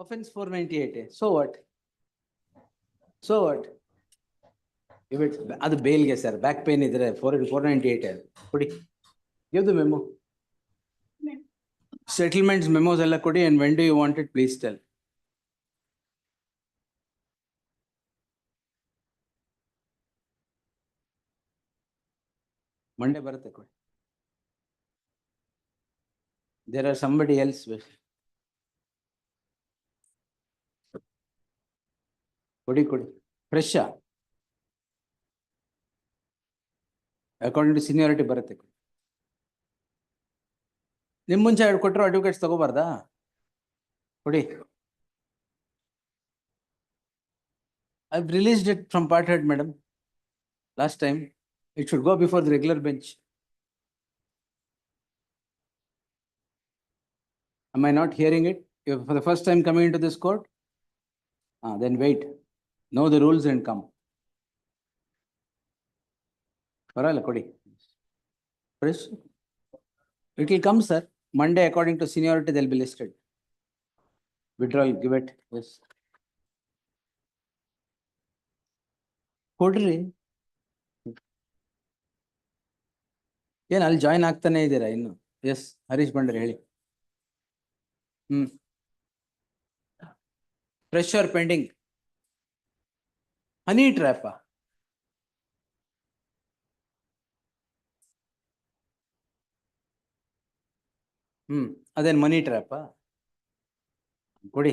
Offense 498. So what? So what? If it's the bail, sir, back pain is there. 498. Give the memo. Settlements memos alla kodi, and when do you want it? Please tell. Monday baratte kodi. There are somebody else. Kodi. Fresh. According to seniority baratte. ನಿಮ್ಮ ಮುಂಚೆ ಎರಡು ಕೊಟ್ಟರು advocates ತಗೋಬಾರ್ದಾ? ಕೊಡಿ. I've released it from part head, madam. Last time. It should go before the regular bench. Am I not hearing it? If for the first time coming into this court? Then wait. Know the rules and come. Parala kodi. Fresh. It will come, sir. Monday, according to seniority, they'll be listed. Withdrawal, give it. Yes. Kodri. Yen I'll join ಆಗ್ತಾನೆ ಇದೀರಾ ಇನ್ನು? Yes, Harish ಬಂಡ್ರೆ ಹೇಳಿ. Fresh or pending? Honey trap. ಅದೇನ್ ಮನಿ trap ಕೊಡಿ.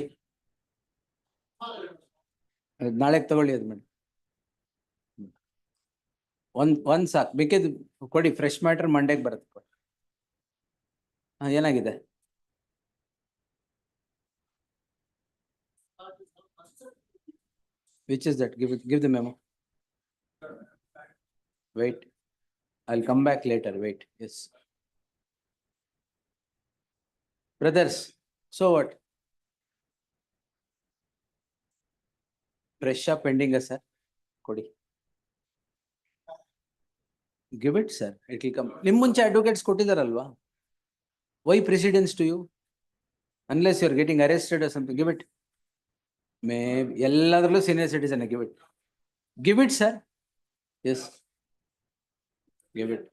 ನಾಳೆಗೆ ತಗೊಳ್ಳಿ ಅದು madam. ಒಂದ್ ಸಾಕು, ಬೇಕಿದ್ದು ಕೊಡಿ. ಫ್ರೆಶ್ ಮ್ಯಾಟರ್ ಮಂಡೇಗೆ ಬರುತ್ತೆ. ಏನಾಗಿದೆ? Which is that? Give the memo. Wait. I'll come back later. Wait. Yes. Brothers, so what? Fresh pending, sir. Kodi. Give it, sir. It will come. Nim munche advocates kotidaralva. Why precedence to you? Unless you're getting arrested or something, give it. Maybe elladrallu senior citizen, give it. Give it, sir. Yes. Give it.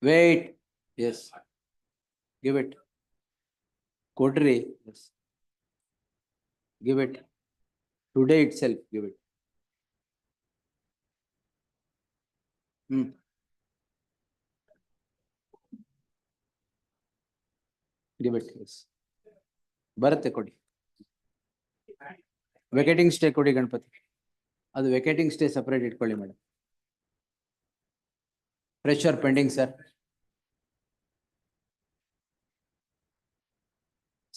Wait. Yes. Give it. Kodri. Yes. Give it. Today itself, give it. Give it. Yes. Baratte kodi. Vacating stay kodi Ganpati. Adu vacating stay separate itkolli madam. Fresh or pending, sir?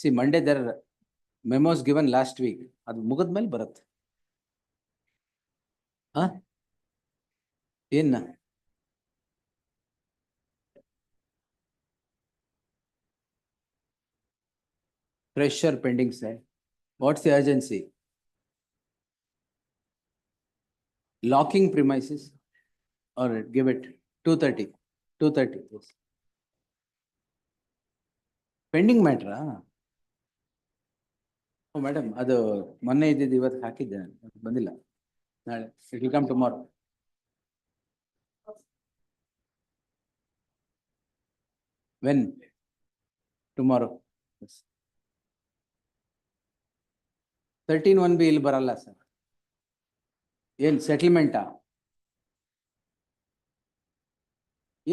See, Monday there are memos given last week. Adu mugad mel baratte. In fresh or pending, sir? What's the urgency? Locking premises. All right, give it. 2:30. 2:30. Yes. Pending matter. Oh, madam, adu ಮೊನ್ನೆ ಇದ್ದಿದ್ದು ಇವತ್ತು ಹಾಕಿದ್ದೆ, ಬಂದಿಲ್ಲ. ನಾಳೆ it will come tomorrow. When? Tomorrow. Yes. 13(1)B ಇಲ್ಲಿ ಬರಲ್ಲ sir. ಏನ್ ಸೆಟಲ್ಮೆಂಟಾ?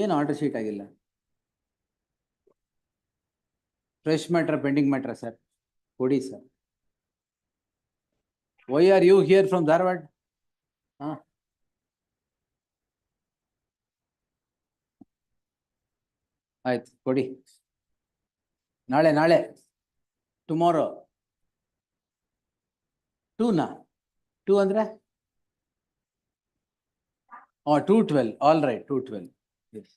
ಏನು ಆರ್ಡರ್ ಶೀಟ್ ಆಗಿಲ್ಲ. Fresh matter pending matter sir, ಕೊಡಿ sir. Why are you here from Dharwad? ಆಯ್ತು ಕೊಡಿ. ನಾಳೆ ಟುಮಾರೋ. 2 ಅಂದ್ರೆ 2:12. All right, 2:12. Yes.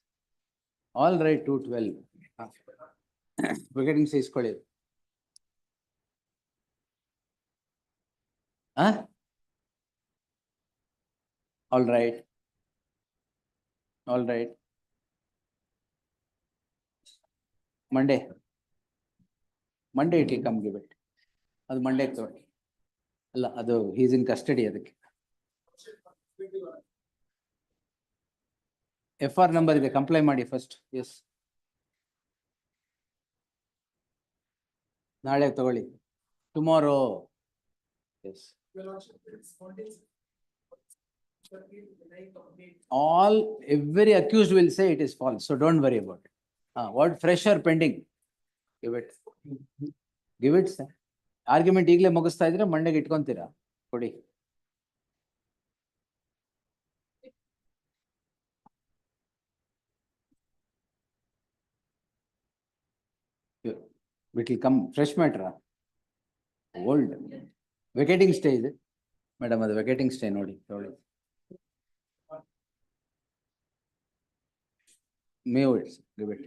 All right, 2:12. Vacating stay ಇಸ್ಕೊಳ್ಳಿ. All right. Monday. Monday it will come, give it. ಅದು Monday ತಗೊಳ್ಳಿ. ಅಲ್ಲ ಅದು he is in custody ಅದಕ್ಕೆ. FR ನಂಬರ್ ಇದೆ, ಕಂಪ್ಲೈ ಮಾಡಿ ಫಸ್ಟ್. ಎಸ್, ನಾಳೆ ತಗೊಳ್ಳಿ. Tomorrow. Yes, every accused will say it is false, so don't worry about it. What fresh or pending? Give it. Give it, sir. Argument ಈಗಲೇ ಮುಗಿಸ್ತಾ ಇದ್ರೆ ಮಂಡೆಗೆ ಇಟ್ಕೊಂತೀರಾ? ಕೊಡಿ. It will come fresh matter. Old. Vacating stay ಇದೆ. Madam ಅದು vacating stay ನೋಡಿ. May it. Give it.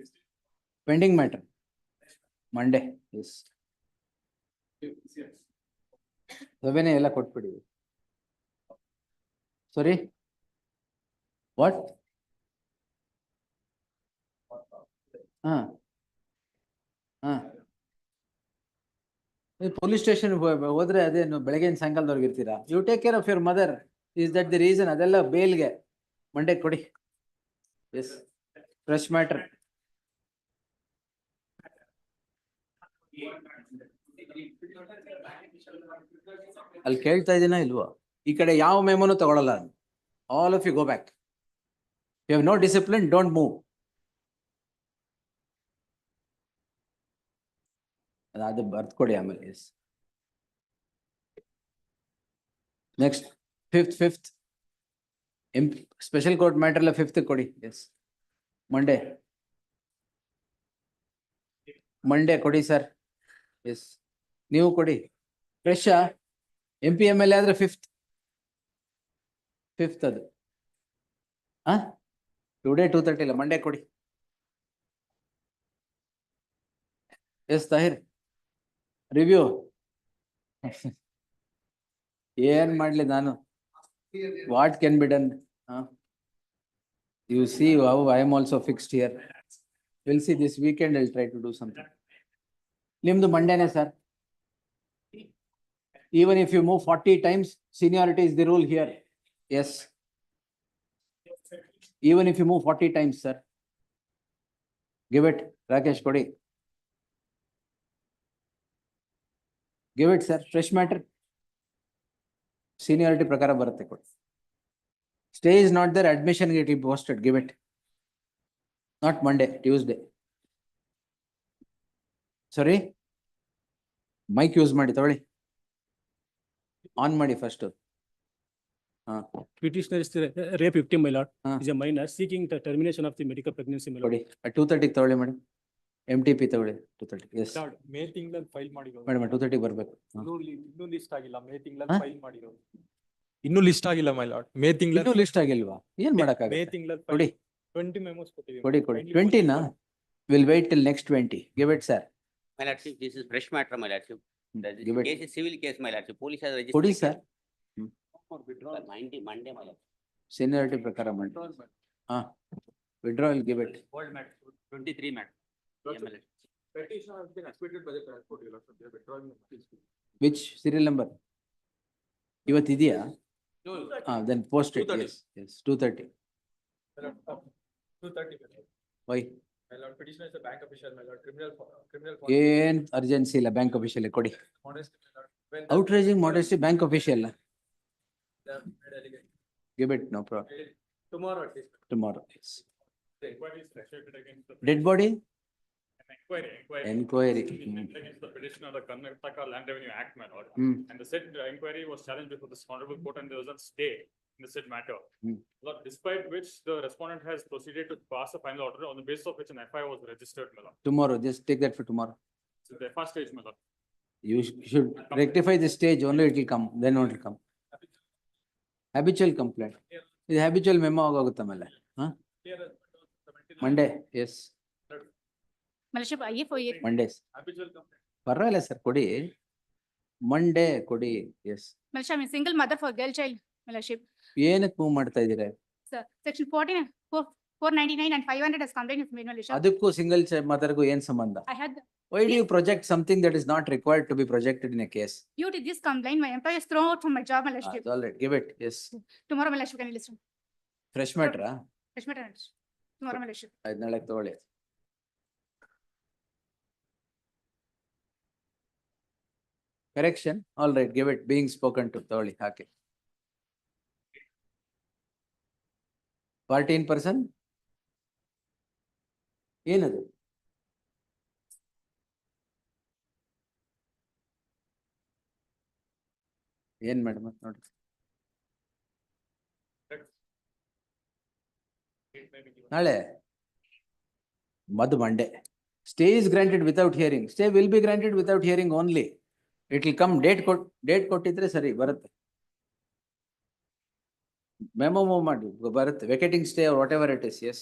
Pending matter. Monday. Yes. ಸಭೆನೇ ಎಲ್ಲ ಕೊಟ್ಬಿಡಿ. Sorry. What? Police station ಹೋದ್ರೆ ಅದೇನು ಬೆಳಗ್ಗೆ ಸಾಯಂಕಾಲದವರೆಗೆ ಇರ್ತೀರಾ? You take care of your mother. Is that the reason? ಅದೆಲ್ಲ ಬೇಲ್ಗೆ ಮಂಡೆ ಕೊಡಿ. Yes, fresh matter. ಅಲ್ಲಿ ಕೇಳ್ತಾ ಇದೀನಾ ಇಲ್ವಾ? ಈ ಕಡೆ ಯಾವ ಮೆಮೊನು ತಗೊಳಲ್ಲ. All of you go back. You have no discipline, don't move. ಅದು ಬರ್ತ್ ಕೊಡಿ ಆಮೇಲೆ. Yes, next fifth special court matter ಎಲ್ಲ 5th ಕೊಡಿ. ಎಸ್, ಮಂಡೇ ಕೊಡಿ ಸರ್. ಎಸ್, ನೀವು ಕೊಡಿ. ಫ್ರೆಶ್ MP MLA ಆದ್ರೆ 5th ಅದು. ಟುಡೇ 2:30 ಇಲ್ಲ, ಮಂಡೇ ಕೊಡಿ. ಎಸ್ ತಾಹಿರ್, ರಿವ್ಯೂ ಏನ್ ಮಾಡ್ಲಿ ನಾನು? What can be done? You see how I am also fixed here. We'll see this weekend. I'll try to do something. Nimdu Mondayne sir. Even if you move 40 times, seniority is the rule here. Yes. Even if you move 40 times, sir. Give it, Rakesh Kodi. Give it, sir. Fresh matter. Seniority prakara baratte kodi. Stay is not there, admission get posted. Give it. Not Monday, Tuesday. Sorry. Mic use ಮಾಡಿ ತಗೊಳ್ಳಿ. On ಮಾಡಿ first. Petitioner is rape victim, my lord. Is a minor seeking the termination of the medical pregnancy, my lord. 2:30 ತಗೊಳ್ಳಿ madam. MTP ತಗೊಳ್ಳಿ 2:30. Yes. May ತಿಂಗಳಲ್ಲಿ file ಮಾಡಿರೋದು madam 2:30 ಬರಬೇಕು. ಇನ್ನೂ list ಆಗಿಲ್ಲ. ಮೇ ತಿಂಗಳಲ್ಲಿ ಫೈಲ್ ಮಾಡಿರೋದು ಇನ್ನೂ ಲಿಸ್ಟ್ ಆಗಿಲ್ಲ ಮೈ ಲಾರ್ಡ್. ಮೇ ತಿಂಗಳಲ್ಲಿ ಇನ್ನೂ ಲಿಸ್ಟ್ ಆಗಿಲ್ವಾ? ಏನ್ ಮಾಡಕ್ಕಾಗತ್ತೆ? ಮೇ ತಿಂಗಳಲ್ಲಿ ಕೊಡಿ. 20 ಮೆಮೋಸ್ ಕೊಟ್ಟಿದ್ದೀವಿ. ಕೊಡಿ 20 ನಾ? We'll wait till next 20. Give it, sir. My lordship, this is fresh matter, my lordship. Give it. Case is civil case, my lordship. Police has registered. ಕೊಡಿ sir. Monday, my lord. Seniority ಪ್ರಕಾರ ಮಾಡಿ. Withdrawal, give it. Old matter, 23 matter. Petition has been acquitted by the transport dealer, so they are withdrawing the petition. Which serial number? ಇವತ್ತು ಇದೆಯಾ? No. Then post it. 2:30. Yes. 2:30. 2:30. Why? My lord, petitioner is a bank official, my lord. Criminal. ಏನ್ urgency ಇಲ್ಲ, bank official ಕೊಡಿ. Modesty, my lord. When Outraging modesty, bank official. they have made allegation. Give it, no problem. Tomorrow at least. Tomorrow. Yes. The inquiry is initiated against the Dead body? an inquiry. Enquiry. Against the petitioner of the Karnataka Land Revenue Act, my lord. And the said inquiry was challenged before this honorable court and there was a stay in the said matter. Lord, despite which the respondent has proceeded to pass a final order on the basis of which an FIR was registered, my lord. Tomorrow, just take that for tomorrow. So the first stage, my lord. You should rectify the stage, only it will come, then it will come. Habitual complaint. ಇದು habitual memo ಆಗೋಗುತ್ತೆ ಆಮೇಲೆ. Monday, yes. Malaship, I4 Monday. Habitual complaint. ಪರವಾಗಿಲ್ಲ sir, ಕೊಡಿ. Monday ಕೊಡಿ. Yes. Malaship, I'm a single mother for girl child. Malaship, ಏನಕ್ಕೆ move ಮಾಡ್ತಾ ಇದ್ದೀರಾ? sir, section 499 and 500 as complaint is made, Malaship. ಅದಕ್ಕೂ ಸಿಂಗಲ್ ಮದರ್ಗೂ ಏನ್ ಸಂಬಂಧ? I had Why do you project something that is not required to be projected in a case? Due to this complaint, my employer is thrown out from my job, my Ah, lordship. it's all right, give it, yes. Tomorrow, my lordship, can you listen? Fresh matter, ah? Fresh matter, my lordship. Tomorrow, my lordship. ಅದನ್ನೆಲ್ಲಕ್ಕೆ ತಗೊಳ್ಳಿ. Correction, all right, give it, being spoken to, ತಗೊಳ್ಳಿ, ಹಾಕಿ. 14%? ಏನದು? ಏನ್ madam ನೋಡಿ. ನಾಳೆ ಮದು ಮಂಡೆ. Stay is granted without hearing. Stay will be granted without hearing only. It will come date ಕೊಟ್ಟಿದ್ರೆ ಸರಿ ಬರುತ್ತೆ. ಮೆಮೊ ಮಾಡಿ ಬರುತ್ತೆ. Vacating stay or whatever it is, yes.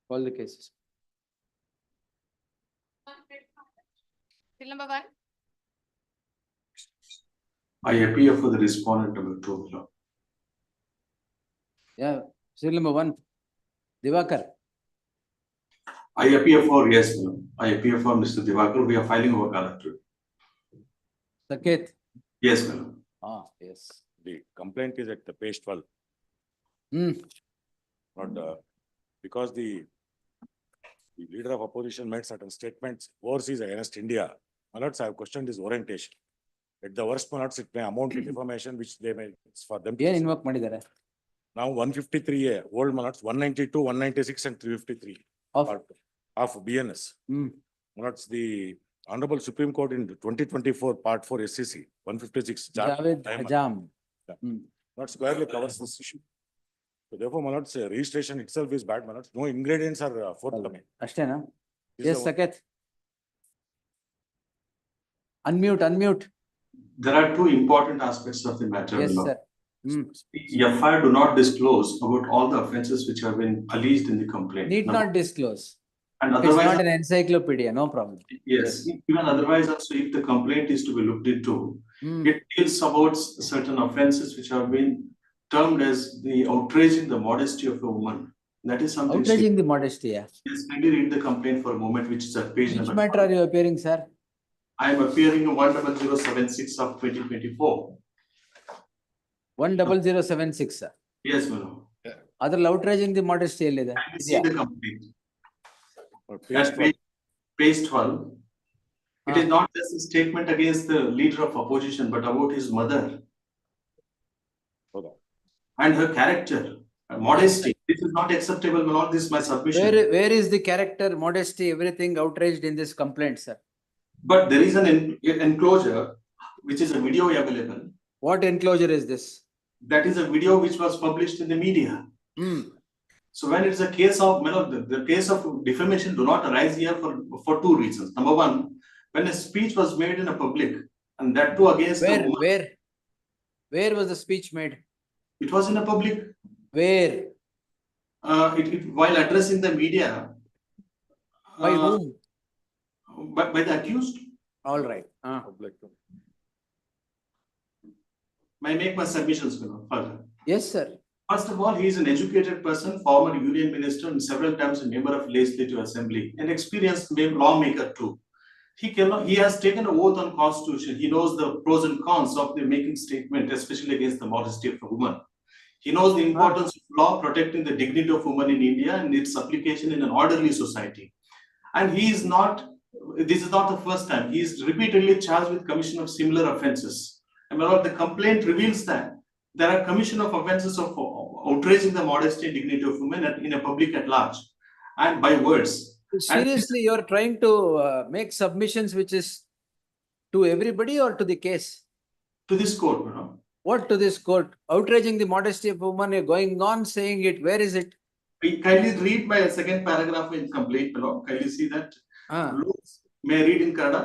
All the cases. Bill number 1. I appear for the respondent number 2. Yeah, serial number 1. Divakar. I appear for, yes, madam. I appear for Mr. Divakar. We are filing our character. Saket. Yes, madam. Ah, yes. The complaint is at the page 12. Not, because the leader of opposition made certain statements overseas against India. My lords, I have questioned his orientation. At the worst, my lords, it may amount to defamation, which they may, it's for them. ಏನ್ invoke ಮಾಡಿದ್ದಾರೆ? Now 153A, old my lords, 192, 196 and 353 of BNS. My lords, the Honorable Supreme Court in 2024, Part 4 SCC, 156. Javed Hajam. Not squarely covers this issue. So therefore, my lords, registration itself is bad, my lords. No ingredients are forthcoming. ಅಷ್ಟೇನಾ? This Yes, is the- Saket. Unmute. There are two important aspects of the matter. Yes, law. sir. FIR do not disclose about all the offences which have been alleged in the complaint. Need not disclose. And It's otherwise, not an encyclopedia, no problem. yes, even otherwise also, if the complaint is to be looked into, it deals about certain offences which have been termed as the outraging the modesty of a woman. That is something. Outraging the modesty, yeah. Yes, kindly read the complaint for a moment, which is at page Which number. matter are you appearing, sir? I am appearing in 10076 of 2024. 10076, sir. Yes, madam. ಅದ್ರಲ್ಲಿ outraging the modesty ಎಲ್ಲಿದೆ? Kindly see the complaint. Page At 12. page 12. It is not just a statement against the leader of opposition, but about his mother Hold on. and her character, modesty. This is not acceptable, my lord. This is my submission. Where is the character, modesty, everything outraged in this complaint, sir? But there is an enclosure, which is a video available. What enclosure is this? That is a video which was published in the media. So when it's a case of, you know, the case of defamation do not arise here for two reasons. Number one, when a speech was made in a public, and that too against the woman, Where was the speech made? it was in a public. Where? While addressing the media. By whom? By the accused. All right. May I make my submissions, you know, further? Yes, sir. First of all, he is an educated person, former union minister, and several times a member of Legislative Assembly, an experienced lawmaker too. He has taken an oath on Constitution. He knows the pros and cons of the making statement, especially against the modesty of a woman. He knows the importance of law protecting the dignity of women in India and its application in an orderly society. And he is not, this is not the first time. He is repeatedly charged with commission of similar offences. And my lord, the complaint reveals that there are commission of offences of outraging the modesty and dignity of women in a public at large, and by words. Seriously, you are trying to make submissions which is to everybody or to the case? To this court, you know. What to this court? Outraging the modesty of woman, you're going on saying it. Where is it? Kindly read my second paragraph in complaint, you know. Kindly see that. May I read in Kannada?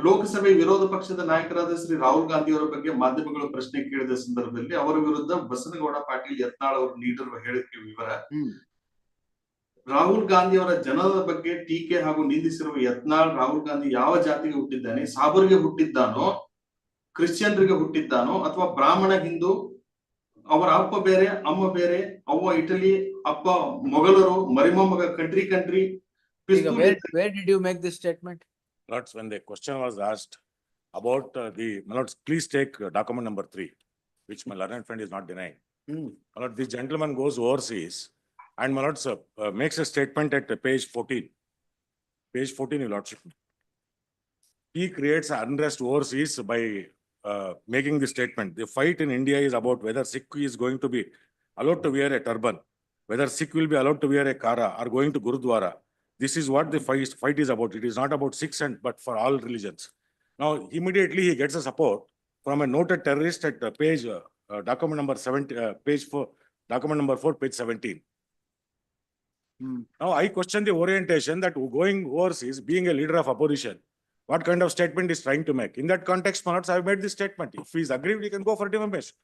ಲೋಕಸಭೆ ವಿರೋಧ ಪಕ್ಷದ ನಾಯಕರಾದ ಶ್ರೀ ರಾಹುಲ್ ಗಾಂಧಿ ಅವರ ಬಗ್ಗೆ ಮಾಧ್ಯಮಗಳು ಪ್ರಶ್ನೆ ಕೇಳಿದ ಸಂದರ್ಭದಲ್ಲಿ ಅವರ ವಿರುದ್ಧ ಬಸನಗೌಡ ಪಾಟೀಲ್ ಯತ್ನಾಳ್ ಅವರು ನೀಡಿರುವ ಹೇಳಿಕೆ ವಿವರ. ರಾಹುಲ್ ಗಾಂಧಿ ಅವರ ಜನರ ಬಗ್ಗೆ ಟೀಕೆ ಹಾಗೂ ನಿಂದಿಸಿರುವ ಯತ್ನಾಳ್, ರಾಹುಲ್ ಗಾಂಧಿ ಯಾವ ಜಾತಿಗೆ ಹುಟ್ಟಿದ್ದಾನೆ, ಸಾಬರ್ಗೆ ಹುಟ್ಟಿದ್ದಾನೋ, ಕ್ರಿಶ್ಚಿಯನ್ರಿಗೆ ಹುಟ್ಟಿದ್ದಾನೋ, ಅಥವಾ ಬ್ರಾಹ್ಮಣ, ಹಿಂದೂ, ಅವರ ಅಪ್ಪ ಬೇರೆ ಅಮ್ಮ ಬೇರೆ, ಅವ್ವ ಇಟಲಿ, ಅಪ್ಪ ಮೊಘಲರು, ಮರಿಮೊಮ್ಮಗ ಕಂಟ್ರಿ ಈಗ where did you make this statement? Lords, when the question was asked about my lords, please take document number 3, which my learned friend is not denying. My lord, this gentleman goes overseas and my lords makes a statement at page 14. Page 14, your lordship. He creates unrest overseas by making this statement. The fight in India is about whether Sikh is going to be allowed to wear a turban, whether Sikh will be allowed to wear a kara or going to Gurudwara. This is what the fight is about. It is not about Sikhs but for all religions. Now, immediately he gets a support from a noted terrorist at page document number 70, page 4, document number 4, page 17. Now, I question the orientation that going overseas, being a leader of opposition, what kind of statement is trying to make. In that context, my lords, I have made this statement. If he is aggrieved, he can go for defamation.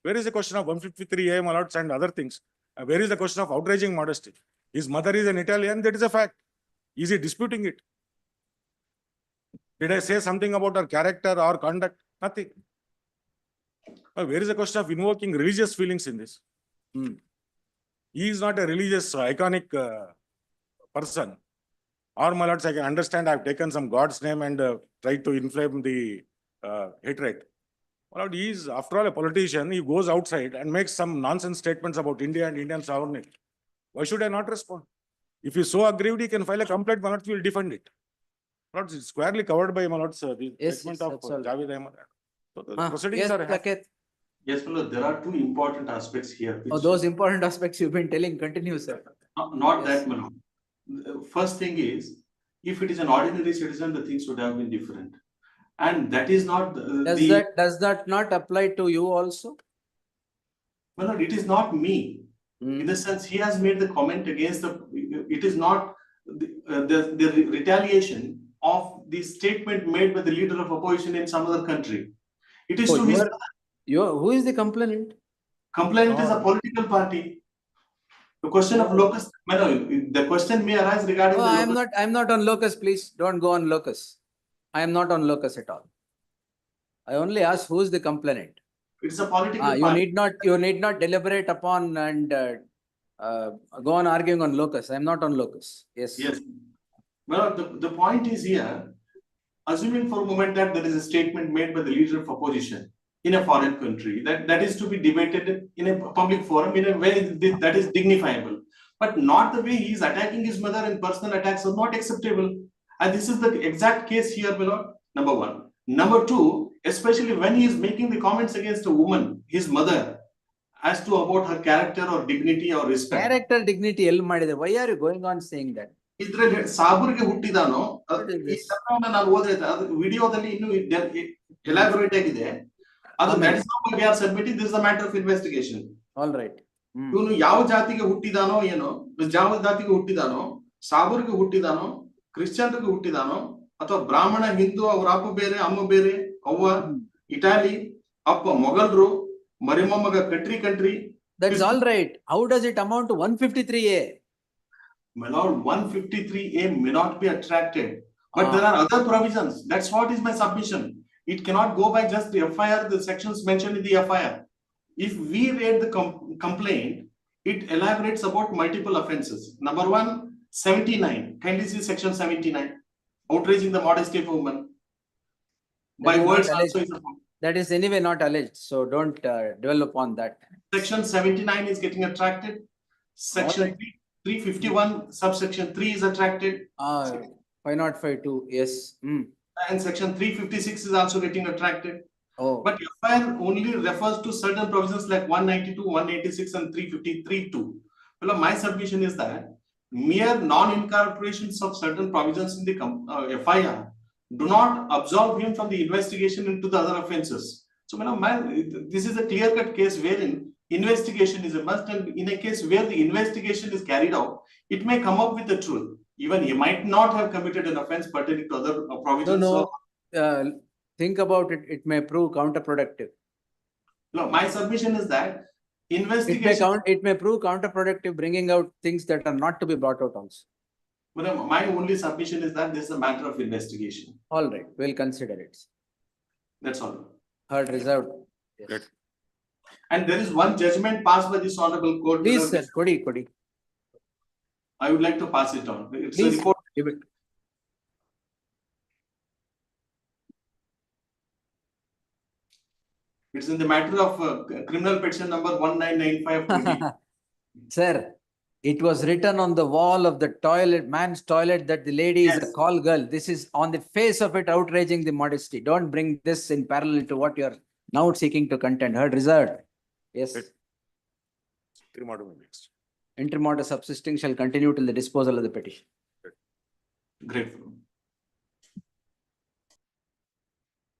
Where is the question of 153A, my lords, and other things? Where is the question of outraging modesty? His mother is an Italian, that is a fact. Is he disputing it? Did I say something about her character or conduct? Nothing. Where is the question of invoking religious feelings in this? He is not a religious, iconic person. Or, my lords, I can understand I have taken some God's name and tried to inflame the hatred. My lord, he is, after all, a politician. He goes outside and makes some nonsense statements about India and Indian sovereignty. Why should I not respond? If he is so aggrieved, he can file a complaint. My lords will defend it. My lords, it's squarely covered by my lords, the Yes, statement yes, of that's all. Javed Ahmed. So the proceedings Yes, are Saket. Yes, my lord, there are two important aspects here. Oh, those important aspects you've been telling, continue, sir. Not Yes. that, my lord. The first thing is, if it is an ordinary citizen, the things would have been different. And that is not Does that not apply to you also? My lord, it is not me. In the sense, he has made the comment against it is not the retaliation of the statement made by the leader of opposition in some other country. It is Oh, to his who is the complainant? complaint is a political party. The question of locus, my lord, the question may arise regarding Oh, the I'm not on locus, please. Don't go on locus. I am not on locus at all. I only ask who is the complainant. It's a political You party. need not deliberate upon and go on arguing on locus. I am not on locus. Yes. Yes. Well, the point is here, assuming for a moment that there is a statement made by the leader of opposition in a foreign country, that is to be debated in a public forum in a way that is dignifiable, but not the way he is attacking his mother, and personal attacks are not acceptable. And this is the exact case here, my lord, number one. Number two, especially when he is making the comments against a woman, his mother, as to about her character or dignity or respect. Character, dignity, why are you going on saying that? ಇದ್ರಲ್ಲಿ ಸಾಬರ್ಗೆ ಹುಟ್ಟಿದಾನೋ What is ಈ this? ಚಕ್ರವನ್ನ ನಾನು ಓದಿದೆ, ಅದು ವಿಡಿಯೋದಲ್ಲಿ ಇನ್ನೂ ಎಲಾಬೊರೇಟ್ ಆಗಿದೆ. ಅದು that is not what we are submitting. This is a matter of investigation. All right. ಇವನು ಯಾವ ಜಾತಿಗೆ ಹುಟ್ಟಿದಾನೋ ಏನೋ, ಯಾವ ಜಾತಿಗೆ ಹುಟ್ಟಿದಾನೋ, ಸಾಬರ್ಗೆ ಹುಟ್ಟಿದಾನೋ, ಕ್ರಿಶ್ಚಿಯನ್ರಿಗೆ ಹುಟ್ಟಿದಾನೋ, ಅಥವಾ ಬ್ರಾಹ್ಮಣ, ಹಿಂದೂ, ಅವ್ರ ಅಪ್ಪ ಬೇರೆ ಅಮ್ಮ ಬೇರೆ, ಅವ್ವ ಇಟಾಲಿ, ಅಪ್ಪ ಮೊಘಲರು, ಮರಿಮೊಮ್ಮಗ country. That's all right. How does it amount to 153A? My lord, 153A may not be attracted, but there are other provisions. That's what is my submission. It cannot go by just the FIR, the sections mentioned in the FIR. If we read the complaint, it elaborates about multiple offenses. Number one, 79. Kindly see section 79. Outraging the modesty of a woman. By words also is a form. That is anyway not alleged, so don't dwell upon that. Section 79 is getting attracted. Section 351, subsection 3 is attracted. 505(2), yes. And section 356 is also getting attracted. Oh. But FIR only refers to certain provisions like 192, 186 and 353(2). Well, my submission is that mere non-incorporations of certain provisions in the FIR do not absolve him from the investigation into the other offenses. So, this is a clear-cut case wherein investigation is a must, and in a case where the investigation is carried out, it may come up with the truth. Even he might not have committed an offense pertaining to other provisions. No. Think about it. It may prove counterproductive. No, my submission is that investigation. It may prove counterproductive, bringing out things that are not to be brought out also. But my only submission is that this is a matter of investigation. All right, we'll consider it. That's all. Heard reserved. Yes. Good. And there is one judgment passed by this honorable court. Please, sir, kodi. I would like to pass it on. It's a Please, report. give it. It's in the matter of criminal petition number 1995. Sir, it was written on the wall of the toilet, man's toilet, that the lady is a Yes. call girl. This is on the face of it outraging the modesty. Don't bring this in parallel to what you're now seeking to contend. Heard reserved. Yes. Interim order may be extended. Interim order subsisting shall continue till the disposal of the petition. Grateful.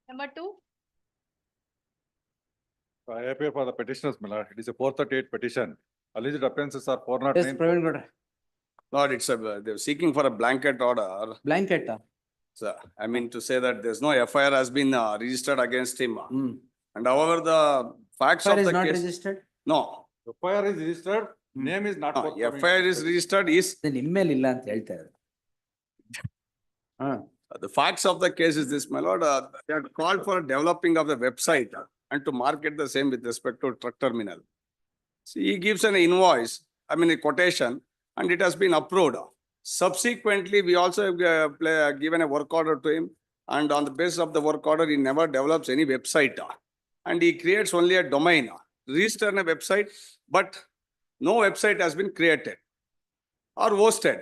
Number 2, I appear for the petitioners, my lord. It is a 438 petition. Alleged offences are Yes, 409. Praveen Gowda. Lord, it's a, they're seeking for a blanket order. Blanket. So, I mean to say that there's no FIR has been registered against him. Hmm. And however, the facts FIR of is the not case. registered. No, The fire is registered, Hmm. name is not. no, forthcoming. FIR is registered is, ನಿಮ್ಮೇಲೆ ಇಲ್ಲ ಅಂತ ಹೇಳ್ತಾ ಇರೋದು. ಹಾ. the facts of the case is this, my lord, they had called for developing of the website and to market the same with respect to truck terminal. So he gives an invoice, I mean a quotation, and it has been approved. Subsequently, we also have given a work order to him, and on the basis of the work order, he never develops any website. And he creates only a domain, register a website, but no website has been created or hosted.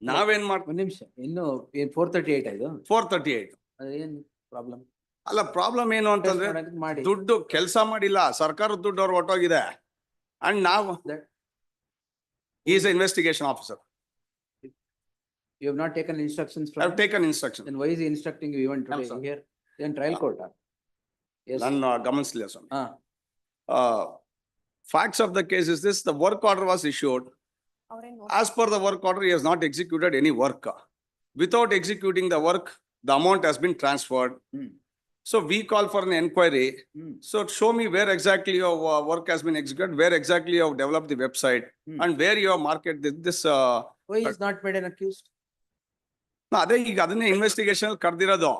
ನಾವೇನ್ ಮಾಡ್ತೀವಿ? ಒಂದ್ ನಿಮಿಷ ಇನ್ನು 438 ಇದು 438. ಅದೇನ್ problem ಅಲ್ಲ problem ಏನು ಅಂತಂದ್ರೆ ಮಾಡಿ ದುಡ್ಡು ಕೆಲಸ ಮಾಡಿಲ್ಲ, ಸರ್ಕಾರದ ದುಡ್ಡು ಅವ್ರು ಹೊಟ್ಟೋಗಿದೆ. ಅಂಡ್ ನಾವು is investigation officer. you have not taken instructions I from have him? Taken instruction. Then why is he instructing you even I'm today sorry. here? Then trial court. Yes. ನನ್ನ ಗಮನಿಸಲಿಲ್ಲ ಸ್ವಾಮಿ. ಹಾ. Facts of the case is this, the work order was issued. As per the work order, he has not executed any work. Without executing the work, the amount has been transferred. Hmm. So we call for an inquiry. Hmm. So show me where exactly your work has been executed, where exactly you have developed the website, Hmm. and where you have marketed this. Why is not made an accused? No, ಅದೇ ಈಗ ಅದನ್ನೇ investigation ಕರ್ದಿರೋದು.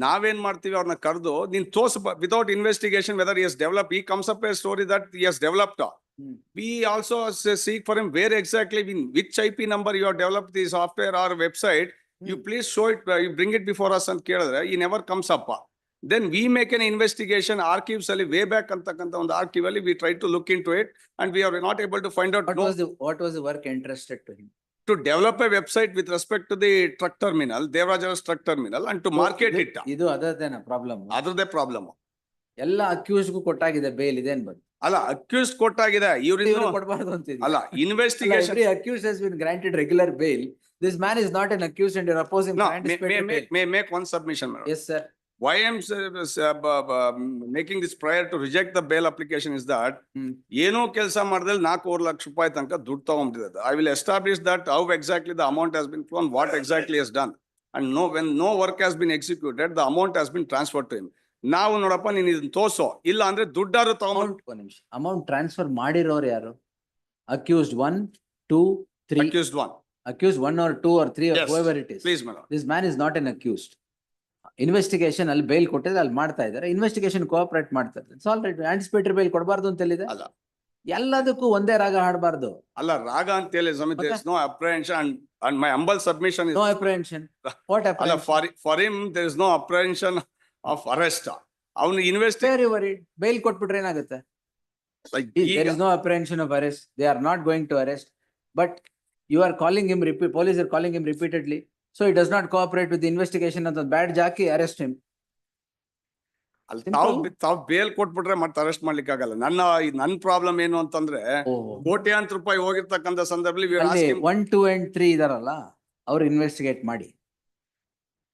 ನಾವೇನ್ ಮಾಡ್ತೀವಿ ಅವ್ರನ್ನ ಕರೆದು ನೀನ್ ತೋರ್ಸ, without investigation whether he has developed, he comes up a story that he has developed. Hmm. We also seek for him where exactly, in which IP number you have developed the software or website. You please show it, you bring it before us and ಕೇಳಿದ್ರೆ he never comes up. Then we make an investigation, archives ಅಲ್ಲಿ way back ಅಂತಕ್ಕಂಥ ಒಂದು archive ಅಲ್ಲಿ we try to look into it and we are not able to find out. What was the work entrusted to him? To develop a website with respect to the truck terminal, Devarajara's truck terminal, and to market it. ಇದು other than a problem. ಅದ್ರದ್ದೇ problem. ಎಲ್ಲ ಅಕ್ಯೂಸ್ಗೂ ಕೊಟ್ಟಾಗಿದೆ bale ಇದೇನ್ ಬಂದು ಅಲ್ಲ accuse ಕೊಟ್ಟಾಗಿದೆ, ಇವ್ರಿಂದ ಕೊಡಬಾರ್ದು ಅಂತಿದೆ. ಅಲ್ಲ investigation. Every accused has been granted regular bail. This man is not an accused and you're opposing No, for anticipatory bail. may make one submission, madam. Yes, sir. Why I'm making this prior to reject the bail application is that ಏನೋ ಕೆಲಸ ಮಾಡಿದಲ್ಲಿ 4 ಲಕ್ಷ ರೂಪಾಯಿ ತನಕ ದುಡ್ಡು ತಗೊಂಡಿದ್ದಾರೆ. I will establish that how exactly the amount has been flown, what exactly has done, and when no work has been executed, the amount has been transferred to him. ನಾವು ನೋಡಪ್ಪ ನೀನ್ ಇದನ್ನ ತೋರ್ಸೋ, ಇಲ್ಲ ಅಂದ್ರೆ ದುಡ್ಡಾರು ತಗೊಂಡ್. ಅಮೌಂಟ್ ಟ್ರಾನ್ಸ್ಫರ್ ಮಾಡಿರೋರು ಯಾರು? Accused 1, 2, 3. Accused 1. Accused 1 or 2 or 3 or Yes. whoever it is. Please, madam. This man is not an accused. Investigation ಅಲ್ಲಿ ಬೇಲ್ ಕೊಟ್ಟಿದ್ರೆ ಅಲ್ಲಿ ಮಾಡ್ತಾ ಇದ್ದಾರೆ. ಇನ್ವೆಸ್ಟಿಗೇಷನ್ ಕೋಆಪರೇಟ್ ಮಾಡ್ತಾರೆ. It's all right. Anticipatory bail ಕೊಡಬಾರ್ದು ಅಂತ ಹೇಳಿದೆ. ಅಲ್ಲ ಎಲ್ಲದಕ್ಕೂ ಒಂದೇ ರಾಗ ಹಾಡಬಾರ್ದು. ಅಲ್ಲ ರಾಗ ಅಂತ ಹೇಳಿ ಸಮಿತಿ, there is no apprehension and my humble submission is No apprehension. What ಅಲ್ಲ apprehension? for him there is no apprehension of arrest. ಅವನು ಇನ್ವೆಸ್ಟಿಗೇಟ್ Very worried. ಬೇಲ್ ಕೊಟ್ಬಿಟ್ರೆ ಏನಾಗುತ್ತೆ? There is no apprehension of arrest. They are not going to arrest. But you are calling him, police are calling him repeatedly. So he does not cooperate with the investigation of the badge hockey arrest him. ತಾವ್ bale ಕೊಟ್ಬಿಟ್ರೆ ಮತ್ತೆ arrest ಮಾಡ್ಲಿಕ್ಕೆ ಆಗಲ್ಲ. ನನ್ನ problem ಏನು ಅಂತಂದ್ರೆ ಕೋಟ್ಯಾಂತರ ರೂಪಾಯಿ ಹೋಗಿರ್ತಕ್ಕಂಥ ಸಂದರ್ಭದಲ್ಲಿ ಅಲ್ಲಿ 1, 2 and 3 ಇದಾರಲ್ಲ ಅವ್ರು ಇನ್ವೆಸ್ಟಿಗೇಟ್ ಮಾಡಿ.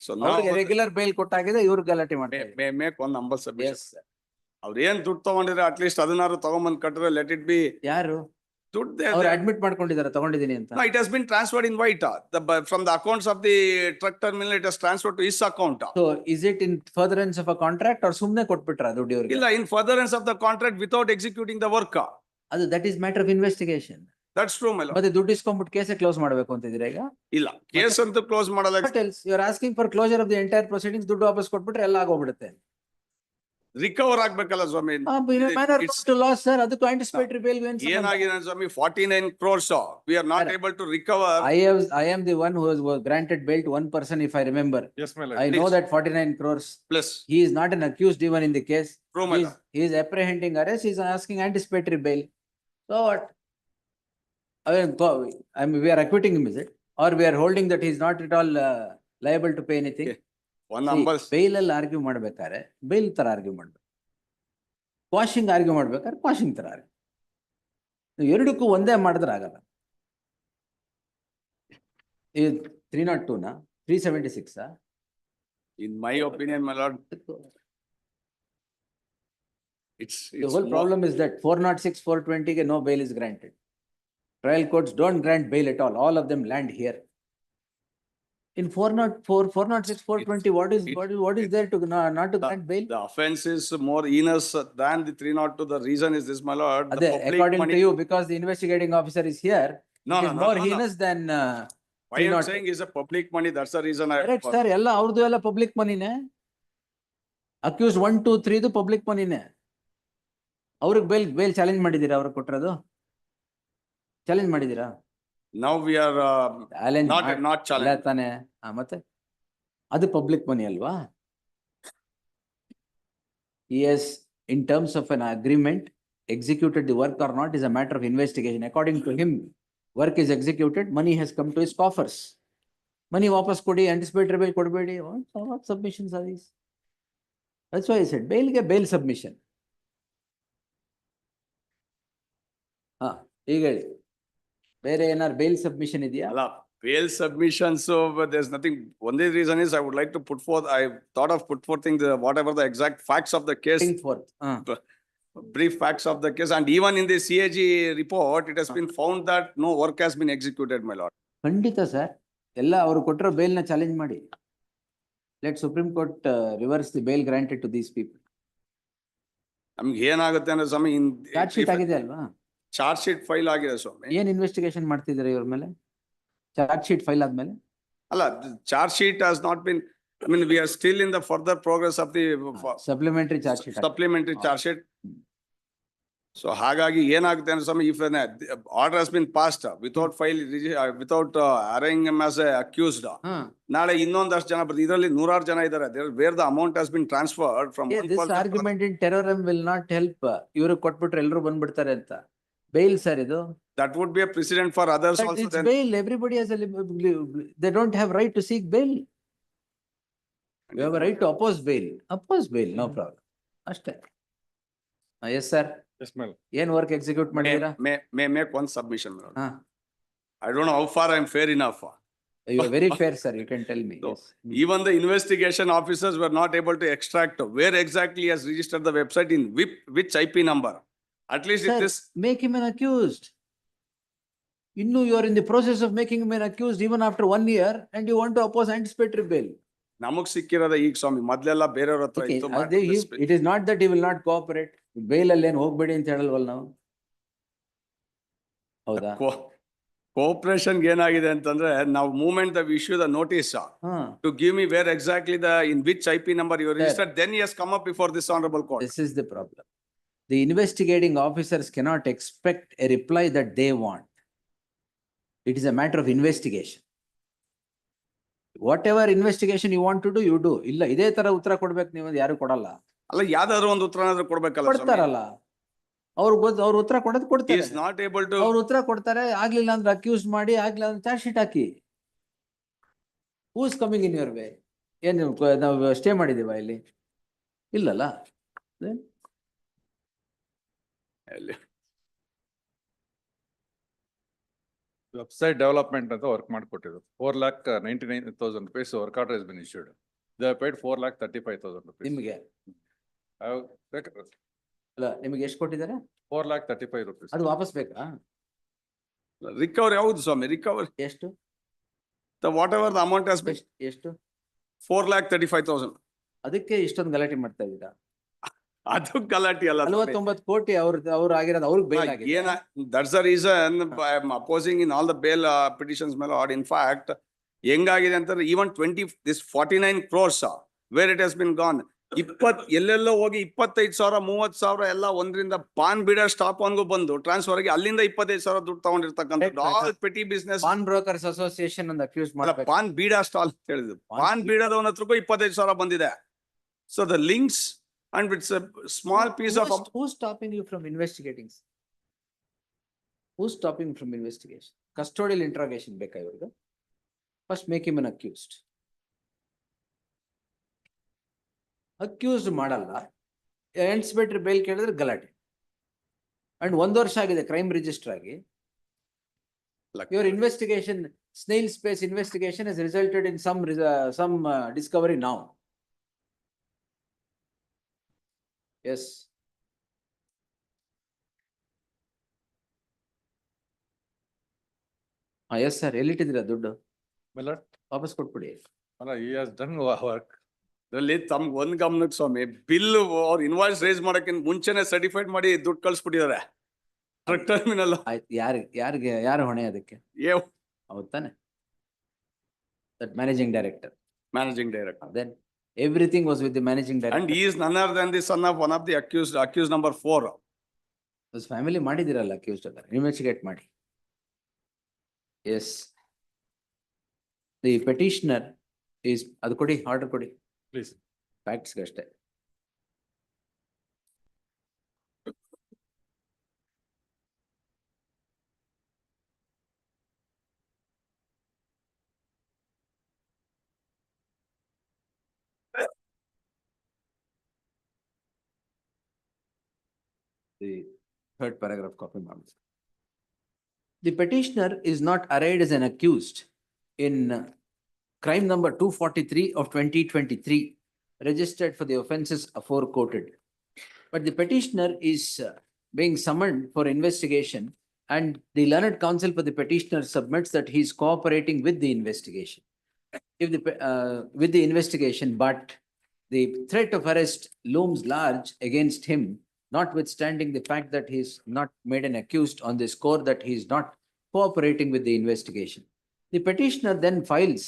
ಸೊ ರೆಗ್ಯುಲರ್ ಬೇಲ್ ಕೊಟ್ಟಾಗಿದೆ, ಇವ್ರು ಗಲಾಟೆ ಮಾಡ್ತಾರೆ. ಮೇಕ್ ಒಂದು ಅಂಬಲ್ ಸಬ್ಮಿಷನ್. ಅವ್ರು ಏನ್ ದುಡ್ಡು ತಗೊಂಡಿದ್ರೆ ಅಟ್ಲೀಸ್ಟ್ ಅದನ್ನಾರು ತಗೊಂಬಂದ್ ಕಟ್ರೆ ಲೆಟ್ ಇಟ್ ಬಿ. ಯಾರು ದುಡ್ಡು ಅವ್ರು ಅಡ್ಮಿಟ್ ಮಾಡ್ಕೊಂಡಿದ್ದಾರೆ ತಗೊಂಡಿದ್ದೀನಿ ಅಂತ? No, it has been transferred in white. From the accounts of the truck terminal, it has transferred to his account. So is it in furtherance of a contract or ಸುಮ್ನೆ ಕೊಟ್ಬಿಟ್ರ ದುಡ್ಡು ಇವ್ರಿಗೆ? ಇಲ್ಲ, in furtherance of the contract without executing the work. ಅದು that is matter of investigation. That's true, my lord. ಮತ್ತೆ ದುಡ್ಡು ಇಸ್ಕೊಂಡ್ಬಿಟ್ಟು ಕೇಸೇ close ಮಾಡ್ಬೇಕು ಅಂತಿದ್ದೀರಾ ಈಗ? ಇಲ್ಲ, ಕೇಸ್ ಅಂತೂ ಕ್ಲೋಸ್ ಮಾಡಲ್ಲ. What else? You are asking for closure of the entire proceedings. ದುಡ್ಡು ವಾಪಸ್ ಕೊಟ್ಬಿಟ್ರೆ ಎಲ್ಲ ಆಗೋಗ್ಬಿಡುತ್ತೆ. ರಿಕವರ್ ಆಗ್ಬೇಕಲ್ಲ ಸ್ವಾಮಿ. It's- ಟು ಲಾಸ್ ಸರ್, ಅದಕ್ಕೂ ಆಂಟಿಸಿಪೇಟರಿ ಬೇಲ್ ಏನಾಗಿದೆ ಸ್ವಾಮಿ, 49 crores, we are not Sir, able to recover. I am the one who was granted bail to one person, if I remember. Yes, my lord. I know Please. that 49 crores. Plus, He is not an accused even in the case. True, my lord. He is apprehending arrest, he is asking anticipatory bail. So what? I mean, we are acquitting him, is it? Or we are holding that he is not at all liable to pay anything? Okay. one humble. Bail ಅಲ್ಲಿ argue ಮಾಡ್ಬೇಕಾದ್ರೆ bail ತರ argue ಮಾಡ್ಬೇಕು, quashing argue ಮಾಡ್ಬೇಕಾದ್ರೆ ಕ್ವಾಶಿಂಗ್ ತರ argue. ಎರಡಕ್ಕೂ ಒಂದೇ ಮಾಡಿದ್ರೆ ಆಗಲ್ಲ. ಈ 302 376 In my opinion, my lord, it's. The whole problem is that 406 420 ಗೆ no bail is granted. Trial courts don't grant bail at all of them land here. In 404 406 420, what is there to not to grant bail? The offense is more heinous than the 302. The reason is this, my lord. the Ade, public according money- to you, because the investigating officer is here, No, it no, is no, more no, no. heinous than Why I'm 302. saying is a public money, that's the reason I. Correct sir, ಎಲ್ಲ ಅವ್ರದ್ದು ಎಲ್ಲ public ಮನಿನೇ. Accuse 1 2 3 public ಮನಿನೇ. ಅವ್ರಿಗೆ bail challenge ಮಾಡಿದೀರಾ? ಅವ್ರಿಗೆ ಕೊಟ್ಟಿರೋದು challenge ಮಾಡಿದೀರಾ? Now we are challenge not ಇಲ್ಲ challenged. ತಾನೆ. ಮತ್ತೆ ಅದು ಪಬ್ಲಿಕ್ ಮನಿ ಅಲ್ವಾ? Yes, in terms of an agreement, executed the work or not is a matter of investigation. According to him, work is executed, money has come to his coffers. Money ವಾಪಸ್ ಕೊಡಿ, anticipatory bail ಕೊಡಬೇಡಿ. What submissions are these? That's why I said bail ಗೆ bail submission. ಈಗ ಹೇಳಿ, ಬೇರೆ ಏನಾರು bail submission ಇದೆಯಾ? ಅಲ್ಲ, bail submission, so but there's nothing. Only reason is I would like to put forth, I thought of put forth the whatever the exact facts of the case, Bring forth. brief facts of the case, and even in the CAG report, it has been found that no work has been executed, my lord. ಖಂಡಿತ sir, ಎಲ್ಲ ಅವರು ಕೊಟ್ಟಿರೋ ಬೇಲ್ನ challenge ಮಾಡಿ. Let Supreme Court reverse the bail granted to these people. ನಮ್ಗೆ ಏನಾಗುತ್ತೆ ಅಂದ್ರೆ ಸ್ವಾಮಿ, in charge sheet ಆಗಿದೆ ಅಲ್ವಾ? ಚಾರ್ಜ್ ಶೀಟ್ ಫೈಲ್ ಆಗಿದೆ ಸ್ವಾಮಿ. ಏನ್ ಇನ್ವೆಸ್ಟಿಗೇಷನ್ ಮಾಡ್ತಿದ್ದಾರೆ ಇವ್ರ ಮೇಲೆ? ಚಾರ್ಜ್ ಶೀಟ್ ಫೈಲ್ ಆದ್ಮೇಲೆ ಅಲ್ಲ, charge sheet has not been, I mean, we are still in the further progress of the supplementary charge sheet. supplementary charge sheet. So ಹಾಗಾಗಿ ಏನಾಗುತ್ತೆ ಅಂದ್ರೆ ಸ್ವಾಮಿ, if an order has been passed without file, without arraigning him as a accused, ನಾಳೆ ಇನ್ನೊಂದಷ್ಟು ಜನ ಬರ್ತಾರೆ, ಇದರಲ್ಲಿ 100 ಜನ ಇದ್ದಾರೆ, where the amount has been transferred from one this person to argument in terrorism will not help. ಇವರು ಕೊಟ್ಬಿಟ್ರೆ ಎಲ್ಲರೂ ಬಂದ್ಬಿಡ್ತಾರೆ ಅಂತ. ಬೇಲ್ ಸರ್ ಇದು. that would be a precedent for others But also. it's Then bail. Everybody has they don't have right to seek bail. You have a right to oppose bail. Oppose bail, no problem. ಅಷ್ಟೇ. Yes sir. Yes, my lord. ಏನ್ work execute ಮಾಡಿದೀರಾ? may make one submission, my lord. ಹಾ, I don't know how far I am fair enough. you are very fair sir, you can tell me. So, Yes. even the investigation officers were not able to extract where exactly he has registered the website, in which IP number. At least Sir, if this, make him an accused. Innu you are in the process of making him an accused even after 1 year and you want to oppose anticipatory bail. ನಮಗ್ ಸಿಕ್ಕಿರೋದ ಈಗ ಸ್ವಾಮಿ, ಮೊದ್ಲೆಲ್ಲ ಬೇರೆಯವ್ರ ಹತ್ರ Okay, ಇತ್ತು. it is not that he will not cooperate. Bail ಅಲ್ಲಿ ಏನು ಹೋಗ್ಬೇಡಿ ಅಂತ ಹೇಳಲ್ವಲ್ಲ ನಾವು? ಹೌದಾ? ಕೋಪರೇಷನ್ ಏನಾಗಿದೆ ಅಂತಂದ್ರೆ, ನಾವು movement the issue the notice to give me where exactly in which IP number you registered, then he has come up before this honorable court. This is the problem. The investigating officers cannot expect a reply that they want. It is a matter of investigation. Whatever investigation you want to do, you do. ಇಲ್ಲ ಇದೇ ತರ ಉತ್ತರ ಕೊಡ್ಬೇಕು ನೀವು, ಯಾರು ಕೊಡಲ್ಲ. ಅಲ್ಲ, ಯಾವ್ದಾದ್ರು ಒಂದು ಉತ್ತರನಾದ್ರೂ ಕೊಡ್ಬೇಕಲ್ಲ ಸ್ವಾಮಿ. ಕೊಡ್ತಾರಲ್ಲ, ಅವ್ರ ಉತ್ತರ ಕೊಡೋದು He ಕೊಡ್ತಾರೆ. is not able to. ಅವ್ರ ಉತ್ತರ ಕೊಡ್ತಾರೆ, ಆಗ್ಲಿಲ್ಲ ಅಂದ್ರೆ ಅಕ್ಯೂಸ್ ಮಾಡಿ, ಆಗ್ಲಿಲ್ಲ ಅಂದ್ರೆ charge sheet hockey. Who is coming in your way? ಏನು ನಾವು ಸ್ಟೇ ಮಾಡಿದೀವ ಇಲ್ಲಿ? ಇಲ್ಲಲ್ಲ. Website development ಅಂತ work ಮಾಡ್ಕೊಟ್ಟಿದ್ರು. 4,99,000 rupees work order has been issued. They have paid 4,35,000 rupees. ನಿಮ್ಗೆ I have taken ಅಲ್ಲ, ನಿಮ್ಗೆ ಎಷ್ಟು ಕೊಟ್ಟಿದ್ದಾರೆ? 4,35,000 rupees. ಅದು ವಾಪಸ್ ಬೇಕಾ? ರಿಕವರಿ ಯಾವ್ದು ಸ್ವಾಮಿ? ರಿಕವರಿ ಎಷ್ಟು? whatever the amount has been, ಎಷ್ಟು? 4,35,000. ಅದಕ್ಕೆ ಇಷ್ಟೊಂದು ಗಲಾಟೆ ಮಾಡ್ತಾ ಇದ್ದೀರಾ? ಅದು ಗಲಾಟೆ ಅಲ್ಲ ಸ್ವಾಮಿ. 49 ಕೋಟಿ ಅವ್ರು ಆಗಿರೋದು, ಅವ್ರಿಗೆ ಬೇಲ್ ಆಗಿದೆ. That's the reason I am opposing in all the bail petitions, my lord. In fact, ಹೆಂಗಾಗಿದೆ ಅಂತಂದ್ರೆ, even this 49 crores where it has been gone, ಎಲ್ಲೆಲ್ಲೋ ಹೋಗಿ 25,000 30,000 ಎಲ್ಲ ಒಂದ್ರಿಂದ ಪಾನ್ ಬೀಡ ಸ್ಟಾಪ್ ಅನ್ಗೂ ಬಂದು ಟ್ರಾನ್ಸ್ಫರ್ ಆಗಿ ಅಲ್ಲಿಂದ 25,000 ದುಡ್ಡು ತಗೊಂಡಿರ್ತಕ್ಕಂಥ all petty business. Pawn brokers association ಒಂದು ಅಕ್ಯೂಸ್ ಅಲ್ಲ, ಮಾಡ್ಬೇಕು. ಪಾನ್ ಬೀಡಾ ಸ್ಟಾಲ್ ಅಂತ ಹೇಳಿದ್ರು. ಪಾನ್ ಬೀಡಾದವನ ಹತ್ರಕ್ಕೂ 25,000 ಬಂದಿದೆ. So the links and it's a small piece of. Who's stopping you from investigating? Who's stopping from investigation? Custodial interrogation ಬೇಕಾ ಇವ್ರಿಗೆ? First make him an accused. Accused ಮಾಡಲ್ಲ, ಆಂಟಿಸಿಪೇಟರಿ ಬೇಲ್ ಕೇಳಿದ್ರೆ ಗಲಾಟೆ. And 1 ವರ್ಷ ಆಗಿದೆ ಕ್ರೈಮ್ ರಿಜಿಸ್ಟರ್ ಆಗಿ. Your investigation, snail space investigation has resulted in some discovery now. Yes. Yes sir, ಎಲ್ಲಿಟ್ಟಿದ್ದೀರಾ ದುಡ್ಡು? My lord, ವಾಪಸ್ ಕೊಟ್ಬಿಡಿ. he has done work. ಅದ್ರಲ್ಲಿ ತಮ್ಗೆ ಒಂದ್ ಗಮನಕ್ಕೆ ಸ್ವಾಮಿ, ಬಿಲ್ ಅವ್ರ ಇನ್ವಾಯ್ಸ್ ರೇಸ್ ಮಾಡಕ್ಕಿಂತ ಮುಂಚೆನೆ ಸರ್ಟಿಫೈಡ್ ಮಾಡಿ ದುಡ್ಡು ಕಳ್ಸ್ಬಿಟ್ಟಿದ್ದಾರೆ ಟ್ರಕ್ ಟರ್ಮಿನಲ್. ಆಯ್ತು, ಯಾರು ಹೊಣೆ ಅದಕ್ಕೆ? ಹೌದ್ ತಾನೆ? That managing director. Managing director. Then everything was with the managing director. And he is none other than the son of one of the accused number 4. His family ಮಾಡಿದಿರಲ್ಲ accused ಅಲ್ಲ, investigate ಮಾಡಿ. Yes. The petitioner is, ಅದು ಕೊಡಿ, order ಕೊಡಿ. Please. Facts ಅಷ್ಟೇ. The third paragraph copy ಮಾಡಿ. The petitioner is not arraigned as an accused in crime number 243 of 2023, registered for the offences afore quoted. But the petitioner is being summoned for investigation, and the learned counsel for the petitioner submits that he is cooperating with the investigation. With the investigation, but the threat of arrest looms large against him, notwithstanding the fact that he is not made an accused on the score that he is not cooperating with the investigation. The petitioner then files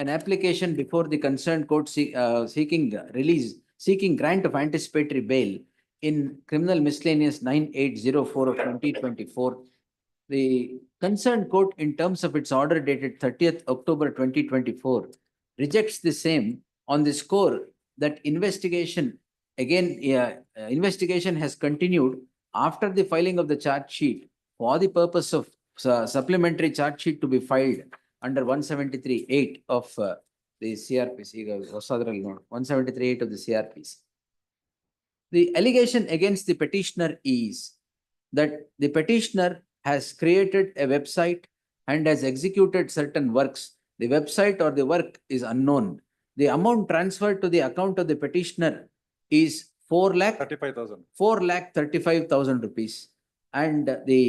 an application before the concerned court seeking grant of anticipatory bail in criminal miscellaneous 9804 of 2024. The concerned court, in terms of its order dated 30th October 2024, rejects the same on the score that investigation has continued after the filing of the charge sheet for the purpose of supplementary charge sheet to be filed under 173(8) of the CRPC. 173(8) of the CRPC. The allegation against the petitioner is that the petitioner has created a website and has executed certain works. The website or the work is unknown. The amount transferred to the account of the petitioner is 4,35,000 rupees. And the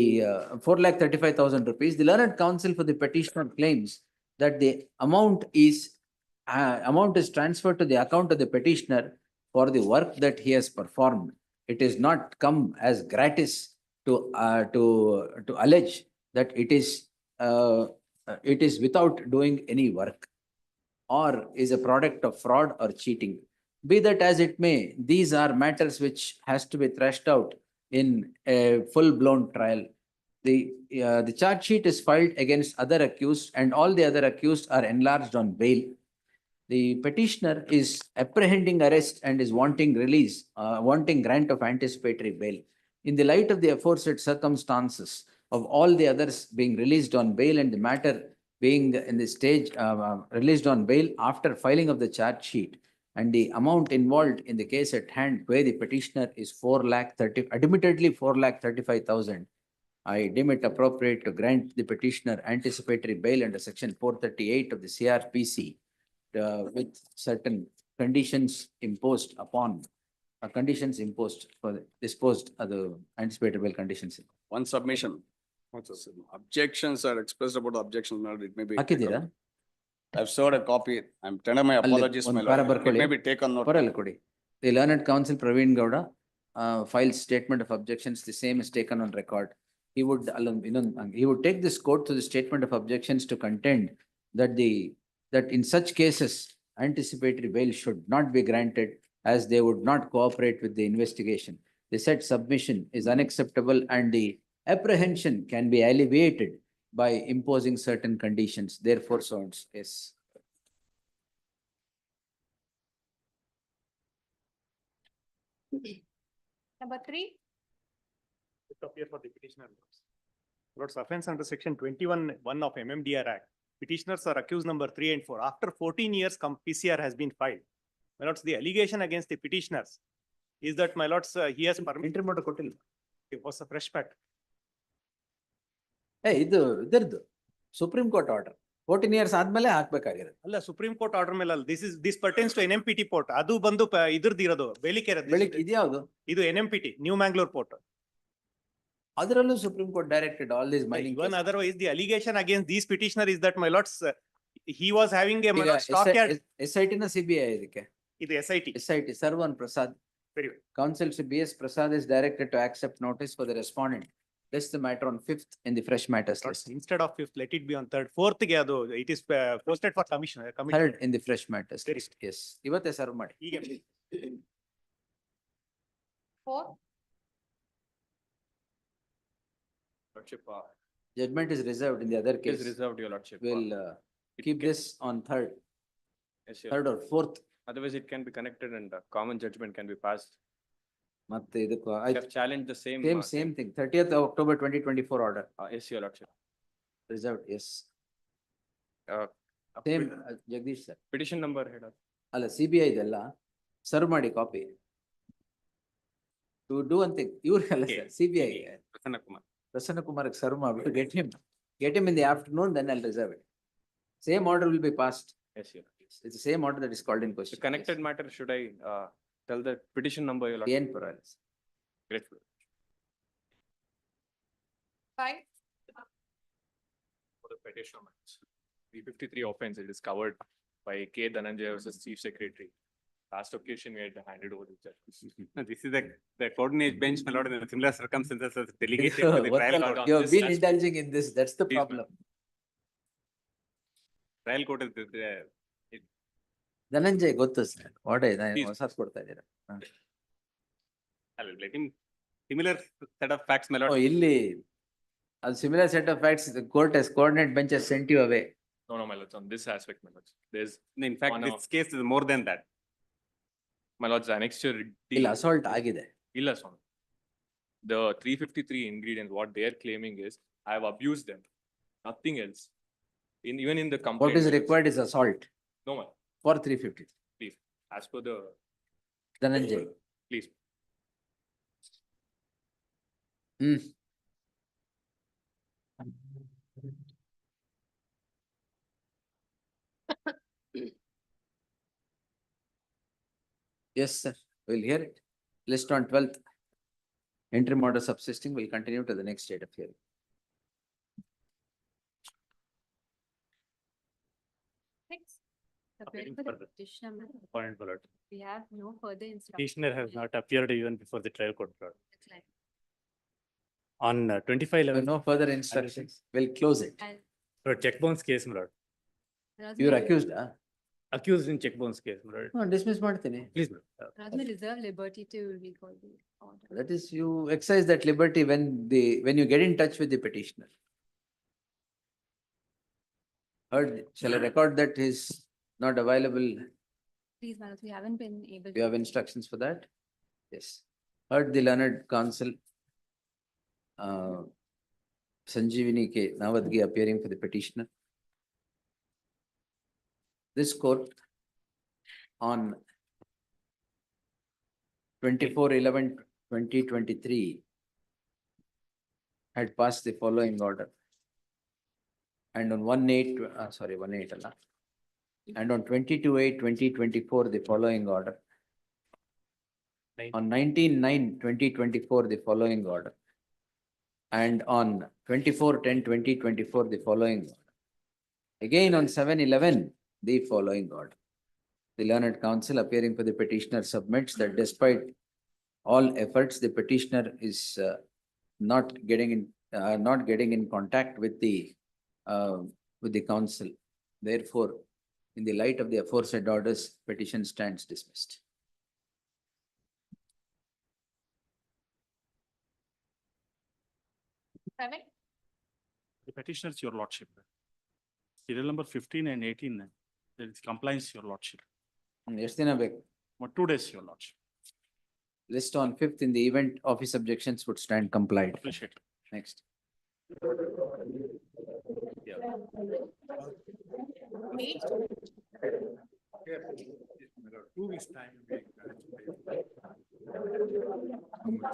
4,35,000 rupees, the learned counsel for the petitioner claims that the amount is transferred to the account of the petitioner for the work that he has performed. It is not come as gratis to allege that it is without doing any work or is a product of fraud or cheating. Be that as it may, these are matters which has to be thrashed out in a full-blown trial. The charge sheet is filed against other accused, and all the other accused are enlarged on bail. The petitioner is apprehending arrest and is wanting release, wanting grant of anticipatory bail. In the light of the aforesaid circumstances of all the others being released on bail and the matter being in the stage released on bail after filing of the charge sheet, and the amount involved in the case at hand, where the petitioner is 4,35,000, I deem it appropriate to grant the petitioner anticipatory bail under section 438 of the CRPC with certain conditions imposed for disposed of the anticipatory bail conditions. One submission. Objections are expressed about the objection. It may be. ಹಾಕಿದ್ದೀರಾ? I've served a copy. I'm tender my apologies, my lord. It may be taken note. ಬರಲ್ಲ ಕೊಡಿ. The learned counsel Praveen Gowda files statement of objections. The same is taken on record. He would take this court to the statement of objections to contend that in such cases anticipatory bail should not be granted as they would not cooperate with the investigation. The said submission is unacceptable and the apprehension can be alleviated by imposing certain conditions. Therefore, so on. Yes. Number 3, To appear for the petitioner. Lord's offense under section 21(1) of MMDR Act. Petitioners are accused number 3 and 4. After 14 years, PCR has been filed. My lords, the allegation against the petitioners is that, my lords, he has permitted. Interim order ಕೊಟ್ಟಿಲ್ಲ. It was a fresh matter. ಇದು ಇದರದ್ದು supreme court order 14 years ಆದ್ಮೇಲೆ ಹಾಕ್ಬೇಕಾಗಿರೋದು. ಅಲ್ಲ, supreme court order ಮೇಲೆ ಅಲ್ಲ. This pertains to NMPT port. ಅದು ಬಂದು ಇದ್ರದ್ದು ಇರೋದು ಬೇಲಿಕೆರೆ. ಬೆಳಿಗ್ಗೆ ಇದ್ಯಾವುದು? ಇದು NMPT, ನ್ಯೂ ಮ್ಯಾಂಗ್ಳೂರ್ port. ಅದರಲ್ಲೂ supreme court directed all this mining. Even otherwise, the allegation against these petitioner is that, my lords, he was having a stockyard. SIT ನ CBI ಇದಕ್ಕೆ. ಇದು SIT. SIT Sarvan Prasad. Very well. Counsel Sri B.S. Prasad is directed to accept notice for the respondent. List the matter on 5th in the fresh matters Lords, list. instead of 5th, let it be on 3rd. 4th ಗೆ ಅದು it is posted for commission. 3rd in the fresh matters Very list. Yes. ಇವತ್ತೇ serve ಮಾಡಿ. ಈಗ 4, Lordship, Judgment is reserved in the other is case. reserved, your lordship. We'll keep this on 3rd, Yes, your 3rd or 4th. Otherwise, it can be connected and common judgment can be passed. ಮತ್ತೆ ಇದಕ್ಕೆ I have challenged the same. same thing. 30th of October 2024 order Yes, your lordship. reserved. Yes. Uh, Same Jagdish sir. Petition number head of. ಅಲ್ಲ CBI ಇದೆಲ್ಲ serve ಮಾಡಿ copy. To do one thing. ಇವ್ರಿಗೆಲ್ಲ Okay. Sir CBI Prasanna Kumar. Prasanna Kumarಗೆ serve ಮಾಡ್ಬಿಟ್ಟು get him in the afternoon, then I'll reserve it. Same order will be passed. Yes, your lordship. It's the same order that is called in The question. connected matter, should I tell the petition number, your lordship? ಏನ್ ಪರವಾಗಿಲ್ಲ. Grateful. 5, For the petition of matters. 353 offense, it is covered by K. Dhananjay versus Chief Secretary. Last occasion, we had handed over the judge. No, this is the coordinate bench, my lord, in similar circumstances as delegated to the trial court. You have this been aspect. indulging in this. That's the Please, ma'am. problem. Trial court is Dhananjay ಗೊತ್ತು sir. Wade Please. ಹೊಸದು ಕೊಡ್ತಾ ಇದ್ದೀರಾ. I'll let him similar set of facts, my O lord. ಇಲ್ಲಿ ಅದು similar set of facts the court has coordinate bench has sent you away. No, no, my lords, on this aspect, my lords. There's, In fact, One this case is more than that. my lords, annexure. ಇಲ್ಲ assault ಆಗಿದೆ. Illa son. The 353 ingredients, what they are claiming is, I have abused them, nothing else. Even in the complaint. What is my lords. required is assault No, man, for 350. please, as per the, Dhananjay. please. Yes, sir. We'll hear it. List on 12th. Interim order subsisting will continue to the next date of hearing. Six. Appearing For the for the petitioner, point, my lord. we have no further instruction. Petitioner has not appeared even before the trial court, my lord. That's right. On 25/11, No further instructions. We'll close it. And for checkbones case, my lord. there was You're no- accused, ah? Accused in checkbones case, my lord. No, dismiss ಮಾಡ್ತೀನಿ. Please, my lord. there was no reserved liberty to recall the order. That is, you exercise that liberty when you get in touch with the petitioner. Heard, shall I record that is not available? Please, madam, we haven't been able. You have instructions for that? Yes. Heard the learned counsel. Sanjeevini K. Nawadgi appearing for the petitioner. This court on 24/11/2023 had passed the following order. And on 1/8 Allah. And on 22/8/2024, the following order. On 19/9/2024, the following order. And on 24/10/2024, the following order. Again on 7/11, the following order. The learned counsel appearing for the petitioner submits that despite all efforts, the petitioner is not getting in contact with the counsel. Therefore, in the light of the aforesaid orders, petition stands dismissed. 7, The petitioners, your lordship. Serial number 15 and 18, there is compliance, your lordship. ಎಷ್ಟು ದಿನ ಬೇಕು? For 2 days, your lordship. List on fifth in the event office objections would stand complied. Appreciate it. Next. 8, 2 weeks time.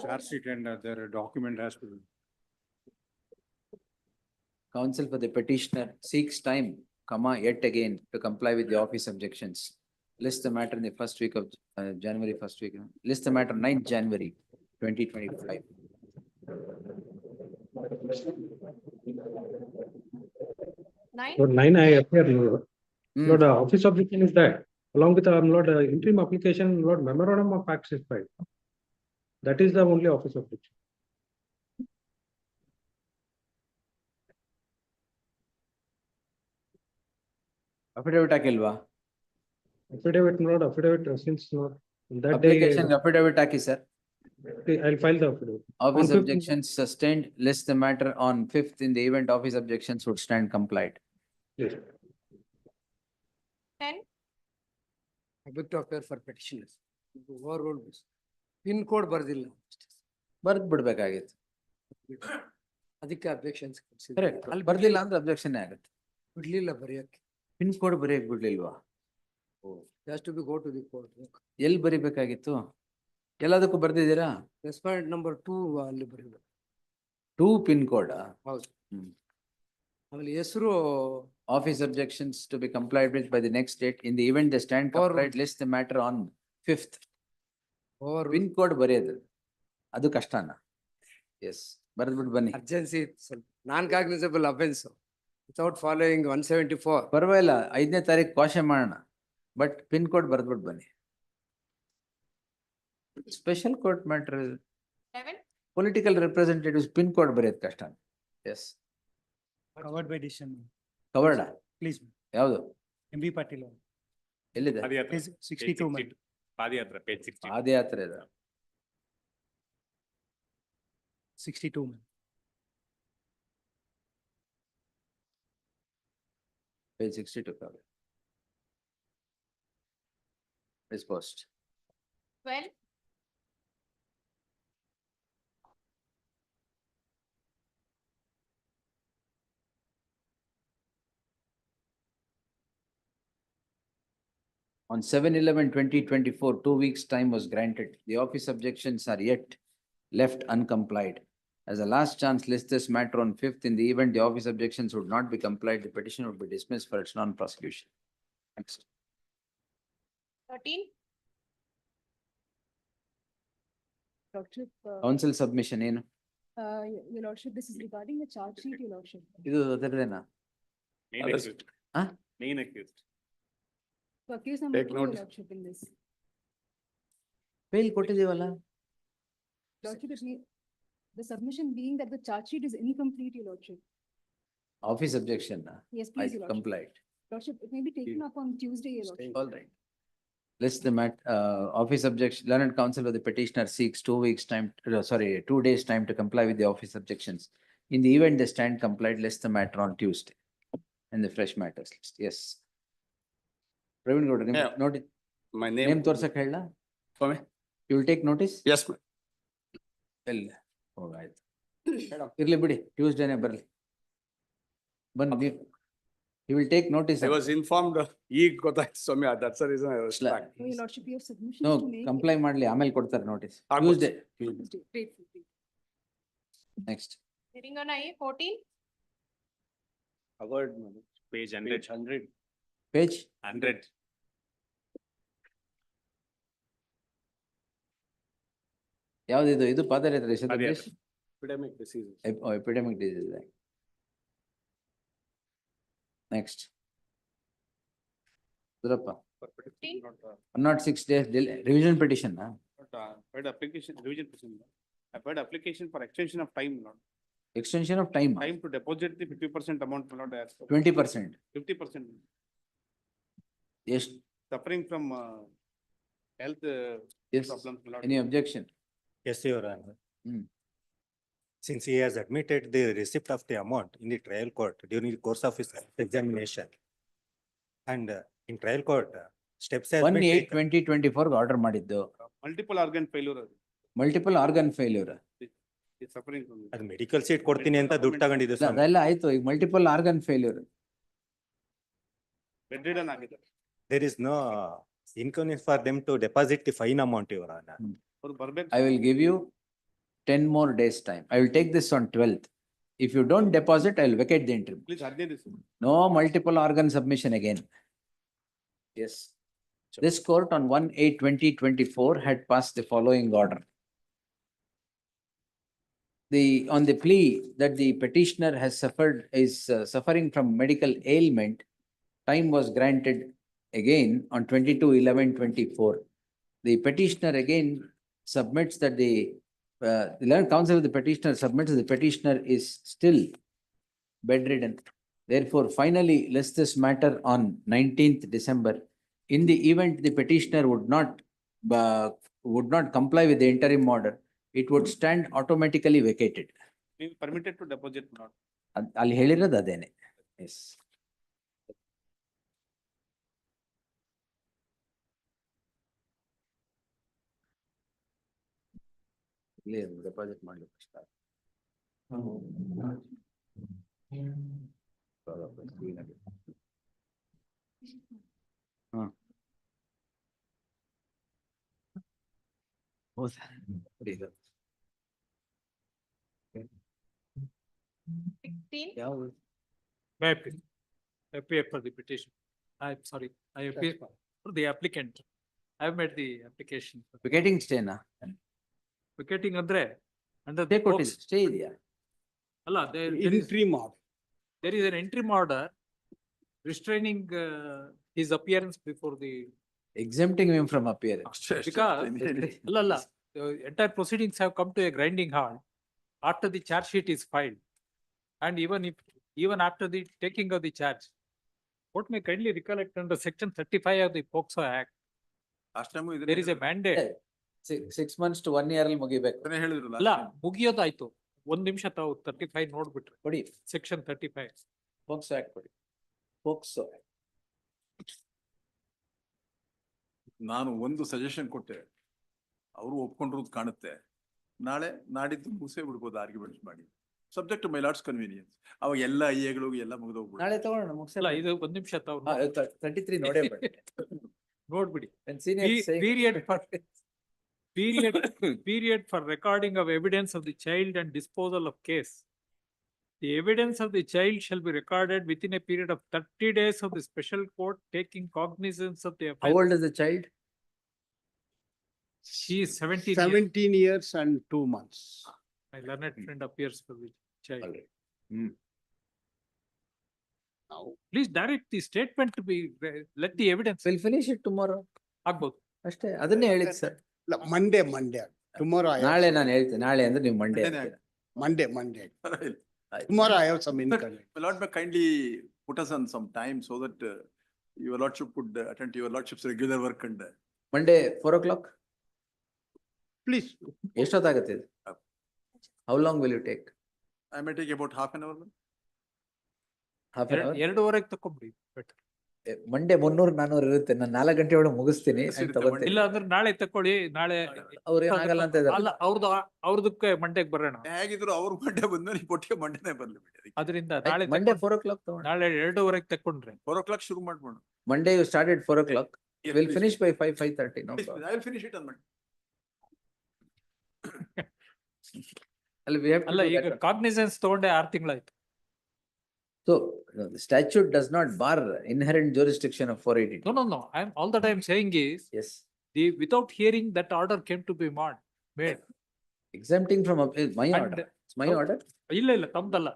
Charge sheet and their document has to. Counsel for the petitioner seeks time, yet again to comply with the office objections. List the matter in the first week of January, first week. List the matter 9th January 2025. 9, Lord, 9 I appear, Lord. Hmm. Lord, office objection is that, along with, Lord, interim application, Lord, memorandum of facts is filed. That is the only office objection. Affidavit ಹಾಕಿಲ್ವಾ? Affidavit, Lord, affidavit, since, Lord, that day, Application affidavit hockey sir. I'll file the affidavit. Office On 5th objections sustained. List the matter on fifth in the event office objections would stand complied. Yes. 10, Object of affair for petitioners. Overruled. Pin code ಬರ್ದಿಲ್ಲ. ಬರ್ದ್ ಬಿಡ್ಬೇಕಾಗಿತ್ತು. ಅದಕ್ಕೆ objections. Correct. ಅಲ್ಲಿ ಬರ್ದಿಲ್ಲ ಅಂದ್ರೆ objection ಆಗುತ್ತೆ. ಬಿಡ್ಲಿಲ್ಲ ಬರೆಯಕ್ಕೆ. Pin code ಬರೆಯಕ್ ಬಿಡ್ಲಿಲ್ವಾ? Has to be go to the court. ಎಲ್ಲಿ ಬರಿಬೇಕಾಗಿತ್ತು? ಎಲ್ಲದಕ್ಕೂ ಬರ್ದಿದ್ದೀರಾ? Respondent number 2 ಅಲ್ಲಿ ಬರೀಬೇಕು. 2 ಪಿನ್ ಕೋಡ್. ಹೌದು. ಹ್ಮ್. ಆಮೇಲೆ ಹೆಸರು Office objections to be complied with by the next date. In the event they stand complied, list the matter on fifth. Over pin code ಬರೆಯೋದು ಅದು ಕಷ್ಟನಾ? S, ಬರ್ದ್ಬಿಟ್ಟು ಬನ್ನಿ. ಅರ್ಜೆನ್ಸಿ ಸ್ವಲ್ಪ ನಾನ್ ಕಾಗ್ನಿಸಬಲ್ ಅಫೆನ್ಸ್ ವಿತೌಟ್ ಫಾಲೋಯಿಂಗ್ 174. ಪರವಾಗಿಲ್ಲ, 5ನೇ ತಾರೀಕು ಕ್ವಾಶೆ ಮಾಡೋಣ, ಬಟ್ ಪಿನ್ ಕೋಡ್ ಬರ್ದ್ಬಿಟ್ಟು ಬನ್ನಿ. Special court matter 11, political representatives pin code ಬರೆಯೋದು ಕಷ್ಟ. Yes, Covered by decision. Covered Please, ಯಾವುದು? MB Patil. ಎಲ್ಲಿದೆ? Page 62, ma'am. ಪಾದಯಾತ್ರೆ, page 60. ಪಾದಯಾತ್ರೆ ಇದೆ. 62, ma'am. Page 62 cover. Disposed. 12, On 7/11/2024, 2 weeks' time was granted. The office objections are yet left uncomplied. As a last chance, list this matter on fifth. In the event the office objections would not be complied, the petition would be dismissed for its non-prosecution. Next. 13, Lordship, Council submission ಏನು? Your Lordship, this is regarding the charge sheet, Your Lordship. ಇದು ಅದರದೇನಾ? Main Others- accused. Huh? Main accused. So accused number Take 2, Your note. Lordship, in this. Bail ಕೊಟ್ಟಿದೀವಲ್ಲ? Lordship, the submission being that the charge sheet is incomplete, Your Lordship. Office objection. Yes, I please, Your Lordship. complied. Lordship, it may be taken up on Tuesday, Your Lordship. All right. List the office objection, learned counsel of the petitioner seeks 2 weeks time, 2 days time to comply with the office objections. In the event they stand complied, list the matter on Tuesday. And the fresh matters list, yes. Praveen Gowda, Yeah. notice, My name name. ತೋರ್ಸಕ್ ಹೇಳ? Swami? You will take notice? Yes, ma'am. ಇಲ್ಲ, ಹೋಗಾಯ್ತು. ಇರ್ಲಿ ಬಿಡಿ, ಟ್ಯೂಸ್ಡೇನೆ ಬರ್ಲಿ. ಬನ್ನಿ, you will take notice. I was informed, ಈಗ ಗೊತ್ತಾಯ್ತು ಸ್ವಾಮಿ, that's the reason I was ಇಲ್ಲ. back. So, Your Lordship, you have submissions No, to make. comply ಮಾಡ್ಲಿ, ಆಮೇಲೆ ಕೊಡ್ತಾರೆ notice. ಆಗ್ಬೋದು. Tuesday, Tuesday, grateful. next. hearing on I 14, Covered, page 100. 100. Page? 100. ಯಾವ್ದಿದು? ಇದು ಪಾದಯಾತ್ರೆ ಪಾದಯಾತ್ರೆ. Epidemic diseases. Epidemic disease. Next. Surappa, 106 days revision petition. Heard application, revision petition. I've heard application for extension of time, Lord. Extension of time, Time to deposit the 50% amount, Lord, as 20%. 50%. Yes, Suffering from health yes. problems, Lord. Any objection? Yes, Your Honor. since he has admitted the receipt of the amount in the trial court during the course of his examination. And in trial court, steps has been taken. 1/8/2024 order ಮಾಡಿದ್ದು Multiple organ failure. Multiple organ failure. He's suffering from it. ಅದು medical seat ಕೊಡ್ತೀನಿ ಅಂತ ದುಡ್ಡು ತಗೊಂಡಿದ್ದು ಸ್ವಾಮಿ. ಅದೆಲ್ಲ ಆಯ್ತು, ಈಗ multiple organ failure. Bedridden ಆಗಿದ್ದಾರೆ. There is no inconvenience for them to deposit the fine amount, Your Honor. ಅವ್ರು ಬರ್ಬೇಕು. I will give you 10 more days time. I will take this on 12th. If you don't deposit, I will vacate the interim. Please 15 ದಿವಸ. No multiple organ submission again. Yes. This court on 1/8/2024 had passed the following order. On the plea that the petitioner has is suffering from medical ailment, time was granted again on 22/11/24. The petitioner again submits that the learned counsel of the petitioner submits that the petitioner is still bedridden. Therefore, finally, list this matter on 19th December. In the event the petitioner would not comply with the interim order, it would stand automatically vacated. ನೀವು permitted to deposit not. ಅಲ್ಲಿ ಹೇಳಿರೋದು ಅದೇನೆ. Yes. ಇಲ್ಲಿ deposit ಮಾಡ್ಲಿಕ್ಕೆ ಇಷ್ಟ. ಹೌದಾ? ನೋಡಿ ಇದು. 16. ಯಾವ May I appear for the petition? I'm sorry, I appear for the applicant. I have made the application. ವಿಕೆಟಿಂಗ್ ಸ್ಟೇನಾ? Vacating ಅಂದ್ರೆ under ಸ್ಟೇ the ಕೊಟ್ಟಿದೆ, books. ಸ್ಟೇ ಇದೆಯಾ? ಅಲ್ಲ, there is an interim order restraining his appearance before the, Exempting him from appearance. because, the entire proceedings have come to a grinding halt after the charge sheet is filed. And even after the taking of the charge, court may kindly recollect under section 35 of the POCSO Act, Last time there is a mandate. 6 months to 1 year ಅಲ್ಲಿ ಮುಗಿಬೇಕು. ಹೇಳಿದ್ರಲ್ಲ. ಅಲ್ಲ, ಮುಗಿಯೋದಾಯ್ತು. ಒಂದ್ ನಿಮಿಷ ತಾವು 35 ನೋಡ್ಬಿಟ್ರೆ ಕೊಡಿ, section 35. POCSO act ಕೊಡಿ. POCSO ನಾನು ಒಂದು ಸಜೆಷನ್ ಕೊಟ್ಟೆ, ಅವರು ಒಪ್ಕೊಂಡಿರೋದು ಕಾಣುತ್ತೆ. ನಾಳೆ ನಾಡಿದ್ದು ಮುಸೆ ಬಿಡ್ಬೋದು ಆರ್ಗ್ಯುಮೆಂಟ್ಸ್ ಮಾಡಿ, subject to my lord's convenience. ಅವಾಗ ಎಲ್ಲ ಐಎಗಳು ಎಲ್ಲ ಮುಗಿದೋಗ್ಬಿಡು. ನಾಳೆ ತಗೊಳ್ಳೋಣ, ಮುಗಿಸಲ್ಲ. ಅಲ್ಲ, ಇದು ಒಂದ್ ನಿಮಿಷ ತಾವು 33 ನೋಡೇ ಬಿಡಿ. ನೋಡ್ಬಿಡಿ. And senior saying- Period for recording of evidence of the child and disposal of case. The evidence of the child shall be recorded within a period of 30 days of the special court taking cognizance of the How offence. old is the child? She is 17 years. 17 years and 2 months. My learned friend appears for the child. Alright. Now, Please direct the statement to be, let the evidence. We'll finish it tomorrow. ಆಗ್ಬೋದು. ಅಷ್ಟೇ, ಅದನ್ನೇ ಹೇಳಿದ್ sir. Monday. Tomorrow I have ನಾಳೆ some- ನಾನು ಹೇಳ್ತೇನೆ, ನಾಳೆ ಅಂದ್ರೆ ನೀವು Monday. Monday. Tomorrow I have some inconvenience. My lord may kindly put us on some time so that your lordship could attend to your lordship's regular work and Monday 4 o'clock? Please. ಎಷ್ಟೊತ್ತಾಗತ್ತೆ ಇದು? How long will you take? I may take about half an hour. Half an hour? 2:30 ತಕೊಂಬಿಡಿ. Monday 300-400 ಇರುತ್ತೆ, ನಾನು 4 ಗಂಟೆ ಒಳಗೆ ಮುಗಿಸ್ತೀನಿ and ಇರುತ್ತೆ ತಗೊಳ್ತೀನಿ. ಇಲ್ಲ ಅಂದ್ರೆ ನಾಳೆ ತಕೊಳ್ಳಿ. ನಾಳೆ ಅವ್ರು ಏನಾಗಲ್ಲ ಅಂತ ಇದ್ದಾರೆ. ಅಲ್ಲ, ಅವ್ರದಕ್ಕೆ ಮಂಡೆಗೆ ಬರೋಣ. ಹೇಗಿದ್ರು ಅವ್ರ ಮಂಡೆ ಬಂದು ನೀವು ಒಟ್ಟಿಗೆ ಮಂಡೆನೆ ಬರ್ಲಿ ಬಿಡಿ. ಅದರಿಂದ ನಾಳೆ ಮಂಡೇ 4 o'clock ತಗೊಳ್ಳಿ. ನಾಳೆ 2:30 ತಕೊಂಡ್ರೆ 4 o'clock ಶುರು ಮಾಡ್ಬೋಣ. Monday you start at 4 o'clock. Yes, We'll please. finish by 5:30. No Please, problem. I will finish it on Monday. We have to ಅಲ್ಲ, do ಈಗ that. ಕಾಗ್ನಿಸೆನ್ಸ್ ತಗೊಂಡೆ 6 ತಿಂಗಳಾಯ್ತು. So no, the statute does not bar inherent jurisdiction of 482. No. All that I am saying is, Yes. without hearing, that order came to be made. Exempting from my And- order. It's my order. ಇಲ್ಲ, ತಮ್ದಲ್ಲ.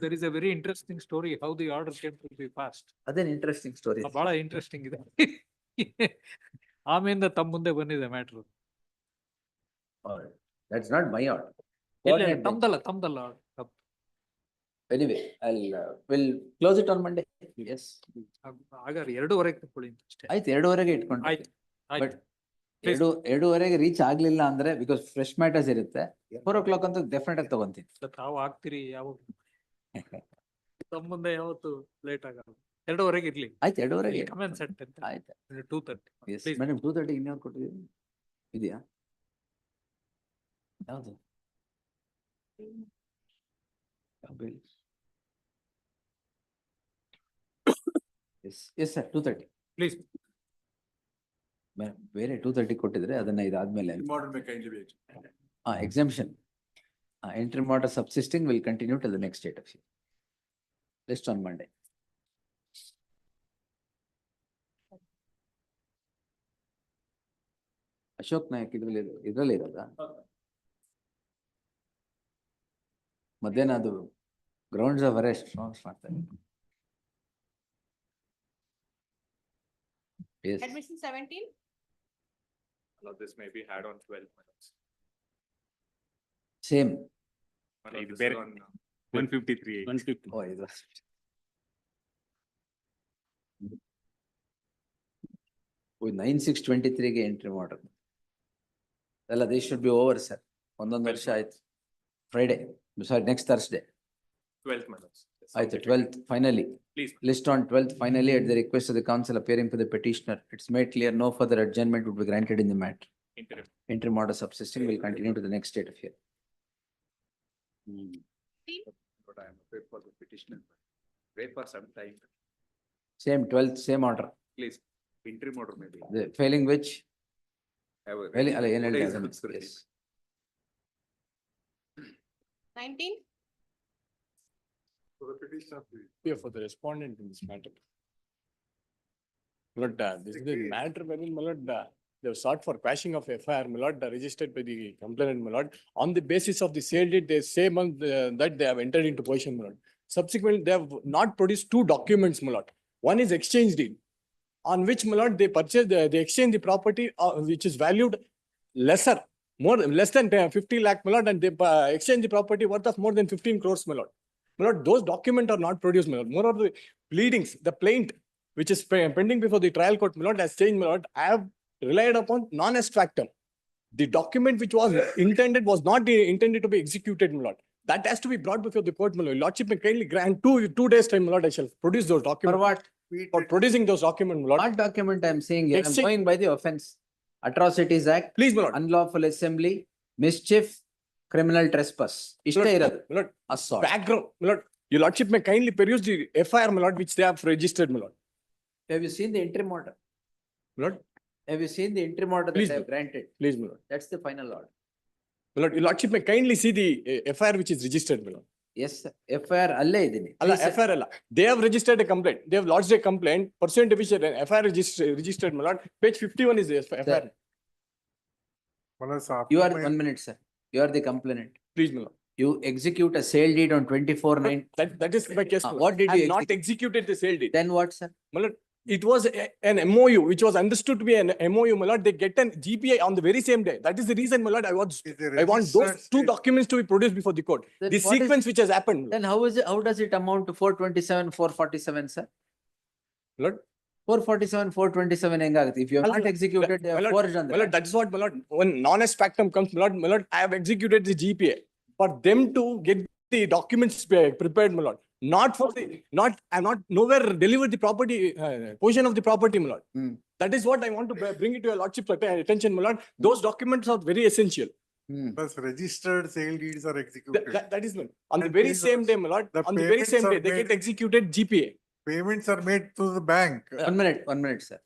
There is a very interesting story how the order came to be passed. ಅದೇನ್ interesting story. ಬಹಳ interesting ಇದೆ. ಆಮೇಲೆ ತಮ್ಮ ಮುಂದೆ ಬಂದಿದೆ matter. That's not my order. ಇಲ್ಲ, Coordinate them. ತಮ್ದಲ್ಲ. Anyway, we'll close it on Monday. Yes. ಹಾಗಾದ್ರೆ 2:30 ತಕೊಳ್ಳಿ ಅಷ್ಟೇ. ಆಯ್ತು, 2:30ಗೆ ಇಟ್ಕೊಂಡು. ಆಯ್ತು. But Please. 2:30 ರೀಚ್ ಆಗ್ಲಿಲ್ಲ ಅಂದ್ರೆ ಬಿಕಾಸ್ ಫ್ರೆಶ್ ಮ್ಯಾಟರ್ಸ್ ಇರುತ್ತೆ 4 ಅಂತೂ ಡೆಫಿನೆಟ್ ಆಗಿ ತಗೊಂತೀನಿ. ತಾವು ಆಗ್ತೀರಿ ಯಾವಾಗ ತಮ್ಮ ಮುಂದೆ ಯಾವತ್ತು ಲೇಟ್ ಆಗಲ್ಲ. 2:30 ಇರ್ಲಿ. ಆಯ್ತು 2:30 ಕಮೆಂಟ್ ಸೆಟ್ ಅಂತ ಆಯ್ತು. 2:30. S Please. ಮೇಡಮ್ 2:30 ಇನ್ಯಾವ್ದು ಕೊಟ್ಟಿದ್ದೀವಿ ಇದೆಯಾ ಯಾವುದು ಎಸ್ ಸರ್ 2:30 Please. ಬೇರೆ 2:30 ಕೊಟ್ಟಿದ್ರೆ ಅದನ್ನ ಇದಾದ್ಮೇಲೆ Modern may kindly wait. exemption interim order subsisting will continue till the next date of hearing. List on Monday. Ashok Nayak ಇದ್ರಲ್ಲಿ ಇರೋದ ಮಧ್ಯಾಹ್ನ ಅದು ಗ್ರೌಂಡ್ಸ್ ಆಫ್ ಅರೆಸ್ಟ್ ಮಾಡ್ತಾರೆ. Yes. Admission 17. This may be had on 12 minutes. Same. This is Very- on, 153. 150. Oh, ಇದು with 9/6/23 interim order. ಅಲ್ಲ they should be over sir. ಒಂದೊಂದು ವರ್ಷ ಆಯ್ತು. Friday, sorry, next Thursday. 12 minutes. ಆಯ್ತು 12th finally. Please. List on 12th finally at the request of the council appearing for the petitioner. It's made clear no further adjournment would be granted in the matter. Interim. Interim order subsisting will continue to the next date of hearing. But I am afraid for the petitioner. Wait for some time. Same 12th, same order. Please, interim order maybe. The failing which, failing, ಅಲ್ಲ, ಏನ್ Today is ಹೇಳ್ತಾರೆ? fixed rate. Yes. 19. For the petitioner, please. Yeah, for the respondent in this matter. But this is the matter wherein, my lord, they have sought for quashing of FIR, my lord, registered by the complainant, my lord. On the basis of the sale deed, they say that they have entered into possession, my lord. Subsequently, they have not produced two documents, my lord. One is exchange deed, on which, my lord, they purchased, they exchanged the property, which is valued lesser, less than 50 lakh, my lord, and they exchanged the property worth of more than 15 crores, my lord. My lord, those documents are not produced, my lord. More of the pleadings, the plaint, which is pending before the trial court, my lord, has changed, my lord. I have relied upon non-est factum. The document which was intended was not intended to be executed, my lord. That has to be brought before the court, my lord. Lordship may kindly grant 2 days time, my lord. I shall produce those For documents. what? For producing those documents, my lord. What document I am saying here? I am Exchange- going by the offense. Atrocities Act, Please, my lord. unlawful assembly, mischief, criminal trespass. ಇಷ್ಟೇ ಇರೋದು. My lord, Assault. background, my lord. Your lordship may kindly peruse the FIR, my lord, which they have registered, my lord. Have you seen the interim order? My lord, Have you seen the interim order that Please I have do. granted? please, my lord. That's the final order. My lord, your lordship may kindly see the FIR which is registered, my lord. Yes, sir. FIR ಅಲ್ಲೇ ಇದೀನಿ. Allah, Please, sir. FIR Allah. They have registered a complaint. They have lodged a complaint pursuant to which an FIR registered, my lord. Page 51 is the FIR. Sir, You are 1 minute, sir. You are the complainant. Please, my lord. You execute a sale deed on 24/9. That is my case. my lord. What did I you have not executed the sale deed. Then what, sir? My lord, it was an MOU which was understood to be an MOU, my lord. They get an GPA on the very same day. That is the reason, my lord, I want those two documents to be produced before the court. Then The what is- sequence which has happened, my lord. Then how does it amount to 427, 447, sir? Lord. 447, 427 ಹೆಂಗಾಗುತ್ತೆ? If you have not executed, they My have lord, forged on my lord, that is what, my lord, when non-est factum comes, my lord, I have executed the GPA. For them to get the documents prepared, my lord, not for the, I am not nowhere delivered the property, portion of the property, my lord. Hmm. That is what I want to bring it to your lordship's attention, my lord. Those documents are very essential. Plus registered sale deeds are executed. That is, my lord. On the And very these same are- day, my lord, the on the very payments same are day, they get made- executed GPA. Payments are made to the bank, 1 minute, sir.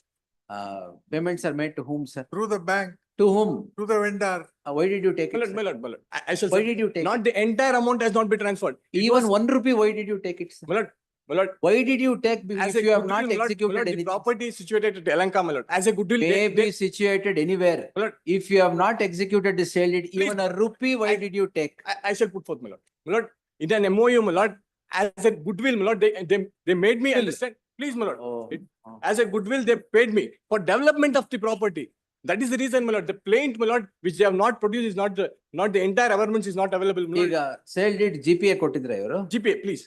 Payments are made to whom, sir? through the bank, To whom? to the vendor. Why did you take My it, lord, sir? my lord, my lord. I shall Why say, did you take not it? the entire amount has not been transferred. It Even was- 1 rupee, why did you take it, sir? My lord, my lord, Why did you take as if a you have goodwill, not my lord, executed the anything? property is situated at Elanka, my lord. As a goodwill, May they- be situated anywhere. My lord, If you have not executed the sale deed, Please, even a rupee, why I- did you take? I shall put forth, my lord. My lord, in an MOU, my lord, as a goodwill, my lord, they made me Goodwill. understand. Please, my lord, Oh, as a goodwill, they paid me for development of the property. That is the reason, my lord. The plaint, my lord, which they have not produced is not the entire averments is not available, my lord. ಈಗ sale deed GPA ಕೊಟ್ಟಿದ್ರ ಇವರು? GPA, please.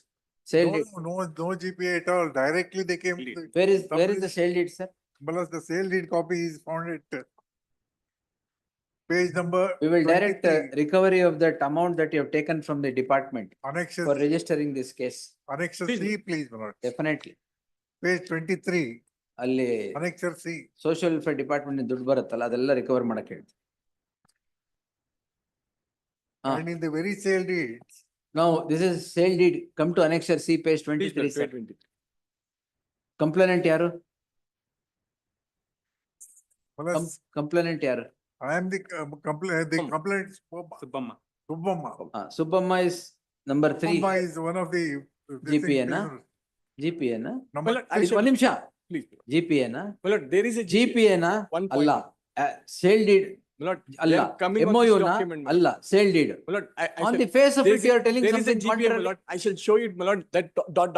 Sale No, deed. no GPA at all. Directly they came. to the- Where is the Somebody- sale deed, sir? Plus the sale deed copy is found at Page number. We will direct 23, recovery of that amount that you have taken from the department Annexure, for registering this case. Annexure Please. C, please, my lord. Definitely. Page 23, ಅಲ್ಲಿ Annexure C. Social welfare department ದುಡ್ಡು ಬರುತ್ತಲ್ಲ ಅದೆಲ್ಲ recover ಮಾಡಕ್ಕೆ ಹೇಳ್ತೀವಿ. And in the very sale deeds, Now, this is sale deed. Come to annexure C, page 23, sir. Complainant ಯಾರು? plus Complainant ಯಾರು? I am the complaint, the complaint. Subbamma. Subbamma. Subbamma is number 3. Subbamma is one of the. GPA na? GPA na? Number. ಒಂದು ನಿಮಿಷ. Please. GPA na? My lord, there is a GPA na? One point. ಅಲ್ಲ. Sale deed My lord, ಅಲ್ಲ. they are coming on MOU this na? document, my ಅಲ್ಲ. Sale deed. My lord, I On shall- the face of there it, is you a- are telling there is a something GPA, my contrary. lord. I shall show you, my lord, that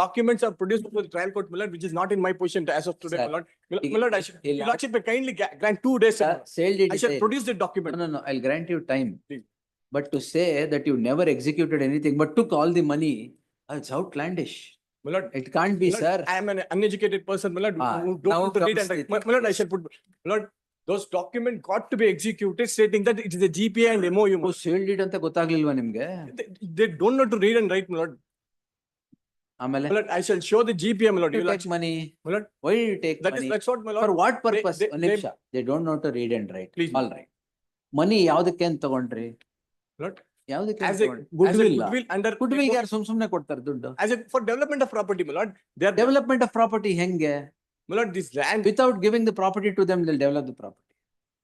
documents are produced before the trial court, my lord, which is not in my position as of today, Sir, my lord. My lord, I should, il- your lordship may kindly grant 2 days. Sir, sale deed I is shall sale. produce the document. No, I'll grant you time. Please. But to say that you never executed anything but took all the money, it's outlandish. My lord, It can't be, my lord, sir. I am an uneducated person, my lord, Ah, who now don't want to read comes and write. the- My lord, I shall put, my lord, those documents got to be executed stating that it is a GPA and MOU. my lord. Sale deed ಅಂತ ಗೊತ್ತಾಗ್ಲಿಲ್ವಾ ನಿಮ್ಗೆ? They don't know to read and write, my lord. ಆಮೇಲೆ My lord, I shall show the GPA, my lord. you Your take lordship- money. My lord, Why do you take that is, money? that's what, my lord. For what purpose? they- ಒಂದ್ ನಿಮಿಷ. They don't know to read and write. Please. All right. Money ಯಾವ್ದಕ್ಕೆ ಅಂತ ತಗೊಂಡ್ರಿ? Lord, ಯಾವ್ದಕ್ಕೆ as a Goodwill. goodwill under. Goodwill ಯಾರು ಸುಮ್ನೆ ಕೊಡ್ತಾರೆ ದುಡ್ಡು? As a, for development of property, my lord, they are, Development of property ಹೆಂಗೆ? my lord, this land. Without giving the property to them, they'll develop the property.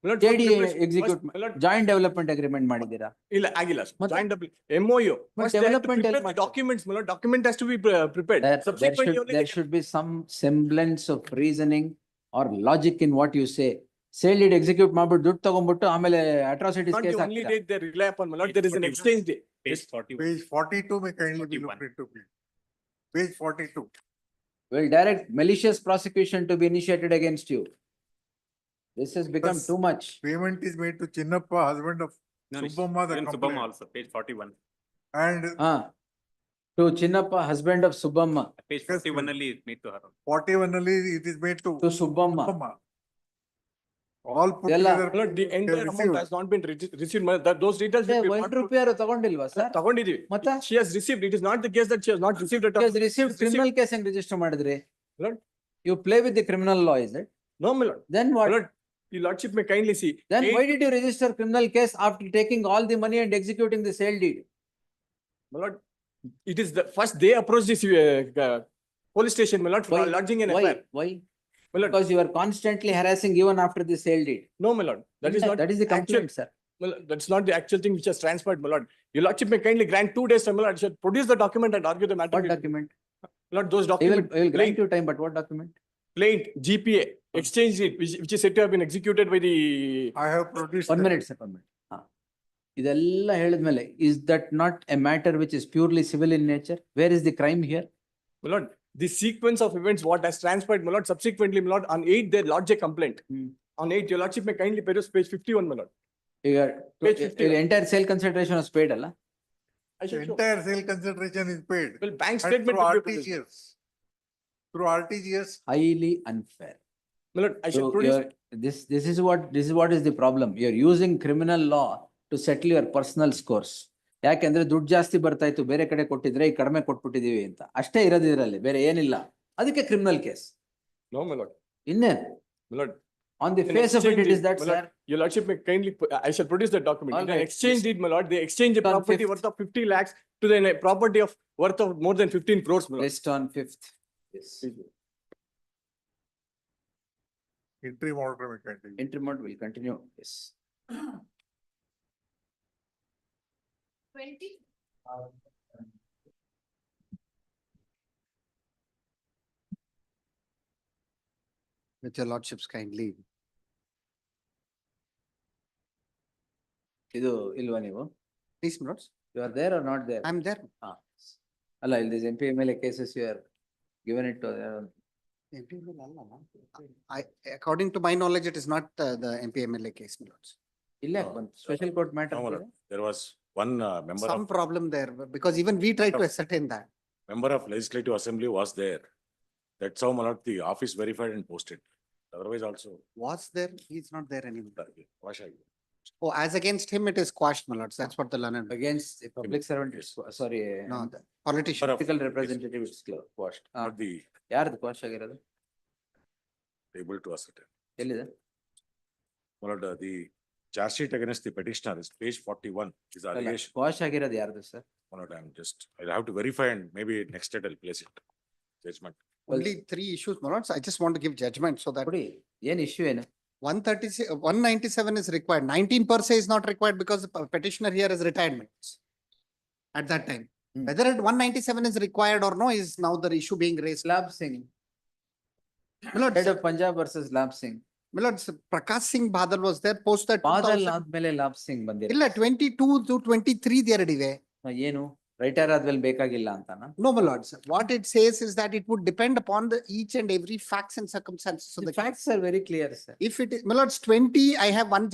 My lord, JD first- execute, first, my lord, joint development agreement ಮಾಡಿದ್ದೀರಾ? ಇಲ್ಲ ಆಗಿಲ್ಲ ಮತ್ತೆ? joint MOU. First they have to development prepare ಎಲ್ಲಿ the ಮಾಡ್ತಾರೆ? documents, my lord. Document has to be prepared. There Subsequently only there they can- should be some semblance of reasoning or logic in what you say. Sale deed execute ಮಾಡ್ಬಿಟ್ಟು ದುಡ್ಡು ತಗೊಂಡ್ಬಿಟ್ಟು ಆಮೇಲೆ atrocities not the case only ಹಾಕ್ತೀರಾ? date they rely upon, my lord. There is an 41. exchange day. Page 41. Page 42 may kindly be 41. looked into, please. Page 42. Will direct malicious prosecution to be initiated against you. This has become Yes. too much. Payment is made to Chinnappa, husband of No, Subbamma, the even Subbamma complainant. also, page 41. And To Chinnappa, husband of Subbamma, Page Yes, 41 ಅಲ್ಲಿ made to her. 41 only it is made to to Subbamma. Subbamma. All put ಎಲ್ಲ- together. My lord, the they entire amount received. has not been received, my lord. That those details will be brought to- ₹1 ಯಾರು ತಗೊಂಡಿಲ್ವಾ sir? ತಗೊಂಡಿದ್ದೀವಿ. ಮತ್ತೆ? She has received. It is not the case that she has not received at He all. has received She's criminal case and register ಮಾಡಿದ್ರಿ. Lord. You play with the criminal law, is it? No, my lord. Then My what? lord, your lordship may kindly see. Then Eight- why did you register criminal case after taking all the money and executing the sale deed? My lord, it is the first they approached this police station, my lord, for Why? lodging an Why? FIR. Why? My lord, Because you are constantly harassing even after the sale deed. no, my lord, that is not. That is the actual- complaint, sir. Well, that's not the actual thing which has transpired, my lord. Your lordship may kindly grant 2 days, my lord. I should produce the document and argue the matter. What with- document? Lord, those I will documents, grant plain, you time, but what document? plain, GPA, exchange it, which is said to have been executed by the. I have produced. One that. minute, sir, 1 minute. ಇದೆಲ್ಲ ಹೇಳಿದ್ಮೇಲೆ, is that not a matter which is purely civil in nature? Where is the crime here? My lord, the sequence of events, what has transpired, my lord, subsequently, my lord, on 8, they lodged a complaint. On 8, your lordship may kindly peruse page 51, my lord. ಈಗ Page 50. entire sale consideration was paid ಅಲ್ಲ? I The shall show. entire sale consideration is paid. Well, bank And statement through will be produced. RTGS. Through RTGS, Highly unfair. My lord, I shall So produce. this is what is the problem. You are using criminal law to settle your personal scores. ಯಾಕೆಂದ್ರೆ ದುಡ್ಡು ಜಾಸ್ತಿ ಬರ್ತಾ ಇತ್ತು, ಬೇರೆ ಕಡೆ ಕೊಟ್ಟಿದ್ರೆ ಈ ಕಡಿಮೆ ಕೊಟ್ಬಿಟ್ಟಿದೀವಿ ಅಂತ ಅಷ್ಟೇ ಇರೋದು ಇದರಲ್ಲಿ, ಬೇರೆ ಏನಿಲ್ಲ. ಅದಕ್ಕೆ criminal case. No, my lord. ಇನ್ನೇನ್? My lord. On the In face of it, exchange it is deed, that, my sir. lord, your lordship may kindly, I shall produce the document. All In an right. exchange deed, my lord, they exchange a On property 5th. worth of 50 lakhs to the property of worth of more than 15 crores, my lord. List on 5th. Yes. interim order may continue. Interim will continue. Yes. 20. With your lordships kindly. ಇದು ಇಲ್ವಾ ನೀವು? Please, my lords. You are there or not there? I'm there. ಅಲ್ಲ, ಇಲ್ಲಿ MP MLA cases you are given it to. According to my knowledge, it is not the MP-MLA case, my lords. ಇಲ್ಲ special court No, my matter. lord. There was one member Some of, problem there, because even we tried to ascertain that. member of Legislative Assembly was there. That's how, my lord, the office verified and posted. Otherwise also, Was there, he's not there anymore. Vasha. Oh, as against him, it is quashed, my lords. That's what the learned. Against a public servant, sorry. No, the politician. Political representative, it's quashed. Not the ಯಾರ್ದು quash ಆಗಿರೋದು? able to ascertain. ಎಲ್ಲಿದೆ? My lord, the charge sheet against the petitioner is page 41 is ಅಲ್ಲ, allegation. quash ಆಗಿರೋದು ಯಾರ್ದು sir? My lord, I'll have to verify and maybe next state I'll place it. Judgment. Only 3 issues, my lords. I just want to give judgment so that ಕೊಡಿ, ಏನ್ issue ಏನು? 136, 197 is required. 19 per se is not required because the petitioner here is retirement at that time. Whether 197 is required or no is now the issue being raised. Lab Singh, My lords, head of Punjab versus Lab Singh. my lords, Prakash Singh Badal was there post that. Badal 2000 ಆದ್ಮೇಲೆ Lab Singh ಬಂದಿರ. ಇಲ್ಲ 22 to 23 they are ready. ಏನು writer ಆದ್ಮೇಲೆ ಬೇಕಾಗಿಲ್ಲ ಅಂತಾನ? No, my lords. What it says is that it would depend upon the each and every facts and circumstances. So The facts are very clear, sir. if it is, my lords, 20, I have one.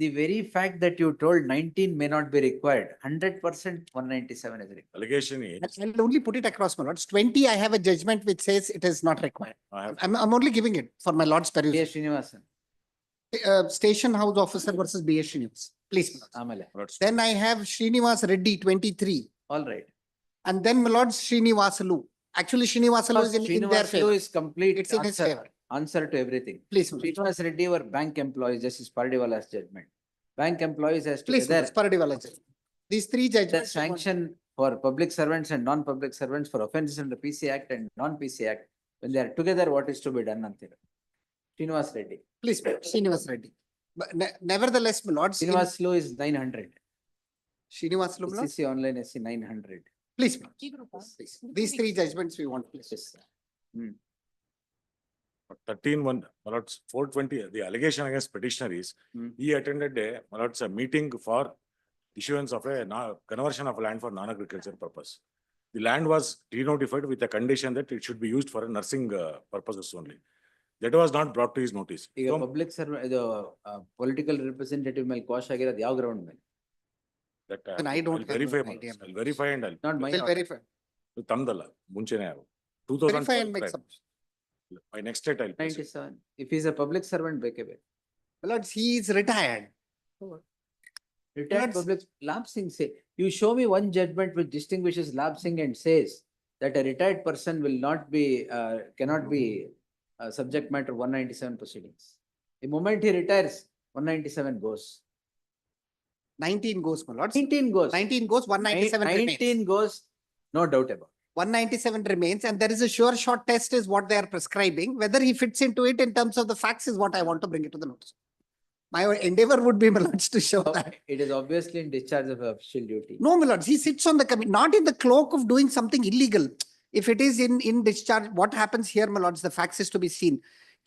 The very fact that you told 19 may not be required, 100% 197 is required. Allegation is, I'll only put it across, my lords. 20, I have a judgment which says it is not required. I have, I'm only giving it for my lord's perusal. B.S. Srinivasan, Station house officer versus B.S. Srinivas. Please, my lords. ಆಮೇಲೆ, my lord, Then I have Srinivas Reddy, 23. all right. And then my lords Srinivasalu. Actually, Srinivasalu is in their Srinivasalu favor. is complete It's in his answer, favor. answer to everything. Please, my lords. Srinivas Reddy were bank employees, Justice Pardiwala's judgment. Bank employees has Please, my together lords, Paradivala judge. These 3 the judgments. sanction for public servants and non-public servants for offenses under PC Act and non-PC Act. When they are together, what is to be done antir? Srinivas Reddy. Please, Srinivas Reddy. But nevertheless, my lords. Srinivasalu is 900. Srinivasalu, my lords. CC online SC 900. Please, my lords. G group, ah? Please. These 3 judgments we want, please. Yes, sir. 13-1, my lords, 420, the allegation against petitioner is, he attended my lords, a meeting for issuance of a conversion of land for non-agriculture purpose. The land was denotified with a condition that it should be used for a nursing purposes only. That was not brought to his notice. ಈಗ So, public ಸರ್ವ ಇದು political representative ಮೇಲೆ quash ಆಗಿರೋದು ಯಾವ ground ಮೇಲೆ? that Then I don't I'll have verify, an my idea. lords. I'll verify and Not my. We'll verify. ತಂದಲ್ಲ ಮುಂಚೆನೆ ಅವರು Verify and make 2012 submission. by next state I'll place it. 97. If he is a public servant, ಬೇಕೇ ಬೇಕು. My lords, he is retired. Retired Let's- public, Lab Singh say, you show me one judgment which distinguishes Lab Singh and says that a retired person will not be, cannot be subject matter 197 proceedings. The moment he retires, 197 goes. 19 goes, my lords. 19 goes. 19 goes, 197 remains. 19 goes, no doubt about. 197 remains, and there is a sure shot test is what they are prescribing. Whether he fits into it in terms of the facts is what I want to bring it to the notice. My endeavor would be, my lords, to show that. It is obviously in discharge of official duty. No, my lords, he sits on the committee, not in the cloak of doing something illegal. If it is in discharge, what happens here, my lords, the facts is to be seen.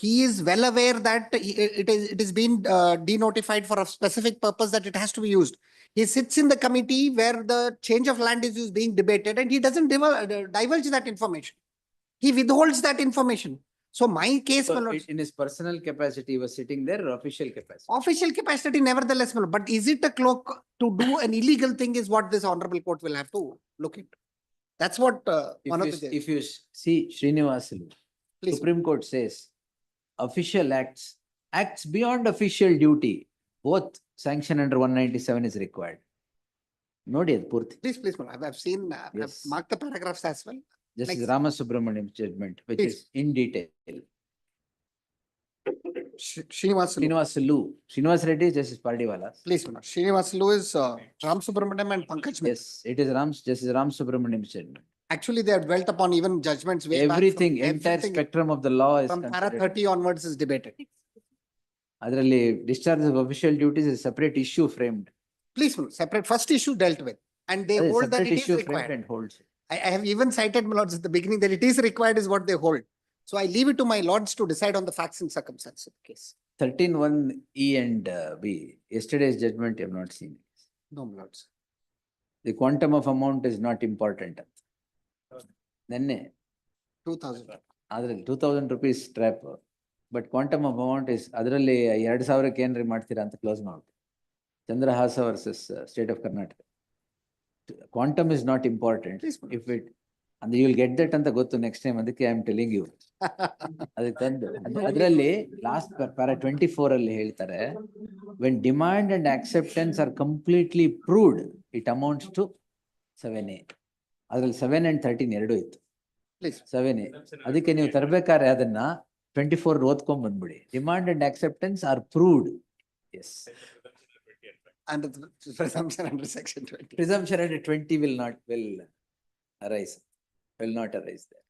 He is well aware that it is being denotified for a specific purpose that it has to be used. He sits in the committee where the change of land is being debated and he doesn't divulge that information. He withholds that information. So my case, my So lords, in his personal capacity, he was sitting there or official capacity? official capacity nevertheless, my lord, but is it a cloak to do an illegal thing is what this honorable court will have to look into. That's what one of the. If you see Srinivasalu, Please. Supreme Court says, official acts beyond official duty, both sanction under 197 is required. Nodi ad purti. Please, please, my lord. I've seen, I've Yes. marked the paragraphs as well. Justice Next. Ramasubramanian's judgment, which Please. is in detail. Srinivasalu. Srinivas Reddy is Justice Pardiwala. Please, my lord. Srinivasalu is Ram Subramaniam and Pankaj Mehta. Yes, it is Justice Ramasubramanian's judgment. Actually, they have dwelt upon even judgments way back from Everything, entire everything spectrum of the law is from para considered. 30 onwards is debated. Adರಲ್ಲಿ discharge of official duties is a separate issue framed. Please, my lord, separate, first issue dealt with, and they That is hold that separate it is issue framed required. and holds. I have even cited, my lords, at the beginning that it is required is what they hold. So I leave it to my lords to decide on the facts and circumstances of the case. 13(1) E and B, yesterday's judgment you have not seen. No, my lords. The quantum of amount is not important. ನೆನ್ನೆ 2000. ಅದ್ರಲ್ಲಿ 2000 rupees trap, but quantum of amount is ಅದರಲ್ಲಿ 2000 ಏನ್ರಿ ಮಾಡ್ತೀರಾ ಅಂತ close ಮಾಡ್ಬಿಟ್ಟು. Chandrahasa versus state of Karnataka. Quantum is not important. Please, my If it, ಅಂದ್ರೆ you will get that ಅಂತ ಗೊತ್ತು ನೆಕ್ಸ್ಟ್ ಟೈಮ್, ಅದಕ್ಕೆ ಐ ಆಮ್ ಟೆಲಿಂಗ್ ಯು. ಅದಕ್ಕೆ ತಂದು ಅದರಲ್ಲಿ ಲಾಸ್ಟ್ ಪ್ಯಾರ 24 ಅಲ್ಲಿ ಹೇಳ್ತಾರೆ, when demand and acceptance are completely proved it amounts to 7A. ಅದ್ರಲ್ಲಿ 7 and 13 ಎರಡೂ ಇತ್ತು. 7A. ಅದಕ್ಕೆ ನೀವು ತರಬೇಕಾದ್ರೆ ಅದನ್ನ 24 ಓದ್ಕೊಂಡ್ ಬಂದ್ಬಿಡಿ. Demand and acceptance are proved. Yes. And the presumption under section 20. Presumption under 20 will not arise there.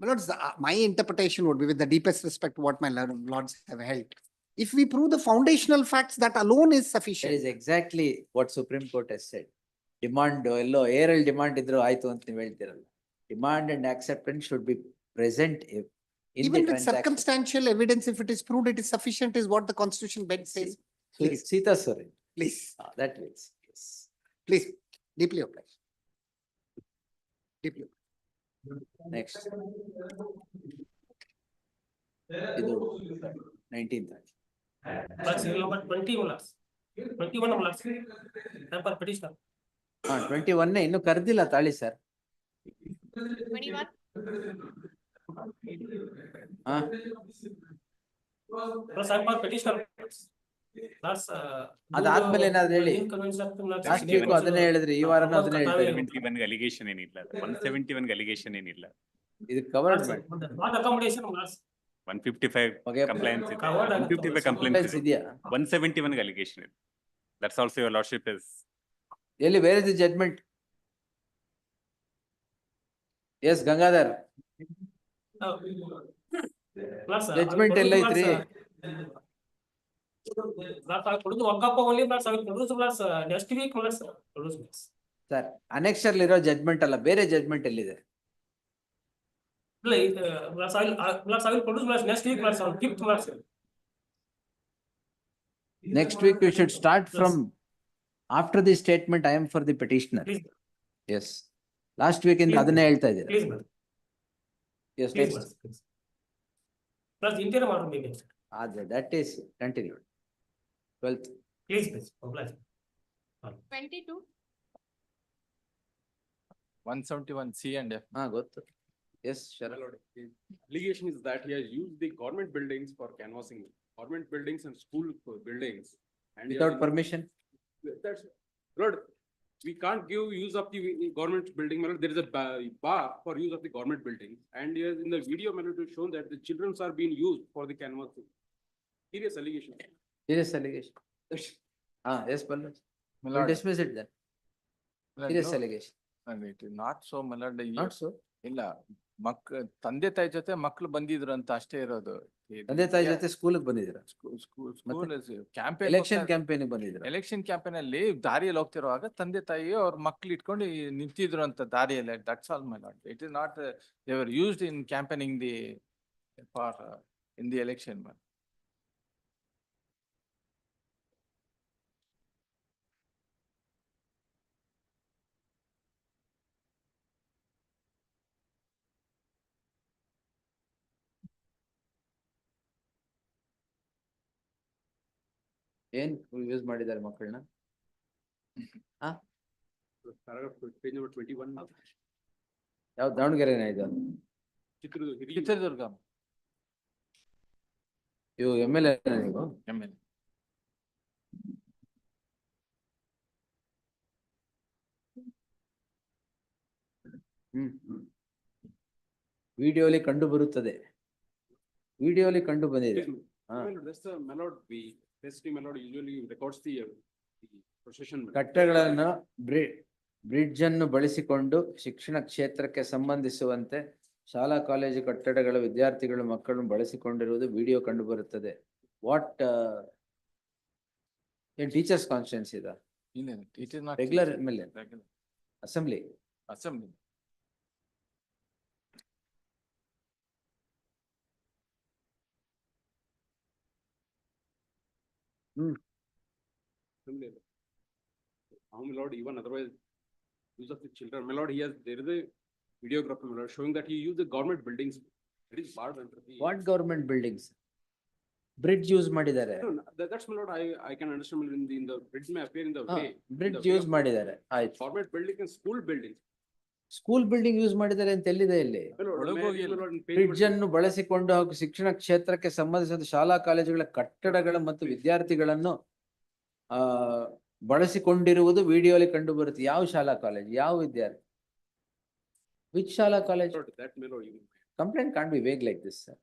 My lords, my interpretation would be, with the deepest respect to what my lords have held, if we prove the foundational facts, that alone is That sufficient. is exactly what Supreme Court has said. Demand ಎಲ್ಲೋ ಏರಲ್ಲಿ demand ಇದ್ರು ಆಯ್ತು ಅಂತ ನೀವು ಹೇಳ್ತಿರಲ್ಲ. Demand and acceptance should be present in Even the with transaction. circumstantial evidence, if it is proved, it is sufficient, is what the constitution bench says. Please, Sita sorry. please, That means yes. please, deeply obliged. Deeply. Next. ಇದು 19th. Number 20 mullahs. 21 mullahs. For petitioner. 21 ಇನ್ನು ಕರೆದಿಲ್ಲ ತಾಳಿ sir. 21. Plus I'm for petitioner. That's ಅದಾದ್ಮೇಲೆ ಏನಾದ್ರು ಹೇಳಿ. Last week ಅದನ್ನೇ ಹೇಳಿದ್ರಿ, ಈ ವಾರನೂ ಅದನ್ನೇ ಹೇಳ್ತಾ ಇದ್ದೀನಿ. 171 ಅಲಿಗೇಷನ್ ಏನಿಲ್ಲ, 171 ಅಲಿಗೇಷನ್ ಏನಿಲ್ಲ. ಇದು ಕವರ್ಡ್ ಮಾಡಿ. Not accommodation mullahs. 155 complaints ಇದೆ. Covered 155 complaints ಇದೆ. ಇದೆಯಾ? 171 allegation ಇದೆ. That's also your lordship is. ಎಲ್ಲಿ where is the judgment? Yes Gangadhar. Judgment ಎಲ್ಲ ಐತ್ರಿ? Next week mullahs. ಸರ್ ಅನೆಕ್ಷರ್ಲಿ ಇರೋ ಜಡ್ಜ್ಮೆಂಟ್ ಅಲ್ಲ, ಬೇರೆ ಜಡ್ಜ್ಮೆಂಟ್ ಎಲ್ಲಿದೆ? I will produce mullahs next week mullahs on 5th mullahs. Next week you should start from after the statement I am for the petitioner. Please. Yes. Last week in ಅದನ್ನೇ ಹೇಳ್ತಾ ಇದ್ದೀರಾ. Please madam. Yes, Please next. madam. Plus interim order may be extended. That is continued. 12th. Please, please, oblige. 22. 171C and F. ಗೊತ್ತು. Yes, Sharan. Allegation is that he has used the government buildings for canvassing, government buildings and school buildings. And he Without has- permission? That's, Lord, we can't give use of the government building, my lord. There is a bar for use of the government building. And he has in the video, my lord, it is shown that the children are being used for the canvassing. Serious allegation. Serious allegation. Yes, Balraj. We'll dismiss it then. Serious allegation. And it is not so, my lord. Not so. ಇಲ್ಲ, ತಂದೆ ತಾಯಿ ಜೊತೆ ಮಕ್ಳು ಬಂದಿದ್ರು ಅಂತ ಅಷ್ಟೇ ಇರೋದು. ತಂದೆ ತಾಯಿ ಜೊತೆ ಸ್ಕೂಲ್ ಬಂದಿದ್ದೀರಾ? ಸ್ಕೂಲ್ ಕ್ಯಾಂಪೇನ್, ಎಲೆಕ್ಷನ್ ಕ್ಯಾಂಪೇನ್ ಬಂದಿದ್ದೀರಾ? ಎಲೆಕ್ಷನ್ ಕ್ಯಾಂಪೇನ್ ಅಲ್ಲಿ ದಾರಿಯಲ್ಲಿ ಹೋಗ್ತಿರುವಾಗ ತಂದೆ ತಾಯಿ ಅವ್ರ ಮಕ್ಳು ಇಟ್ಕೊಂಡು ನಿಂತಿದ್ರು ಅಂತ ದಾರಿಯಲ್ಲಿ. That's all my lord. It is not they were used in campaigning the for in the election. ಏನ್ ಯೂಸ್ ಮಾಡಿದ್ದಾರೆ ಮಕ್ಕಳನ್ನ? Paragraph page number 21. ಯಾವ ದಾವಣಗೆರೆನ ಇದು? ಚಿತ್ರದುರ್ಗ. ಇವು MLA ನೀವು? MLA. ವಿಡಿಯೋಲಿ ಕಂಡು ಬರುತ್ತದೆ. ವಿಡಿಯೋಲಿ ಕಂಡು ಬಂದಿದೆ. That's the my lord, we basically my lord usually records the procession. ಕಟ್ಟಡಗಳನ್ನು ಬ್ರಿಡ್ಜ್ ಅನ್ನು ಬಳಸಿಕೊಂಡು ಶಿಕ್ಷಣ ಕ್ಷೇತ್ರಕ್ಕೆ ಸಂಬಂಧಿಸುವಂತೆ ಶಾಲಾ ಕಾಲೇಜು ಕಟ್ಟಡಗಳ ವಿದ್ಯಾರ್ಥಿಗಳು ಮಕ್ಕಳನ್ನು ಬಳಸಿಕೊಂಡಿರುವುದು ವಿಡಿಯೋ ಕಂಡು ಬರುತ್ತದೆ. ವಾಟ್ ಏನ್ ಟೀಚರ್ಸ್ ಕಾನ್ಸ್ಟಿಟ್ಯೂನ್ಸಿ ಇದೆ? ಇಲ್ಲ, it is not regular MLA assembly. Assembly. My lord, even otherwise use of the children, my lord, he has, there is a videographer, my lord, showing that he used the government buildings. It is part under the. What government buildings? Bridge use ಮಾಡಿದ್ದಾರೆ. No, that's my lord, I can understand in the bridge may appear in the way. Bridge use ಮಾಡಿದ್ದಾರೆ. ಆಯ್ತು. Government building and school buildings. School building use ಮಾಡಿದ್ದಾರೆ ಅಂತ ಎಲ್ಲಿದೆ ಇಲ್ಲಿ? Bridge ಅನ್ನು ಬಳಸಿಕೊಂಡು ಹಾಗೂ ಶಿಕ್ಷಣ ಕ್ಷೇತ್ರಕ್ಕೆ ಸಂಬಂಧಿಸಿದ ಶಾಲಾ ಕಾಲೇಜುಗಳ ಕಟ್ಟಡಗಳ ಮತ್ತು ವಿದ್ಯಾರ್ಥಿಗಳನ್ನು ಬಳಸಿಕೊಂಡಿರುವುದು ವಿಡಿಯೋಲಿ ಕಂಡು ಬರುತ್ತೆ. ಯಾವ ಶಾಲಾ ಕಾಲೇಜ್, ಯಾವ ವಿದ್ಯಾರ್ಥಿ, ವಿಚ್ ಶಾಲಾ college? That may not even. Complaint can't be vague like this, sir.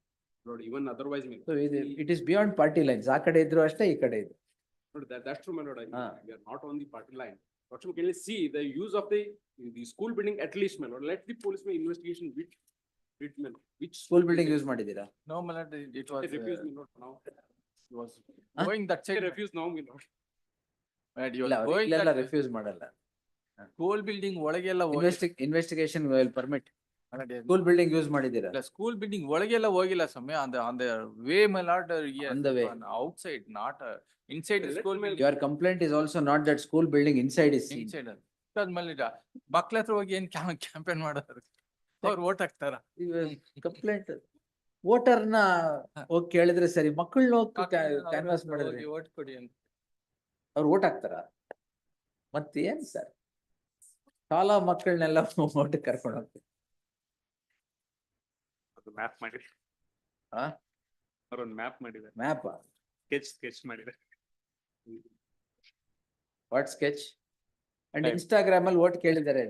Not even otherwise. So it is beyond party lines. ಆ ಕಡೆ ಇದ್ರು ಅಷ್ಟೇ, ಈ ಕಡೆ ಇದ್ರು. That's true, my lord. Ah. We are not on the party line. But can you see the use of the school building at least, my lord? Let the police make investigation which school building use ಮಾಡಿದ್ದೀರಾ? No, my lord, it was. They refuse, my lord, now. He was going that They side. refuse now, my lord. Right, he was ಇಲ್ಲ, going ಇಲ್ಲೆಲ್ಲ that refuse ಮಾಡಲ್ಲ. school building ಒಳಗೆಲ್ಲ ಹೋಗಿ. Investigation will permit. School building use ಮಾಡಿದ್ದೀರಾ? School building ಒಳಗೆಲ್ಲ ಹೋಗಿಲ್ಲ ಸಮಯ on the way, my lord. On the way. Outside, not inside the school building. Your complaint is also not that school building inside is seen. Inside. ಅದ್ಮೇಲೆ ಮಕ್ಳ ಹತ್ರ ಹೋಗಿ ಏನ್ campaign ಮಾಡೋರು? ಅವ್ರು ಓಟ್ ಹಾಕ್ತಾರ? ಕಂಪ್ಲೇಂಟ್ ವೋಟರ್ನ ಹೋಗಿ ಕೇಳಿದ್ರೆ ಸರಿ, ಮಕ್ಕಳನ್ನ ಹೋಗಿ ಕ್ಯಾನ್ವಾಸ್ ಮಾಡಿದ್ರೆ ಓಟ್ ಕೊಡಿ ಅಂತ. ಅವ್ರು ಓಟ್ ಹಾಕ್ತಾರ? ಮತ್ತೇನ್ ಸರ್, ಶಾಲಾ ಮಕ್ಕಳನ್ನೆಲ್ಲ ಓಟ್ ಕರ್ಕೊಂಡು ಹೋಗ್ತಾರೆ. ಮ್ಯಾಪ್ ಮಾಡಿದ್ರೆ ಅವ್ರೊಂದು ಮ್ಯಾಪ್ ಮಾಡಿದ್ದಾರೆ. ಮ್ಯಾಪ್ ಸ್ಕೆಚ್ ಮಾಡಿದ್ದಾರೆ. What sketch? ಅಂಡ್ ಇನ್ಸ್ಟಾಗ್ರಾಮ್ ಅಲ್ಲಿ ಓಟ್ ಕೇಳಿದ್ದಾರೆ.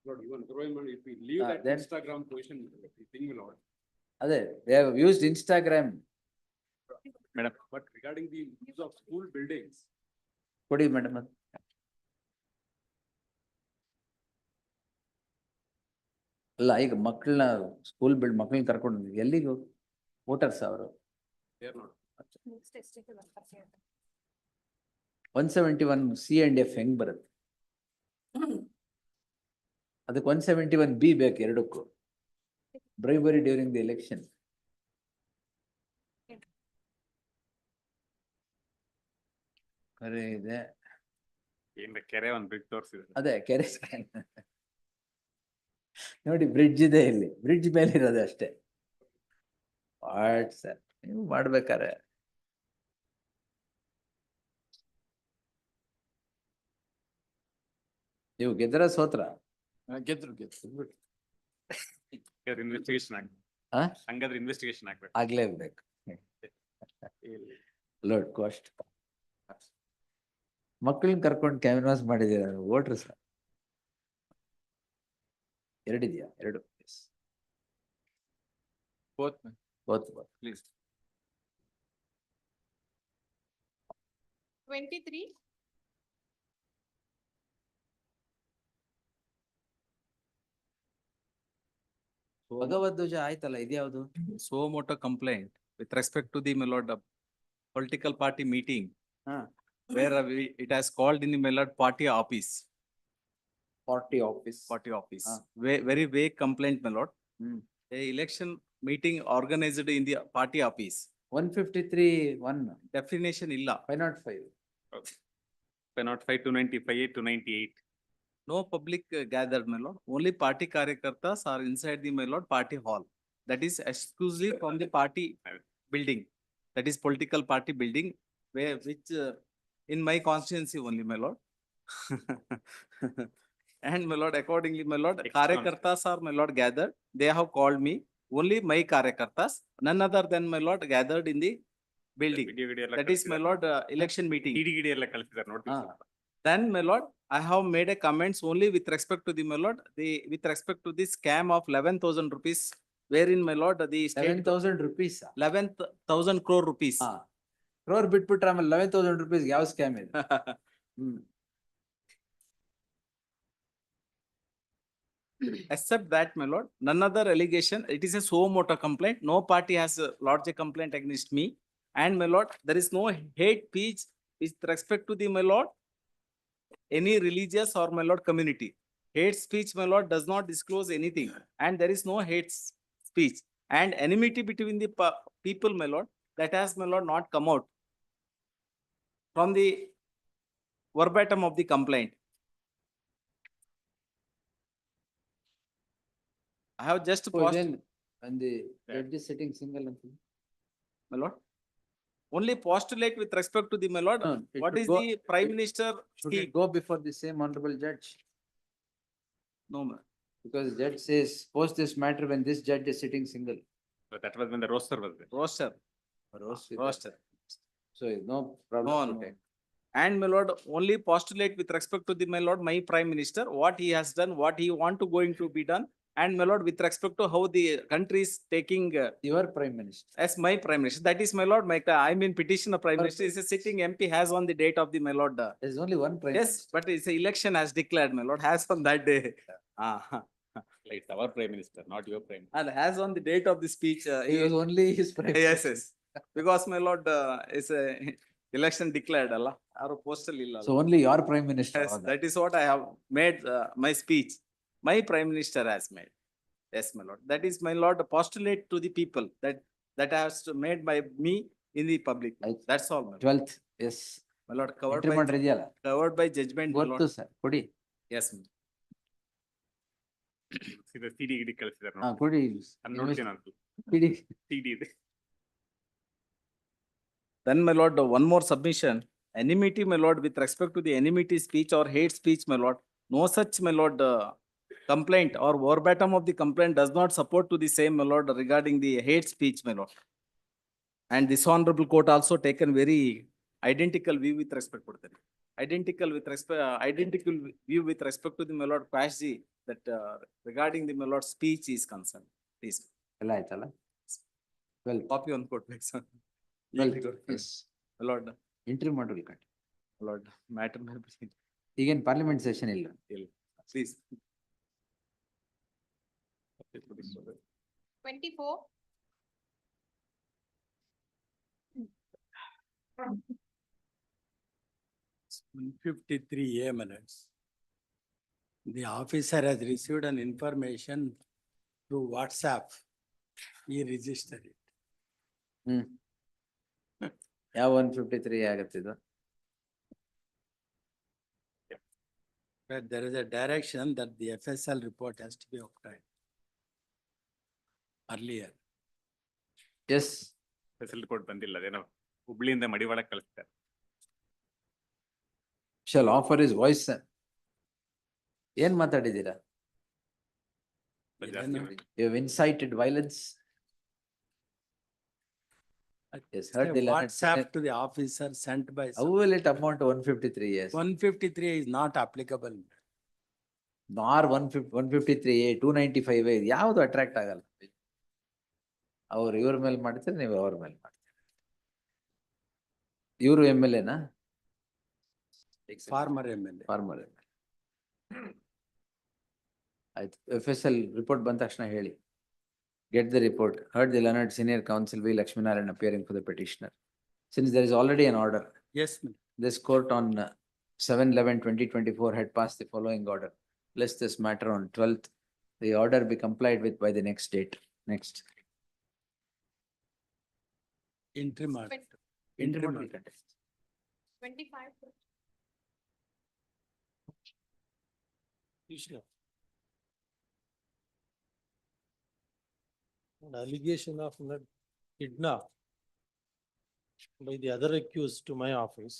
Lord, even otherwise, if we leave that then- Instagram position, the thing will not. ಅದೇ they have used Instagram. Madam. But regarding the use of school buildings, ಕೊಡಿ madam. ಅಲ್ಲ, ಈಗ ಮಕ್ಕಳನ್ನ school ಮಕ್ಕಳನ್ನ ಕರ್ಕೊಂಡು ಎಲ್ಲಿಗೂ ವೋಟರ್ಸ್ ಅವರು they are not. 171 C&F ಹೆಂಗ್ ಬರುತ್ತೆ? ಅದಕ್ಕೆ 171B ಬೇಕು ಎರಡಕ್ಕೂ. Bribery during the election. ಕರೆ ಇದೆ. ಏನ್ ಕೆರೆ ಒಂದು ಬ್ರಿಡ್ಜ್ ತೋರಿಸಿದ್ರು. ಅದೇ ಕೆರೆ ನೋಡಿ, ಬ್ರಿಡ್ಜ್ ಇದೆ ಇಲ್ಲಿ, ಬ್ರಿಡ್ಜ್ ಮೇಲೆ ಇರೋದು ಅಷ್ಟೇ. ವಾಟ್ ಸರ್ ನೀವು ಮಾಡ್ಬೇಕಾರೆ ನೀವು ಗೆದ್ರ ಸೋತ್ರ? ಗೆದ್ರು. ಇನ್ವೆಸ್ಟಿಗೇಷನ್ ಆಗ್ಬೇಕು. ಹಂಗಾದ್ರೆ ಇನ್ವೆಸ್ಟಿಗೇಷನ್ ಆಗ್ಬೇಕು. ಆಗ್ಲೇಬೇಕು. Load cost. ಮಕ್ಕಳನ್ನ ಕರ್ಕೊಂಡು ಕ್ಯಾನ್ವಾಸ್ ಮಾಡಿದ್ದೀರ ವೋಟ್ರು ಸರ್? ಎರಡಿದೆಯಾ? ಎರಡು. Both. Please. 23. ಭಗವದ್ವಜ ಆಯ್ತಲ್ಲ, ಇದ್ಯಾವುದು? So motor complaint with respect to the, my lord, political party meeting. Where it has called in the, my lord, party office. Party office. Very vague complaint, my lord. A election meeting organized in the party office. 153(1). Definition illa. 505. 505, 295, 298. No public gathered, my lord. Only party karyakartas are inside the, my lord, party hall. That is exclusively from the party building. That is political party building, which in my constituency only, my lord. And my lord, accordingly, my lord, karyakartas are, my lord, gathered. They have called me. Only my karyakartas, none other than, my lord, gathered in the building. That is, my lord, election meeting. ಗಿಡಿ ಎಲ್ಲ ಕಳಿಸಿದ್ದಾರೆ ನೋಡಿ. Then, my lord, I have made a comments only with respect to the, my lord, with respect to the scam of 11,000 rupees, wherein, my lord, the state 11,000 rupees. 11,000 crore rupees. Crore ಬಿಟ್ಬಿಟ್ರೆ ಆಮೇಲೆ 11,000 rupees ಯಾವ scam ಇದೆ? Except that, my lord, none other allegation. It is a so motor complaint. No party has lodged a complaint against me. And, my lord, there is no hate speech with respect to the, my lord, any religious or, my lord, community. Hate speech, my lord, does not disclose anything. And there is no hate speech. And enmity between the people, my lord, that has, my lord, not come out from the verbatim of the complaint. I have just paused. And the judge is sitting single. My lord, only postulate with respect to the, my lord, what is the prime minister Should it go before the same honorable judge? No, ma'am. Because judge says, post this matter when this judge is sitting single. So that was when the roster was there. Roster, roster. So no No, problem. no. Okay. And my lord, only postulate with respect to the, my lord, my prime minister, what he has done, what he want to going to be done. And my lord, with respect to how the country is taking, Your prime minister. as my prime minister, that is my lord, I mean petition of prime minister is a sitting MP has on the date of the, my lord. There's only one prime Yes, minister. but it's a election as declared, my lord, has on that day. Like it's our prime minister, not your prime. And has on the date of the speech. He was only his prime Yes, minister. yes. Because my lord, is a election declared, Allah, or postal illa. So only your prime minister. Yes, ordered. that is what I have made my speech. My prime minister has made. Yes, my lord. That is my lord postulate to the people that has made by me in the public. That's all, my lord. 12th. Yes. My lord, covered Entry by, ಮಾಡಿದ್ಯಲ್ಲ? covered by judgment, my ಗೊತ್ತು lord. sir. ಕೊಡಿ. Yes, ma'am. ಇದು CD ಗಿಡಿ ಕಳಿಸಿದಾರೆ ಹಾ ನೋಡಿ. ಕೊಡಿ. ಅದ್ ನೋಡ್ತೀನಿ ನಾನು. ಬಿಡಿ. CD ಇದೆ. Then, my lord, one more submission. Enmity, my lord, with respect to the enmity speech or hate speech, my lord, no such, my lord, complaint or verbatim of the complaint does not support to the same, my lord, regarding the hate speech, my lord. And this honorable court also taken very identical view with respect to that. Identical view with respect to the, my lord, Pashji, that regarding the, my lord, speech is concerned. Please. ಎಲ್ಲ ಆಯ್ತಲ್ಲ? 12. Copy on court, please. 12. Yes. My lord, Entry model cut. my lord, matter may be. ಈಗೇನ್ parliament session ಇಲ್ಲ. Please. 24. One 53A minutes. The officer has received an information through WhatsApp. He registered it. ಯಾವ 153 ಆಗತ್ತಿದು? But there is a direction that the FSL report has to be obtained. Earlier. Yes. Special report ಬಂದಿಲ್ಲ ಅದೇನೋ ಹುಬ್ಳಿಯಿಂದ ಮಡಿವಾಳ ಕಳಿಸ್ತಾರೆ. Shall offer his voice sir. ಏನ್ ಮಾತಾಡಿದ್ದೀರಾ? You have incited violence. Yes, heard the WhatsApp to the officer sent by. How will it amount to 153 years? 153 is not applicable. Nor 153A, 295A, ಯಾವುದು attract ಆಗಲ್ಲ. ಅವ್ರು ಇವ್ರ ಮೇಲೆ ಮಾಡ್ತಾರೆ, ನೀವು ಅವ್ರ ಮೇಲೆ ಮಾಡ್ತೀರಿ. ಇವರು MLA-ನಾ? Farmer MLA. Farmer MLA. ಆಯ್ತು. FSL ರಿಪೋರ್ಟ್ ಬಂದ ತಕ್ಷಣ ಹೇಳಿ. Get the report. Heard the learned senior counsel V. Lakshminarayan appearing for the petitioner. Since there is already an order. Yes, ma'am. This court on 7/11/2024 had passed the following order. Lest this matter on 12th, the order be complied with by the next date. Next. Interim. Interim. 25. An allegation of kidnap by the other accused to my office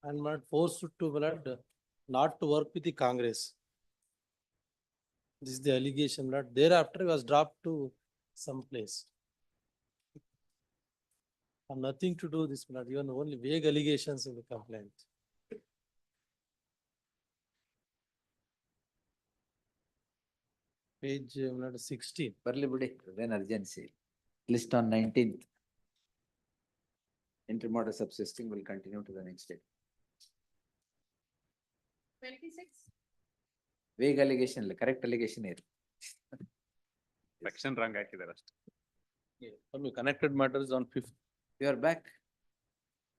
and not forced to not to work with the Congress. This is the allegation that thereafter was dropped to some place. Have nothing to do this, not even only vague allegations in the complaint. Page 16. ಬರ್ಲಿ ಬಿಡಿ, then urgency. List on 19th. Interim order subsisting will continue to the next day. 26. Vague allegation ಇಲ್ಲ, correct allegation ಇದೆ. Section wrong ಹಾಕಿದ್ದಾರೆ ಅಷ್ಟೇ. Connected matters on 5th. You are back.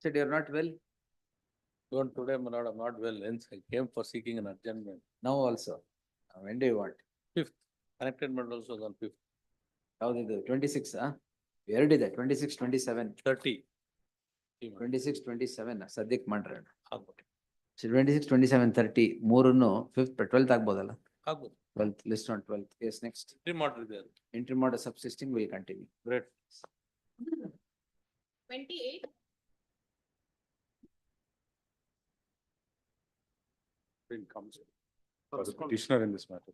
Said you are not well. Even today, my lord, I'm not well, hence I came for seeking an adjournment. Now also. When do you want? 5th. Connected matters was on 5th. ಯಾವ್ದಿದು? 26, ಎರಡಿದೆ, 26, 27. 30. 26, 27 ಸದ್ಯಕ್ಕೆ ಮಾಡ್ರೆ. ಆಗ್ಬೋದು. 26, 27, 30 ಮೂರನ್ನು 5th, 12th ಆಗ್ಬೋದಲ್ಲ? ಆಗ್ಬೋದು. 12th, list on 12th. Yes, next. Interim order ಇದೆ. Interim order subsisting will continue. Great. 28. Comes. For the petitioner in this matter.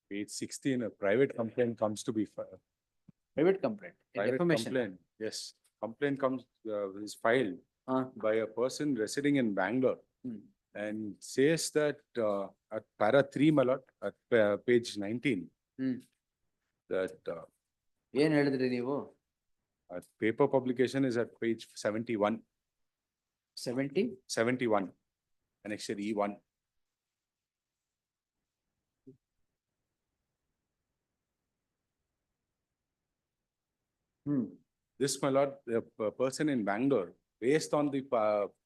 Page 16, a private complaint comes to be filed. Private complaint, Private defamation. complaint, yes. Complaint is filed by a person residing in Bangalore. Hmm. And says that at para 3, my lord, at page 19. Hmm. That ಏನ್ ಹೇಳಿದ್ರಿ ನೀವು? paper publication is at page 71. 71, annexure E1. This, my lord, the person in Bangalore, based on the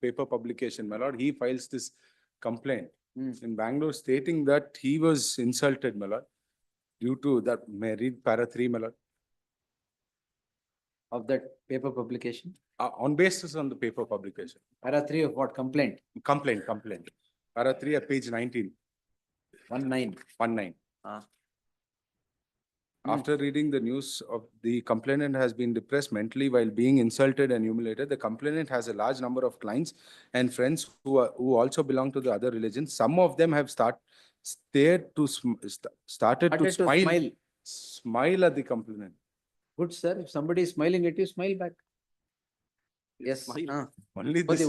paper publication, my lord, he files this complaint in Bangalore stating that he was insulted, my lord, due to that. May I read para 3, my lord? Of that paper publication? On basis on the paper publication. Para 3 of what? Complaint? Complaint. Para 3 at page 19. 19. After reading the news of the complainant has been depressed mentally while being insulted and humiliated, the complainant has a large number of clients and friends who also belong to the other religions. Some of them have started to smile at the complainant. Good, sir. If somebody is smiling at you, smile back. Yes. Only this.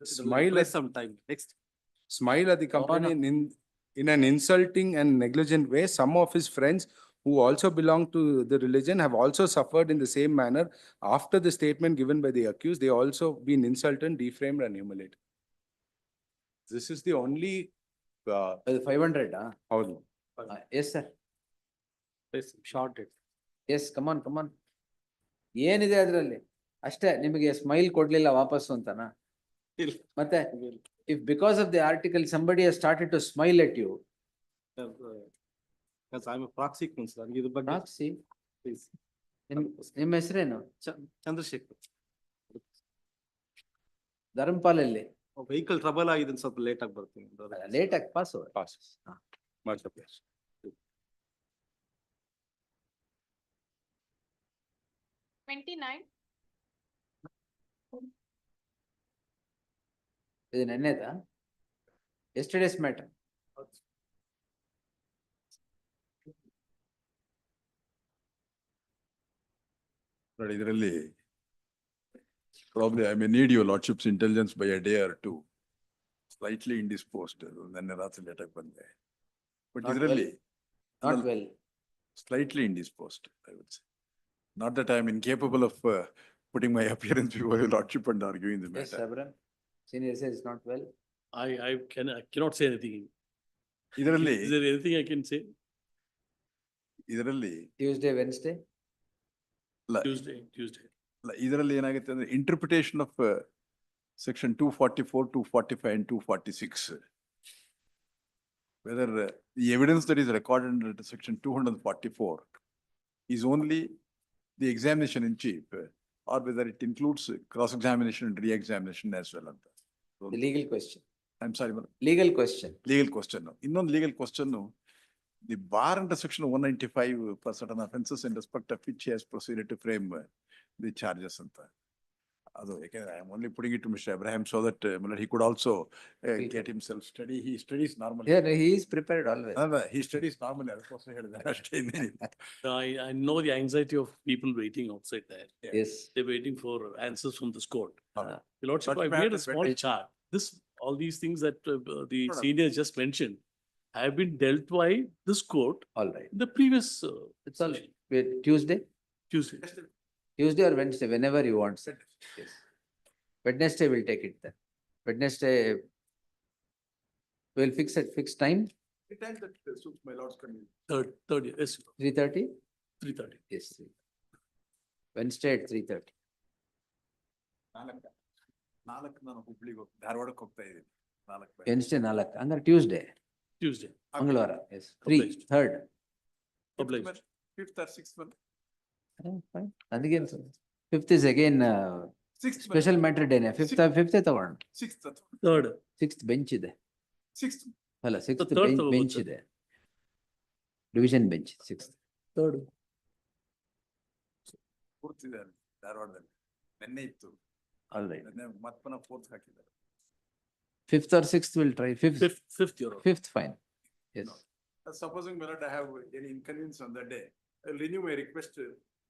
Smile at sometime. Next. Smile at the complainant in an insulting and negligent way. Some of his friends who also belong to the religion have also suffered in the same manner. After the statement given by the accused, they also been insulted, defamed and humiliated. This is the only 500. How? Yes, sir. Short it. Yes, come on. ಏನಿದೆ ಅದರಲ್ಲಿ? ಅಷ್ಟೇ, ನಿಮಗೆ smile ಕೊಡ್ಲಿಲ್ಲ ವಾಪಸ್ಸು ಅಂತನಾ? ಮತ್ತೆ if because of the article somebody has started to smile at you. Because I'm a proxy counsel. Proxy? ನಿಮ್ಮ ಹೆಸರೇನು? ಚಂದ್ರಶೇಖರ್. ಧರ್ಮಪಾಲಲ್ಲಿ ವೆಹಿಕಲ್ ಟ್ರಬಲ್ ಆಗಿದೆ, ಸ್ವಲ್ಪ ಲೇಟ್ ಆಗಿ ಬರ್ತೀನಿ. ಲೇಟ್ ಆಗಿ ಪಾಸ್. Much obliged. 29. ಇದು ನೆನ್ನೆದಾ? Yesterday's matter. But ಇದರಲ್ಲಿ probably I may need your lordship's intelligence by a day or two. Slightly indisposed. ನೆನ್ನೆ ರಾತ್ರಿ ಲೇಟ್ ಆಗಿ ಬಂದೆ. But Not ಇದರಲ್ಲಿ Not well. slightly indisposed, I would say. Not that I am incapable of putting my appearance before your lordship and arguing the Yes, matter. Abraham. Senior says not well. I cannot say anything. ಇದರಲ್ಲಿ Is there anything I can say? ಇದರಲ್ಲಿ Tuesday, Wednesday. Tuesday. ಇದರಲ್ಲಿ ಏನಾಗುತ್ತೆ ಅಂದ್ರೆ interpretation of section 244, 245 and 246. Whether the evidence that is recorded under section 244 is only the examination in chief, or whether it includes cross-examination and re-examination as well. The legal question. I'm sorry, madam. Legal question. Legal question. Innೊಂದು legal question, the bar under section 195 for certain offences in respect of which he has proceeded to frame the charges anta. I am only putting it to Mr. Abraham so that he could also get himself steady. He studies normally. Yeah, he is prepared always. He studies normally. I know the anxiety of people waiting outside there. Yes. They're waiting for answers from this court. Uh-huh. Your Lordship, Such I made a matters small better- chart. All these things that the No, no. senior just mentioned have been dealt by this court All right. in the previous It's all right. Wait, Tuesday or Wednesday, whenever you want, sir. Yes. Wednesday we'll take it then. Wednesday we'll fixed time, The time that suits my lord's convenience. third year. Yes, 3:30? 3:30. Yes. Wednesday at 3:30. ನಾಲ್ಕು ನಾನು ಹುಬ್ಳಿಗೆ ಧಾರವಾಡಕ್ಕೆ ಹೋಗ್ತಾ ಇದ್ದೀನಿ. Wednesday 4. Hangare Tuesday, ಮಂಗಳವಾರ. Yes. 3, Obliged. 3rd. Obliged. 5th or 6th one? Fine. Again, 5th is again Sixth one. special matter day. 5th ತಗೊಂಡು. 6th. 3rd. 6th bench ಇದೆ. 6th. ಅಲ್ಲ 6th third bench ತಗೋಬೋದು, ಇದೆ. Division bench 6th. 3rd. ಕೂರ್ತಿದ್ದಾರೆ ಧಾರವಾಡದಲ್ಲಿ. ನೆನ್ನೆ ಇತ್ತು. All right. ನೆನ್ನೆ ಮತ್ತೆ ಪುನಃ 4th ಹಾಕಿದ್ದಾರೆ. Fifth or sixth we'll try. Fifth, Your Honor. Fifth, fine. Yes. Supposing, my lord, I have any inconvenience on that day, I'll renew my request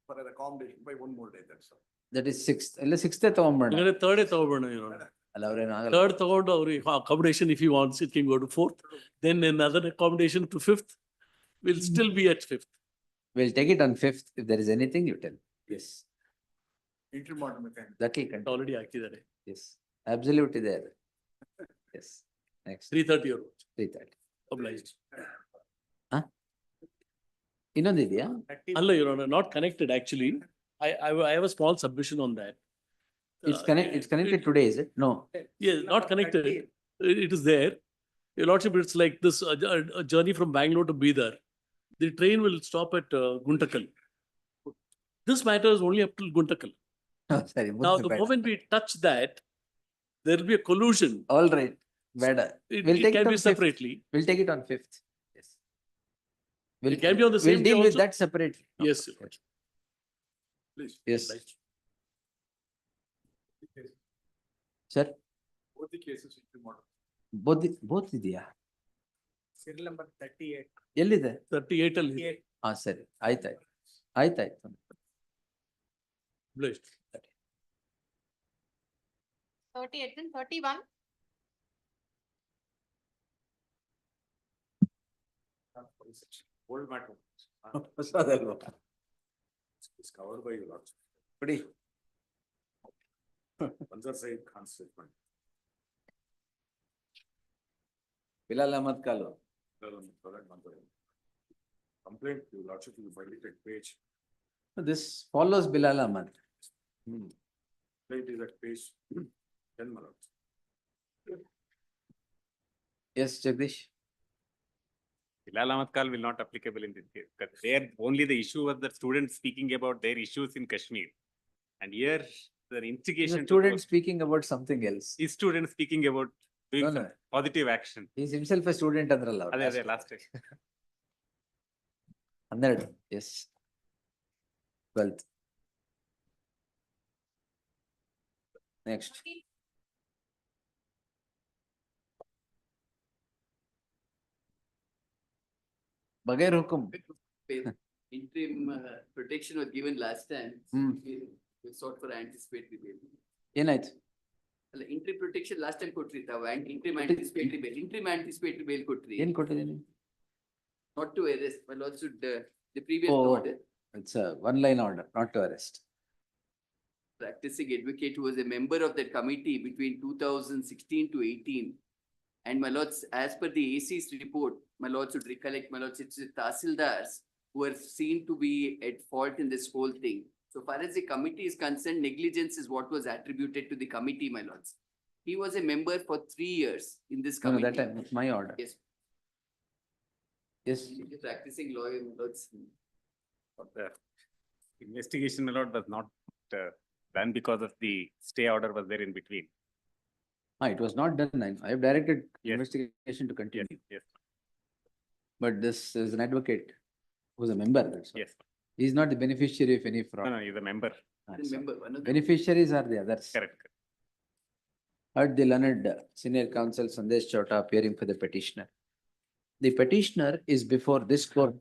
for an accommodation by one more day, that's all. That is sixth. ಎಲ್ಲ sixth ತಗೊಂಡ್ಬೇಡ. Third ತಗೋಬೇಡ, Your Honor. ಅಲ್ಲ ಅವ್ರೇನು ಆಗಲ್ಲ. Third ತಗೊಂಡು ಅವ್ರಿಗೆ accommodation if he wants, it can go to fourth. Then another accommodation to fifth. We'll still be at fifth. We'll take it on fifth. If there is anything, you tell. Yes. Interim order mechanic. That will continue. Already ಹಾಕಿದ್ದಾರೆ. Yes. Absolute ಇದೆ ಅದು. Yes. Next. 3:30 Your Honor. 3:30. Obliged. ಇನ್ನೊಂದಿದೆಯಾ? ಅಲ್ಲ, Your Honor, not connected actually. I have a small submission on that. It's connected today, is it? No. Yes, not connected. It is there. Your Lordship, it's like this, a journey from Bangalore to Bidar. The train will stop at Guntakal. This matter is only up till Guntakal. ಸರಿ. Now, the moment we touch that, there will be a collusion. All right. ಬೇಡ. It We'll take can it be on fifth. separately. We'll take it on fifth. Yes. It can be on the same We'll day deal with also. that separately. Yes, Your Lordship. Please. Yes. Right. Sir, Both the cases, interim order. both ಇದೆಯಾ? Serial number 38. ಎಲ್ಲಿದೆ? 38 ಅಲ್ಲಿ. ಹಾ ಸರಿ. ಆಯ್ತಾಯ್ತು. ಆಯ್ತಾಯ್ತು. Obliged. 38 and 31. Old matter. ಹೊಸದಲ್ವಾ? It's covered by your lordship. ಕೊಡಿ. Answer side Khan's statement. Bilal Ahmed call. Complaint, your lordship, you file it at page. This follows Bilal Ahmad. Complaint is at page 10, my lord. Yes, Jagdish. Bilal Ahmad Kal will not applicable in this case, because there only the issue was the students speaking about their issues in Kashmir. And here, the The instigation. to student post- speaking about something else. Is student speaking about doing No, no. some positive action. He is himself a student ಅಂದ್ರಲ್ಲ ಅವ್ರು. ಅದೇ last time. 12. Yes. 12th. Next. Bagair hukum. Interim protection was given last time. We sought for anticipatory bail. ಏನಾಯ್ತು? ಅಲ್ಲ, interim protection last time ಕೊಟ್ರಿ ತಾವು, interim anticipatory bail. Interim anticipatory bail ಕೊಟ್ರಿ. ಏನ್ ಕೊಟ್ಟಿದ್ದೀನಿ? Not to arrest, but also the previous Oh, order. it's a one-line order, not to arrest. Practicing advocate who was a member of that committee between 2016 to 18. And my lords, as per the AC's report, my lords would recollect, my lords, it's the Tahsildars who are seen to be at fault in this whole thing. So far as the committee is concerned, negligence is what was attributed to the committee, my lords. He was a member for 3 years in this No, committee. that time, it's my order. Yes, Yes. he's a practicing lawyer, my lords. But the investigation, my lord, was not done because of the stay order was there in between. It was not done. I have directed Yes. investigation to continue. Yes, But this is an advocate who's a member. That's all. yes. He is not the beneficiary of any No, fraud. no, he's a member. That's all. Member, one of the. Beneficiaries are the others. Correct. Heard the learned senior counsel Sandesh Chowta appearing for the petitioner. The petitioner is before this court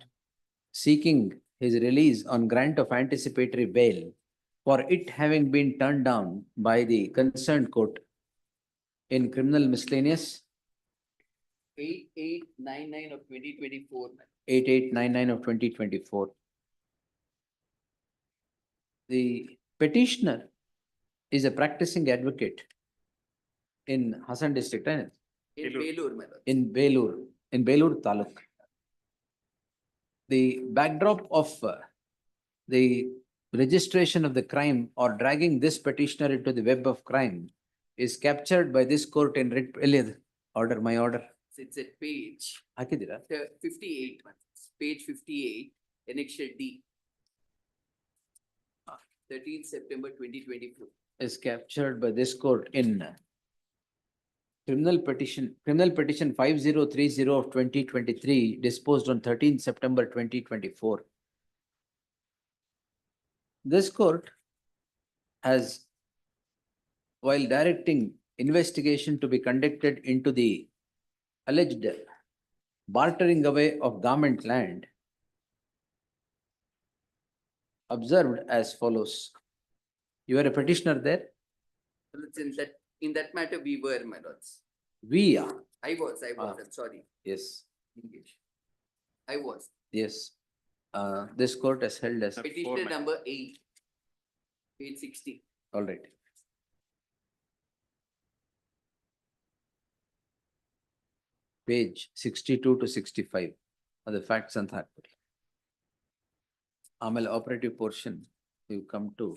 seeking his release on grant of anticipatory bail for it having been turned down by the concerned court in criminal miscellaneous 8899 of 2024. 8899 of 2024. The petitioner is a practicing advocate in Hassan district, right? In Belur, my lord. in Belur Taluk. The backdrop of the registration of the crime or dragging this petitioner into the web of crime is captured by this court in writ order, my order. It's at page ಹಾಕಿದ್ದೀರಾ? 58, page 58, annexure D. 13th September 2024. Is captured by this court in criminal petition 5030 of 2023 disposed on 13th September 2024. This court has, while directing investigation to be conducted into the alleged bartering away of government land observed as follows. You are a petitioner there? In that matter, we were, my lords. We are. I was, Ah. I'm sorry. Yes, English. I was. yes. This court has held as, Petitioner number 8, page 60. all right. Page 62 to 65 are the facts and ಹಾಕ್ಬಿಡಿ. ಆಮೇಲೆ operative portion you come to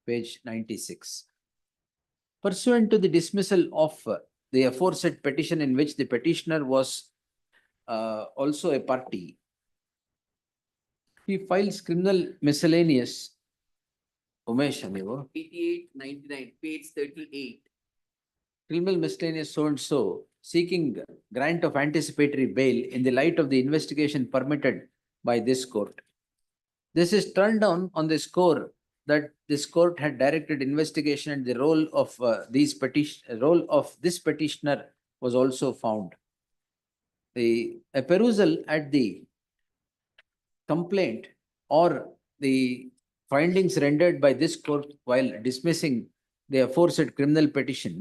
page 96. Pursuant to the dismissal of the aforesaid petition in which the petitioner was also a party, he files criminal miscellaneous. Umesh, ನೀವು 8899, page 38. criminal miscellaneous so and so seeking grant of anticipatory bail in the light of the investigation permitted by this court. This is turned down on the score that this court had directed investigation and the role of this petitioner was also found. A perusal at the complaint or the findings rendered by this court while dismissing the aforesaid criminal petition,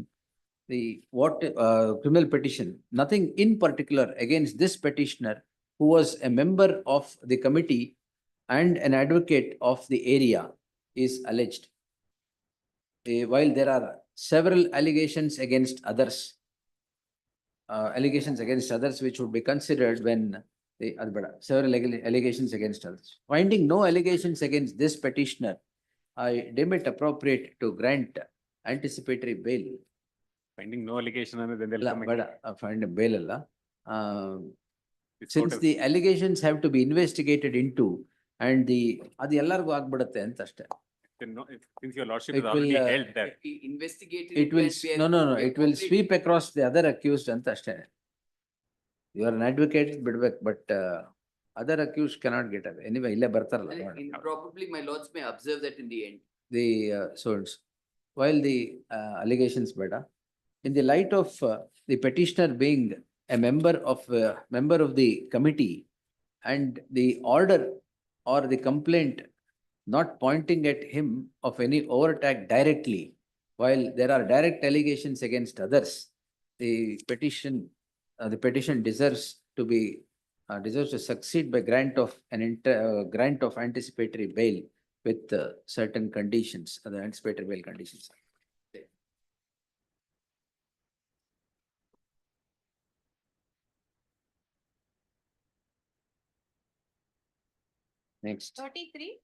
criminal petition, nothing in particular against this petitioner who was a member of the committee and an advocate of the area is alleged. While there are several allegations against others, which would be considered when several allegations against others. Finding no allegations against this petitioner, I deem it appropriate to grant anticipatory bail. Finding no allegation and then they'll ಇಲ್ಲ, come ಬೇಡ, again. find a bail ಅಲ್ಲ. This Since court has- the allegations have to be investigated into and ಅದು ಎಲ್ಲರಿಗೂ ಆಗ್ಬಿಡುತ್ತೆ ಅಂತ ಅಷ್ಟೇ. Since your lordship It has already will, held that. Investigated. It will, and we are- no, we are it will cooperating. sweep across the other accused ಅಂತ ಅಷ್ಟೇ. You are an advocate, ಬಿಡ್ಬೇಕು, but other accused cannot get away. Anyway, ಇಲ್ಲೇ ಬರ್ತಾರಲ್ಲ. Probably my lords may observe that in the end. The so while the allegations better, in the light of the petitioner being a member of the committee and the order or the complaint not pointing at him of any overattack directly, while there are direct allegations against others, the petition deserves to succeed by grant of anticipatory bail with certain conditions, the anticipatory bail conditions. Next. 33.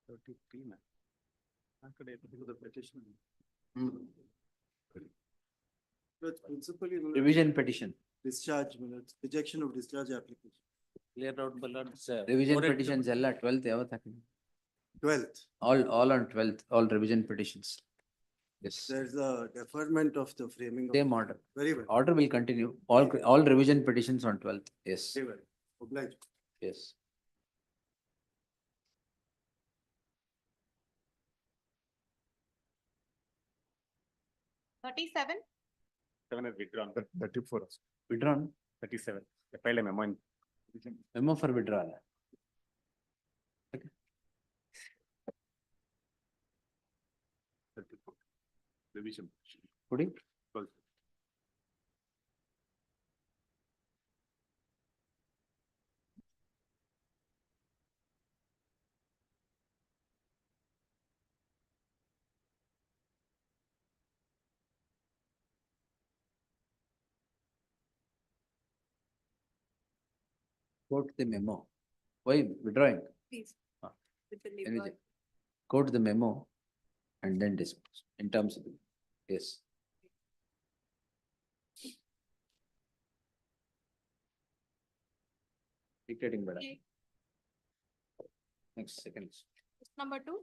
33 man. ಆ ಕಡೆ ಇದು petition. Principally. Revision petition. Discharge, rejection of discharge application. Clear out, my lord, Revision petitions ಎಲ್ಲ 12th ಯಾವತ್ತು ಹಾಕಿದ್ವಿ? 12th. All on 12th, all revision petitions. Yes. There's a deferment of the framing. Same order. Very well. Order will continue. All revision petitions on 12th. Yes. Very well. Obliged. Yes. Thirty-seven. 7 has withdrawn. 34. Withdrawn. 37. I filed a memo in. Memo for withdrawal. Revision. Putting. Quote the memo. Why withdrawing? Please. Ah. With the Anything. labor. Quote the memo and then discuss in terms of, yes. Dictating better. Okay. Next seconds. Number 2.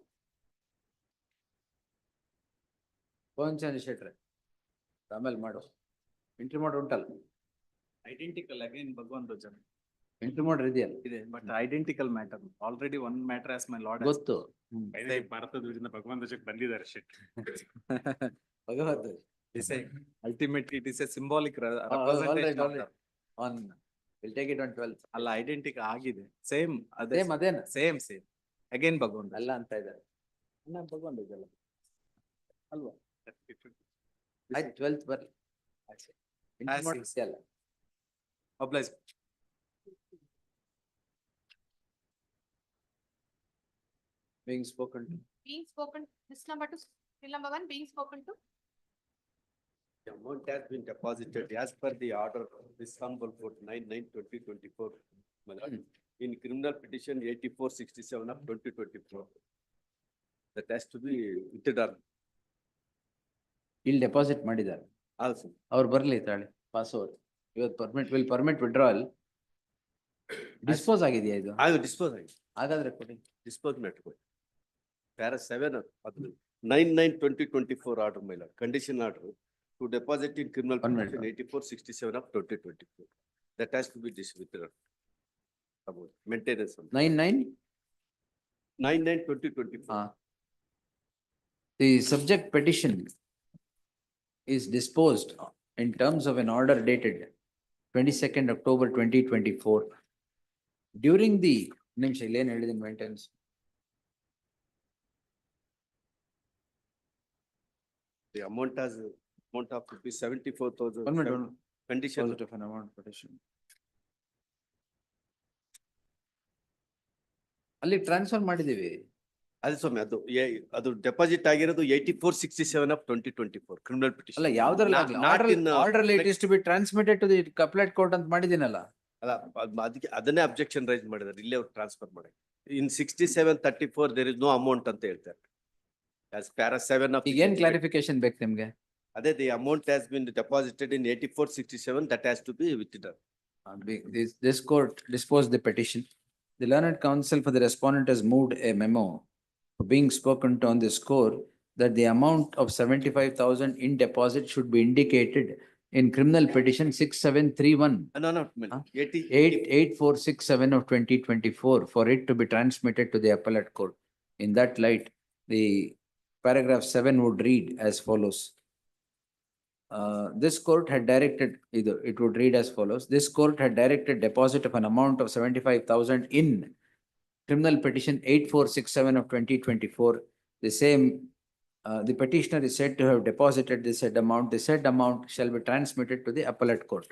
Go on, Chandrasekhar. ಆಮೇಲೆ ಮಾಡು. Entry ಮಾಡು ಉಂಟಲ್ಲ, Identical again, Bhagwan Rajan. Entry ಮಾಡ್ರಿ ಇದೆಯಲ್ಲ, ಇದೆ, but identical matter. Already one matter as my lord. ಗೊತ್ತು. ಭಾರತದ ವಿರುದ್ಧ ಭಗವಾನ್ ಧ್ವಜಕ್ಕೆ ಬಂದಿದ್ದಾರೆ ಶೆಟ್. ಭಗವದ್ Ultimately, it is a symbolic alright, representation of alright. On, we'll take it on 12th. ಅಲ್ಲ ಐಡೆಂಟಿಕಲ್ ಆಗಿದೆ ಸೇಮ್ ಅದೇ Same ಅದೇನ? ಸೇಮ್ ಅಗೇನ್ ಭಗವಂತ ಅಲ್ಲ ಅಂತ ಇದ್ದಾರೆ. ಭಗವಂತ ಅಲ್ವಾ? ಆಯ್ತು 12th ಬರ್ಲಿ. ಎಂಟ್ರಿ ಮಾಡಿಸ್ಯಲ್ಲ. Applies Being spoken to. Being spoken, this number two, bill number one, being spoken to. The amount has been deposited as per the order of this Honorable Court 9/9/2024. My lord, in criminal petition 8467 of 2024. That has to be withdrawn ಇಲ್ಲಿ deposit ಮಾಡಿದ್ದಾರೆ. also. ಅವ್ರು ಬರ್ಲಿ ತಾಳೆ pass over. ಇವತ್ತು will permit withdrawal. Dispose ಆಗಿದೆಯಾ ಇದು? I will dispose of it. ಹಾಗಾದ್ರೆ ಕೊಡಿ. Dispose matter. Para 7 of 9/9/2024 order, my lord, condition order to deposit in criminal One minute. petition 8467 of 2024. That has to be withdrawn. About maintenance. 9/9. 9/9/2024. The subject petition is disposed in terms of an order dated 22nd October 2024. During the ನಿಮಿಷ ಇಲ್ಲೇನು ಹೇಳಿದೀನಿ maintenance. The amount has amount of rupees 74,000. 1 minute. Condition. Deposit of an amount petition. ಅಲ್ಲಿ transfer ಮಾಡಿದೀವಿ. ಅದು ಸ್ವಾಮಿ ಅದು deposit ಆಗಿರೋದು 8467 of 2024 criminal petition. ಅಲ್ಲ ಯಾವ್ದ್ರಲ್ಲಿ order it is to be transmitted to the appellate court ಅಂತ ಮಾಡಿದೀನಲ್ಲ. ಅಲ್ಲ ಅದಕ್ಕೆ ಅದನ್ನೇ ಅಬ್ಜೆಕ್ಷನ್ ರೈಸ್ ಮಾಡಿದ್ದಾರೆ, ಇಲ್ಲೇ ಅವ್ರು ಟ್ರಾನ್ಸ್ಫರ್ ಮಾಡಿ. ಇನ್ 6734 ದೇರ್ ಇಸ್ ನೋ ಅಮೌಂಟ್ ಅಂತ ಹೇಳ್ತಾರೆ. As para 7 of. ಈಗ ಏನ್ ಕ್ಲಾರಿಫಿಕೇಶನ್ ಬೇಕು ನಿಮ್ಗೆ? ಅದೇ the amount has been deposited in 8467, that has to be withdrawn. This court disposed the petition. The learned counsel for the respondent has moved a memo being spoken to on the score that the amount of 75,000 in deposit should be indicated in criminal petition 6731. No, 8467 of 2024 for it to be transmitted to the appellate court. In that light, the paragraph 7 would read as follows. This court had directed, it would read as follows. This court had directed deposit of an amount of 75,000 in criminal petition 8467 of 2024. The same, the petitioner is said to have deposited the said amount. The said amount shall be transmitted to the appellate court.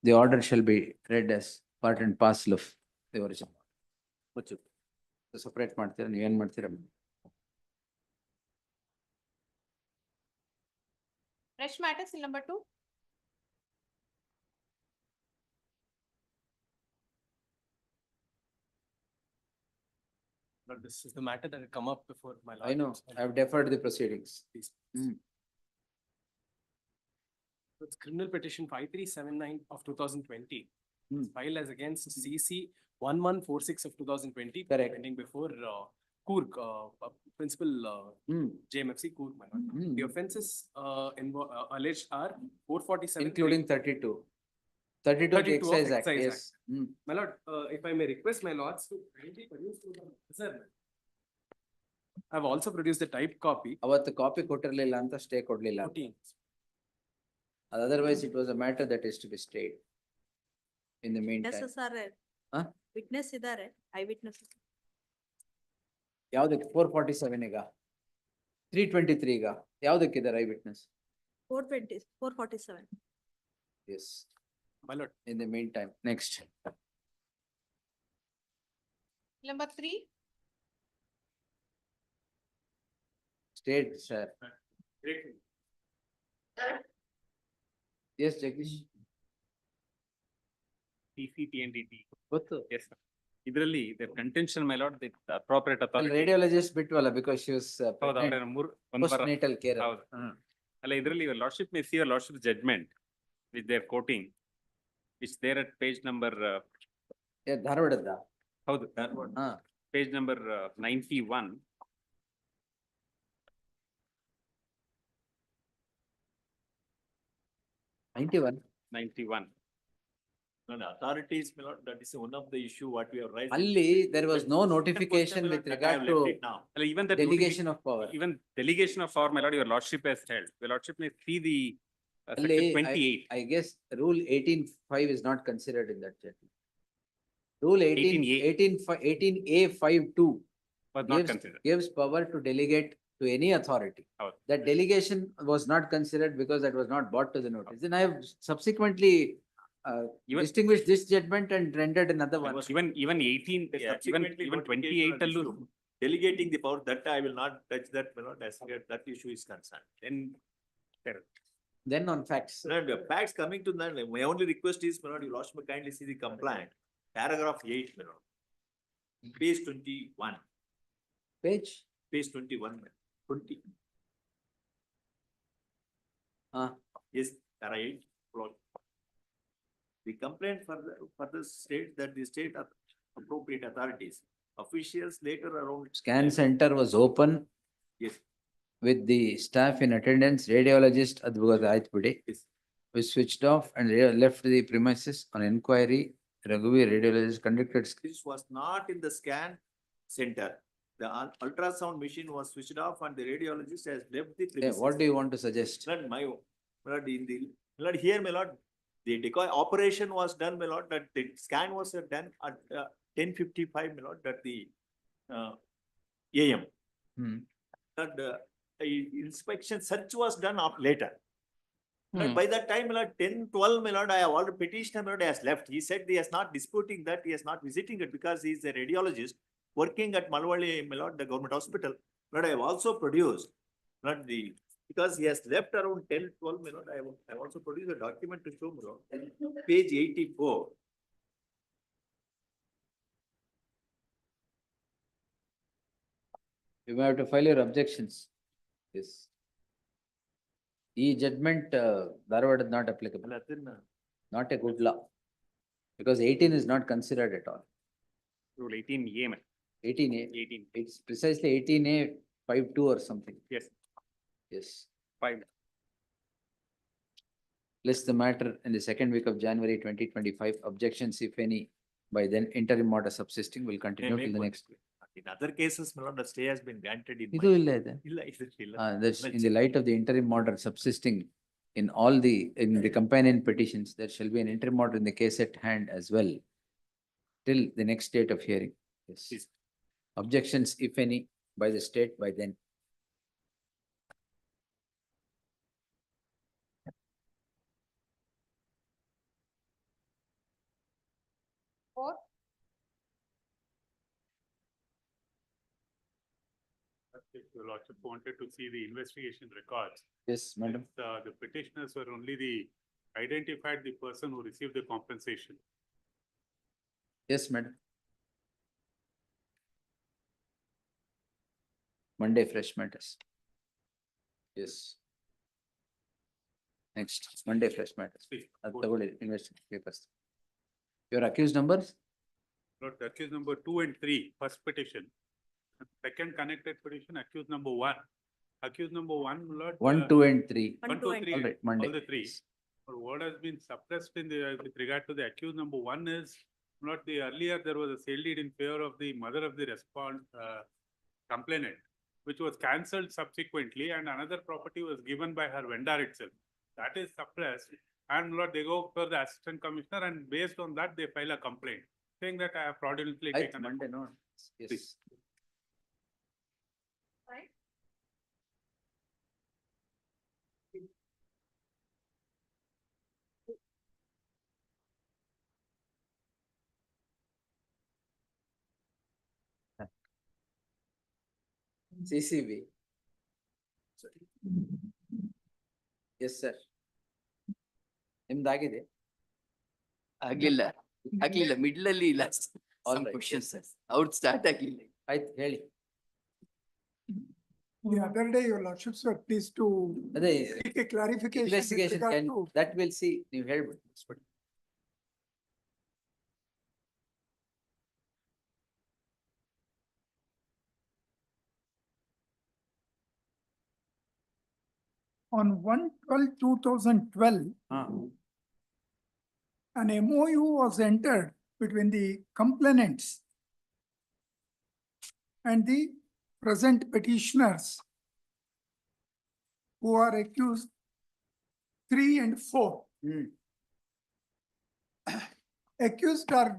The order shall be read as part and parcel of the original. Separate ಮಾಡ್ತೀರಾ, ನೀವೇನ್ ಮಾಡ್ತೀರಾ? Fresh matter, bill number two. But this is the matter that had come up before my lord. I know, I have deferred the proceedings. It's criminal petition 5379 of 2020. Filed as against CC 1146 of 2020. Correct. Pending before Coorg, principal JMFC Coorg. My lord. The offences alleged are 447. Including 32. 32 of the 32 of Excise Act, Excise yes. My lord, if I may request my lords to kindly produce to the sir. I have also produced the typed copy. ಅವತ್ತು copy ಕೊಟ್ಟಿರ್ಲಿಲ್ಲ ಅಂತ stay ಕೊಡ್ಲಿಲ್ಲ. 14. Otherwise, it was a matter that is to be stayed. In the meantime. Witness ಇದ್ದಾರೆ, eye witness. ಯಾವ್ದಕ್ಕೆ 447 ಈಗ? 323 ಈಗ? ಯಾವ್ದಕ್ಕಿದ್ದಾರೆ eye witness? 447. Yes. My lord. In the meantime, next. Number three. State, sir. Yes, Jagdish. TCTNDT. ಗೊತ್ತು. Yes, sir. ಇದರಲ್ಲಿ their contention, my lord, the appropriate authority. Radiologist ಬಿಟ್ವಲ್ಲ because she was ಹೌದು, ಅವರ postnatal care. ಹೌದು. ಅಲ್ಲ ಇದರಲ್ಲಿ your lordship may see your lordship judgment which they are quoting, which there at page number. ಧಾರವಾಡದ. ಹೌದು, page number 91. 91. 91. No, no, authorities, my lord, that is one of the issue what we have raised. Ali, there was no Second notification question, my with lord, that I have regard left to it now. Well, even the delegation of power. even delegation of power, my lord, your lordship has held. Your lordship may see the section Ali, 28. I guess rule 18.5 is not considered in that judgment. Rule 18A. 18A 5.2 Was not gives, considered. gives power to delegate to any authority. Oh. That delegation was not considered because that was not brought to the notice. Then I have subsequently Even- distinguished this judgment and rendered another one. Even 18, The yeah, subsequently even notification 28 on allu- issue, delegating the power, that I will not touch that, my lord, as far as that issue is concerned. Then on facts. No, the facts coming to that, my only request is, my lord, you lost me kindly see the complaint, paragraph 8, my lord. Page 21, Page? page 21, 20. Yes, para 8. The complaint further states that the state appropriate authorities, officials later around. Scan center was open Yes, with the staff in attendance, radiologist Advogate yes. was switched off and left the premises on inquiry. Raghuvi radiologist conducted. This was not in the scan center. The ultrasound machine was switched off and the radiologist has left the Yeah, premises. what do you want to suggest? Lord, my lord, in the, lord, here, my lord, the decoy operation was done, my lord, that the scan was done at 10:55, my lord, that the AM. Hmm. That inspection search was done later. Hmm. By that time, my lord, 10:12, my lord, I have already petitioner, my lord, has left. He said he is not disputing that, he is not visiting it because he is a radiologist working at Malwali, my lord, the government hospital. Lord, I have also produced, not the, because he has left around 10:12, my lord, I have also produced a document to show, my lord, page 84. You may have to file your objections. Yes. E judgment, Dharwad is not applicable, not a good law. Because 18 is not considered at all. Rule 18A, man. 18A, 18, it's precisely 18A 5.2 or something. yes, Yes. 5. List the matter in the second week of January 2025. Objections, if any, by then interim order subsisting will continue till the next week. In other cases, my lord, the stay has been granted in. ಇದು ಇಲ್ಲ ಇದೆ. Illa. That's in the light of the interim order subsisting in all in the companion petitions, there shall be an interim order in the case at hand as well. Till the next date of hearing. Yes. Yes. Objections, if any, by the state by then. Four. If your lordship wanted to see the investigation records. Yes, madam. The petitioners were only identified the person who received the compensation. Yes, madam. Monday, fresh matters. Yes. Next, Monday, fresh matters. Please, Investigation papers. Your accused numbers? Lord, accused number 2 and 3, first petition. Second connected petition, accused number 1. Accused number 1, Lord. 1, 2, and 3. 1, 2, 3. All right, Monday. All the 3. But what has been suppressed in the, with regard to the accused number 1 is, not the earlier there was a sale deed in favor of the mother of the complainant, which was cancelled subsequently, and another property was given by her vendor itself. That is suppressed, and Lord, they go for the assistant commissioner, and based on that, they file a complaint saying that I have fraudulently taken. Monday, no. Yes. Please. Right? CCB. Yes, sir. ನಿಮ್ದಾಗಿದೆ? ಆಗ್ಲಿಲ್ಲ middle ಅಲ್ಲಿ ಇಲ್ಲ All right, questions yes, ಅವ್ರು start ಆಗ್ಲಿಲ್ಲ. ಆಯ್ತು, ಹೇಳಿ. The other day, your lordships were pleased to ಅದೇ make a clarification. with investigation regard can, to- that will see, ನೀವು ಹೇಳ್ಬಿಡಿ. on 1/12/2012, an MOU was entered between the complainants and the present petitioners who are accused 3 and 4. Accused are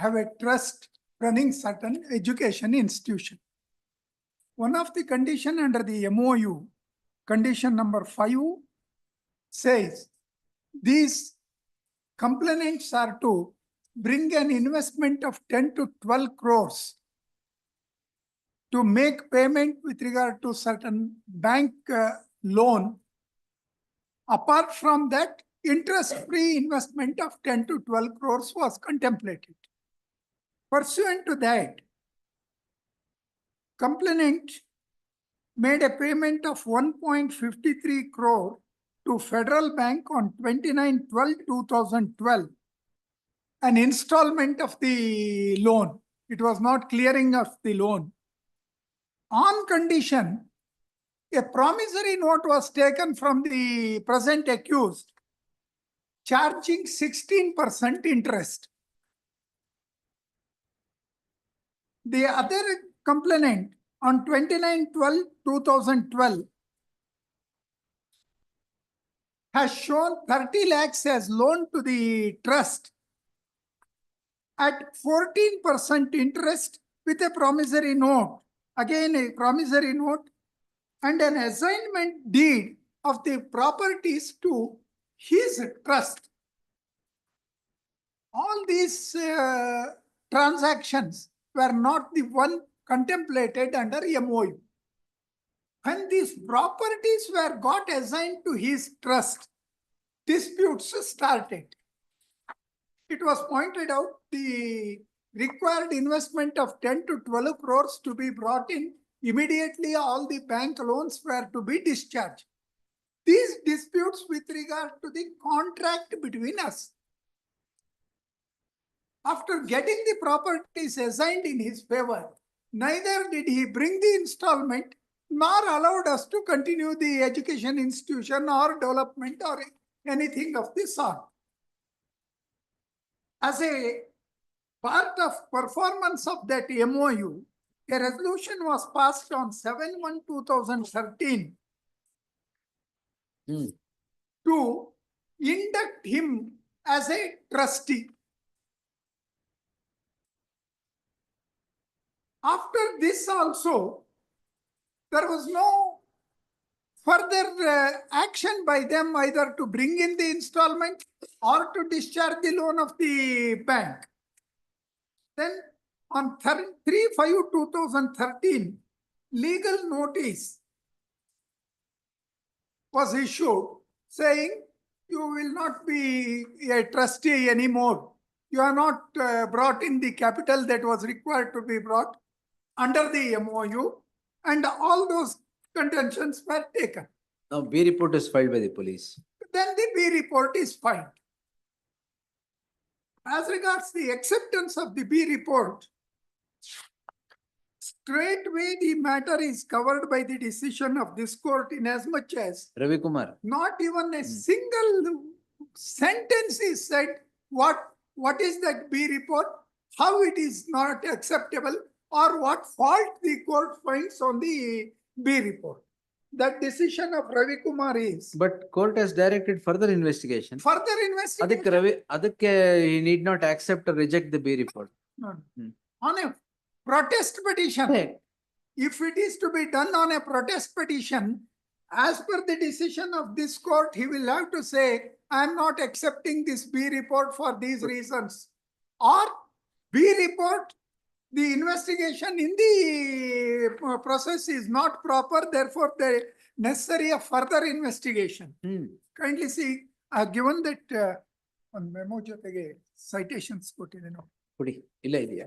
have a trust running certain education institution. One of the condition under the MOU, condition number 5, says these complainants are to bring an investment of 10 to 12 crores to make payment with regard to certain bank loan. Apart from that, interest-free investment of 10 to 12 crores was contemplated. Pursuant to that, complainant made a payment of 1.53 crore to Federal Bank on 29/12/2012, an installment of the loan. It was not clearing of the loan. On condition, a promissory note was taken from the present accused, charging 16% interest. The other complainant on 29/12/2012 has shown 30 lakhs as loan to the trust at 14% interest with a promissory note. Again, a promissory note and an assignment deed of the properties to his trust. All these transactions were not the one contemplated under MOU. When these properties were got assigned to his trust, disputes started. It was pointed out the required investment of 10 to 12 crores to be brought in. Immediately, all the bank loans were to be discharged. These disputes with regard to the contract between us. After getting the properties assigned in his favor, neither did he bring the installment nor allowed us to continue the education institution or development or anything of this sort. As a part of performance of that MOU, a resolution was passed on 7/1/2013 to induct him as a trustee. After this also, there was no further action by them either to bring in the installment or to discharge the loan of the bank. Then on 3/5/2013, legal notice was issued saying you will not be a trustee anymore. You are not brought in the capital that was required to be brought under the MOU, and all those contentions were taken. Now B report is filed by the police. Then the B report is filed. As regards the acceptance of the B report, straightway the matter is covered by the decision of this court in as much as Ravi Kumar. not even a single sentence is said what is that B report, how it is not acceptable, or what fault the court finds on the B report. That decision of Ravi Kumar is. But court has directed further investigation. Further investigation. He need not accept or reject the B report. No. On a protest petition, if it is to be done on a protest petition, as per the decision of this court, he will have to say, I am not accepting this B report for these reasons. Or B report, the investigation in the process is not proper, therefore the necessary of further investigation. Kindly see, I have given that on memo jotege citations ಕೊಟ್ಟಿದ್ದೇನೆ. ಕೊಡಿ ಇಲ್ಲ ಇದೆಯಾ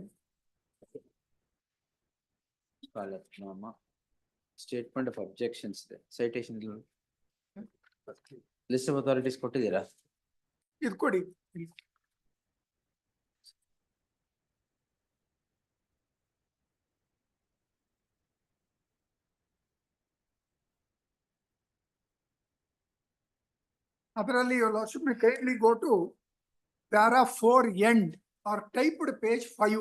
statement of objections ಇದೆ citation list of authorities ಕೊಟ್ಟಿದ್ದೀರಾ ಇದು ಕೊಡಿ. ಅದರಲ್ಲಿ your lordship may kindly go to para 4 end or typed page 5.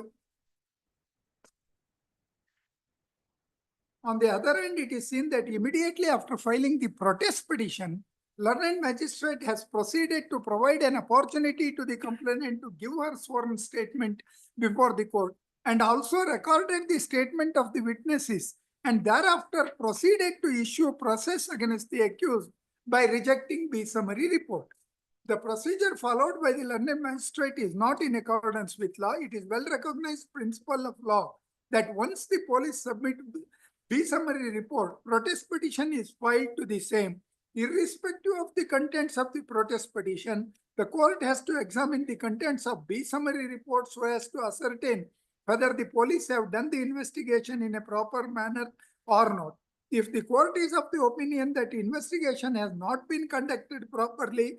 On the other end, it is seen that immediately after filing the protest petition, learned magistrate has proceeded to provide an opportunity to the complainant to give her sworn statement before the court and also recorded the statement of the witnesses and thereafter proceeded to issue process against the accused by rejecting the summary report. The procedure followed by the learned magistrate is not in accordance with law. It is well recognized principle of law that once the police submit the summary report, protest petition is filed to the same. Irrespective of the contents of the protest petition, the court has to examine the contents of the summary report so as to ascertain whether the police have done the investigation in a proper manner or not. If the court is of the opinion that investigation has not been conducted properly,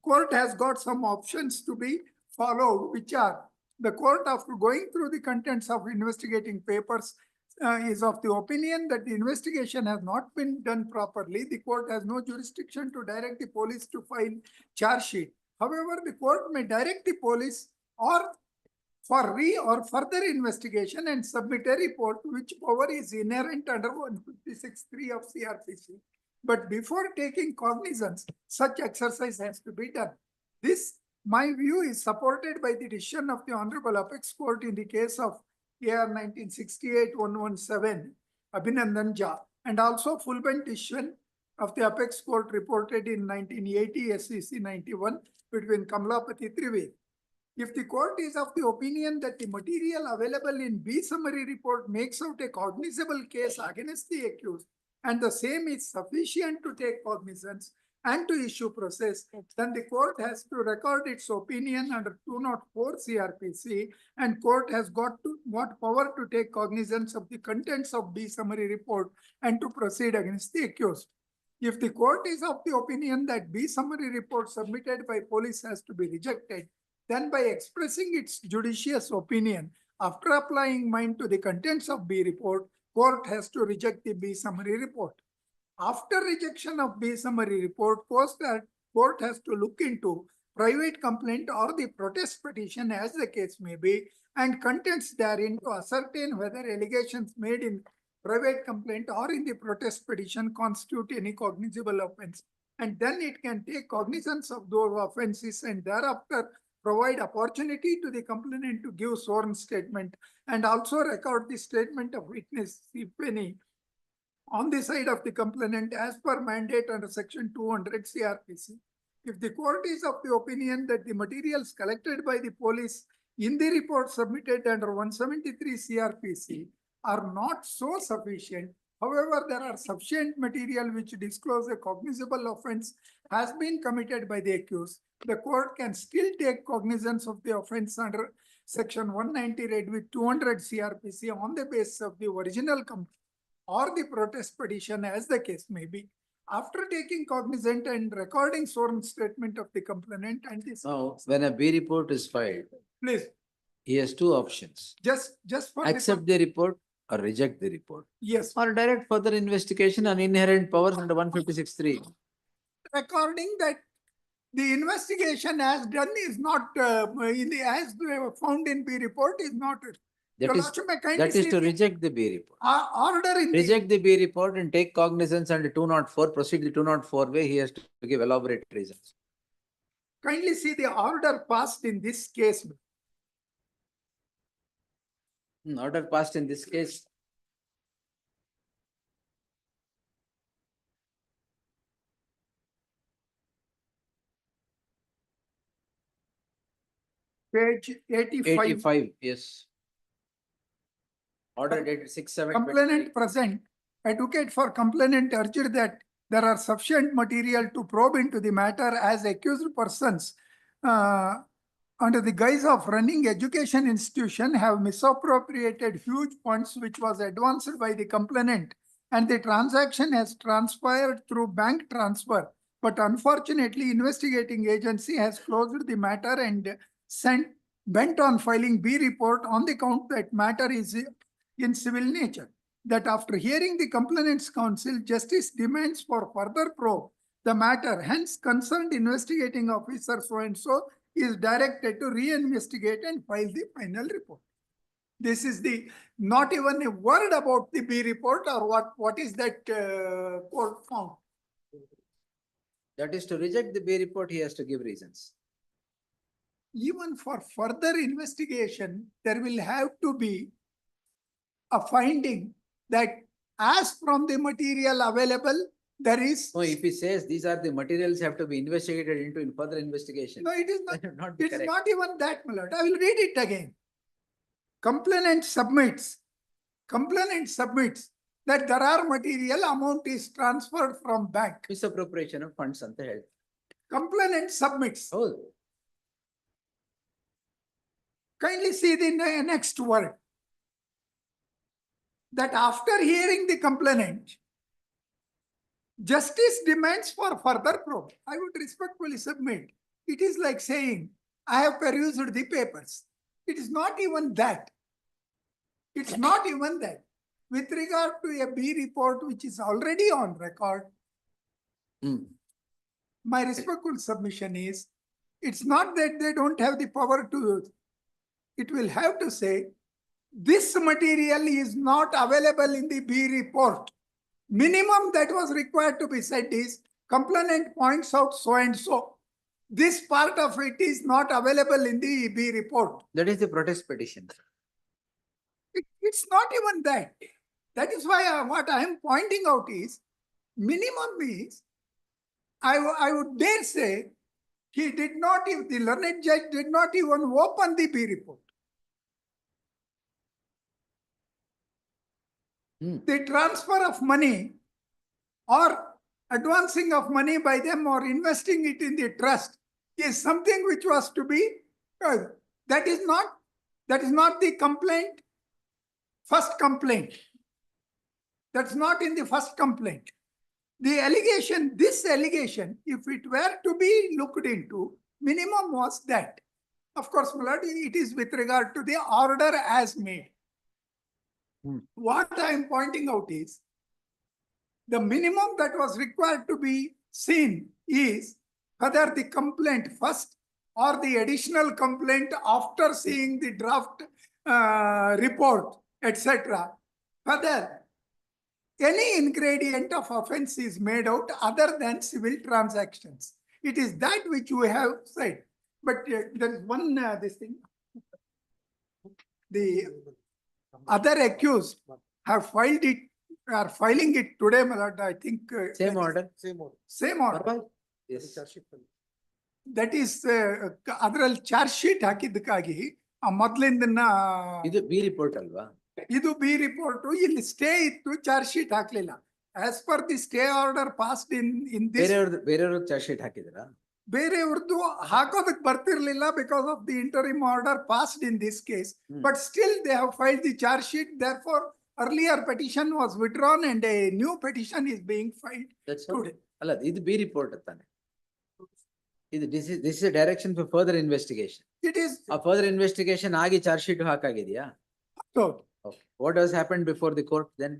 court has got some options to be followed, which are the court, after going through the contents of investigating papers, is of the opinion that the investigation has not been done properly. The court has no jurisdiction to direct the police to file charge sheet. However, the court may direct the police or for or further investigation and submit a report, which power is inherent under 156(3) of CRPC. But before taking cognizance, such exercise has to be done. This, my view, is supported by the decision of the Honorable Apex Court in the case of AR 1968-117, Abhinandan Jha, and also full bench decision of the Apex Court reported in 1980 SEC 91 between Kamlapati Trivedi. If the court is of the opinion that the material available in B summary report makes out a cognizable case against the accused, and the same is sufficient to take cognizance and to issue process, then the court has to record its opinion under 204 CRPC, and court has got power to take cognizance of the contents of B summary report and to proceed against the accused. If the court is of the opinion that B summary report submitted by police has to be rejected, then by expressing its judicious opinion, after applying mind to the contents of B report, court has to reject the B summary report. After rejection of B summary report, court has to look into private complaint or the protest petition as the case may be, and contents therein to ascertain whether allegations made in private complaint or in the protest petition constitute any cognizable offense. And then it can take cognizance of those offenses and thereafter provide opportunity to the complainant to give sworn statement and also record the statement of witness, if any, on the side of the complainant as per mandate under section 200 CRPC. If the court is of the opinion that the materials collected by the police in the report submitted under 173 CRPC are not so sufficient, however, there are sufficient material which disclose a cognizable offense has been committed by the accused, the court can still take cognizance of the offense under section 190 read with 200 CRPC on the basis of the original complaint or the protest petition as the case may be. After taking cognizance and recording sworn statement of the complainant and this. Now, when a B report is filed, Please, he has two options. just for. Accept the report or reject the report. Yes. Or direct further investigation on inherent powers under 156(3). Recording that the investigation as done is not, as found in B report is not. That is to reject the B report. Order in Reject the B report and take cognizance under 204, proceed the 204 way, he has to give elaborate reasons. Kindly see the order passed in this case. Order passed in this case. Page 85. 85, yes. Order dated 6/7. Complainant present, advocate for complainant urged that there are sufficient material to probe into the matter as accused persons under the guise of running education institution have misappropriated huge funds which was advanced by the complainant, and the transaction has transpired through bank transfer. But unfortunately, investigating agency has closed the matter and bent on filing B report on the count that matter is in civil nature. That after hearing the complainant's counsel, justice demands for further probe the matter. Hence, concerned investigating officer so and so is directed to reinvestigate and file the final report. This is the, not even a word about the B report or what is that court found. That is to reject the B report, he has to give reasons. Even for further investigation, there will have to be a finding that as from the material available, there is. No, if he says these are the materials have to be investigated into in further investigation. No, it is not. That would not be It's correct. not even that, my lord. I will read it again. Complainant submits that there are material amount is transferred from bank. Misappropriation of funds anta ಹೇಳಿ. Complainant submits. ಹೌದು. Kindly see the next word. That after hearing the complainant, justice demands for further probe. I would respectfully submit. It is like saying, I have perused the papers. It is not even that. It's not even that. With regard to a B report, which is already on record, my respectful submission is, it's not that they don't have the power to use. It will have to say, this material is not available in the B report. Minimum that was required to be said is, complainant points out so and so. This part of it is not available in the B report. That is the protest petition. It's not even that. That is why what I am pointing out is, minimum is, I would dare say, he did not, if the learned judge did not even open the B report. The transfer of money or advancing of money by them or investing it in the trust is something which was to be, that is not the complaint, first complaint. That's not in the first complaint. The allegation, this allegation, if it were to be looked into, minimum was that. Of course, my lord, it is with regard to the order as made. What I am pointing out is, the minimum that was required to be seen is whether the complaint first or the additional complaint after seeing the draft report, etc. Whether any ingredient of offense is made out other than civil transactions. It is that which we have said. But there is one this thing. The other accused have filed it, are filing it today, my lord. I think Same order. Same order. Yes. That is ಅದರಲ್ಲಿ charge sheet ಹಾಕಿದ್ದಕ್ಕಾಗಿ ಆ ಮೊದಲಿಂದನ್ನ ಇದು B report ಅಲ್ವಾ? ಇದು B report, ಇಲ್ಲಿ stay ಇತ್ತು, charge sheet ಹಾಕ್ಲಿಲ್ಲ. As per the stay order passed in this. ಬೇರೆಯವ್ರ charge sheet ಹಾಕಿದ್ರಾ? ಬೇರೆಯವ್ರದ್ದು ಹಾಕೋದಕ್ಕೆ ಬರ್ತಿರ್ಲಿಲ್ಲ because of the interim order passed in this case. But still they have filed the charge sheet. Therefore earlier petition was withdrawn and a new petition is being filed today. ಅಲ್ಲ, ಇದು B report ತಾನೆ. ಇದು this is a direction for further investigation. It is. ಆ further investigation ಆಗಿ charge sheet ಹಾಕಾಗಿದೆಯಾ? ಹೌದು. Okay. What has happened before the court then?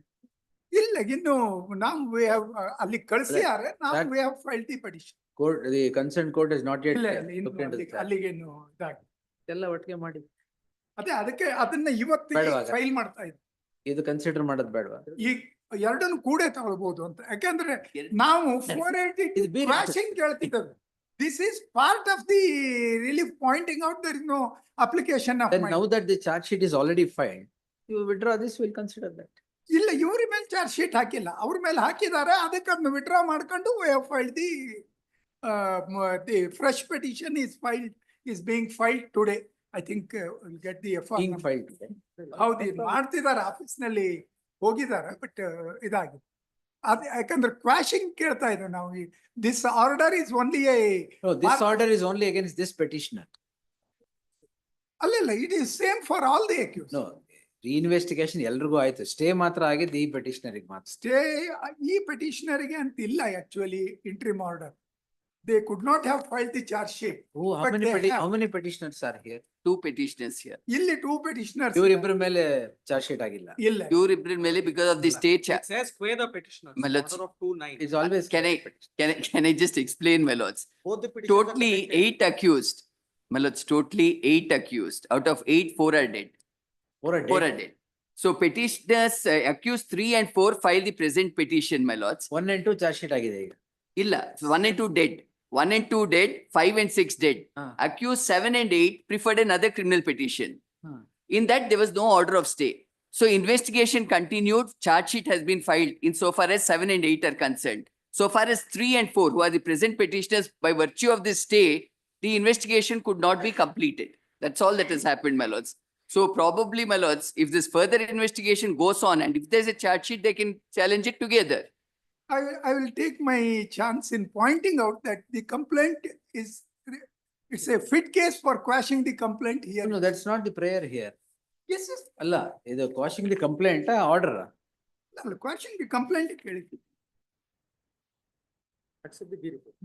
ಇಲ್ಲ, ಇನ್ನು ನಾವು we have ಅಲ್ಲಿ ಕಳಿಸಿದ್ದಾರೆ, ನಾವು we have filed the petition. Court, the concerned court has not yet ಇಲ್ಲ, looked into the charge. ಅಲ್ಲಿಗೇನು ಇದಾಗಿ ಎಲ್ಲ ಒಟ್ಟಿಗೆ ಮಾಡಿ. ಅದೇ ಅದಕ್ಕೆ ಅದನ್ನ ಇವತ್ತಿಗೆ ಫೈಲ್ ಮಾಡ್ತಾ ಇದ್ವಿ. ಇದು ಕನ್ಸಿಡರ್ ಮಾಡೋದು ಬೇಡವಾ? ಈ ಎರಡನ್ನು ಕೂಡ ತಗೊಳ್ಬಹುದು ಅಂತ. ಯಾಕಂದ್ರೆ ನಾವು 480 crashing ಕೇಳ್ತಿದ್ದೇವೆ. This is part of the relief pointing out there is no application of Then now that the charge sheet is already filed, you withdraw this, we'll consider that. ಇಲ್ಲ, ಇವ್ರ ಮೇಲೆ ಚಾರ್ಜ್ ಶೀಟ್ ಹಾಕಿಲ್ಲ, ಅವ್ರ ಮೇಲೆ ಹಾಕಿದ್ದಾರೆ. ಅದಕ್ಕೆ ಅದನ್ನ withdraw ಮಾಡ್ಕೊಂಡು we have filed the fresh petition is being filed today. I think we'll get the Being filed. ಹೌದು, ಮಾಡ್ತಿದ್ದಾರೆ, ಆಫೀಸ್ ನಲ್ಲಿ ಹೋಗಿದ್ದಾರೆ. ಬಟ್ ಇದಾಗಿದೆ ಅದೇ, ಯಾಕಂದ್ರೆ ಕ್ವಾಶಿಂಗ್ ಕೇಳ್ತಾ ಇದ್ದೇವೆ ನಾವು. This order is only No, this order is only against this petitioner. ಅಲ್ಲ, it is same for all the accused. No, reinvestigation ಎಲ್ರಿಗೂ ಆಯ್ತು, ಸ್ಟೇ ಮಾತ್ರ ಆಗಿದ್ದು ಈ petitioner ಗೆ ಮಾತ್ರ. ಸ್ಟೇ ಈ ಪೆಟಿಷನರ್ಗೆ ಅಂತ ಇಲ್ಲ actually interim order. they could not have filed the charge sheet. Oh, But they how have. many petitioners are here? Two petitioners here. ಇಲ್ಲಿ two petitioners. ಇವರಿಬ್ಬರ ಮೇಲೆ ಚಾರ್ಜ್ ಶೀಟ್ ಆಗಿಲ್ಲ. ಇಲ್ಲ. Pure April Mele because of the state. It says where the petitioners, My lords. order of 2-9. It's always. Can I just explain, my lords? Both the petitioners are Totally connected. 8 accused. My lords, totally 8 accused. Out of 8, 4 are dead. 4 are dead. So petitioners accused 3 and 4 filed the present petition, my lords. 1 and 2 charge sheet ಆಗಿದೆ ಈಗ. Illa, 1 and 2 dead. 1 and 2 dead, 5 and 6 dead. Accused 7 and 8 preferred another criminal petition. In that, there was no order of stay. So investigation continued, charge sheet has been filed insofar as 7 and 8 are concerned. So far as 3 and 4, who are the present petitioners, by virtue of this stay, the investigation could not be completed. That's all that has happened, my lords. So probably, my lords, if this further investigation goes on and if there's a charge sheet, they can challenge it together. I will take my chance in pointing out that the complaint is, it's a fit case for quashing the complaint here. No, that's not the prayer here. Yes, yes. ಅಲ್ಲ, ಇದು quashing the complaint order. ಅಲ್ಲ, quashing the complaint ಕೇಳಿದ್ವಿ. Accept the B report.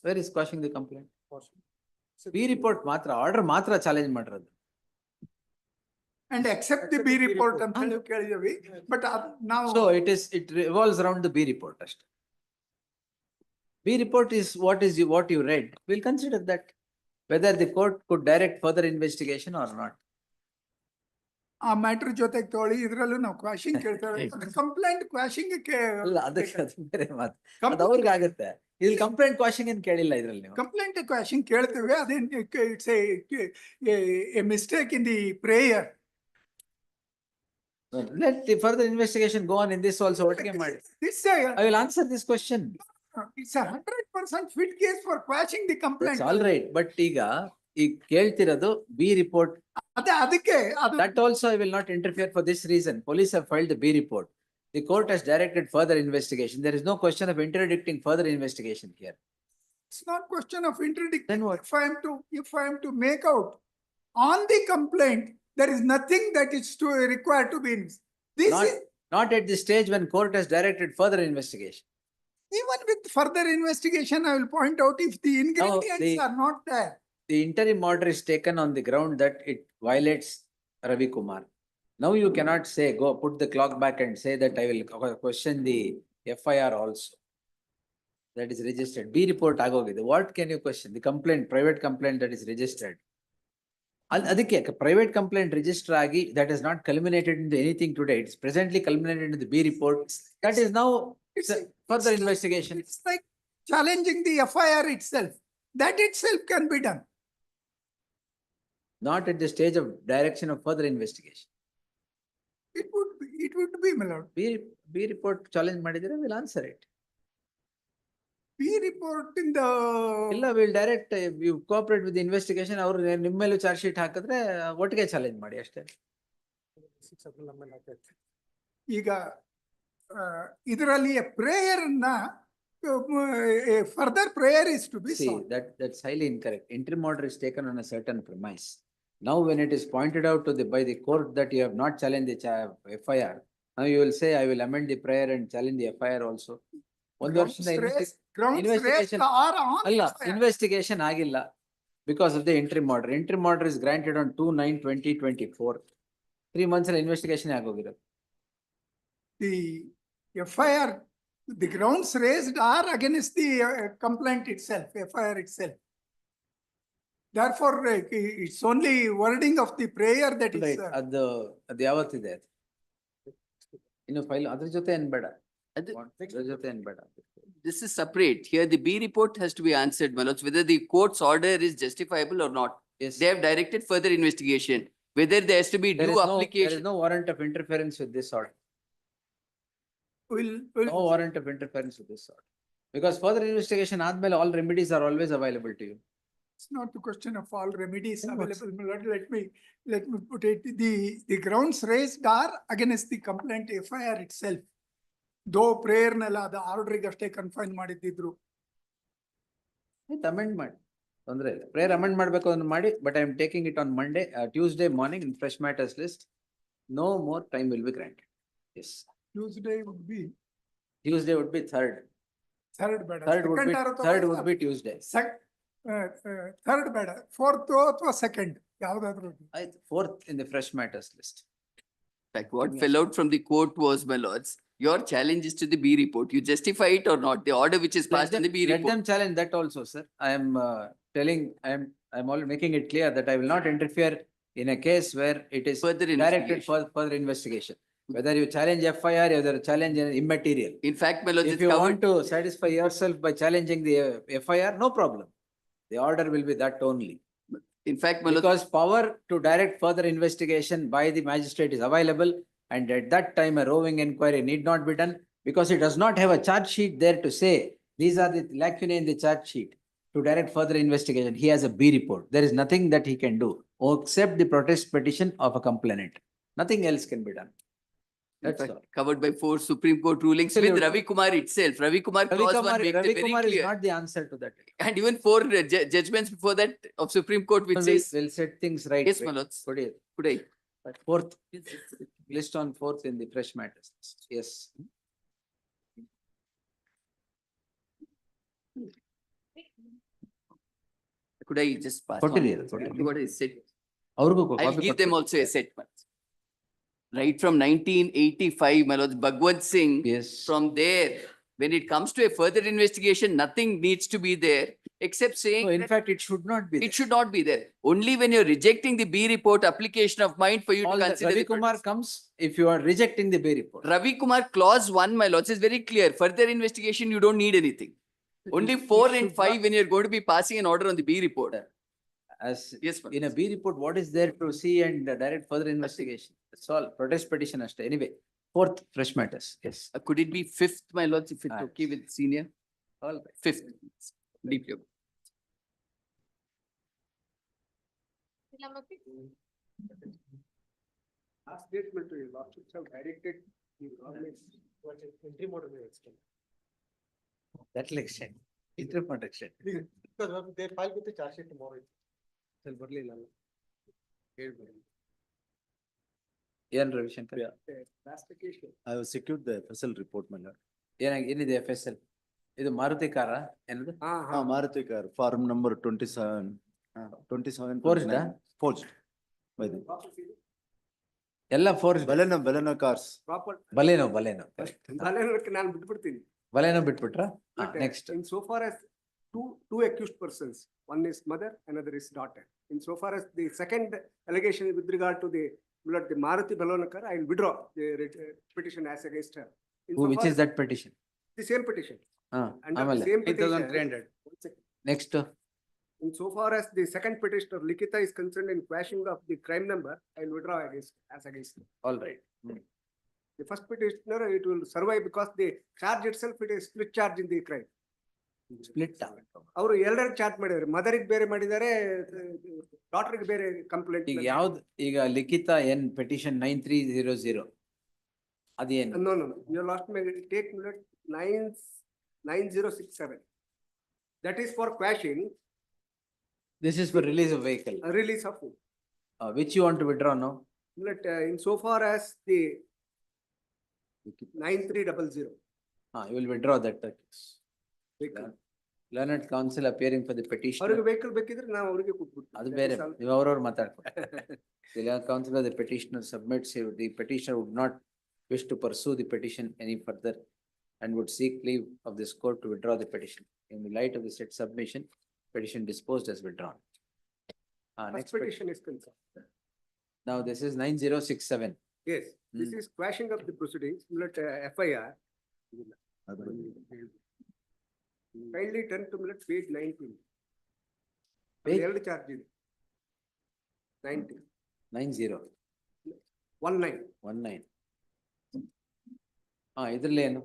Where is quashing the complaint? B report ಮಾತ್ರ, order ಮಾತ್ರ challenge ಮಾಡಿರೋದು. And accept the B report ಅಂತ ಹೇಳಿ ಕೇಳಿದ್ವಿ. But now. So it revolves around the B report ಅಷ್ಟೇ. B report is what you read. We'll consider that whether the court could direct further investigation or not. ಆ matter ಜೊತೆಗೆ ತೊಗೊಳ್ಳಿ, ಇದ್ರಲ್ಲೂ ನಾವು ಕ್ವಾಶಿಂಗ್ ಕೇಳ್ತೇವೆ. Complaint ಕ್ವಾಶಿಂಗ್ ಅಲ್ಲ, ಅದಕ್ಕೆ ಅದು ಬೇರೆ ಮಾತು. ಅದು ಅವ್ರಿಗೆ ಆಗುತ್ತೆ. ಇಲ್ಲಿ ಕಂಪ್ಲೇಂಟ್ ಕ್ವಾಶಿಂಗ್ ಏನ್ ಕೇಳಿಲ್ಲ ಇದ್ರಲ್ಲಿ ನೀವು. ಕಂಪ್ಲೇಂಟ್ ಕ್ವಾಶಿಂಗ್ ಕೇಳ್ತೇವೆ. ಅದೇನ್ it's A mistake in the prayer. Let the further investigation go on in this also. ಒಟ್ಟಿಗೆ ಮಾಡಿ. I will answer this question. It's a 100% fit case for quashing the complaint. That's all right. But ಈಗ ಕೇಳ್ತಿರೋದು B report. ಅದಕ್ಕೆ That also I will not interfere for this reason. Police have filed the B report. The court has directed further investigation. There is no question of interdicting further investigation here. It's not question of interdicting. Then what? If I am to make out on the complaint, there is nothing that is required to be. Not at the stage when court has directed further investigation. Even with further investigation, I will point out if the ingredients are not there. The interim order is taken on the ground that it violates Ravi Kumar. Now you cannot say, go put the clock back and say that I will question the FIR also. That is registered. B report agogide. What can you question? The complaint, private complaint that is registered. ಅದಕ್ಕೆ private complaint register agi, that has not culminated into anything today. It's presently culminated into the B report. That is now further investigation. It's like challenging the FIR itself. That itself can be done. Not at the stage of direction of further investigation. It would be, my lord. B report challenge ಮಾಡಿದ್ರೆ we'll answer it. B report in the. ಇಲ್ಲ, we'll direct, you cooperate with the investigation. ಅವರು ನಿಮ್ಮ ಮೇಲೂ charge sheet ಹಾಕಿದ್ರೆ ಒಟ್ಟಿಗೆ challenge ಮಾಡಿ ಅಷ್ಟೇ. ಈಗ ಇದರಲ್ಲಿ prayer na further prayer is to be See, sought. that's highly incorrect. Interim order is taken on a certain premise. Now, when it is pointed out to by the court that you have not challenged the FIR, now you will say, I will amend the prayer and challenge the FIR also. ಒಂದು ವರ್ಷದ investigation ಅಲ್ಲ, investigation ಆಗಿಲ್ಲ because of the interim order. Interim order is granted on 2/9/2024. 3 months ಅಲ್ಲಿ investigation ಆಗೋಗಿರೋದು. The FIR, the grounds raised are against the complaint itself, FIR itself. Therefore, it's only wording of the prayer that is. Right, ಅದು ಯಾವತ್ತಿದೆ ಅದು? ಇನ್ನು file ಅದ್ರ ಜೊತೆ ಏನ್ ಬೇಡ. ಅದ್ರ ಜೊತೆ ಏನ್ ಬೇಡ. This is separate. Here the B report has to be answered, my lords, whether the court's order is justifiable or not. Yes. They have directed further investigation, whether there has to be due application. There is no warrant of interference with this order. No warrant of interference with this order. Because further investigation ಆದ್ಮೇಲೆ all remedies are always available to you. It's not a question of all remedies available, my lord. Let me put it, the grounds raised are against the complaint FIR itself. Though prayer nalla the order ಅಷ್ಟೇ confine ಮಾಡಿದ್ರು. Amend ಮಾಡಿ, ತೊಂದ್ರೆ ಇಲ್ಲ. Prayer amend ಮಾಡ್ಬೇಕು ಅದನ್ನ ಮಾಡಿ, but I am taking it on Monday, Tuesday morning in fresh matters list. No more time will be granted. Yes. Tuesday would be 3rd. Third ಬೇಡ. Third would Second be, ಆರು third ತಗೊಳ್ಳಿ. would be Tuesday. Third ಬೇಡ. Fourth ಅಥವಾ second ಯಾವ್ದಾದ್ರು. Fourth in the fresh matters list. Like what fell out from the court was, my lords, your challenge is to the B report. You justify it or not, the order which is passed in the B Let report. them challenge that also, sir. I am telling, I'm already making it clear that I will not interfere in a case where it is Further directed investigation. for further investigation. Whether you challenge FIR, whether you challenge an immaterial. In fact, my lords, If it's you covered. want to satisfy yourself by challenging the FIR, no problem. The order will be that only. In fact, my lords, Because power to direct further investigation by the magistrate is available, and at that time a roving inquiry need not be done, because it does not have a charge sheet there to say, these are the lacunae in the charge sheet. To direct further investigation, he has a B report. There is nothing that he can do except the protest petition of a complainant. Nothing else can be done. in That's fact, all. covered by 4 Supreme Court rulings with Absolutely. Ravi Kumar itself. Ravi Kumar clause 1 makes it Ravi very Kumar is clear. not the answer to that. And even 4 judgments before that of Supreme Court which says, We'll set things right. yes, my lords, Today, could I? fourth, list on fourth in the fresh matters list. Yes. Could I just pass Totally, on? totally. What I said. ಅವ್ರಿಗೂ I'll copy give them ಕೊಟ್ಬಿಡಿ. also a set. Right from 1985, my lords, Bhagwat Singh, Yes. from there, when it comes to a further investigation, nothing needs to be there except saying No, in that fact, it should not be. it should not be there. Only when you're rejecting the B report application of mine for you All to that consider Ravi the Kumar comes if you are rejecting the B report. Ravi Kumar clause 1, my lords, is very clear. Further investigation, you don't need anything. Only 4 and 5 when you're going to be passing an order on the B report. As Yes, my in a B report, what is there to see and direct further investigation? That's all. Protest petition ashte. Anyway, fourth fresh matters. Yes. Could it be 5th, my lords, if it's Ah, okay with senior? All right. 5th. Deeply. Bill number 6. Last statement to you, lordships have directed the government towards an interim order may extend. That will extend. Interim not extend. Because they file with the charge sheet tomorrow. Sir, ಬರ್ಲಿಲ್ಲ ಅಲ್ಲ. ಹೇಳ್ಬೇಡಿ. ಏನ್ Ravishankar? Last occasion. I have secured the FSL report, my lord. ಏನಿದೆ FSL? ಇದು ಮಾರುತಿ ಕಾರ ಏನದು? Maruti car, farm number 27. 27. Forged ಆ? Forged. By the ಎಲ್ಲ force Baleno cars. Proper. Baleno ಬಾಲೆನೋಕ್ಕೆ ನಾನು ಬಿಟ್ಬಿಡ್ತೀನಿ. ಬಲೇನೋ ಬಿಟ್ಬಿಟ್ರ? But, next. in so far as two accused persons, one is mother, another is daughter. In so far as the second allegation with regard to the Maruti Baleno car, I will withdraw the petition as against her. Which is that petition? The same petition. Under the ಆಮೇಲೆ same petition. 8,300. One second. Next. In so far as the second petitioner, Likita, is concerned in quashing of the crime number, I will withdraw as against. All right. The first petitioner, it will survive because the charge itself, it is split charge in the crime. Split. ಅವರು ಎರಡೆರಡು charge ಮಾಡಿದ್ದಾರೆ, ಮದರಿಗೆ ಬೇರೆ ಮಾಡಿದ್ದಾರೆ, ಡಾಟರ್ಗೆ ಬೇರೆ complaint. ಈಗ ಯಾವ್ದು ಈಗ ಲಿಖಿತ ಏನ್ ಪೆಟಿಷನ್ 9300 ಅದೇನು? No, you lost me, take 9067. That is for quashing. This is for release of vehicle. Release of. Which you want to withdraw now? In so far as the 9300. You will withdraw that. Vehicle. Learned counsel appearing for the petition. ಅವ್ರಿಗೆ vehicle ಬೇಕಿದ್ರೆ ನಾವು ಅವರಿಗೆ ಕೊಟ್ಬಿಡ್ತೀವಿ. ಅದು ಬೇರೆ, ನೀವು ಅವ್ರವ್ರು ಮಾತಾಡ್ತಾರೆ. The learned counsel of the petitioner submits, the petitioner would not wish to pursue the petition any further and would seek leave of this court to withdraw the petition. In the light of the said submission, petition disposed as withdrawn. Next petition is concerned. Now this is 9067. Yes, this is quashing of the proceedings, FIR. Kindly turn to page 19. ಎರಡು charge ಇದೆ. 19. 19. ಇದ್ರಲ್ಲಿ ಏನು?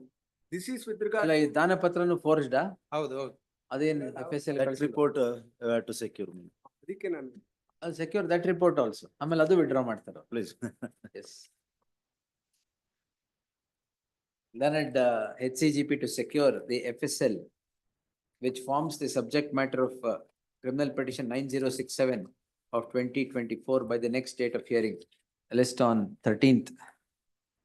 This is with regard. ಅಲ್ಲ, ಈ ದಾನ ಪತ್ರನು forged? ಹೌದು. ಅದೇನು FSL Report to secure me. ಅದಕ್ಕೆ ನಾನು. Secure that report also. ಆಮೇಲೆ ಅದು withdraw ಮಾಡ್ತಾರೆ. Please. Yes. Learned HCGP to secure the FSL, which forms the subject matter of criminal petition 9067 of 2024 by the next date of hearing. List on 13th.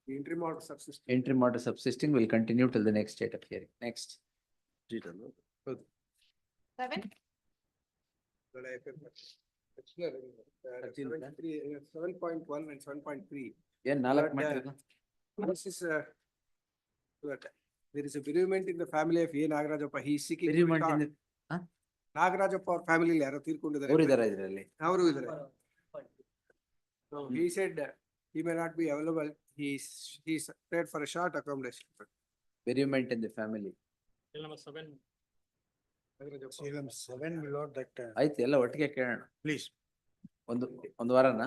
The interim order subsisting. Interim order subsisting will continue till the next date of hearing. Next. Seven, 7.1 and 7.3. ಏನ್ ನಾಲ್ಕು But, ಮಾಡಿರೋದು? This is, that there is a bereavement in the family of A. Nagarajappa. He is seeking. to Bereavement return. in the- Nagarajappa ಅವ್ರ family ಯಾರೋ ತೀರ್ಕೊಂಡಿದ್ದಾರೆ. ಅವ್ರು ಇದಾರ ಇದ್ರಲ್ಲಿ? ಅವರು ಇದ್ದಾರೆ. So he said he may not be available. He's paid for a short accommodation. Bereavement in the family. Number 7. Seven, my lord, that, ಆಯ್ತು, ಎಲ್ಲ ಒಟ್ಟಿಗೆ ಕೇಳೋಣ. please. ಒಂದು ವಾರನಾ?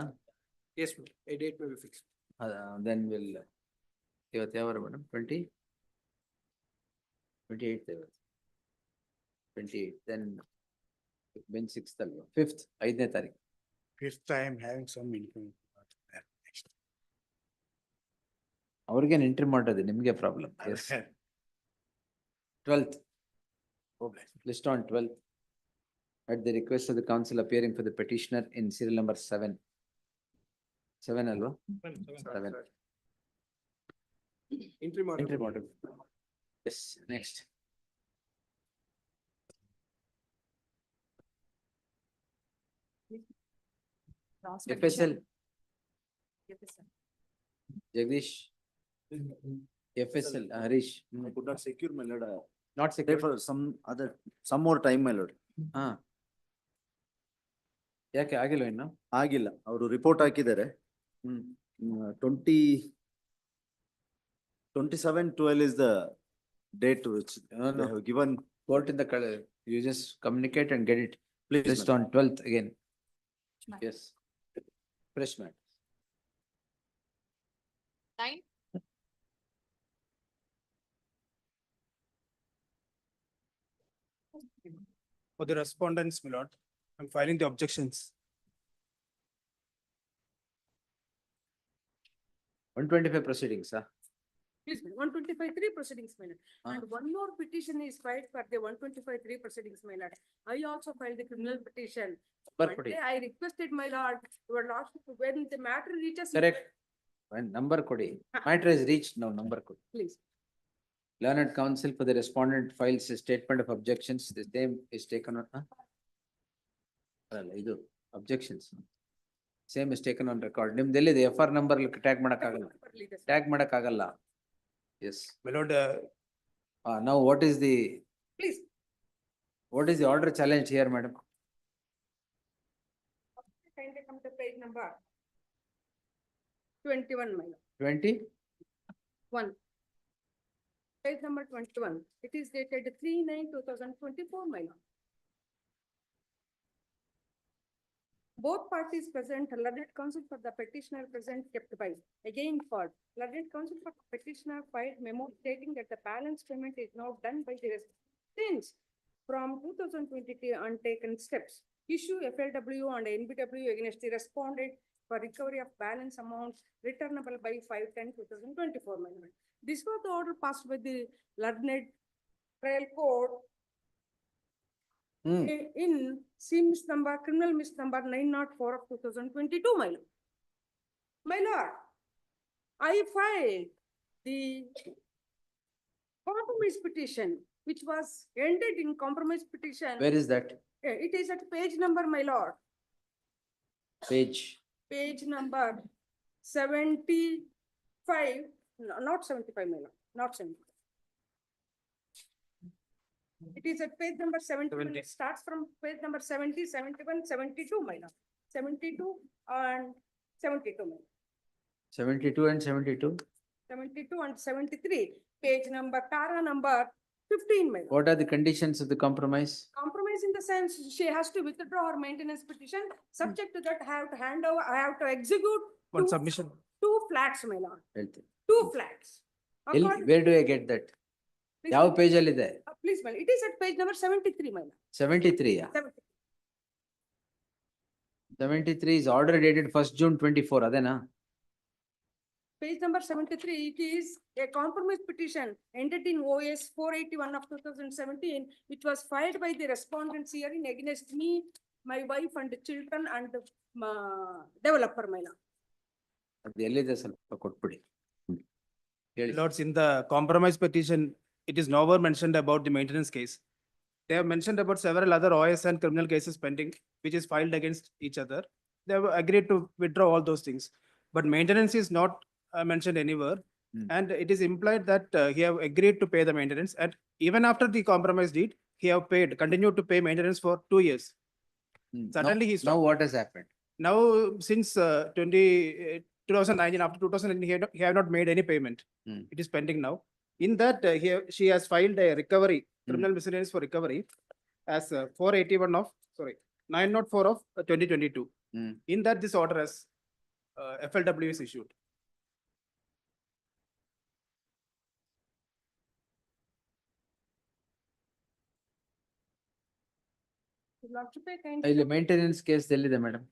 Yes, a date may be fixed. Then we'll, ಇವತ್ತು ಯಾವ ವಾರ madam? 28th ಇವತ್ತು. 28, then bench 6th ಅಲ್ವಾ? 5th, 5ನೇ ತಾರೀಕು. Fifth, I am having some income. Next. ಅವ್ರಿಗೇನು ಎಂಟ್ರಿ ಮಾಡೋದು, ನಿಮ್ಗೆ problem. Yes. 12th. List on 12th. At the request of the council appearing for the petitioner in serial number 7. 7 alwa? 7. Interim order. Interim order. Yes, next. FSL, Jagdish. FSL, Harish. I could not secure, my lord. Not secure. For some more time, my lord. ಹಾ. ಯಾಕೆ ಆಗಿಲ್ಲ ಇನ್ನು? ಆಗಿಲ್ಲ, ಅವರು report ಹಾಕಿದ್ದಾರೆ. 27/12 is the date which they have given. Court in the, you just communicate and get it. Please, List madam. on 12th again. Yes. Fresh matter. 9, For the respondents, my lord, I'm filing the objections. 125 proceedings, huh? Please, 125(3) proceedings, my lord. Ah. And one more petition is filed for the 125(3) proceedings, my lord. I also filed the criminal petition. Number kodi. Monday, I requested my lord, your lordship, when the matter reaches. Correct. When number kodi. Matter is reached now, number kodi. Please. Learned counsel for the respondent files a statement of objections. The same is taken on, huh? ಅಲ್ಲ, ಇದು objections. Same is taken on record. ನಿಮ್ದೆಲ್ಲಿದೆ? FR number tag ಮಾಡಕ್ಕಾಗಲ್ಲ. Tag ಮಾಡಕ್ಕಾಗಲ್ಲ. Yes. My lord, Now what is the, Please. what is the order challenged here, madam? Kindly come to page number 21, my lord. 21. Page number 21. It is dated 3/9/2024, my lord. Both parties present, learned counsel for the petitioner present kept by. Again called, learned counsel for petitioner filed memo stating that the balance payment is now done by the since from 2022 untaken steps. Issue FLW and NBW against the respondent for recovery of balance amounts returnable by 5/10/2024, my lord. This was the order passed by the learned trial court in SIMS number, criminal miss number 904 of 2022, my lord. My lord, I filed the compromise petition, which was ended in compromise petition. Where is that? It is at page number, my lord, Page. page number 75, no, not 75, my lord, not 75. It is at page number 71. It starts from page number 70, 71, 72, my lord. 72 and 72, my lord. 72 and 72. 72 and 73, page number, para number 15, my lord. What are the conditions of the compromise? Compromise in the sense she has to withdraw her maintenance petition. Subject to that, I have to hand over, I have to execute one two- submission. 2 flats, my lord. ಹೇಳ್ತೀನಿ. 2 flats. According- Where do I get that? Please, ಯಾವ page ಅಲ್ಲಿ ಇದೆ? Please, my lord. It is at page number 73, my lord. 73. 70. 73 is order dated 1st June 24, ಅದೇನಾ? Page number 73, it is a compromise petition entered in OS 481 of 2017, which was filed by the respondents hearing against me, my wife and the children and the developer, my lord. ಅದು ಎಲ್ಲಿದೆ ಸ್ವಲ್ಪ ಕೊಟ್ಬಿಡಿ. ಹೇಳಿ. Lords, in the compromise petition it is nowhere mentioned about the maintenance case. They have mentioned about several other OS and criminal cases pending, which is filed against each other. They have agreed to withdraw all those things, but maintenance is not mentioned anywhere. And it is implied that he have agreed to pay the maintenance, and even after the compromise deed, he have paid, continued to pay maintenance for 2 years. Suddenly he Now stopped. what has happened? Now, since 2019, after 2019, he have not made any payment. It is pending now. In that, she has filed a recovery, criminal miscellaneous for recovery as 481 of, sorry, 904 of 2022. In that, this order as FLW is issued. Lordship, ಇಲ್ಲಿ maintenance case ಎಲ್ಲಿದೆ madam?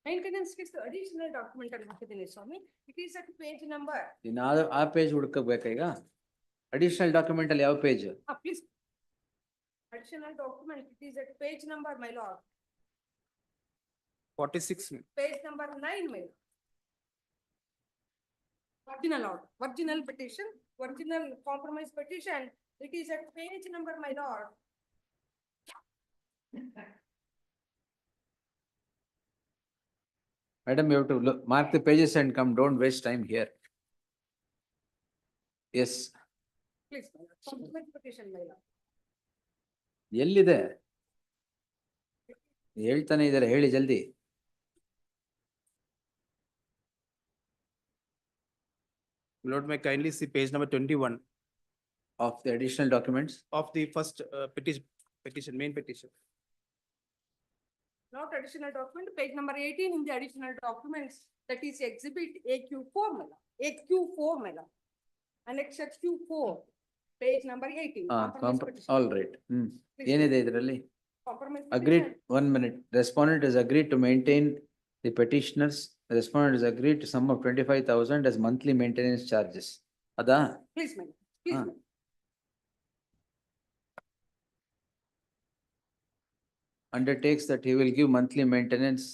maintenance case additional document ಅಲ್ಲಿ ಹಾಕಿದ್ದೀನಿ ಸ್ವಾಮಿ. It is at page number. ಇನ್ನು ಆ page ಹುಡ್ಕಬೇಕಾ ಈಗ? Additional document ಅಲ್ಲಿ ಯಾವ page? Please. Additional document, it is at page number, my lord. 46. Page number 9, my lord. Original order, original petition, original compromise petition, it is at page number, my lord. Madam, you have to look, mark the pages and come, don't waste time here. Yes, Please, my lord, compromise petition, my lord. ಎಲ್ಲಿದೆ? ಹೇಳ್ತಾನೆ ಇದ್ದಾರೆ, ಹೇಳಿ ಜಲ್ದಿ. Lord, may kindly see page number 21 Of the additional documents. of the first petition, main petition. Not additional document, page number 18 in the additional documents, that is exhibit AQ4, my lord. AQ4, my lord. Annex Q4, page number 18. compromise petition. All right. Please. ಏನಿದೆ ಇದರಲ್ಲಿ? Compromise Agreed, petition. 1 minute. Respondent has agreed to maintain the petitioners. Respondent has agreed to sum of 25,000 as monthly maintenance charges. Ada? Please, my lord. Please, my lord. Undertakes that he will give monthly maintenance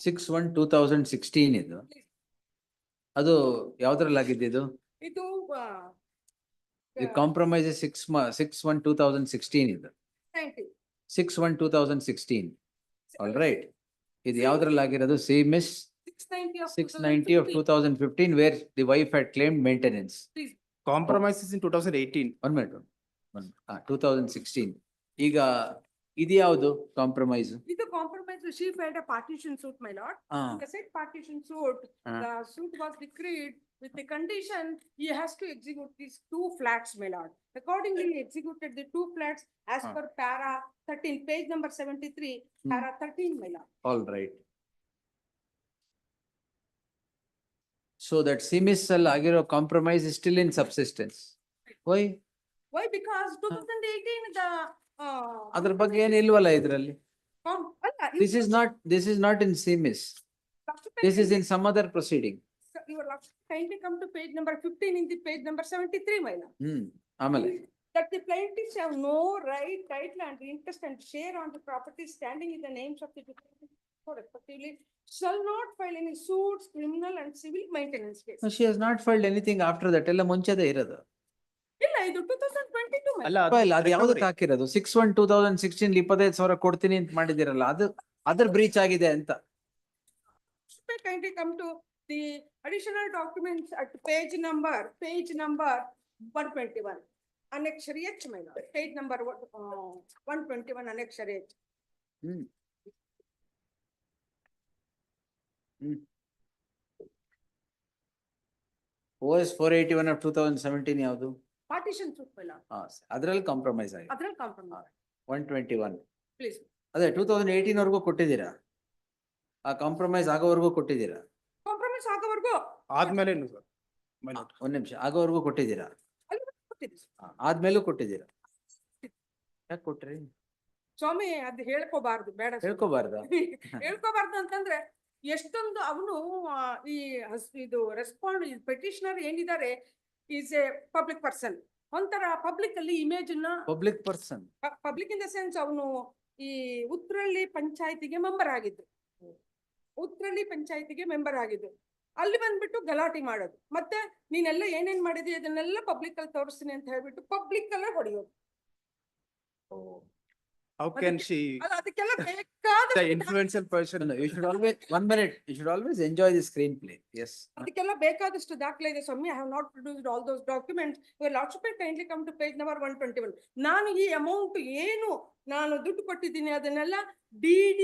6/1/2016 ಇದು. ಅದು ಯಾವ್ದ್ರಲ್ಲಿ ಆಗಿದ್ದು ಇದು? ಇದು The compromise is 6/1/2016 ಇದು. 90. 6/1/2016. All right. ಇದು ಯಾವ್ದ್ರಲ್ಲಿ ಆಗಿರೋದು? CMS 690 of 2015 where the wife had claimed maintenance. Please. Compromise is in 2018. 1 minute. 2016. ಈಗ ಇದು ಯಾವುದು ಕಾಂಪ್ರಮೈಸ್? ಇದು compromise, she filed a partition suit, my lord. In the said partition suit, the suit was decreed with the condition he has to execute these 2 flats, my lord. Accordingly, he executed the 2 flats as per para 13, page number 73, para 13, my lord. All right. So that CMS ಅಲ್ಲಿ ಆಗಿರೋ compromise is still in subsistence. Why? Why? Because 2018, the ಅದ್ರ ಬಗ್ಗೆ ಏನು ಇಲ್ವಲ್ಲ ಇದರಲ್ಲಿ? alla, This is not in CMS. This is in some other proceeding. Your lordship, kindly come to page number 15 in the page number 73, my lord. ಆಮೇಲೆ That the plaintiffs have no right, title and interest and share on the property standing in the names of the defendant, respectively, shall not file any suits, criminal and civil maintenance case. No, she has not filed anything after that. ಎಲ್ಲ ಮುಂಚೆದೇ ಇರೋದು. ಇಲ್ಲ, ಇದು 2022, my ಅಲ್ಲ, lord. ಇಲ್ಲ, ಅದು ಯಾವ್ದಕ್ಕೆ ಹಾಕಿರೋದು? 6/1/2016 25,000 ಕೊಡ್ತೀನಿ ಅಂತ ಮಾಡಿದಿರಲ್ಲ, ಅದು ಅದ್ರ ಬ್ರೀಚ್ ಆಗಿದೆ ಅಂತ. Kindly come to the additional documents at page number 121. Annexure H, my lord, page number 121, annexure H. OS 481 of 2017 ಯಾವುದು? Partition suit, my lord. ಅದ್ರಲ್ಲಿ ಕಾಂಪ್ರಮೈಸ್ ಆಗಿದೆ. ಅದ್ರಲ್ಲಿ compromise. 121. Please. ಅದೇ 2018 ವರ್ಗೂ ಕೊಟ್ಟಿದ್ದೀರಾ? ಆ ಕಾಂಪ್ರಮೈಸ್ ಆಗೋವರೆಗೂ ಕೊಟ್ಟಿದ್ದೀರಾ? Compromise ಆಗೋವರೆಗೂ ಆದ್ಮೇಲೆ ಏನು ಸರ್? ಒಂದ್ ನಿಮಿಷ, ಆಗೋವರೆಗೂ ಕೊಟ್ಟಿದ್ದೀರಾ? ಅಲ್ಲಿ ಕೊಟ್ಟಿದ್ದೀವಿ. ಆದ್ಮೇಲೂ ಕೊಟ್ಟಿದ್ದೀರಾ? ಯಾಕೆ ಕೊಟ್ರಿ? ಸ್ವಾಮಿ, ಅದು ಹೇಳ್ಕೋಬಾರ್ದು, ಬೇಡ ಸ್ವಾಮಿ. ಹೇಳ್ಕೋಬಾರ್ದ? ಹೇಳ್ಕೋಬಾರ್ದು ಅಂತಂದ್ರೆ ಎಷ್ಟೊಂದು ಅವನು ಇದು ಪೆಟಿಷನರ್ ಏನಿದ್ದಾರೆ ಈಸ್ ಎ ಪಬ್ಲಿಕ್ ಪರ್ಸನ್. ಒಂಥರ ಪಬ್ಲಿಕ್ ಅಲ್ಲಿ image public person, public in the sense ಅವನು ಈ ಉತ್ರಳ್ಳಿ ಪಂಚಾಯತಿಗೆ ಮೆಂಬರ್ ಆಗಿದ್ದು. ಅಲ್ಲಿ ಬಂದ್ಬಿಟ್ಟು ಗಲಾಟೆ ಮಾಡೋದು. ಮತ್ತೆ ನೀನೆಲ್ಲ ಏನೇನ್ ಮಾಡಿದಿ ಅದನ್ನೆಲ್ಲ ಪಬ್ಲಿಕ್ ಅಲ್ಲಿ ತೋರಿಸ್ತೀನಿ ಅಂತ ಹೇಳ್ಬಿಟ್ಟು ಪಬ್ಲಿಕ್ ಅಲ್ಲೇ ಹೊಡೆಯೋದು. How can she, ಅದಕ್ಕೆಲ್ಲ the ಬೇಕಾದ influential person? No, you should always, 1 minute, you should always enjoy the screenplay. Yes. ಅದಕ್ಕೆಲ್ಲ ಬೇಕಾದಷ್ಟು ದಾಖಲೆ ಇದೆ ಸ್ವಾಮಿ. I have not produced all those documents. Your lordship kindly come to page number 121. ನಾನು ಈ amount ಏನು ನಾನು ದುಡ್ಡು ಕೊಟ್ಟಿದ್ದೀನಿ ಅದನ್ನೆಲ್ಲ DD,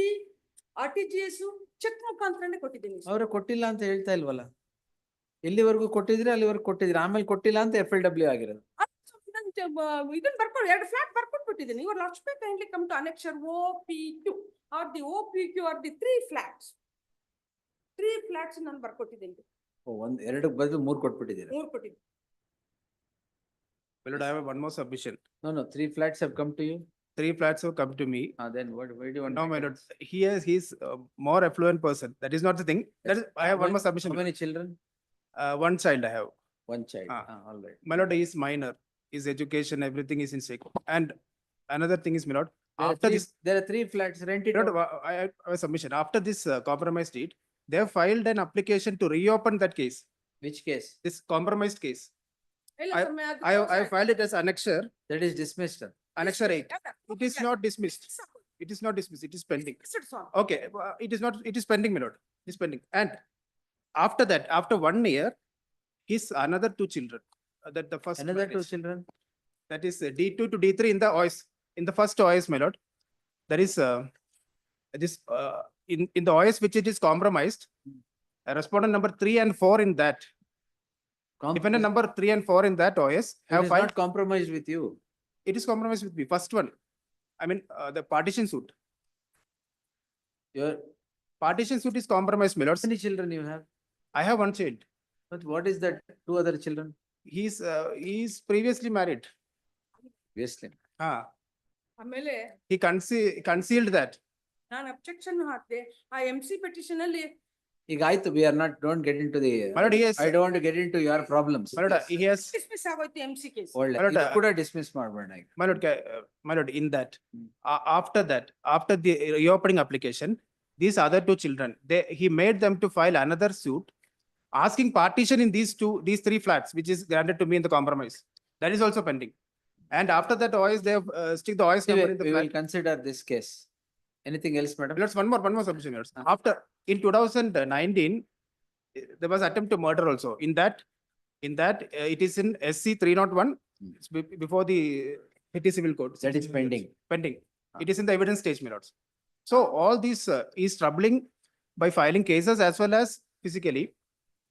RTGS, ಚೆಕ್ ಮುಖಾಂತರನೇ ಕೊಟ್ಟಿದ್ದೀನಿ. ಅವರು ಕೊಟ್ಟಿಲ್ಲ ಅಂತ ಹೇಳ್ತಾ ಇಲ್ವಲ್ಲ? ಎಲ್ಲಿವರೆಗೂ ಕೊಟ್ಟಿದ್ರೆ ಅಲ್ಲಿವರೆಗೂ ಕೊಟ್ಟಿದ್ರೆ, ಆಮೇಲೆ ಕೊಟ್ಟಿಲ್ಲ ಅಂತ FLW ಆಗಿರೋದು. ಇದನ್ನ ಬರ್ಕೊಂಡು 2 ಫ್ಲಾಟ್ ಬರ್ಕೊಂಡು ಕೊಟ್ಟಿದ್ದೀನಿ. Your lordship kindly come to annexure OPQ or the OPQ or the 3 flats. 3 flats ನಾನು ಬರ್ಕೊಟ್ಟಿದ್ದೀನಿ. ಒಂದ್ 2 ಬದಲು 3 ಕೊಟ್ಬಿಟ್ಟಿದ್ದೀರಾ? 3 ಕೊಟ್ಟಿದ್ದೀನಿ. My lord, I have one more submission. No, 3 flats have come to you. 3 flats have come to me. Then what, why do you want? No, my lord, he's more affluent person. That is not the thing. That is, I have one more submission. How many children? 1 child I have. 1 child. Ah. All right. My lord, he is minor. His education, everything is in stake. And another thing is, my lord, There are 3 flats rented. my lord, I have a submission. After this compromise deed, they have filed an application to reopen that case. Which case? This compromised case. ಇಲ್ಲ I- ಸ್ವಾಮಿ, ಅದು I have filed it as annexure, That is dismissed. Sir. annexure 8. It is not dismissed. It is not dismissed. It is pending. ಸ್ವಾಮಿ. Okay, it is not, it is pending, my lord. It is pending. And after that, after 1 year, his another 2 children. That the first. Another 2 marriage. children. That is D2 to D3 in the OIS. In the first OIS, my lord. There is this in the OIS which it is compromised. Respondent number 3 and 4 in that. Defendant number 3 and 4 in that OIS It have is filed. not compromised with you. It is compromised with me. First one. I mean, the partition suit. Your Partition suit is compromised, my lord. how many children you have? I have 1 child. But what is that 2 other children? He's previously married. Obviously. ಆಮೇಲೆ He concealed that. ನಾನು objection ಹಾಕ್ದೆ. ಆ MC petition ಅಲ್ಲಿ ಈಗ ಆಯ್ತು, we are not, don't get into the. My lord, he has. I don't want to get into your problems. My lord, he has. Dismiss ಆಗೋಯ್ತು MC case. ಒಳ್ಳೆ, My lord, ಇದು ಕೂಡ dismiss ಮಾಡ್ಬೇಡ ಈಗ. My lord, in that, after that, after the reopening application, these other 2 children, he made them to file another suit asking partition in these 3 flats, which is granted to me in the compromise. That is also pending. And after that OIS, they have stick the OIS number in the We will flat. consider this case. Anything else, madam? Let's one more submission. Yours. After, in 2019, there was attempt to murder also. In that, it is in SC 301, it's before the Petty Civil Code. That is pending. Pending. It is in the evidence stage, my lords. So all this is troubling by filing cases as well as physically,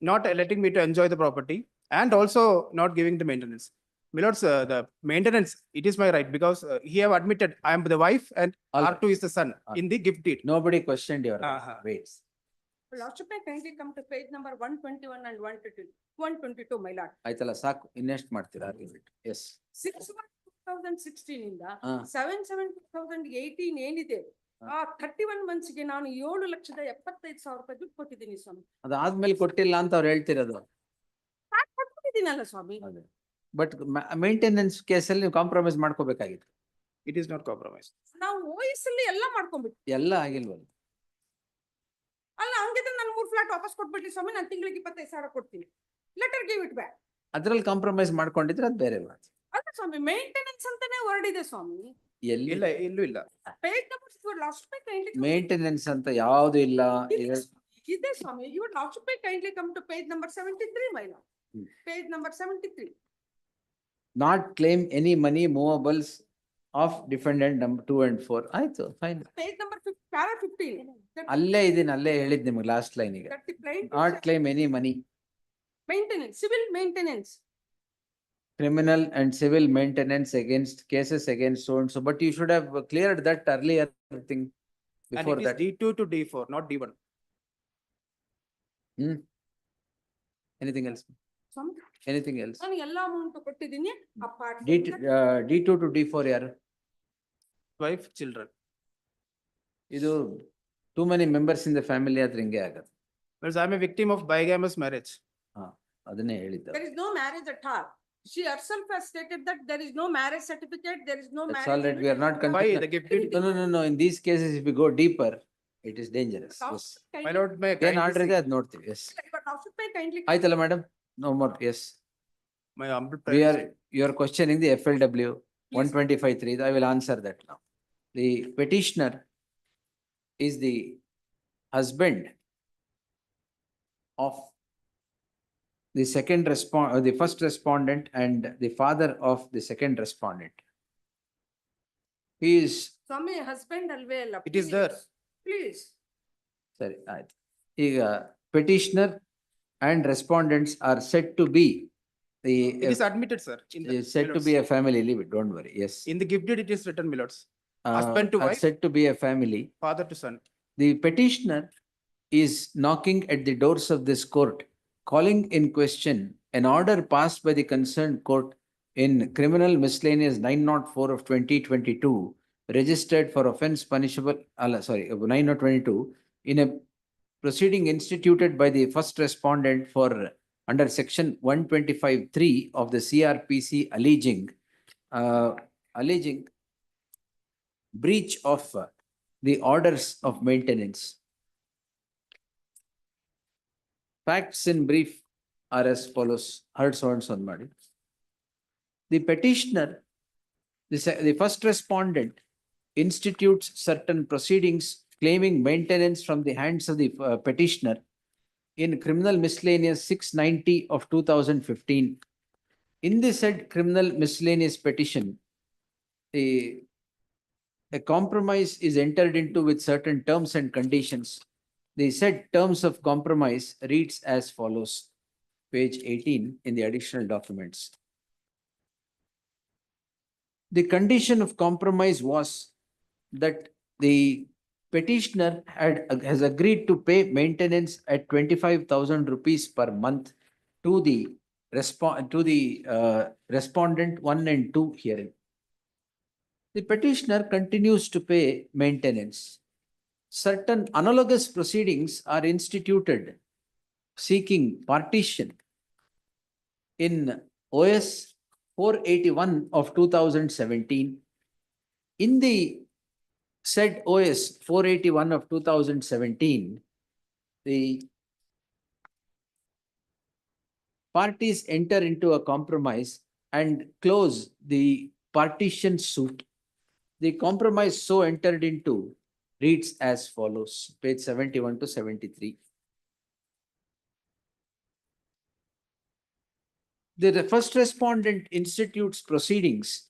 not letting me to enjoy the property and also not giving the maintenance. My lords, the maintenance, it is my right because he have admitted I am the wife and All R2 is the son in the gift deed. Nobody questioned your weights. Lordship may kindly come to page number 121 and 122, my lord. ಆಯ್ತಲ್ಲ, ಸಾಕು, ಇನ್ನೆಷ್ಟು ಮಾಡ್ತೀರಾ argument? Yes. 6/1/2016 ಇಂದ ಹಾ. 7/7/2018 ಏನಿದೆ ಆ 31 months ಗೆ ನಾನು 7,75,000 ರೂಪಾಯಿ ದುಡ್ಡು ಕೊಟ್ಟಿದ್ದೀನಿ ಸ್ವಾಮಿ. ಅದಾದ್ಮೇಲೆ ಕೊಟ್ಟಿಲ್ಲ ಅಂತ ಅವ್ರು ಹೇಳ್ತಿರೋದು. ಕೊಟ್ಟಿದ್ದೀನಲ್ಲ ಸ್ವಾಮಿ. ಅದೇ. ಬಟ್ ಮೇಂಟೆನೆನ್ಸ್ ಕೇಸಲ್ಲಿ ನೀವು compromise ಮಾಡ್ಕೋಬೇಕಾಗಿತ್ತು. It is not compromised. ನಾವು OIS ಅಲ್ಲಿ ಎಲ್ಲ ಮಾಡ್ಕೊಂಡ್ಬಿಟ್ಟು ಎಲ್ಲ ಆಗಿಲ್ವಲ್ಲ. ಅಲ್ಲ ಹಂಗಿದ್ರೆ ನಾನು 3 ಫ್ಲಾಟ್ ವಾಪಸ್ ಕೊಟ್ಬಿಟ್ಟಿ ಸ್ವಾಮಿ, ನಾನು ತಿಂಗಳಿಗೆ 25,000 ಕೊಡ್ತೀನಿ. Letter give it back. ಅದ್ರಲ್ಲಿ ಕಾಂಪ್ರಮೈಸ್ ಮಾಡ್ಕೊಂಡಿದ್ರೆ ಅದು ಬೇರೆ ಮಾತು. ಅಲ್ಲ ಸ್ವಾಮಿ, ಮೇಂಟೆನೆನ್ಸ್ ಅಂತಾನೆ ಹೊರಡಿದೆ ಸ್ವಾಮಿ. ಎಲ್ಲಿ ಇಲ್ಲೂ ಇಲ್ಲ. Page number last pay kindly maintenance ಅಂತ ಯಾವ್ದು ಇಲ್ಲ. ಇದೆ ಸ್ವಾಮಿ. You would last pay kindly come to page number 73, my lord. Page number 73. Not claim any money movables of defendant number 2 and 4. ಆಯ್ತು, ಫೈನ್. Page number 15. ಅಲ್ಲೇ ಇದೀನಿ, ಅಲ್ಲೇ ಹೇಳಿದ್ ನಿಮ್ಗೆ ಲಾಸ್ಟ್ ಲೈನಿಗೆ. Not claim any money. Maintenance, civil maintenance. Criminal and civil maintenance against cases against so and so, but you should have cleared that earlier thing before And it is that. D2 to D4, not D1. Anything else? Anything else? ನಾನು ಎಲ್ಲ amount ಕೊಟ್ಟಿದ್ದೀನಿ. D2 to D4 ಯಾರು? Wife, children. ಇದು too many members in the family ಆದ್ರೆ ಹಿಂಗೆ ಆಗತ್ತೆ. Whereas I am a victim of bigamous marriage. ಅದನ್ನೇ ಹೇಳಿದ್ದ. There is no marriage at all. She herself has stated that there is no marriage certificate, there is no That's marriage. all right, we are not Why considering. the gift deed? No, in these cases, if we go deeper, It is dangerous. Now Yes. should My kindly- lord, may I Again, kindly order seek- ಇದೆ ಅದ್ ನೋಡ್ತೀವಿ. Yes. But now should I kindly? ಆಯ್ತಲ್ಲ madam? No more. Yes. my humble We prayer are, you are questioning the FLW Please. 125(3). I will answer that now. The petitioner is the husband of the the first respondent and the father of the second respondent. He is, Swami, husband alway alla. It is there. Please. sorry, ಆಯ್ತು. ಈಗ petitioner and respondents are said to be It is admitted, sir. In the- is said my to lords. be a family. Leave it, don't worry. Yes. In the gift deed, it is written, my lords, husband to Are wife. said to be a family. father to son. The petitioner is knocking at the doors of this court, calling in question an order passed by the concerned court in Criminal Miscellaneous 904 of 2022, registered for offence punishable, 922, in a proceeding instituted by the first respondent for under section 125(3) of the CRPC alleging breach of the orders of maintenance. Facts in brief are as follows. Heard so and so ಮಾಡಿ. The petitioner, the first respondent institutes certain proceedings claiming maintenance from the hands of the petitioner in Criminal Miscellaneous 690 of 2015. In the said Criminal Miscellaneous petition, a compromise is entered into with certain terms and conditions. The said terms of compromise reads as follows. Page 18 in the additional documents. The condition of compromise was that the petitioner has agreed to pay maintenance at 25,000 rupees per month to the respondent 1 and 2 herein. The petitioner continues to pay maintenance. Certain analogous proceedings are instituted seeking partition in OS 481 of 2017. In the said OS 481 of 2017, the parties enter into a compromise and close the partition suit. The compromise so entered into reads as follows, page 71 to 73. The first respondent institutes proceedings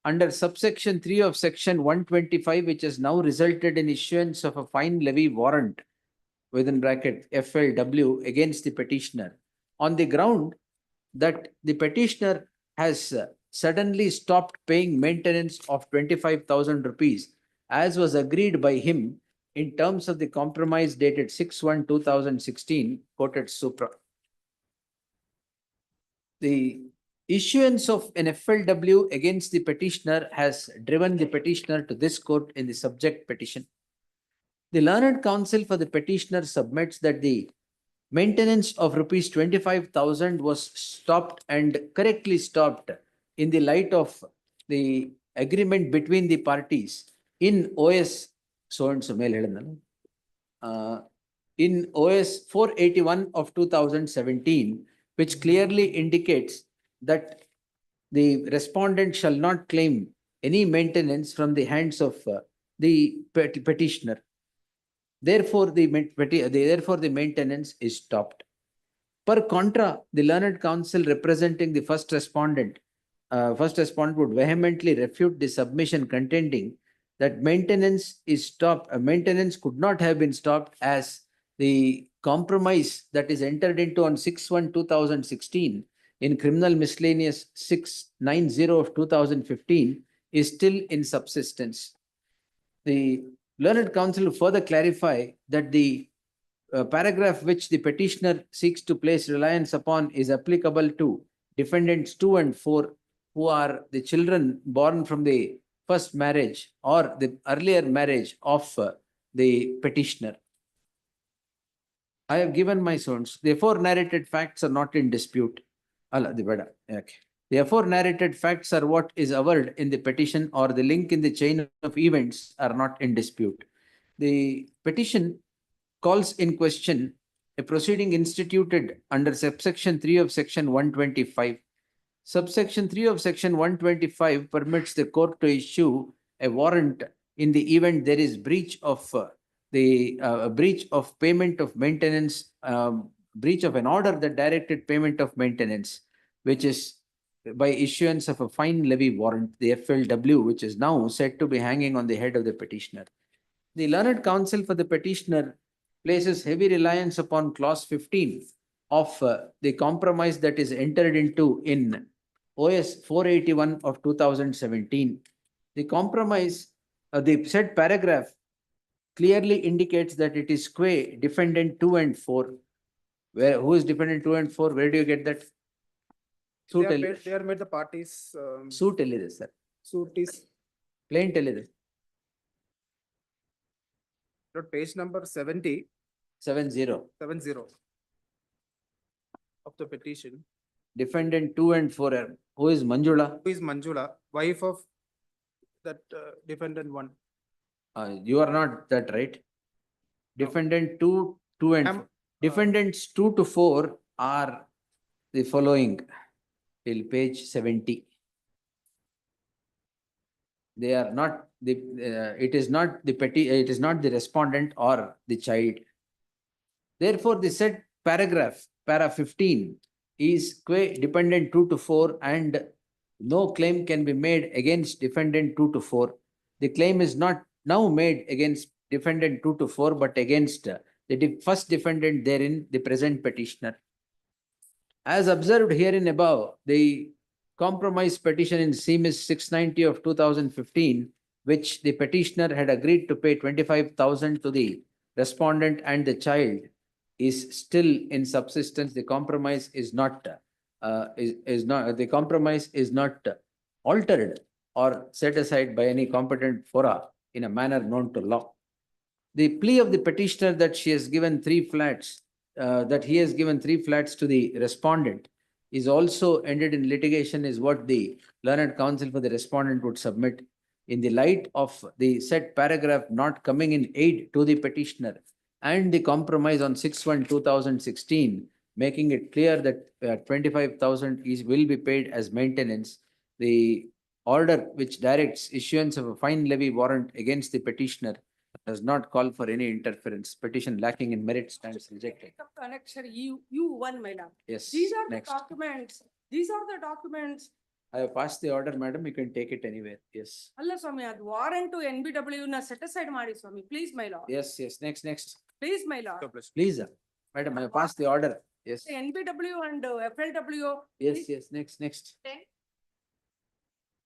under subsection 3 of section 125, which has now resulted in issuance of a fine levy warrant within bracket FLW against the petitioner on the ground that the petitioner has suddenly stopped paying maintenance of 25,000 rupees as was agreed by him in terms of the compromise dated 6/1/2016, quoted supra. The issuance of an FLW against the petitioner has driven the petitioner to this court in the subject petition. The learned counsel for the petitioner submits that the maintenance of rupees 25,000 was stopped and correctly stopped in the light of the agreement between the parties in OS so and so in OS 481 of 2017, which clearly indicates that the respondent shall not claim any maintenance from the hands of the petitioner. Therefore, the maintenance is stopped. Per contra, the learned counsel representing the first respondent would vehemently refute the submission contending that maintenance is stopped. Maintenance could not have been stopped as the compromise that is entered into on 6/1/2016 in Criminal Miscellaneous 690 of 2015 is still in subsistence. The learned counsel further clarify that the paragraph which the petitioner seeks to place reliance upon is applicable to defendants 2 and 4, who are the children born from the first marriage or the earlier marriage of the petitioner. I have given my source. The aforenarrated facts are not in dispute. The aforenarrated facts are what is averred in the petition, or the link in the chain of events are not in dispute. The petition calls in question a proceeding instituted under subsection 3 of section 125. Subsection 3 of section 125 permits the court to issue a warrant in the event there is breach of breach of payment of maintenance, breach of an order that directed payment of maintenance, which is by issuance of a fine levy warrant, the FLW, which is now said to be hanging on the head of the petitioner. The learned counsel for the petitioner places heavy reliance upon clause 15 of the compromise that is entered into in OS 481 of 2017. The compromise, the said paragraph clearly indicates that it is qua defendant 2 and 4. Who is defendant 2 and 4? Where do you get that? Suit They are made the parties. Suit elide, sir. Suit is Plaint elide. page number 70. 70. 70 of the petition. Defendant 2 and 4 are, who is Manjula? Who is Manjula, wife of that defendant 1? You are not that, right? Defendant 2 and Ma'am, 4. Defendants 2 to 4 are the following till page 70. They are not the, it is not the it is not the respondent or the child. Therefore, the said paragraph, para 15, is qua dependent 2 to 4 and no claim can be made against defendant 2 to 4. The claim is not now made against defendant 2 to 4, but against the first defendant therein, the present petitioner. As observed herein above, the compromise petition in CMIS 690 of 2015, which the petitioner had agreed to pay 25,000 to the respondent and the child, is still in subsistence. The compromise is not the compromise is not altered or set aside by any competent fora in a manner known to law. The plea of the petitioner that she has given 3 flats, that he has given 3 flats to the respondent, is also ended in litigation, is what the learned counsel for the respondent would submit. In the light of the said paragraph not coming in aid to the petitioner and the compromise on 6/1/2016, making it clear that 25,000 will be paid as maintenance, the order which directs issuance of a fine levy warrant against the petitioner does not call for any interference. Petition lacking in merit stands rejected. Annexure U1, my lord. Yes. These are the Next. documents. These are the documents. I have passed the order, madam. You can take it anywhere. Yes. Allah Swami, ad warrant to NBW na set aside Madi Swami. Please, my lord. Yes. Next. Please, my lord. Please, madam, I have passed the order. Yes. The NBW and FLW. Yes. please. Next.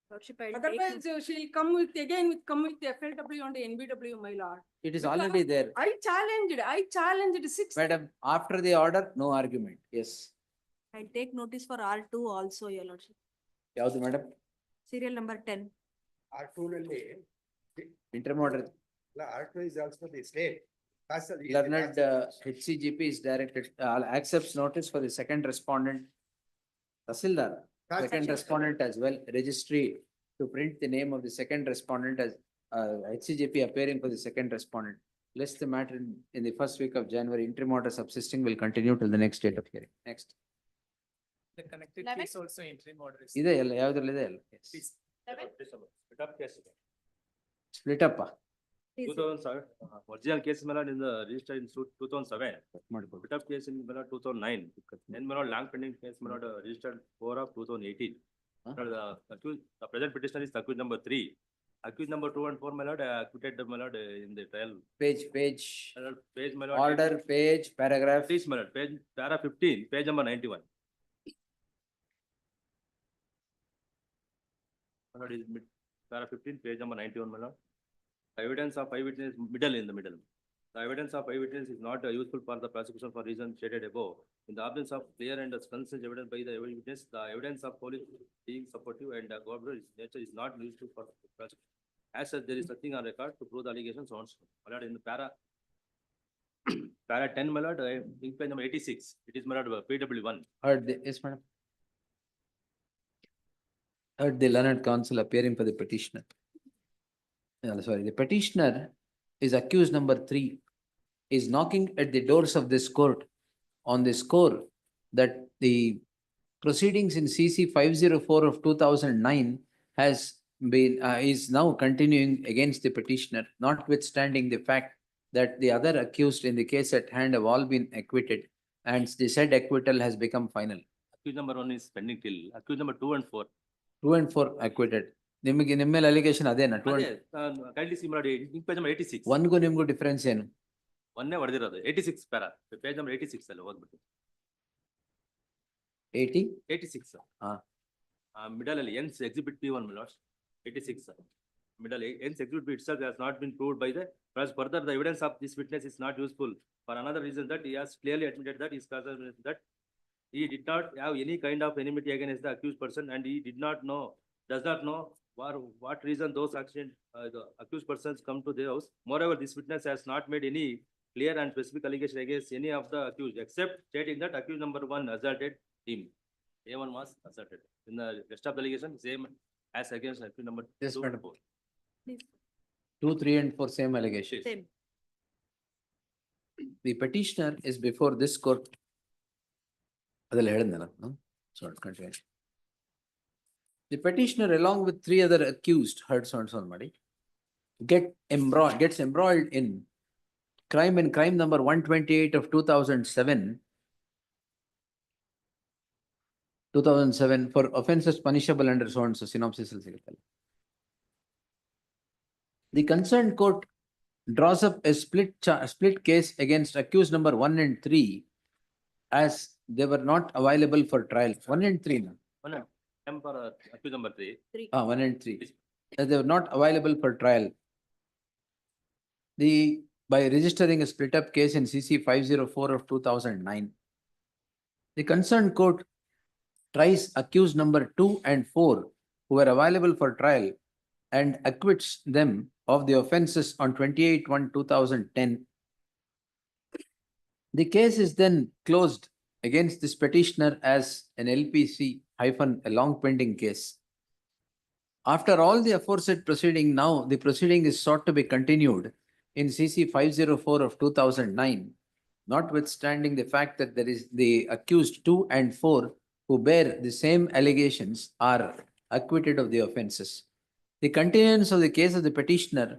Otherwise, she'll come with the FLW and the NBW, my lord. It is already there. I challenged 6. Madam, after the order, no argument. Yes. I take notice for R2 also, your lordship. Yavadu, madam? Serial number 10. R2 ನಲ್ಲಿ Interim order. R2 is also the state. Learned HCGP is directed, accepts notice for the second respondent. Tahsildar, second respondent as well, registry to print the name of the second respondent as HCGP appearing for the second respondent. List the matter in the first week of January. Interim order subsisting will continue till the next date of hearing. Next. The connected 11? case also interim order is. Ide alla, yavadralli ide alla. Yes. Please. 11? Split up. 2007, original case in the registered in suit 2007. Split up case in 2009. Then long pending case registered 4 of 2018. The present petitioner is accused number 3. Accused number 2 and 4, my lord, acquitted my lord in the trial. Page, My lord, order, page, paragraph. please, my lord, page, para 15, page number 91. My lord, is para 15, page number 91, my lord. Evidence of eyewitness in the middle. The evidence of eyewitness is not useful for the prosecution for reasons stated above. In the absence of clear and consistent evidence by the eyewitness, the evidence of police being supportive and corroborative nature is not useful for prosecution. As such, there is nothing on record to prove the allegations on. My lord, in the para 10, my lord, in page number 86, it is my lord PW1. Yes, madam. Heard the learned counsel appearing for the petitioner. Sorry, the petitioner is accused number 3 is knocking at the doors of this court on the score that the proceedings in CC 504 of 2009 has been, is now continuing against the petitioner, notwithstanding the fact that the other accused in the case at hand have all been acquitted and the said acquittal has become final. Accused number 1 is pending till accused number 2 and 4. 2 and 4 acquitted. ನಿಮಗೆ ನಿಮ್ಮ ಮೇಲೆ allegation ಅದೇನಾ? Kindly see ಮಾಡಿ page number 86. 1ಗೂ ನಿಮ್ಗೂ difference ಏನು? ಒಂದೇ ಹೊಡೆದಿರೋದು 86 para page number 86 ಅಲ್ಲಿ ಹೋಗ್ಬಿಟ್ಟು 86 middle ಅಲ್ಲಿ ಎನ್ಸ್ exhibit P1 Milos 86 middle ends exhibit itself has not been proved by the plus further the evidence of this witness is not useful for another reason that he has clearly admitted that his that he did not have any kind of enmity against the accused person and he does not know for what reason those the accused persons come to their house. Moreover, this witness has not made any clear and specific allegation against any of the accused except stating that accused number 1 assaulted him. A1 was assaulted. In the rest of the allegation, same as against accused number 2 and 4. 2, 3 and 4 same allegation. Same. The petitioner is before this court. ಅದೆಲ್ಲ ಹೇಳಿದ್ನಲ್ಲ, so continue. The petitioner along with 3 other accused gets embroiled in crime number 128 of 2007 for offences punishable under so and so synopsis. The concerned court draws up a split case against accused number 1 and 3 as they were not available for trial. 1 and 3. Accused number 3. 1 and 3. As they were not available for trial. By registering a split up case in CC 504 of 2009. The concerned court tries accused number 2 and 4 who were available for trial and acquits them of the offences on 28/1/2010. The case is then closed against this petitioner as an LPC - a long pending case. After all the aforesaid proceeding, now the proceeding is sought to be continued in CC 504 of 2009, notwithstanding the fact that there is the accused 2 and 4 who bear the same allegations are acquitted of the offences. The continuance of the case of the petitioner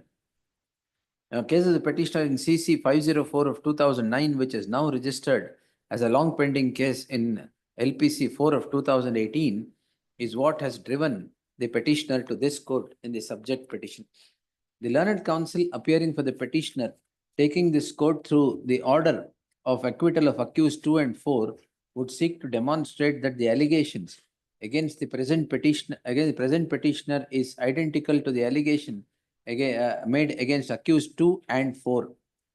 in CC 504 of 2009, which is now registered as a long pending case in LPC 4 of 2018, is what has driven the petitioner to this court in the subject petition. The learned counsel appearing for the petitioner, taking this court through the order of acquittal of accused 2 and 4, would seek to demonstrate that the allegations against the present petitioner is identical to the allegation made against accused 2 and 4.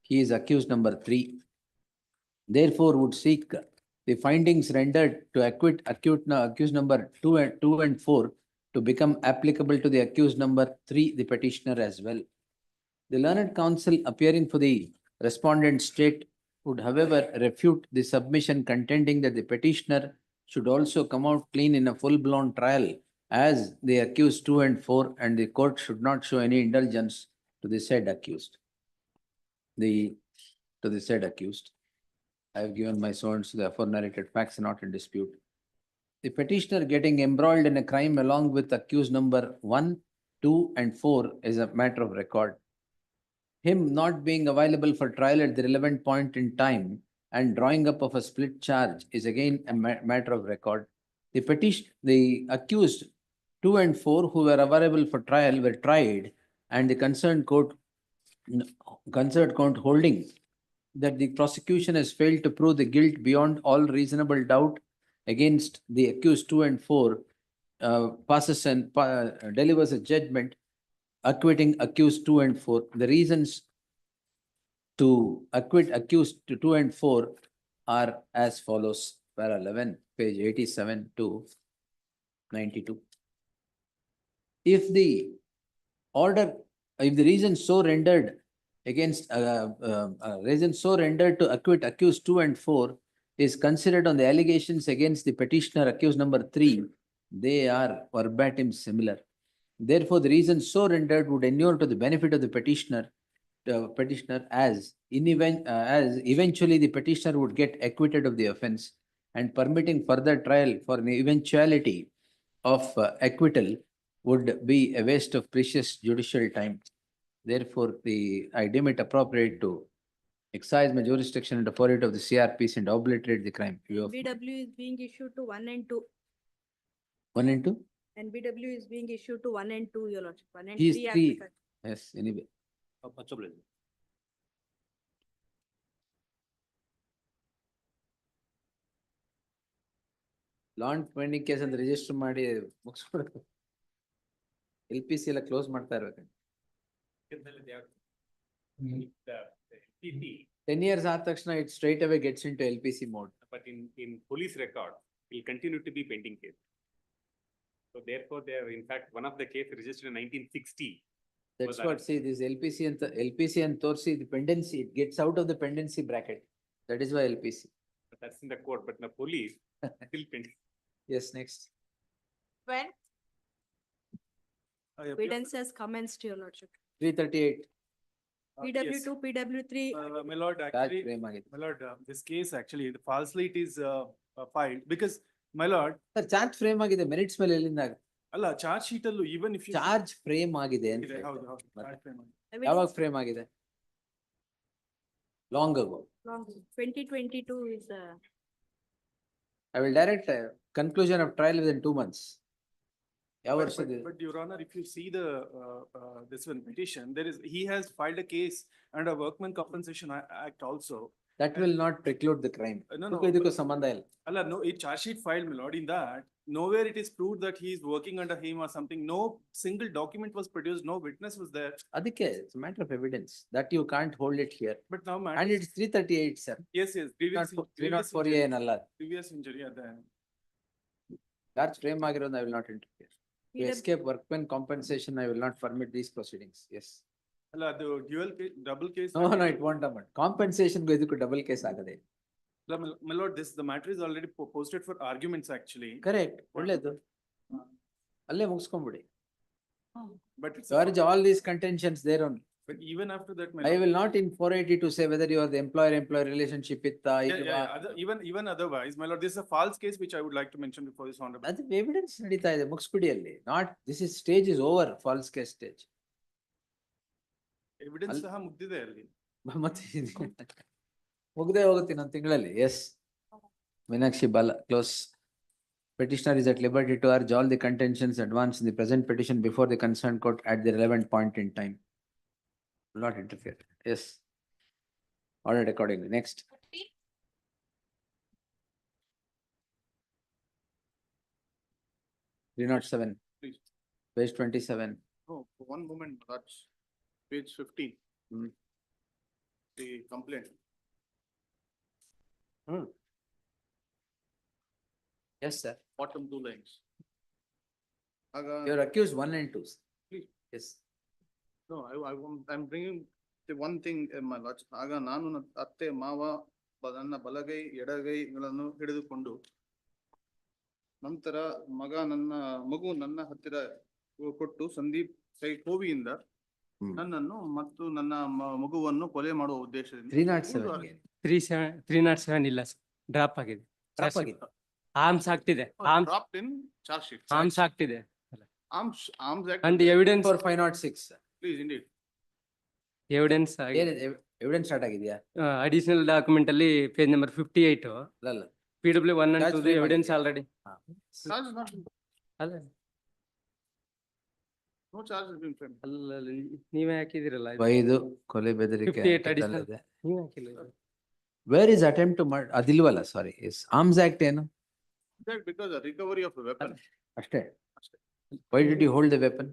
He is accused number 3. Therefore, would seek the findings rendered to acquit accused number 2 and 4 to become applicable to the accused number 3, the petitioner as well. The learned counsel appearing for the respondent state would, however, refute the submission contending that the petitioner should also come out clean in a full-blown trial as the accused 2 and 4, and the court should not show any indulgence to the said accused. I have given my swords to the aforenarrated facts not in dispute. The petitioner getting embroiled in a crime along with accused number 1, 2, and 4 is a matter of record. Him not being available for trial at the relevant point in time and drawing up of a split charge is again a matter of record. The accused 2 and 4 who were available for trial were tried, and the concerned court holding that the prosecution has failed to prove the guilt beyond all reasonable doubt against the accused 2 and 4 delivers a judgment acquitting accused 2 and 4. The reasons to acquit accused 2 and 4 are as follows. Para 11, page 87 to 92. If the reason so rendered to acquit accused 2 and 4 is considered on the allegations against the petitioner accused number 3, they are verbatim similar. Therefore, the reason so rendered would inure to the benefit of the petitioner petitioner as as eventually the petitioner would get acquitted of the offence, and permitting further trial for an eventuality of acquittal would be a waste of precious judicial time. Therefore, I deem it appropriate to excise my jurisdiction under 48 of the CRPC and obliterate the crime. BW is being issued to 1 and 2, 1 and 2? and BW is being issued to 1 and 2, your lordship, 1 and These 3 three. applicant. Yes, anyway. ಲಾಂಡ್ pending case ಅಂತ register ಮಾಡಿ ಮುಗಿಸ್ಬಿಡೋದು. LPC ಎಲ್ಲ close ಮಾಡ್ತಾ ಇರ್ಬೇಕು. 10 years ಆದ ತಕ್ಷಣ it straight away gets into LPC mode. But in police record, will continue to be pending case. So therefore, they are in fact, one of the case registered in 1960. That's what, see, this LPC and ತೋರಿಸಿ the pendency, it gets out of the pendency bracket. That is why LPC. But that's in the court, but in the police, still pending. Yes, next. When? Evidence has commenced, your lordship. 338. PW two, PW three. My lord, Charge actually, frame ಆಗಿದೆ. my lord, this case actually, the falsely it is filed because, my lord, Sir, charge frame ಆಗಿದೆ, merits ಮೇಲೆ ಎಲ್ಲಿಂದ ಆಗುತ್ತೆ? ಅಲ್ಲ charge sheet ಅಲ್ಲೂ even if you. Charge frame ಆಗಿದೆ ಅಂತ ಇದೆ, ಹೌದು, ಹೇಳ್ತಾರೆ. ಹೌದು, charge frame ಆಗಿದೆ. ಯಾವಾಗ ಫ್ರೇಮ್ ಆಗಿದೆ? Long ago. 2022 is, I will direct a conclusion of trial within 2 months. ಯಾವ But- ವರ್ಷದ? But your honor, if you see the, this one petition, there is, he has filed a case under Workman Compensation Act also. That will not preclude the crime. No, ಇದಕ್ಕೂ ಸಂಬಂಧ ಇಲ್ಲ. Allah, no, it charge sheet filed, my lord, in that, nowhere it is proved that he is working under him or something. No single document was produced, no witness was there. ಅದಕ್ಕೆ it's a matter of evidence that you can't hold it here. But now. And it's 338, sir. Yes, yes. Previous 304A ಏನಲ್ಲ. Previous injury at the end. Charge frame ಆಗಿರೋದು I will not interfere. To PW escape workman compensation, I will not permit these proceedings. Yes. Allah, the dual case, double case. No, it won't happen. Compensation ಗೂ ಇದಕ್ಕೂ double case ಆಗದೆ. Allah, my lord, the matter is already posted for arguments actually. Correct. ಒಳ್ಳೇದು. ಅಲ್ಲೇ ಮುಗಿಸ್ಕೊಂಡ್ಬಿಡಿ. But it's. Charge all these contentions there only. But even after that, my I lord. will not in 482 say whether you are the employer-employee relationship ಇತ್ತಾ Yeah, ಇಲ್ವಾ. even otherwise, my lord, this is a false case which I would like to mention before this honorable. ಅದು evidence ನಡೀತಾ ಇದೆ ಮುಗಿಸ್ಬಿಡಿ ಅಲ್ಲಿ. Not, this is stage is over, false case stage. Evidence ಸಹ ಮುಗ್ದಿದೆ ಅಲ್ಲಿ. ಮತ್ತೆ ಮುಗ್ದೇ ಹೋಗುತ್ತೆ ಇನ್ನೊಂದು ತಿಂಗಳಲ್ಲಿ. Yes. Meenakshi Bala, close. Petitioner is at liberty to urge all the contentions advanced in the present petition before the concerned court at the relevant point in time. Will not interfere. Yes. Ordered accordingly. Next. 307. Please. Page 27. Oh, one moment, that's page 15. Hmm. The complaint. Yes, sir. Bottom 2 lines. You are accused 1 and 2. sir. Please. Yes. No, I'm bringing the one thing, my lord. ಆಗ ನಾನು ಅತ್ತೆ ಮಾವ ನನ್ನ ಬಲಗೈ ಎಡಗೈಗಳನ್ನು ಹಿಡಿದುಕೊಂಡು ನಂತರ ಮಗು ನನ್ನ ಹತ್ತಿರ ಕೊಟ್ಟು ಸಂದೀಪ್ ಕೋವಿಯಿಂದ ನನ್ನನ್ನು ಮತ್ತು ನನ್ನ ಮಗುವನ್ನು ಕೊಲೆ ಮಾಡುವ ಉದ್ದೇಶದಿಂದ 307. 307 ಇಲ್ಲ ಸರ್, ಡ್ರಾಪ್ ಆಗಿದೆ. Drop ಆಗಿದೆ. ಆರ್ಮ್ಸ್ ಆಗ್ತಿದೆ, dropped in charge sheet. Arms ಆಗ್ತಿದೆ. Arms act. And evidence For 506. sir. Please, indeed. Evidence evidence start ಆಗಿದೆಯಾ? ಅಡಿಷನಲ್ ಡಾಕ್ಯುಮೆಂಟ್ ಅಲ್ಲಿ ಪೇಜ್ ನಂಬರ್ 58 ಅಲ್ಲ. PW 1 and Charge 2 frame evidence ಆಗಿದೆ. ಆಲ್ರೆಡಿ. Charge is not, ಅಲ್ಲ no charge has been framed. ಅಲ್ಲ ನೀವೇ ಹಾಕಿದಿರಲ್ಲ. 5 ಕೊಲೆ ಬೆದರಿಕೆ 58 additional. ಇದೆ. ನೀವೇ ಹಾಕಿಲ್ಲ. Where is attempt to murder? ಅದಿಲ್ವಲ್ಲ, sorry. Yes. Arms Act ಏನು? That because the recovery of a weapon. ಅಷ್ಟೇ. Why did you hold the weapon?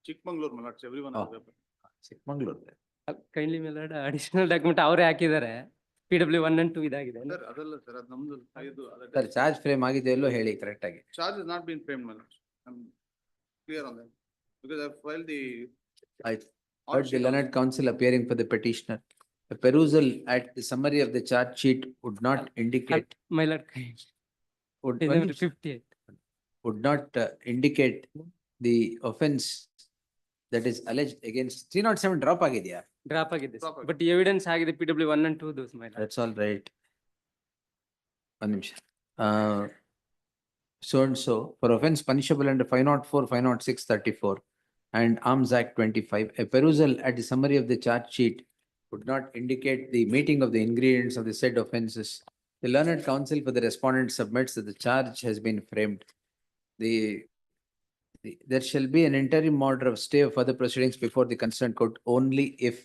Chikmagalur, my lords, everyone has a weapon. Chikmagalur. ಕೈಲಿ ಮೇಲೆ ಅಡಿಷನಲ್ ಡಾಕ್ಯುಮೆಂಟ್ ಅವರೇ ಹಾಕಿದ್ದಾರೆ. PW 1 and 2 ಇದಾಗಿದೆ. Sir, ಅದಲ್ಲ sir, ಅದು ನಮ್ದು ಇದು ಸರ್, ಚಾರ್ಜ್ ಫ್ರೇಮ್ ಆಗಿದೆ ಎಲ್ಲೋ ಹೇಳಿ ಕರೆಕ್ಟ್ ಆಗಿ. charge has not been framed, my lords. I'm clear on that. Because I filed the. I heard the learned counsel appearing for the petitioner. A perusal at the summary of the charge sheet would not indicate. My lord, Would page number 58. would not indicate the offense that is alleged against 307 drop ಆಗಿದೆಯಾ? Drop ಆಗಿದೆ Drop ಆಗಿದೆ. But evidence ಆಗಿದೆ PW 1 and 2 those my lord. That's all right. One ನಿಮಿಷ. So and so for offense punishable under 504, 506, 34 and Arms Act 25, a perusal at the summary of the charge sheet would not indicate the meeting of the ingredients of the said offences. The learned counsel for the respondent submits that the charge has been framed. There shall be an interim order of stay of further proceedings before the concerned court only if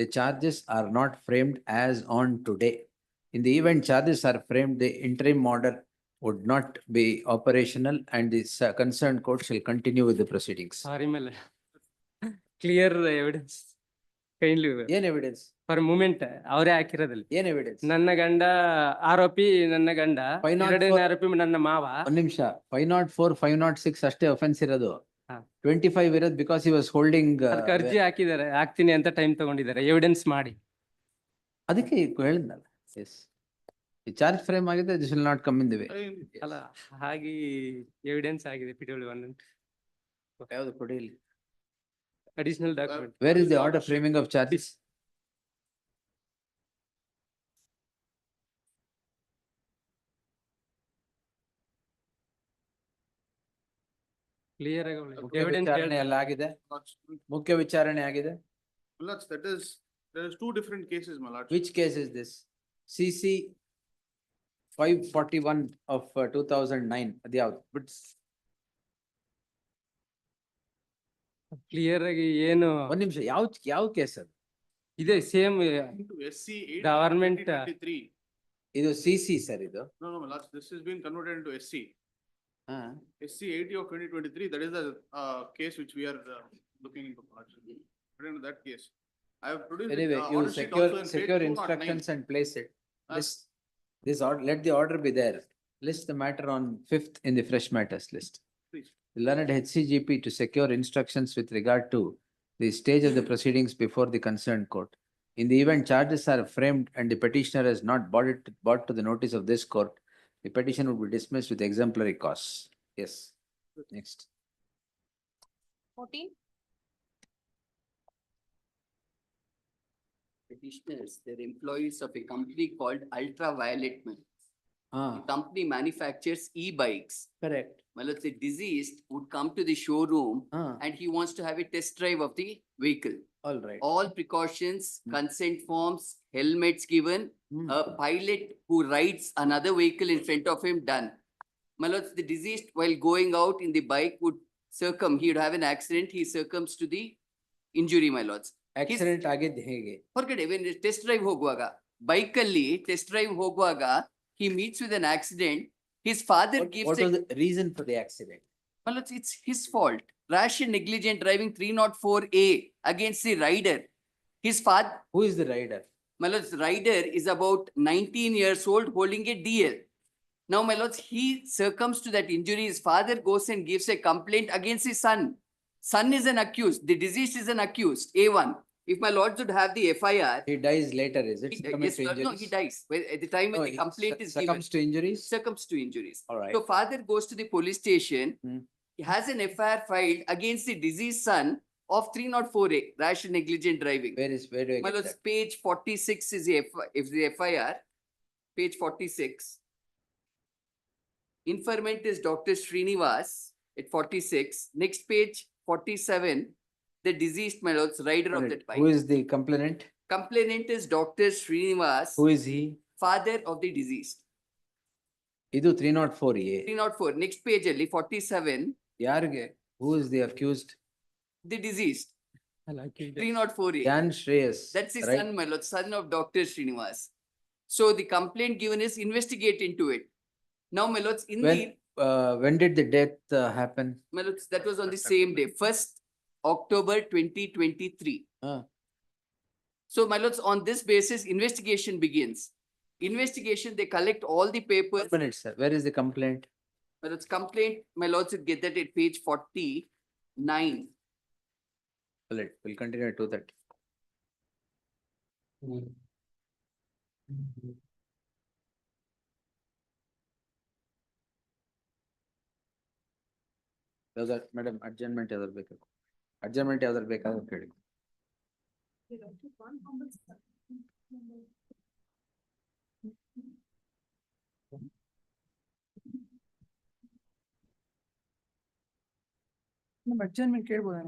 the charges are not framed as on today. In the event charges are framed, the interim order would not be operational and the concerned court shall continue with the proceedings. ಸಾರಿ ಮೇಲೆ clear evidence kindly ಏನ್ evidence? For moment ಅವರೇ ಹಾಕಿರೋದಲ್ಲಿ. ಏನ್ evidence? ನನ್ನ ಗಂಡ ಆರೋಪಿ, ನನ್ನ ಗಂಡ 504 ಎರಡನೇ ಆರೋಪಿ ನನ್ನ ಮಾವ. ಒಂದ್ ನಿಮಿಷ, 504, 506 ಅಷ್ಟೇ ಒಫೆನ್ಸ್ ಇರೋದು. ಹಾ. 25 ಇರೋದು ಬಿಕಾಸ್ he was holding. ಅದಕ್ಕೆ ಅರ್ಜಿ ಹಾಕಿದ್ದಾರೆ, ಹಾಕ್ತೀನಿ ಅಂತ ಟೈಮ್ ತಗೊಂಡಿದ್ದಾರೆ ಎವಿಡೆನ್ಸ್ ಮಾಡಿ. ಅದಕ್ಕೆ ಹೇಳಿದ್ನಲ್ಲ. ಎಸ್, ಈ ಚಾರ್ಜ್ ಫ್ರೇಮ್ ಆಗಿದೆ, this will not come in the way. ಅಲ್ಲ ಹಾಗೆ ಎವಿಡೆನ್ಸ್ ಆಗಿದೆ PW 1 and ಯಾವುದು ಕೊಡಿ ಇಲ್ಲಿ. Additional document. Where is the order framing of charges? Clear ಆಗಿ ಮುಖ್ಯ ಎವಿಡೆನ್ಸ್ ವಿಚಾರಣೆ ಎಲ್ಲ ಆಗಿದೆ. ಮುಖ್ಯ ವಿಚಾರಣೆ ಆಗಿದೆ. My lords, there is two different cases, my lords. Which case is this? CC 541 of 2009. ಅದ್ಯಾವ್ದು? But clear ಆಗಿ ಏನು ಒಂದ್ ನಿಮಿಷ, ಯಾವ ಕೇಸ್ ಅದು? ಇದೆ ಸೇಮ್ into SC 8 Government, 2023. ಇದು CC ಸರ್ ಇದು. No, my lords, this has been converted into SC. ಹಾ. SC 80 of 2023, that is the case which we are looking into. But in that case, I have produced. it, Anyway, you order sheet also in page secure 209. instructions and place it. As- This order, let the order be there. List the matter on 5th in the fresh matters list. Please. The learned HCGP to secure instructions with regard to the stage of the proceedings before the concerned court. In the event charges are framed and the petitioner has not brought to the notice of this court, the petition would be dismissed with exemplary cause. Yes. Next. 14. Petitioners, they're employees of a company called Ultraviolet. The company manufactures e-bikes. Correct. Well, let's say deceased would come to the showroom and he wants to have a test drive of the vehicle. All right. All precautions, consent forms, helmets given, a pilot who rides another vehicle in front of him done. My lords, the deceased while going out in the bike would he would have an accident, he succumbs to the injury, my lords. Accident ಆಗಿದ್ದು ಹೇಗೆ? ಹೊರಗಡೆ when test drive ಹೋಗುವಾಗ bike ಅಲ್ಲಿ test drive ಹೋಗುವಾಗ he meets with an accident. His father gives What was the reason for the accident? Well, it's his fault. Rash and negligent driving 304A against the rider. His father. Who is the rider? My lords, rider is about 19 years old holding a DL. Now, my lords, he succumbs to that injury. His father goes and gives a complaint against his son. Son is an accused. The deceased is an accused. A1. If my lords would have the FIR. He dies later, is it? Yes, no, he dies. At the time when the complaint is given. Succumbs to injuries? Succumbs to injuries. All right. So father goes to the police station. He has an FIR filed against the deceased son of 304A, rash and negligent driving. Where do I My get lords, that? page 46 is the FIR. Page 46. Informant is Dr. Srinivas at 46. Next page 47. The deceased, my lords, rider of that bike. Who is the complainant? Complainant is Dr. Srinivas. Who is he? Father of the deceased. ಇದು 304A. 304. Next page ಅಲ್ಲಿ 47. ಯಾರಿಗೆ? Who is the accused? The deceased. I like it. 304A. Jan Shreyas. That's his right? son, my lord, son of Dr. Srinivas. So the complaint given is investigate into it. Now, my lords, When did the death happen? my lords, that was on the same day, 1st October 2023. So, my lords, on this basis, investigation begins. Investigation, they collect all the papers. 1 minute, sir. Where is the complaint? My lords, complaint, my lords would get that at page 49. We'll continue to that. Madam, adjournment ಯಾವ್ದು ಬೇಕು? Adjournment ಯಾವ್ದಾರು ಬೇಕಾದ್ರೆ ಕೇಳಿ. Adjournment ಕೇಳ್ಬೋದಾ?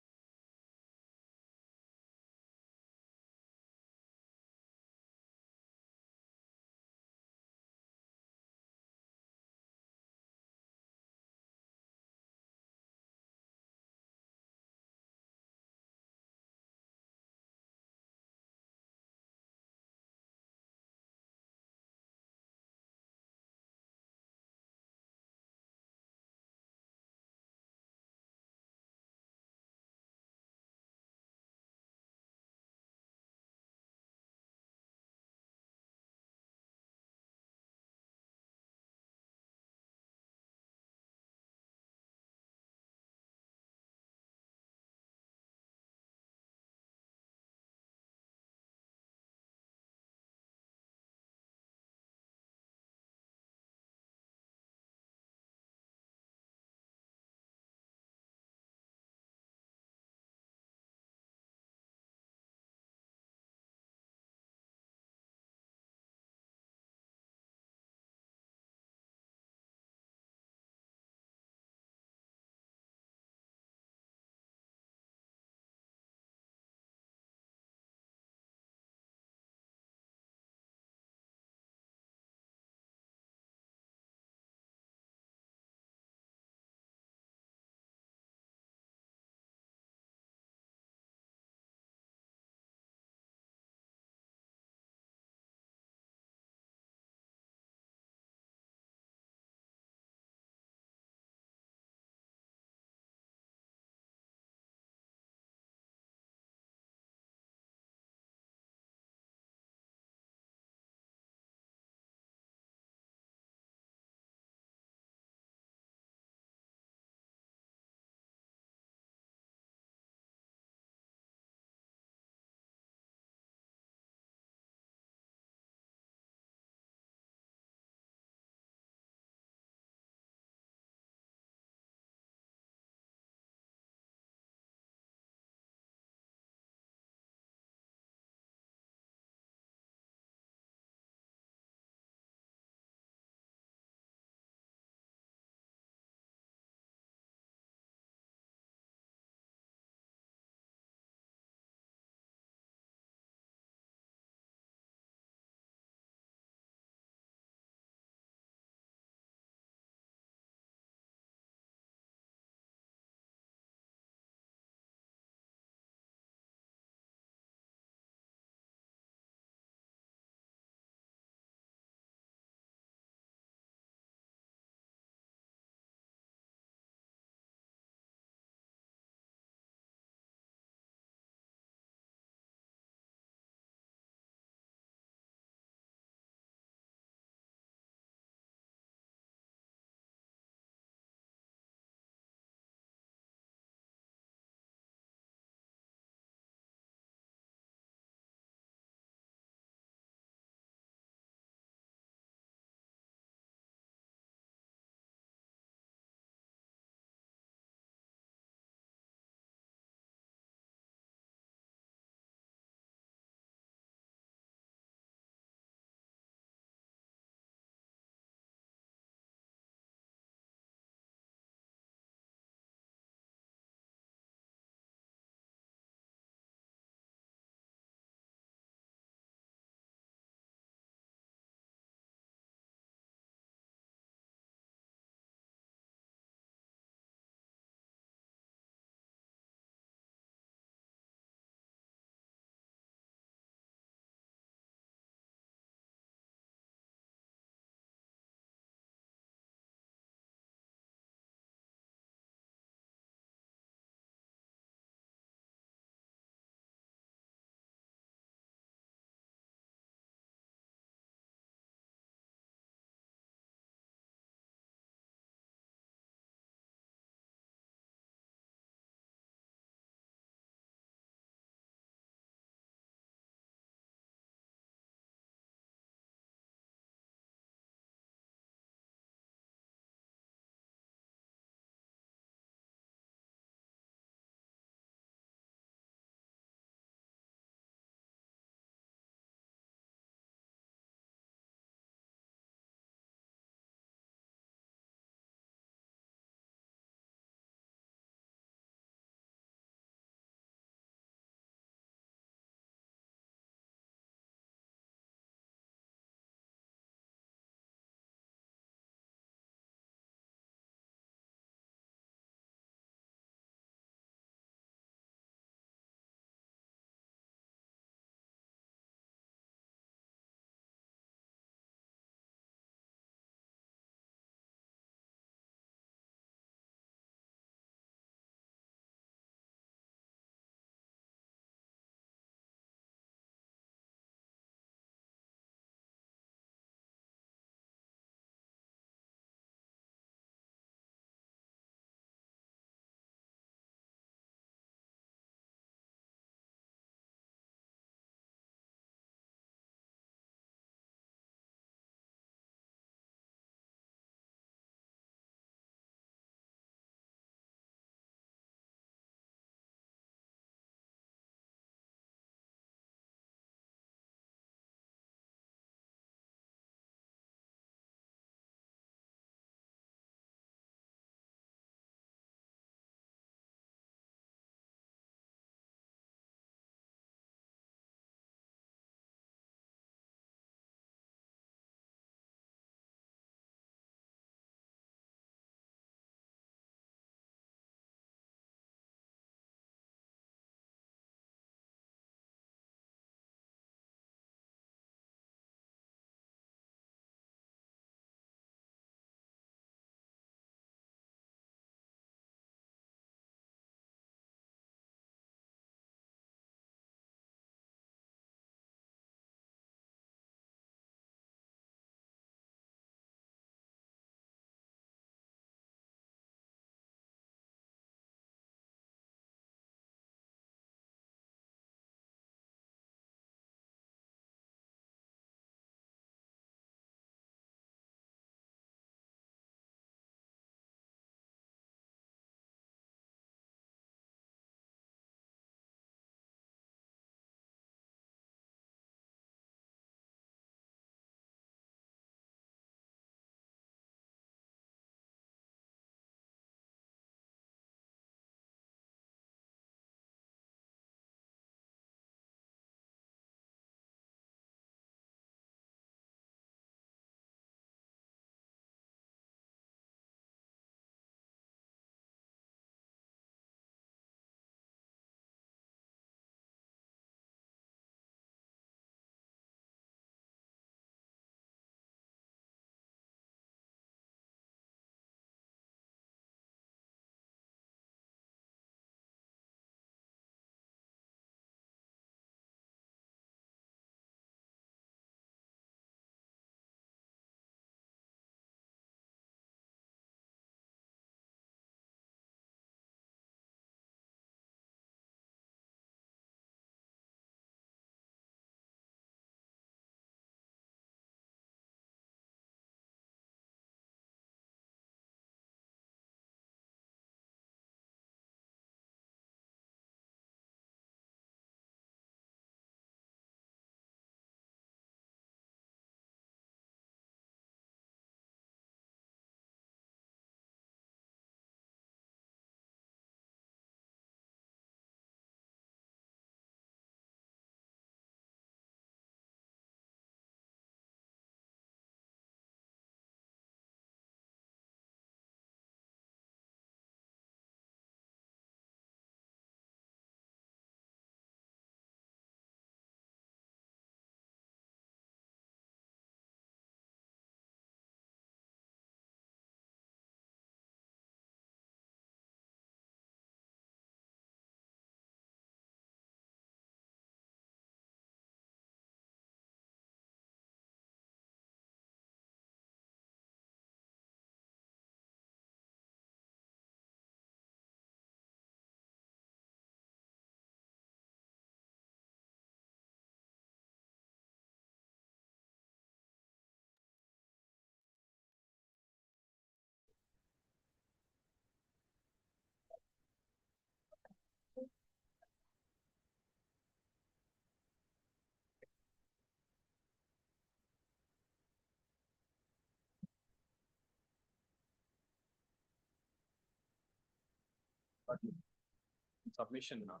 Submission now.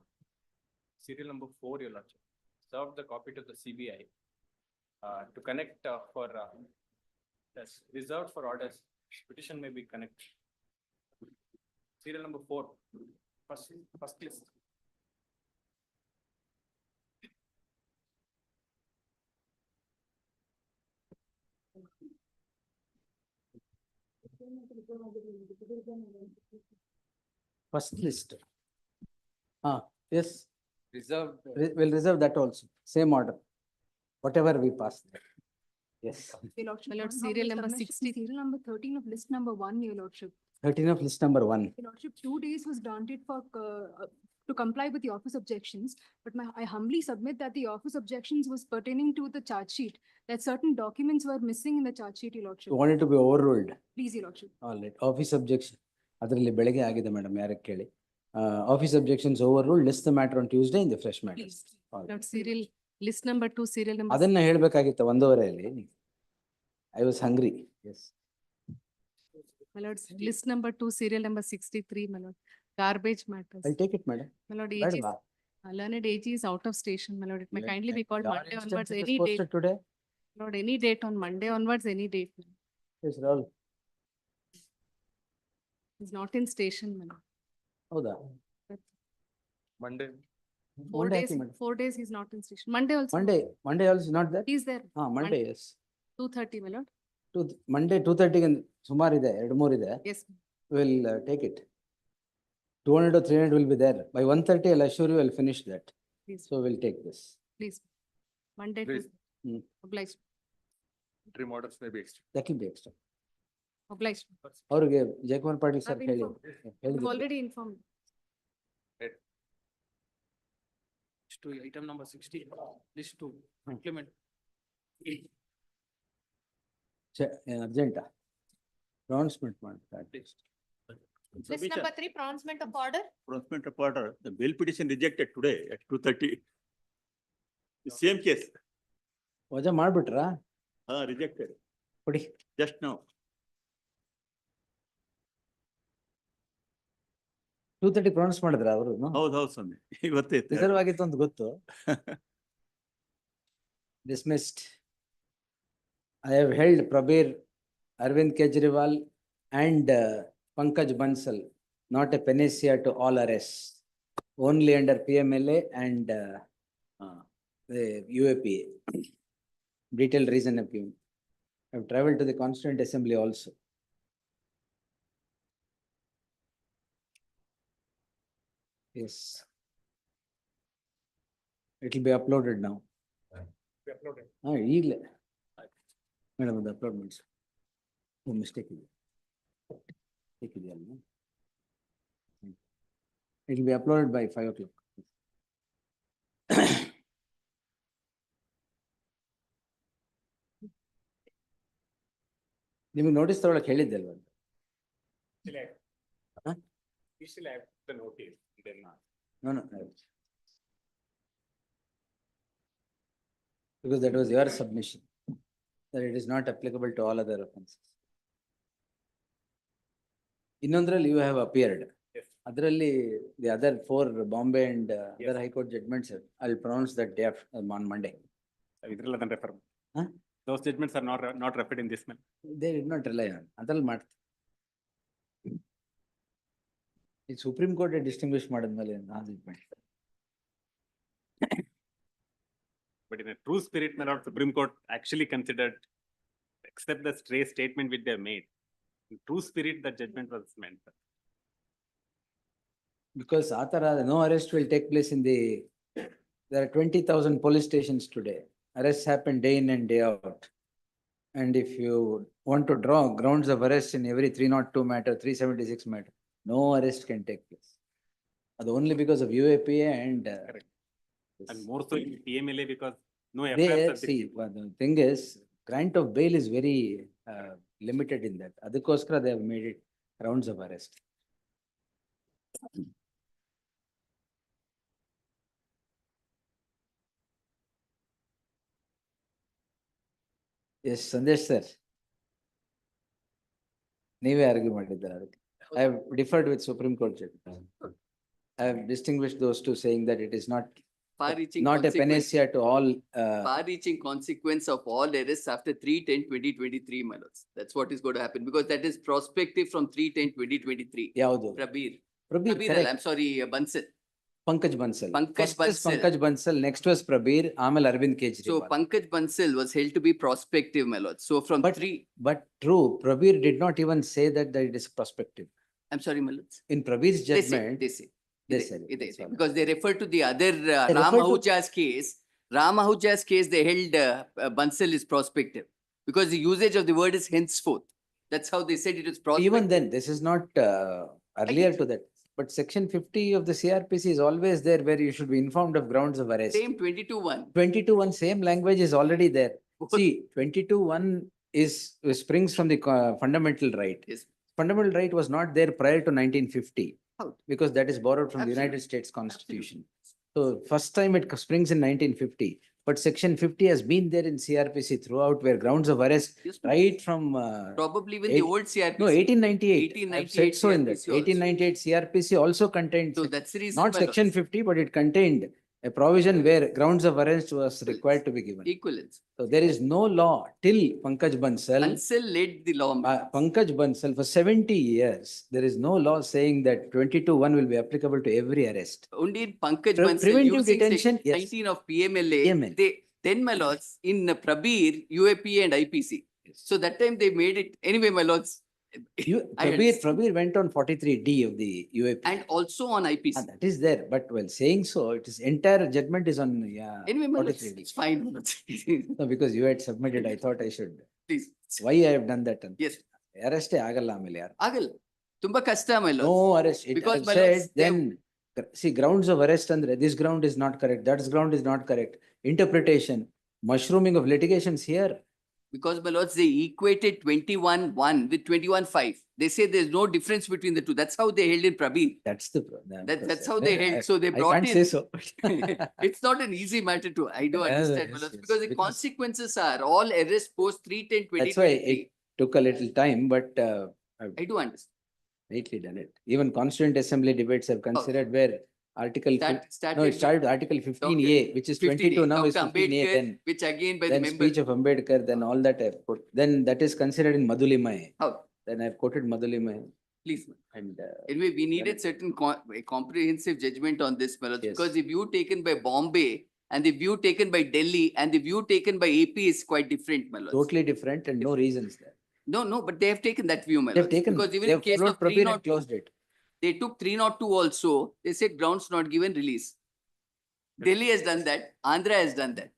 Serial number 4, Your Lordship. Served the copy to the CBI to connect for yes, reserved for orders. Petition may be connected. Serial number 4, first list. First list. Yes, Reserved. we'll reserve that also, same order. Whatever we pass. Yes, Your Lordship, serial number 60. Serial number 13 of list number 1, Your Lordship. 13 of list number 1. Your Lordship, 2 days was granted for to comply with the office objections, but I humbly submit that the office objections was pertaining to the charge sheet, that certain documents were missing in the charge sheet, Your Lordship. You want it to be overruled. Please, Your Lordship. All right, office objection. ಅದರಲ್ಲಿ ಬೆಳಗ್ಗೆ ಆಗಿದೆ madam, ಯಾರಕ್ಕೆ ಕೇಳಿ. Office objections overruled, list the matter on Tuesday in the fresh matters. Please. Lord, serial, list number 2, serial number. ಅದನ್ನ ಹೇಳ್ಬೇಕಾಗಿತ್ತು 1:15. I was hungry. Yes. My Lord, list number 2, serial number 63, my Lord. Garbage matters. I'll take it, madam. My Lord, Bad AG, ba? Learned AG is out of station, my Lord. It may kindly be called Your Monday instance onwards, is any posted date. today. Lord, any date on Monday onwards, any date. Yes, Rahul. He's not in station, my Lord. ಹೌದಾ? Monday. 4 Monday days, hockey madam. 4 days he's not in station. Monday also. Monday also not there? He's there. Monday, yes. 2:30, my Lord. Monday 2:30 ಸುಮಾರು ಇದೆ, 2-3 ಇದೆ. Yes, We'll take it. 200 or 300 will be there. By 1:30, I'll assure you I'll finish that. please, So we'll take this. please. Monday, Please. obliged, Interim orders may be extended. That will be extra. obliged. ಅವ್ರಿಗೆ Jayakumar Patil sir I've ಹೇಳಿ. informed. I've ಹೇಳಿದ್ರು. already informed. To item number 60, list 2, implement. ಅರ್ಜೆಂಟಾ? Pronouncement ಮಾಡಿ. List number 3, pronouncement of order. Pronouncement of order, the bail petition rejected today at 2:30. The same case, ವಜಾ ಮಾಡ್ಬಿಟ್ರಾ? rejected ಕೊಡಿ. just now. 2:30 pronounce ಮಾಡಿದ್ರ ಅವರು? ಹೌದು ಸ್ವಾಮಿ, ಇವತ್ತೇ reserve ಆಗಿತ್ತು ಅಂತ ಗೊತ್ತು. Dismissed. I have held Prabir, Arvind Kejriwal and Pankaj Bansal, not a panacea to all arrests, only under PMLA and the UAPA. Detailed reason of given. I have traveled to the Constituent Assembly also. Yes. It will be uploaded now. We uploaded. ಈಗಲೇ madam ಅದು upload ಮಾಡಿಸಿ. Mistake ಇದೆ, ಇದೆಯಲ್ಲ. It will be uploaded by 5 o'clock. ನಿಮಗೆ notice ತಗೊಳಕ್ ಹೇಳಿದ್ದೆ ಅಲ್ವಾ? We still have the notice, then No. Because that was your submission, that it is not applicable to all other offenses. ಇನ್ನೊಂದ್ರಲ್ಲಿ you have appeared. Yes. ಅದರಲ್ಲಿ the other 4 Bombay and other High Court judgments, I'll pronounce that day on Monday. ಇದ್ರಲ್ಲ ಅದನ್ನ refer. Huh? Those judgments are not referred in this man. They did not rely on. ಅದ್ರಲ್ಲಿ ಮಾಡ್ತಾರೆ. ಈ supreme court distinguish ಮಾಡಿದ್ಮೇಲೆ ನಾನು ಇದು ಮಾಡ್ತಾರೆ. But in a true spirit, my lord, Supreme Court actually considered, except the stray statement which they have made, in true spirit, the judgment was meant. Because ಆ ಥರ no arrest will take place in the, there are 20,000 police stations today. Arrests happen day in and day out. And if you want to draw grounds of arrest in every 302 matter, 376 matter, no arrest can take place. That's only because of UAPA and. And more so in PMLA because no They, FIRs are see, well, the thing is, grant of bail is very limited in that. Adhikoskara they have made it rounds of arrest. Yes, Sandesh sir. ನೀವೇ argue ಮಾಡಿದ್ದಾರೆ ಅದಕ್ಕೆ. I have differed with Supreme Court judge. I have distinguished those two, saying that it is not Far-reaching not a consequence, panacea to all. far-reaching consequence of all arrests after 3/10/2023, my lords. That's what is going to happen, because that is prospective from 3/10/2023. Yavudu? Prabir. Prabir, Prabir, correct. I'm sorry, Bansal. Pankaj Bansal. Pankaj First is Bansal. Pankaj Bansal, next was Prabir, Amal Arvind So Kejriwal. Pankaj Bansal was held to be prospective, my lord. So from But- But true, Prabir did not even say that it is prospective. I'm sorry, my lords. In Prabir's They say, judgment, they say. they said it, They that's say, all. because they refer to the other They Ram refer to- Ahuja's case. Ram Ahuja's case, they held Bansal is prospective, because the usage of the word is henceforth. That's how they said it is prospective. Even then, this is not earlier to that. But section 50 of the CRPC is always there, where you should be informed of grounds of arrest. Same 22(1). 22(1), same language is already there. Both. See, 22(1) springs from the fundamental right. Yes. Fundamental right was not there prior to 1950, How? because that is borrowed from the Absolutely. United States Constitution. So first time it springs in 1950, but section 50 has been there in CRPC throughout, where grounds of arrest Yes, right from Probably even eight- the old CRPC. no 1898. I've said 1898 so in that. CRPC also. 1898 CRPC also contained So that's the reason. not my section lords. 50, but it contained a provision where grounds of arrest was required to be given. Equivalence. So there is no law till Pankaj Bansal. Bansal led the law. my lords. Pankaj Bansal, for 70 years, there is no law saying that 22(1) will be applicable to every arrest. Only in Pankaj Pre- Bansal preventive using detention, section yes. 19 of PMLA. PMLA. Then, my lords, in Prabir, UAP and IPC. So that time they made it. Anyway, my lords. I understand. Prabir went on 43D of the UAP. And also on IPC. That is there, but while saying so, it is entire judgment is on Anyway, my lords, 43D. it's fine. my lords. No, because you had submitted, I thought I should. Please. Why I have done that? Yes. Arrest ಆಗಲ್ಲ ಆಮೇಲೆ ಯಾರು. Agal. Tumba kasta, my lords. No arrest. Because I've my said, lords, they have- then see grounds of arrest and this ground is not correct, that ground is not correct. Interpretation, mushrooming of litigations here. Because, my lords, they equated 21(1) with 21(5). They say there's no difference between the two. That's how they held in Prabir. That's the. That's how they held. So they I brought can't in. say so. It's not an easy matter to, I do Yeah, understand, my yes, lords, yes, because the because- consequences are all arrest post 3/10/2023. That's why it took a little time, but I've I do understand. neatly done it. Even Constituent Assembly debates have considered where Article, no, Started it started with Article 15A, which is 22 now is Dr. 15A, Ambedkar, then. which again by the Then member. speech of Ambedkar, then all that I've put, then that is considered in Madhulimai. How? Then I've quoted Madhulimai Please. and. Anyway, we needed certain a comprehensive judgment on this, my lords, Yes. because the view taken by Bombay and the view taken by Delhi and the view taken by AP is quite different, my lords. Totally different and no reasons there. No, but they have taken that view, my They've lords. taken, Because even they in have case followed of Prabir and 302, closed it. they took 302 also. They said grounds not given, release. Delhi has done that. Andhra has done that.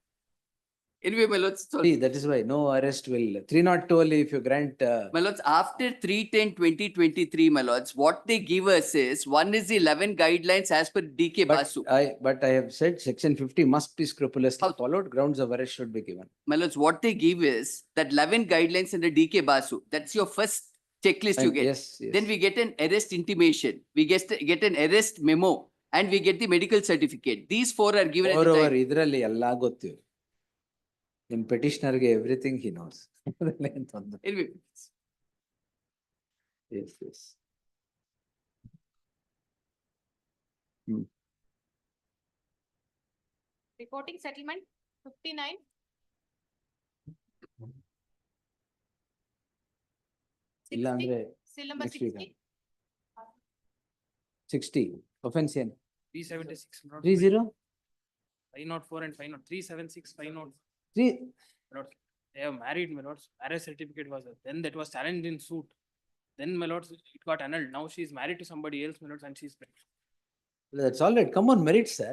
Anyway, my lords, so, See, that is why no arrest will, 302 only if you grant. my lords, after 3/10/2023, my lords, what they give us is, one is the 11 guidelines as per DK Basu. But I have said section 50 must be scrupulously How? followed, grounds of arrest should be given. My lords, what they give is that 11 guidelines under DK Basu. That's your first checklist you And get. yes, yes. Then we get an arrest intimation. We get an arrest memo. And we get the medical certificate. These four are given at the Moreover, time. ಇದರಲ್ಲಿ ಎಲ್ಲ ಗೊತ್ತು. In petitionerಗೆ everything he knows. ಏನ್ ತೊಂದ್ರೆ? Anyway, Yes, yes. Reporting settlement 59. ಇಲ್ಲ ಅಂದ್ರೆ Still number next week. 60. 60, offense ಏನು? 376. 30? 504 and 503, 376, 503. 3, They have married, my lords. Marriage certificate was there. Then that was challenged in suit. Then, my lords, it got annulled. Now she is married to somebody else, my lords, and she's pregnant. that's all right. Come on, merits, sir.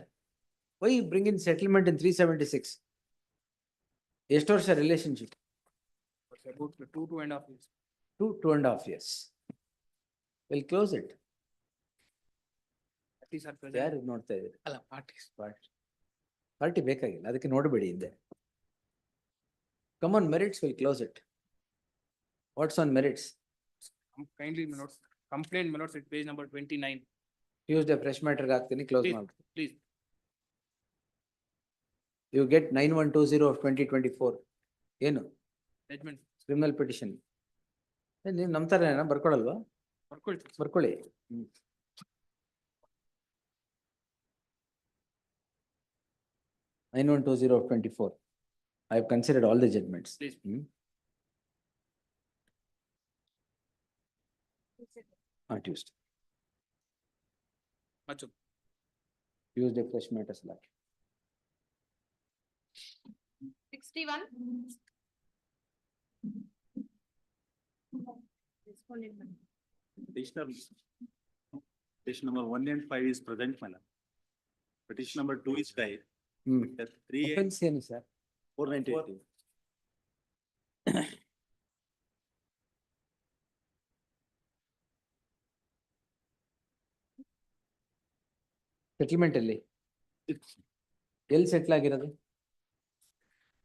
Why you bring in settlement in 376? ಎಷ್ಟು ವರ್ಷ relationship? For about 2.5 years. 2.5 years. We'll close it. Parties are present. ಯಾರು ನೋಡ್ತಾ ಇದ್ದೀರಿ? ಅಲ್ಲ, parties. Party ಬೇಕಾಗಿಲ್ಲ, ಅದಕ್ಕೆ ನೋಡಬೇಡಿ ಹಿಂದೆ. Come on, merits, we'll close it. What's on merits? Kindly, my lords. Complaint, my lords, at page number 29. Tuesday fresh matter ಹಾಕ್ತೀನಿ, close Please. ಮಾಡ್ತೀನಿ. Please. You get 9120 of 2024. ಏನು? Judgment. Criminal petition. ನೀವು ನಮ್ಮ ಥರನೇನಾ ಬರ್ಕೊಡಲ್ವಾ? ಬರ್ಕೊಳ್ಳಿ. 9120 of 24. I have considered all the judgments. Please. Tuesday. Machu. Tuesday fresh matters like. 61. Petition number 1 and 5 is present, madam. Petition number 2 is died. Hmm. 3 Offense ಏನು sir? 498. Settlement ಅಲ್ಲಿ ಎಲ್ಲಿ settle ಆಗಿರೋದು?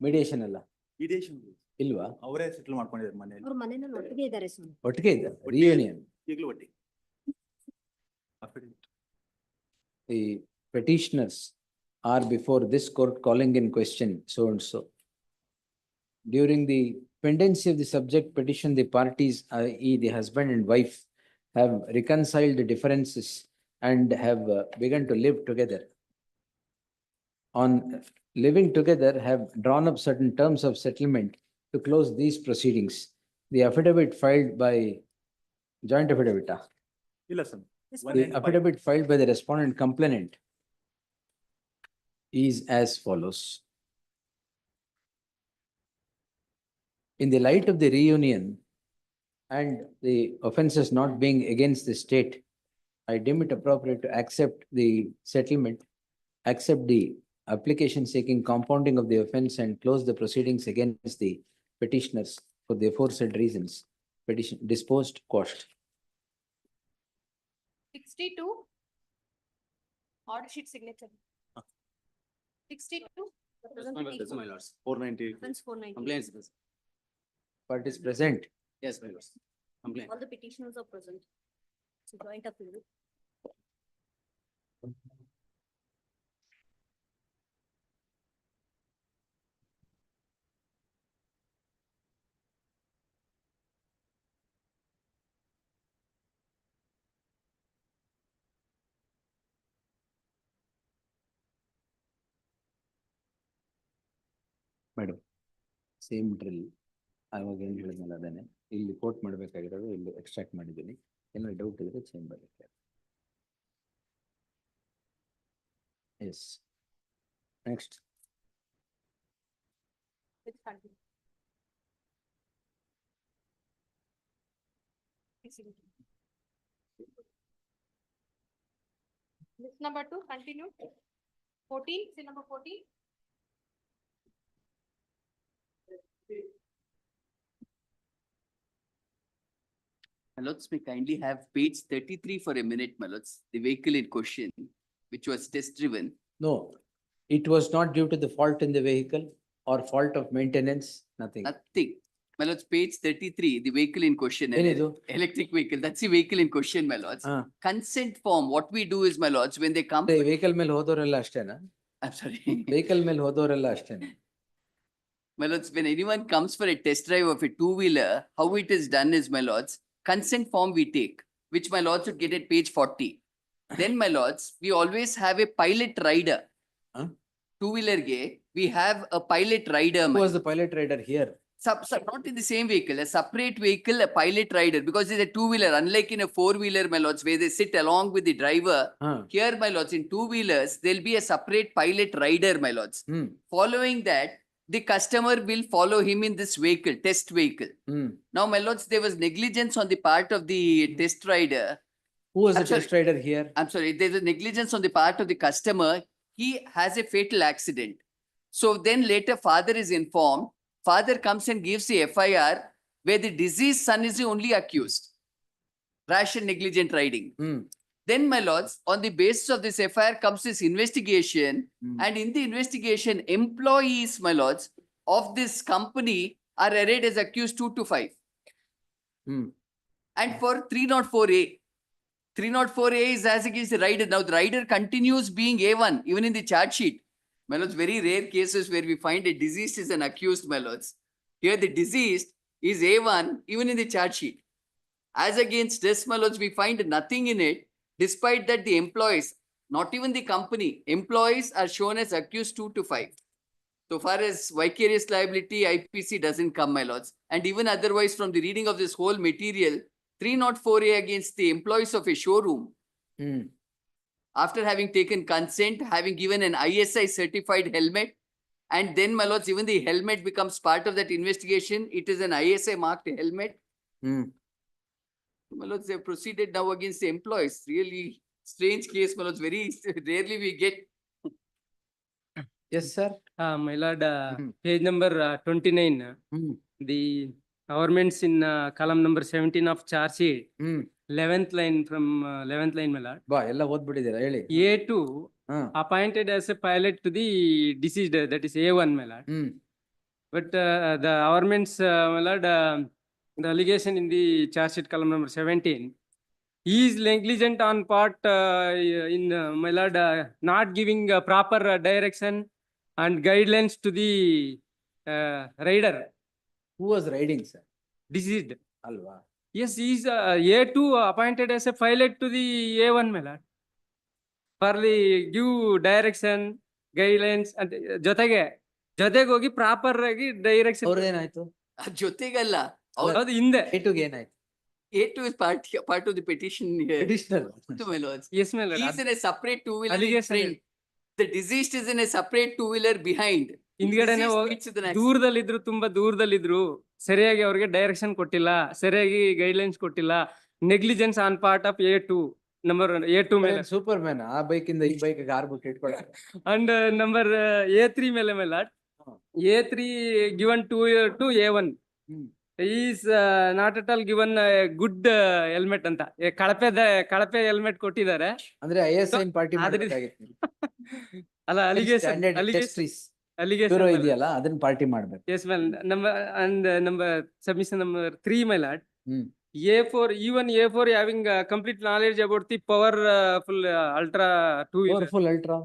Mediation ಅಲ್ಲ Mediation. ಇಲ್ವಾ? ಅವರೇ settle ಮಾಡ್ಕೊಂಡಿದ್ದಾರೆ ಮನೆಯಲ್ಲಿ. ಅವ್ರ ಮನೆಯಲ್ಲಿ ಒಟ್ಟಿಗೆ ಇದ್ದಾರೆ ಸ್ವಾಮಿ. ಒಟ್ಟಿಗೆ ಇದ್ದಾರೆ. ರಿಯೂನಿಯನ್. ಈಗಲೂ ಒಟ್ಟಿಗೆ. Affidavit. The petitioners are before this court calling in question so and so. During the pendency of the subject petition, the parties, i.e. the husband and wife, have reconciled the differences and have begun to live together. On living together, have drawn up certain terms of settlement to close these proceedings. The affidavit filed by joint affidavit. ಇಲ್ಲ sir. The affidavit filed by the respondent complainant is as follows. In the light of the reunion and the offences not being against the state, I deem it appropriate to accept the settlement, accept the application seeking compounding of the offence and close the proceedings against the petitioners for the aforesaid reasons. Petition disposed, quashed. 62. Order sheet signature. 62. That's my lords. 490. Offense 490. Complaints. Parties present. Yes, my lords. Complaint. All the petitioners are present. So joint appeal. Madam same drill ಆವಾಗ ಏನು ಹೇಳಿದ್ನಲ್ಲ ಅದನ್ನೇ ಇಲ್ಲಿ coat ಮಾಡಬೇಕಾಗಿರೋದು ಇಲ್ಲಿ extract ಮಾಡಿದ್ದೀನಿ. ಏನಾದ್ರು doubt ಇದ್ರೆ chamber. Yes next. Let's continue. List number 2, continue. 14, say number 14. My lords, may kindly have page 33 for a minute, my lords. The vehicle in question, which was test driven. No, it was not due to the fault in the vehicle or fault of maintenance, nothing. Nothing. My lords, page 33, the vehicle in question. ಏನಿದು? Electric vehicle, that's the vehicle in question, my lords. ಹಾ. Consent form, what we do is, my lords, when they come. Vehicle ಮೇಲೆ ಹೋದವರೆಲ್ಲ ಅಷ್ಟೇನಾ? I'm sorry. Vehicle ಮೇಲೆ ಹೋದವರೆಲ್ಲ ಅಷ್ಟೇನಾ? My lords, when anyone comes for a test drive of a two-wheeler, how it is done is, my lords, consent form we take, which my lords would get at page 40. Then, my lords, we always have a pilot rider. Huh? Two-wheeler gay, we have a pilot rider. Who my was the pilot rider here? Not in the same vehicle, a separate vehicle, a pilot rider, because it's a two-wheeler, unlike in a four-wheeler, my lords, where they sit along with the driver. Huh. Here, my lords, in two-wheelers, there'll be a separate pilot rider, my lords. Hmm. Following that, the customer will follow him in this vehicle, test vehicle. Hmm. Now, my lords, there was negligence on the part of the test rider. Who was I'm the sorry. test rider here? I'm sorry, there's a negligence on the part of the customer. He has a fatal accident. So then later father is informed. Father comes and gives the FIR where the deceased son is the only accused. Rash and negligent riding. Hmm. Then, my lords, on the basis of this FIR comes this investigation. Hmm. And in the investigation, employees, my lords, of this company are arrayed as accused 2 to 5. Hmm. And for 304A, 304A is as against the rider. Now, the rider continues being A1, even in the charge sheet. My lords, very rare cases where we find a deceased is an accused, my lords. Here, the deceased is A1, even in the charge sheet. As against this, my lords, we find nothing in it, despite that the employees, not even the company, employees are shown as accused 2 to 5. So far as vicarious liability, IPC doesn't come, my lords. And even otherwise, from the reading of this whole material, 304A against the employees of a showroom, after having taken consent, having given an ISI certified helmet, and then, my lords, even the helmet becomes part of that investigation. It is an ISI marked helmet. My lords, they have proceeded now against the employees. Really strange case, my lords. Very rarely we get. Yes, sir. My lord, page number 29, the governments in column number 17 of charge sheet, 11th line from 11th line, my lord. ಬಾ ಎಲ್ಲ ಓದ್ಬಿಟ್ಟಿದ್ದೀರಾ ಹೇಳಿ. A2 appointed as a pilot to the deceased, that is A1, my lord. But the government's, my lord, the allegation in the charge sheet column number 17, he is negligent on part in, my lord, not giving proper direction and guidelines to the rider. Who was riding, sir? Deceased. Alva. Yes, he is A2 appointed as a pilot to the A1, my lord. For the give direction, guidelines, and ಜೊತೆಗೆ ಹೋಗಿ proper ಆಗಿ direction. ಅವ್ರದ್ದೇನಾಯ್ತು? ಜೊತೆಗಲ್ಲ, ಹೌದು, ಹಿಂದೆ A2ಗೆ ಏನಾಯ್ತು? A2 is part of the petition here. Petitioner. To my lords. Yes, my lord. He is in a separate two-wheeler in Allegation. front. The deceased is in a separate two-wheeler behind. ಹಿಂದ್ಗಡೆನೆ Deceased meets with an accident. ದೂರದಲ್ಲಿದ್ರು, ತುಂಬಾ ದೂರದಲ್ಲಿದ್ರು, ಸರಿಯಾಗಿ ಅವ್ರಿಗೆ direction ಕೊಟ್ಟಿಲ್ಲ, ಸರಿಯಾಗಿ guidelines ಕೊಟ್ಟಿಲ್ಲ, negligence on part of A2, number A2 ಮೇಲೆ. Superman ಆ bike ಇಂದ ಈ ಬೈಕ್ ಆರ್ಬಿಟ್ ಇಟ್ಕೊಳ್ಳ. ಅಂಡ್ ನಂಬರ್ A3 ಮೇಲೆ my lord. A3 given to A1. Is not at all given a good helmet ಅಂತ. ಕಳಪೆ ಹೆಲ್ಮೆಟ್ ಕೊಟ್ಟಿದ್ದಾರೆ. ಅಂದ್ರೆ ISI ಪಾರ್ಟಿ ಮಾಡಬೇಕಾಗಿತ್ತು. ಅಲ್ಲ, ಅಲಿಗೇಷನ್ ಇದೆಯಲ್ಲ ಅದನ್ನ ಪಾರ್ಟಿ ಮಾಡ್ಬೇಕು. Yes, well, number submission number 3, my lord. A4, even A4 having complete knowledge about the powerful ultra two-wheeler. Powerful ultra.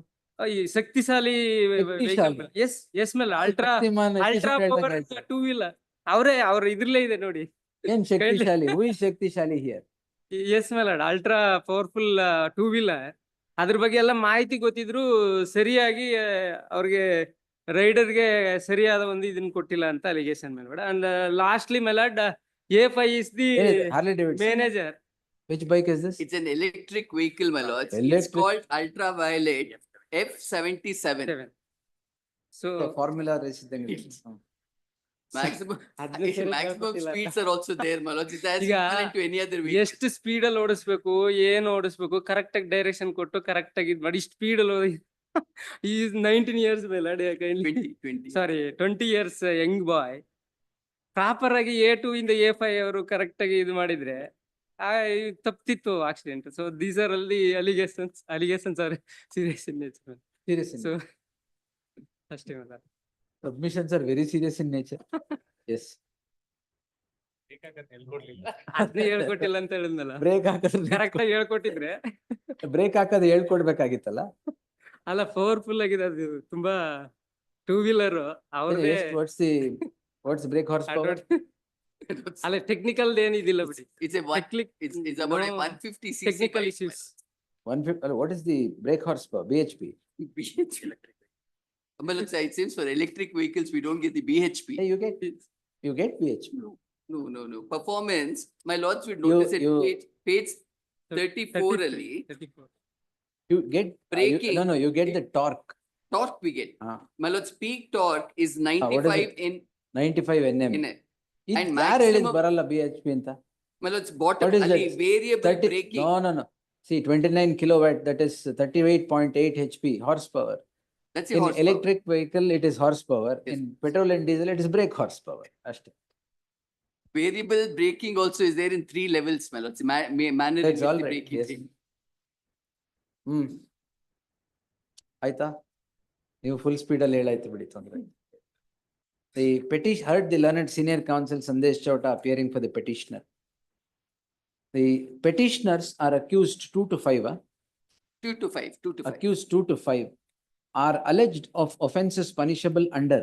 ಶಕ್ತಿಶಾಲಿ vehicle. Yes, my lord. Ultra power two-wheeler. ಅವ್ರ ಇದ್ರಲ್ಲೇ ಇದೆ ನೋಡಿ. ಏನ್ ಶಕ್ತಿಶಾಲಿ? Who is ಶಕ್ತಿಶಾಲಿ here? Yes, my lord. Ultra powerful two-wheeler. ಅದ್ರ ಬಗ್ಗೆ ಎಲ್ಲ ಮಾಹಿತಿ ಗೊತ್ತಿದ್ರು ಸರಿಯಾಗಿ ಅವ್ರಿಗೆ ರೈಡರ್ಗೆ ಸರಿಯಾದ ಒಂದು ಇದನ್ನ ಕೊಟ್ಟಿಲ್ಲ ಅಂತ ಅಲಿಗೇಷನ್ ಮೇಲ್ಬೇಡ. And lastly my lord, A5 is the Harley Davidson manager. Which bike is this? It's an electric vehicle, my lords. It's Electric. called Ultraviolet F77. So Formula race ಇದ್ದಂಗೆ. Maximum speeds are also there, my lords. It has ಈಗ equivalent to any other vehicle. ಎಷ್ಟು speed ಅಲ್ಲಿ ಓಡಿಸ್ಬೇಕು, ಏನ್ ಓಡಿಸ್ಬೇಕು, correct ಆಗಿ direction ಕೊಟ್ಟು correct ಆಗಿ ಇದ್ ಮಾಡಿ ಸ್ಪೀಡ್ ಅಲ್ಲಿ ಈಸ್ 19 years ಮೇಲೆ 20 years ಯಂಗ್ ಬಾಯ್. ಪ್ರಾಪರ್ ಆಗಿ A2 ಇಂದ A5 ಅವರು ಕರೆಕ್ಟ್ ಆಗಿ ಇದು ಮಾಡಿದ್ರೆ ತಪ್ಪಿತ್ತು ಆಕ್ಸಿಡೆಂಟ್. ಸೊ ದೀಸ್ ಆರ್ ಅಲ್ಲಿ allegations R serious in nature. So ಅಷ್ಟೇ madam. Submissions are very serious in nature. Yes. ಅದ್ನೇ ಹೇಳ್ಕೊಟ್ಟಿಲ್ಲ ಅಂತ ಹೇಳಿದ್ನಲ್ಲ. ಬ್ರೇಕ್ ಹಾಕಿದ್ರೆ ಕರೆಕ್ಟ್ ಆಗಿ ಹೇಳ್ಕೊಟ್ಟಿದ್ರೆ ಬ್ರೇಕ್ ಹಾಕೋದು ಹೇಳ್ಕೊಡ್ಬೇಕಾಗಿತ್ತಲ್ಲ. ಅಲ್ಲ, ಪವರ್ಫುಲ್ ಆಗಿದೆ ಅದು, ತುಂಬಾ ಟೂ-ವೀಲರ್ ಅವ್ರದೇ. What's brake horsepower? ಅಲ್ಲ, ಟೆಕ್ನಿಕಲ್ ಏನಿದಿಲ್ಲ ಬಿಡಿ. It's about a 150cc. Technical issues. 150. What is the brake horsepower? BHP. Well, it seems for electric vehicles we don't get the BHP. Hey, you get BHP. No. Performance, my lords would notice it. Page 34 ali. You get braking. You get the torque. Torque we get. My lords, peak torque is 95 Nm. And ಯಾರು ಹೇಳಿದ್ maximum ಬರಲ್ಲ BHP ಅಂತ? My lords, bottom ali variable braking. No. See, 29 kilowatt, that is 38.8 HP horsepower. That's In horsepower. electric vehicle, it is horsepower. Yes. In petrol and diesel, it is brake horsepower. Ashte. Variable braking also is there in 3 levels, my lords. Manner That's in all which the right, braking yes. thing. ಆಯ್ತಾ? ನೀವು full speed ಅಲ್ಲಿ ಹೇಳಾಯ್ತು ಬಿಡಿ, ತೊಂದ್ರೆ. The petition heard the learned senior counsel Sandesh Chowta appearing for the petitioner. The petitioners are accused 2 to 5. 2 to 5. Accused 2 to 5 are alleged of offences punishable under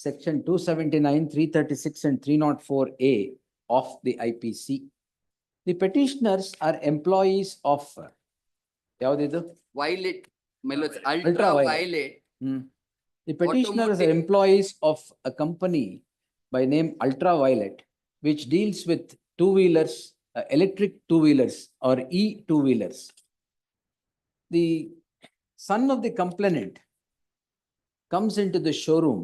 section 279, 336 and 304A of the IPC. The petitioners are employees of ಯಾವ್ದಿದು? Violet, my lords, Ultraviolet. ultraviolet. The petitioners are Automotive. employees of a company by name Ultraviolet, which deals with two-wheelers, electric two-wheelers or e-two-wheelers. The son of the complainant comes into the showroom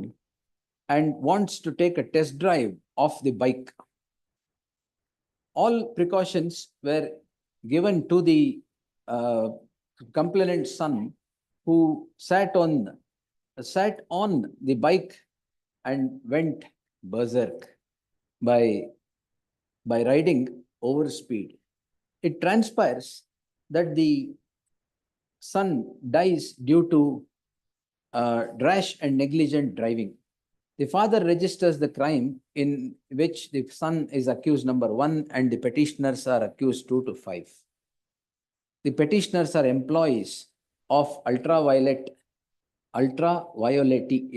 and wants to take a test drive of the bike. All precautions were given to the complainant's son, who sat on the bike and went berserk by riding over speed. It transpires that the son dies due to rash and negligent driving. The father registers the crime in which the son is accused number 1 and the petitioners are accused 2 to 5. The petitioners are employees of Ultraviolet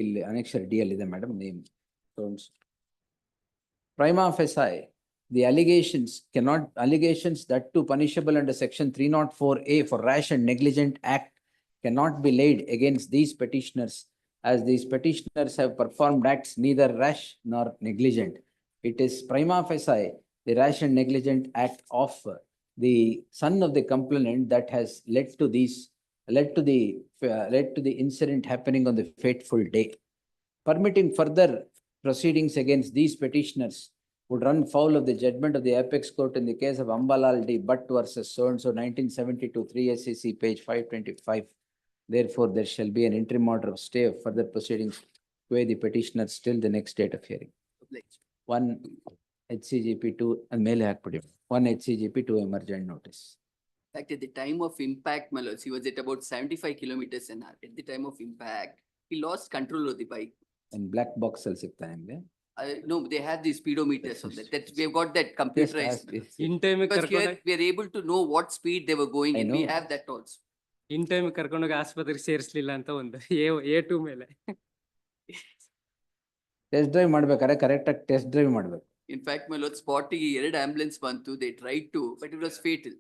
ಇಲ್ಲಿ annexure D ಅಲ್ಲಿದೆ madam name. Prima facie, the allegations that too punishable under section 304A for rash and negligent act cannot be laid against these petitioners, as these petitioners have performed acts neither rash nor negligent. It is prima facie the rash and negligent act of the son of the complainant that has led to the incident happening on the fateful day. Permitting further proceedings against these petitioners would run foul of the judgment of the apex court in the case of Ambalal D. Bhatt versus so-and-so 1972 3 SCC page 525. Therefore, there shall be an interim order of stay of further proceedings where the petitioner till the next date of hearing. 1 HCGP 2 and mail hakpudi. 1 HCGP 2 emergent notice. In fact, at the time of impact, my lords, he was at about 75 kilometers an hour. At the time of impact, he lost control of the bike. And black box al sikta henge. No, they have the speedometers on that. We have got that computerized. In time Because here we are able to know what speed they were going I and we know. have that also. In time ಕರ್ಕೊಂಡೋಗಿ ಆಸ್ಪತ್ರೆಗೆ ಸೇರಿಸ್ಲಿಲ್ಲ ಅಂತ ಒಂದು A2 ಮೇಲೆ. Test drive ಮಾಡ್ಬೇಕಾದ್ರೆ correct ಆಗಿ test drive ಮಾಡ್ಬೇಕು. In fact, my lord, spotting ಎರಡು ambulance ಬಂತು, they tried to, but it was fatal.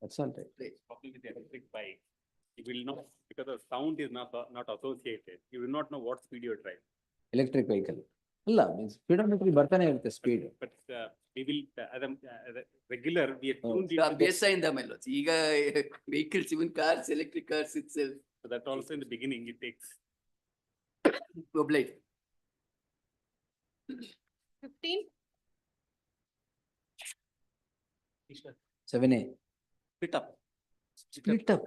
That's all right. Talking with the electric bike, you will not, because the sound is not associated, you will not know what speed you are driving. Electric vehicle. ಅಲ್ಲ speedometer ಬರ್ತಾನೆ ಇರುತ್ತೆ speed. But we will, as a regular, we are tuned into ಅಭ್ಯಾಸ ಇಂದ my lords. ಈಗ vehicles, even cars, electric cars itself. So that also in the beginning, it takes. Obliged. 15. 7A. Split up. Split up.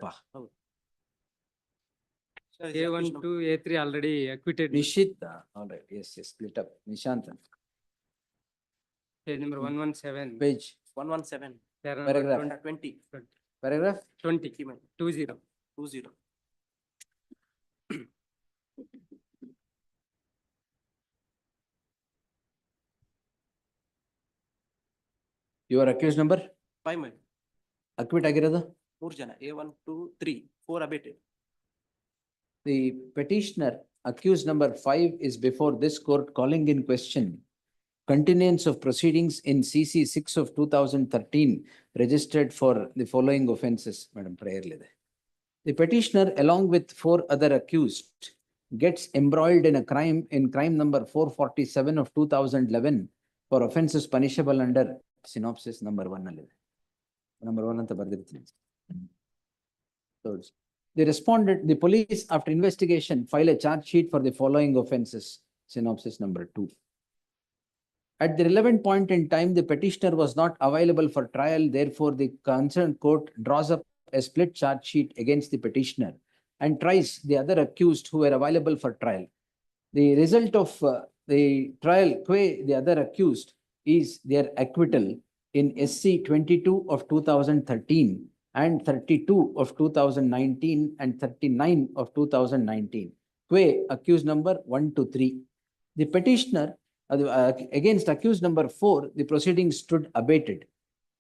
A1 to A3 already acquitted. Nishit. All right. Yes. Split up. Nishanthan. Page number 117. Page 117. Paragraph 20. paragraph 20. 20. 20. your accused number 5 men. acquit ಆಗಿರೋದು 3 ಜನ. A1, 2, 3, 4 abated. The petitioner accused number 5 is before this court calling in question continuance of proceedings in CC 6 of 2013 registered for the following offences. Madam prayer lide. The petitioner along with 4 other accused gets embroiled in a crime number 447 of 2011 for offences punishable under synopsis number 1 alide. Number 1 anta bardirtini. The police after investigation file a charge sheet for the following offences. Synopsis number 2. At the relevant point in time, the petitioner was not available for trial. Therefore, the concerned court draws up a split charge sheet against the petitioner and tries the other accused who were available for trial. The result of the trial, the other accused, is their acquittal in SC 22 of 2013 and 32 of 2019 and 39 of 2019. Accused number 1 to 3. The petitioner against accused number 4, the proceedings stood abated.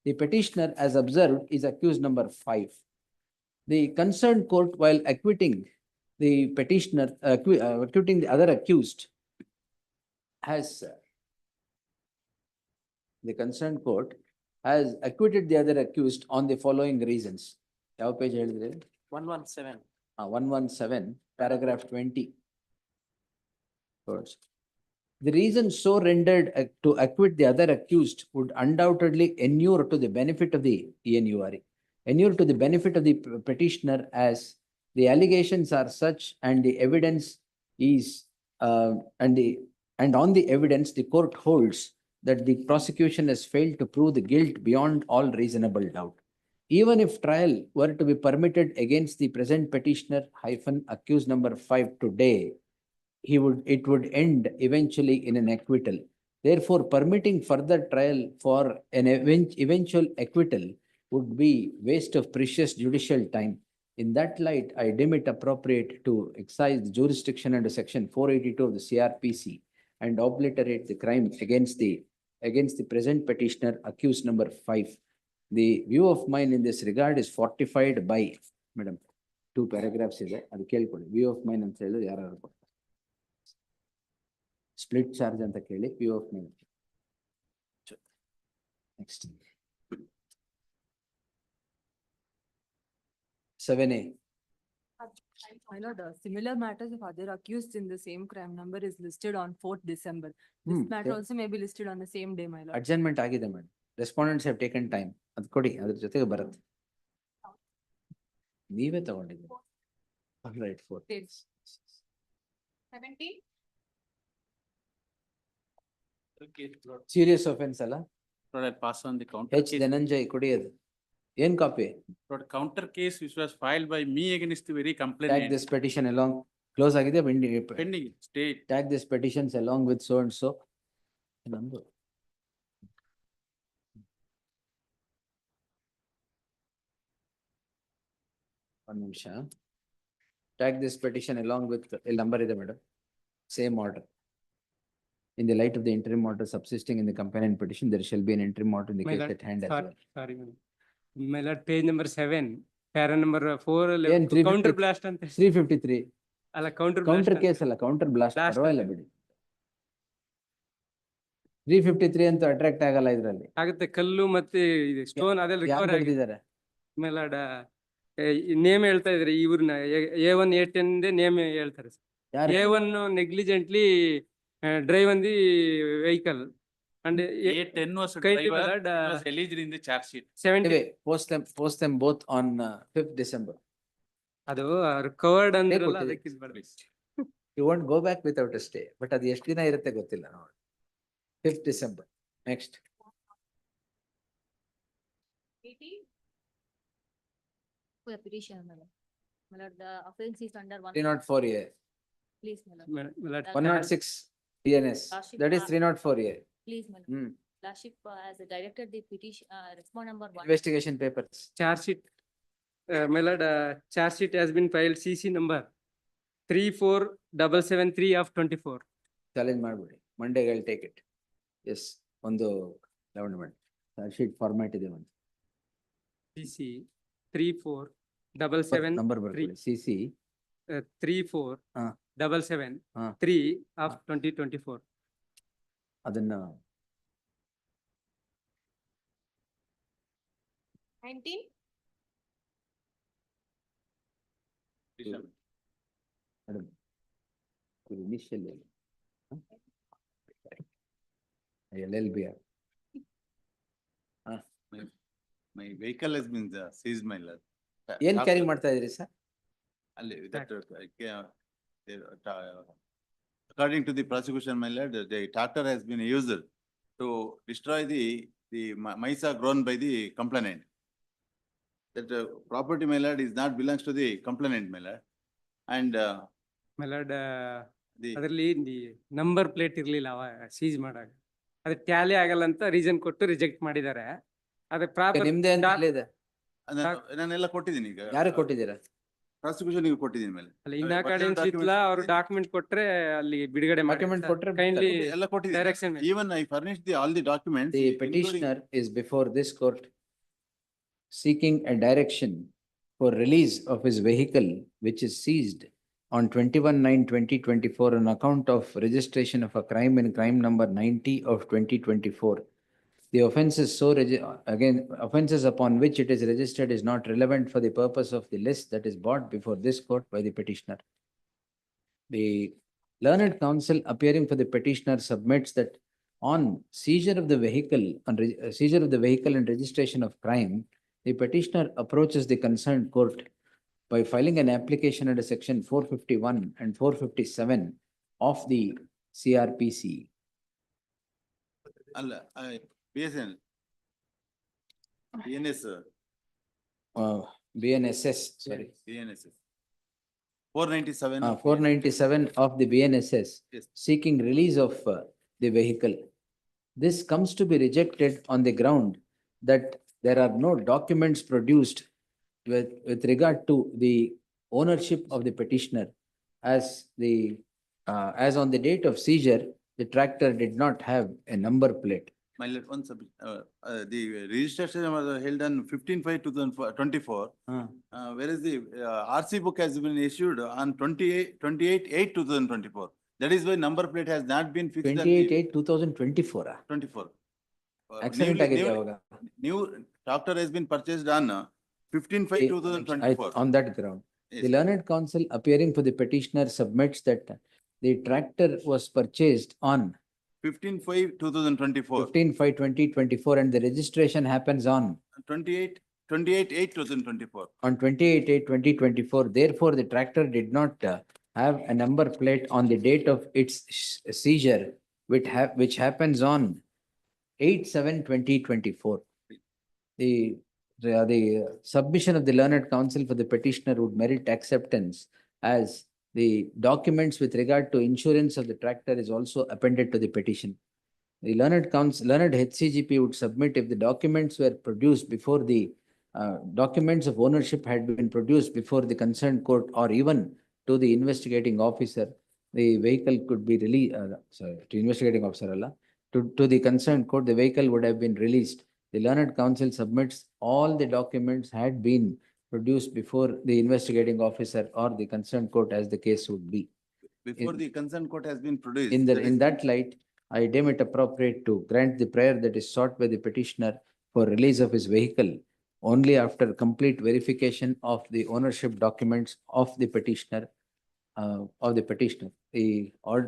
The petitioner, as observed, is accused number 5. The concerned court, while acquitting the petitioner, acquitting the other accused, has the concerned court has acquitted the other accused on the following reasons. ಯಾವ page ಹೇಳಿದ್ರಿ? 117. 117, paragraph 20. First. The reason so rendered to acquit the other accused would undoubtedly inure to the benefit of the inure to the benefit of the petitioner, as the allegations are such and the evidence is and on the evidence the court holds that the prosecution has failed to prove the guilt beyond all reasonable doubt. Even if trial were to be permitted against the present petitioner accused number 5 today, it would end eventually in an acquittal. Therefore, permitting further trial for an eventual acquittal would be waste of precious judicial time. In that light, I deem it appropriate to excise the jurisdiction under section 482 of the CRPC and obliterate the crime against the present petitioner accused number 5. The view of mine in this regard is fortified by, madam, 2 paragraphs ಇದೆ ಅದು ಕೇಳ್ಕೊಳ್ಳಿ. View of mine ಅಂತ ಹೇಳಿದ್ರೆ ಯಾರು split charge ಅಂತ ಕೇಳಿ view of mine. Next. 7A. My lord, similar matters of other accused in the same crime number is listed on 4th December. This matter also may be listed on the same day, my lord. Adjournment ಆಗಿದೆ madam. Respondents have taken time. ಅದು ಕೊಡಿ, ಅದ್ರ ಜೊತೆಗೆ ಬರುತ್ತೆ. ನೀವೇ ತಗೊಂಡಿದ್ದೀರಿ. All right, 4. 17. Serious offense ಅಲ್ಲ? Pass on the counter H. case. Dhananjay ಕೊಡಿ ಅದು. ಏನ್ copy? Counter case which was filed by me against the very Tag complainant. this petition along. Close ಆಗಿದೆ Pending state. Tag this petitions along with so and so. ನಂದು. ಒಂದು ನಿಮಿಷ. Tag this petition along with ಇಲ್ಲಿ number ಇದೆ madam. Same order. In the light of the interim order subsisting in the companion petition, there shall be an interim order in the My case lord, at hand as well. Sorry, my lord, page number 7, para number 4, ಏನ್ 353? counter blast ಅಂತ. 353. ಅಲ್ಲ counter counter blast case ಅಲ್ಲ, counter blast Blast ಪರವಾಗಿಲ್ಲ ಬಿಡಿ. 353 ಅಂತ attract ಆಗಲ್ಲ ಇದ್ರಲ್ಲಿ. ಆಗುತ್ತೆ, ಕಲ್ಲು ಮತ್ತೆ ಸ್ಟೋನ್ ಅದೆಲ್ಲ ಯಾರು ರಿಕವರ್ ಆಗಿದೆ. ಬರೆದಿದ್ದಾರೆ? ಮೇಲಾಡ ನೇಮ್ ಹೇಳ್ತಾ ಇದ್ರಿ ಇವ್ರನ್ನ A1 A10 ನೇಮ್ ಹೇಳ್ತಾರೆ. ಯಾರು? A1 negligently drive on the vehicle and A10 was a kindly driver, my lord, was alleged in the charge sheet. 70. Anyway, post them both on 5th December. ಅದು covered ಅಂದ್ರಲ್ಲ ಕೊಟ್ಟಿದೆ. ಅದಕ್ಕೆ ಇದು ಮಾಡ್ಬೇಕು. You won't go back without a stay, but ಅದು ಎಷ್ಟು ದಿನ ಇರುತ್ತೆ ಗೊತ್ತಿಲ್ಲ ನೋಡಿ. 5th December. Next. 18. For the petition, my lord. My lord, the offense is under 304A. Please, my lord. My lord, 106 DNS. That is 304A. Please, my lord. Lordship has directed the petition, respond number 1. Investigation papers. charge sheet, my lord, charge sheet has been filed CC number 34773 of 24. Challenge ಮಾಡ್ಬಿಡಿ. Monday I'll take it. Yes, ಒಂದು government sheet format ಇದೆ ಒಂದು. CC 3477 number ಬರ್ಕೊಳ್ಳಿ. CC 34773 of 2024. ಅದನ್ನ 19. Madam initial LLB. My vehicle has been seized, my lord. ಏನ್ carry ಮಾಡ್ತಾ ಇದ್ರಿ sir? ಅಲ್ಲಿ according to the prosecution, my lord, the tractor has been used to destroy the maisa grown by the complainant. That property, my lord, is not belongs to the complainant, my lord. And My lord, ಅದರಲ್ಲಿ number plate ಇರ್ಲಿಲ್ಲ seize ಮಾಡಾಗ, ಅದು Tally ಆಗಲ್ಲ ಅಂತ reason ಕೊಟ್ಟು reject ಮಾಡಿದ್ದಾರೆ. ಅದು proper ನಿಮ್ದೇ ಅಂತ ಹೇಳಿದೆ. ನಾನೆಲ್ಲ ಕೊಟ್ಟಿದ್ದೀನಿ ಈಗ. ಯಾರು ಕೊಟ್ಟಿದ್ದೀರಾ? ಪ್ರಾಸಿಕ್ಯೂಷನ್ ಕೊಟ್ಟಿದ್ದೀನಿ ಮೇಲೆ. ಅಲ್ಲ, ಇನ್ನ ಕಡೆ ಅವ್ರು ಡಾಕ್ಯುಮೆಂಟ್ ಕೊಟ್ರೆ ಅಲ್ಲಿ ಬಿಡುಗಡೆ Document ಕೊಟ್ರೆ ಕೈಂಡ್ಲಿ ಎಲ್ಲ ಕೊಟ್ಟಿದ್ದೀನಿ. Direction. Even I furnished all the documents. The petitioner is before this court seeking a direction for release of his vehicle which is seized on 21/9/2024 on account of registration of a crime in crime number 90 of 2024. the offences again, offences upon which it is registered is not relevant for the purpose of the list that is brought before this court by the petitioner. The learned counsel appearing for the petitioner submits that on seizure of the vehicle, seizure of the vehicle and registration of crime, the petitioner approaches the concerned court by filing an application under section 451 and 457 of the CRPC. Allah, BSN. BNS. BNSS, sorry. BNSS. 497. 497 of the BNSS Yes. seeking release of the vehicle. This comes to be rejected on the ground that there are no documents produced with regard to the ownership of the petitioner as on the date of seizure, the tractor did not have a number plate. My lord, one sub, the registration was held on 15/5/2024. Whereas the RC book has been issued on 28/8/2024. That is why number plate has not been fixed. 28/8/2024. 24. Accident agide avaga. New tractor has been purchased on 15/5/2024. On that ground. Yes. The learned counsel appearing for the petitioner submits that the tractor was purchased on 15/5/2024. 15/5/2024 and the registration happens on 28/8/2024. on 28/8/2024. Therefore, the tractor did not have a number plate on the date of its seizure, which happens on 8/7/2024. The submission of the learned counsel for the petitioner would merit acceptance as the documents with regard to insurance of the tractor is also appended to the petition. The learned HCGP would submit if the documents were produced before the documents of ownership had been produced before the concerned court or even to the investigating officer, the vehicle could be released, to investigating officer, to the concerned court, the vehicle would have been released. The learned counsel submits all the documents had been produced before the investigating officer or the concerned court as the case would be. Before the concerned court has been produced. In that light, I deem it appropriate to grant the prayer that is sought by the petitioner for release of his vehicle only after complete verification of the ownership documents of the petitioner, or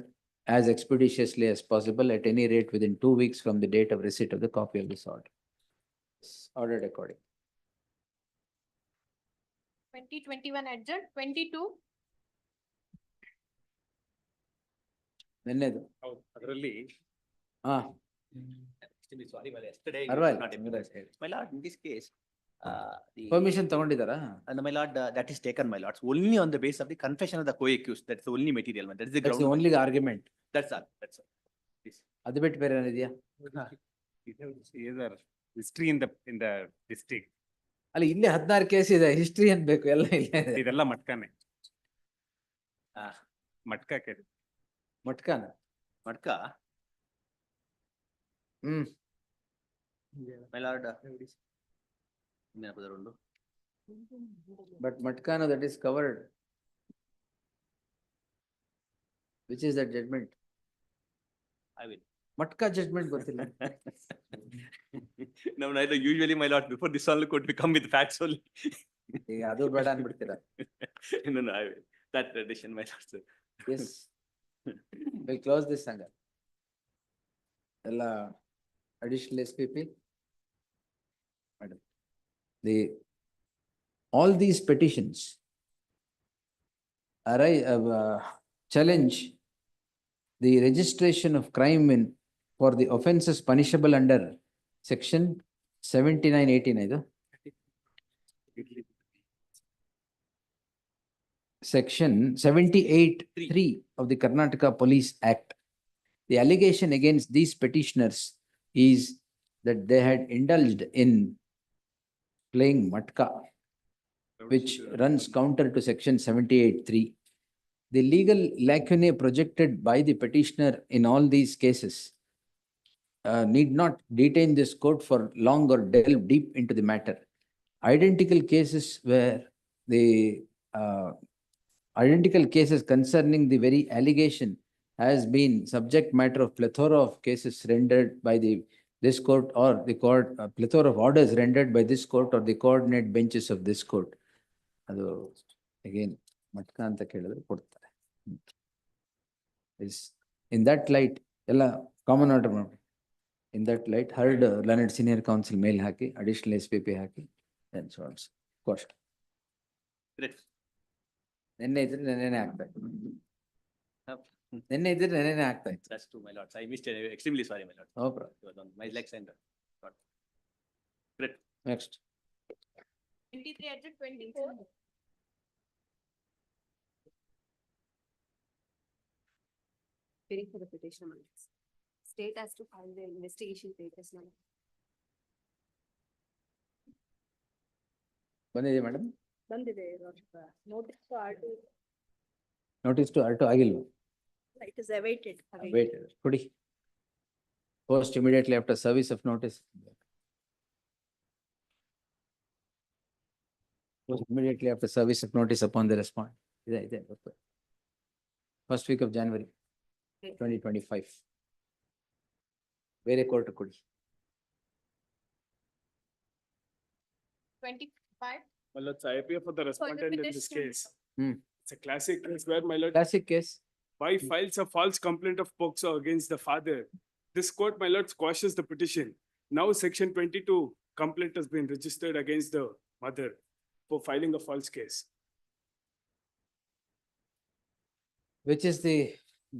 as expeditiously as possible, at any rate within 2 weeks from the date of receipt of the copy of this order. Ordered according. 2021 adjourned, 22. ನಿನ್ನೆದು ಅದರಲ್ಲಿ Sorry, well, yesterday. Purvailla, not able- My lord, in this case, permission ತಗೊಂಡಿದ್ದಾರಾ? my lord, that is taken, my lords, only on the basis of the confession of the co-accused. That's the only material, man. That is the That's ground. the only argument. That's all, that's all. Please. ಅದು ಬಿಟ್ಟು ಬೇರೆ ಏನಿದೆಯಾ? History in the district. ಅಲ್ಲಿ ಇಲ್ಲೇ 16 case ಇದೆ, history ಏನ್ ಬೇಕು? ಎಲ್ಲ ಇಲ್ಲೇ ಇದೆ. ಇದೆಲ್ಲ ಮಟ್ಕಾನೆ. ಮಟ್ಕಕ್ಕೆ ಮಟ್ಕಾನ Matka. My lord. But Matkano, that is covered. Which is that judgment? I will. Matka judgment ಗೊತ್ತಿಲ್ಲ. No, neither usually, my lord, before this only could become with facts only. ಈಗ ಅದು ಬೇಡ ಅನ್ಬಿಡ್ತೀರಾ? No, I will. That tradition, my lord, sir. Yes. We'll close this ಸಂಘ. ಎಲ್ಲ additional SPP. Madam. All these petitions challenge the registration of crime for the offences punishable under section 7918 ಇದು. Section 78(3) of the Karnataka Police Act. The allegation against these petitioners is that they had indulged in playing matka, which runs counter to section 78(3). The legal lacunae projected by the petitioner in all these cases need not detain this court for long or delve deep into the matter. Identical cases concerning the very allegation has been subject matter of plethora of cases rendered by the this court or the court, a plethora of orders rendered by this court or the coordinate benches of this court. ಅದು again ಮಟ್ಕ ಅಂತ ಕೇಳಿದ್ರೆ ಕೊಡ್ತಾರೆ. Is in that light ಎಲ್ಲ common order ಮಾಡಿ. In that light, heard learned senior counsel mail haki, additional SPP haki, and so on. Cost. Great. ನೆನ್ನೆ ಇದ್ರೆ ನೆನ್ನೆನೆ ಆಗ್ತಾ ಇತ್ತು. ನೆನ್ನೆ ಇದ್ರೆ ನೆನ್ನೆನೆ ಆಗ್ತಾ ಇತ್ತು. That's true, my lords. I missed it. Extremely sorry, my lord. No problem. It was on my legs and. Great. Next. 23 adjourned 24. Waiting for the petitioner. State has to file the investigation papers now. ಬಂದಿದೆ madam. ಬಂದಿದೆ notice to RTO. Notice to RTO ಆಗಿಲ್ವ? It is awaited. Wait, ಕೊಡಿ. Post immediately after service of notice. Post immediately after service of notice upon the respondent. ಇದೆ. First week of January 2025. ಬೇರೆ court ಕೊಡಿ. 25. My lords, I appear for the respondent in this case. It's a classic case where my lord. Classic case. Wife files a false complaint of POCSO against the father. This court, my lord, quashes the petition. Now section 22 complaint has been registered against the mother for filing a false case. Which is the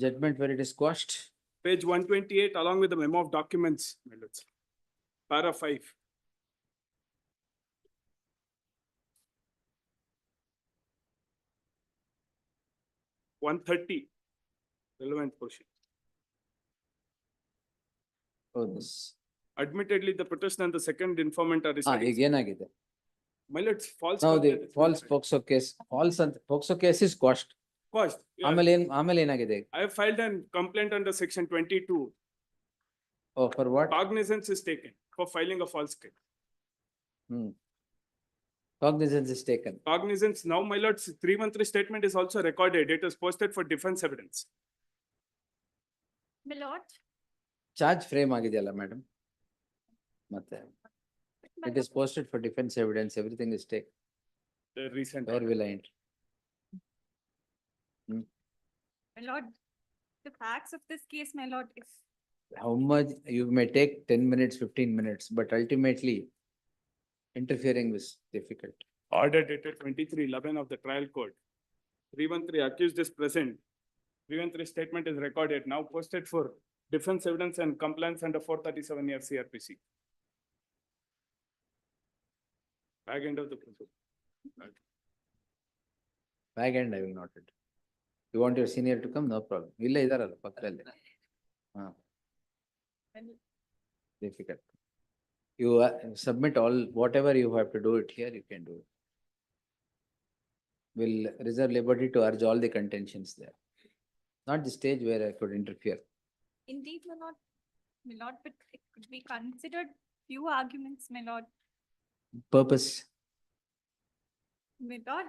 judgment where it is quashed? Page 128 along with the memo of documents, my lords. Para 5. (130) relevant portion. Oh, this. Admittedly, the petition and the second informant are ಈಗ residing. ಏನಾಗಿದೆ? My lords, false. Now the complaint has been false filed. POCSO case, false and POCSO case is quashed. Quashed. Yeah. ಆಮೇಲೆ ಏನಾಗಿದೆ? I have filed a complaint under section 22. Oh, for what? Cognizance is taken for filing a false case. Cognizance is taken. Cognizance, now my lord's 313 statement is also recorded. It is posted for defense evidence. My lord. Charge frame ಆಗಿದೆಯಲ್ಲ madam? ಮತ್ತೆ? It is posted for defense evidence, everything is taken. The recent. Where will I enter? My lord, the facts of this case, my lord, is How much, you may take 10 minutes, 15 minutes, but ultimately interfering is difficult. Order dated 23/11 of the trial court. 313 accused is present. 313 statement is recorded, now posted for defense evidence and compliance under 437 year CRPC. Back end of the process. Back end I will not enter. You want your senior to come? No problem. ಇಲ್ಲೇ ಇದಾರಲ್ಲ ಪಕ್ಕದಲ್ಲಿ. Difficult. You submit all, whatever you have to do it here, you can do it. Will reserve liberty to urge all the contentions there. Not the stage where I could interfere. indeed, my lord, but it could be considered few arguments, my lord. Purpose. My lord.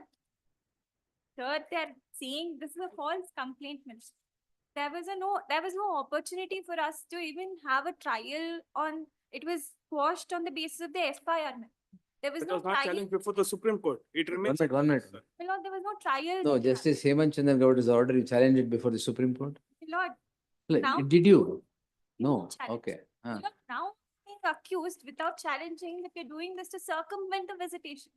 Third, they're saying this is a false complaint, minister. There was no opportunity for us to even have a trial on, it was quashed on the basis of the FIR. There was It no was not trial. challenged before the Supreme Court. It remains. 1 minute. My lord, there was no trial. No, Justice Hemant Chandra Gowda's order, you challenged it before the Supreme Court? My lord, Like, Now- did you? No, Challenge. okay. my lord, now being accused without challenging that you're doing this to circumvent the visitation.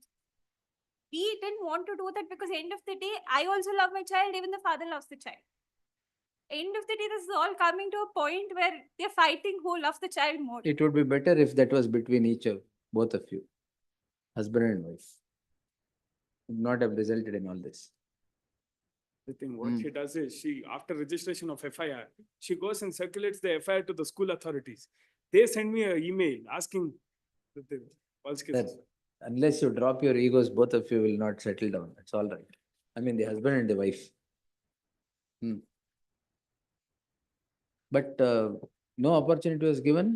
We didn't want to do that because end of the day, I also love my child, even the father loves the child. End of the day, this is all coming to a point where they're fighting who loves the child more. It would be better if that was between both of you, husband and wife. Would not have resulted in all this. The thing, what she does is after registration of FIR, she goes and circulates the FIR to the school authorities. They send me an email asking that the false case. That unless you drop your egos, both of you will not settle down. That's all right. I mean, the husband and the wife. But no opportunity was given.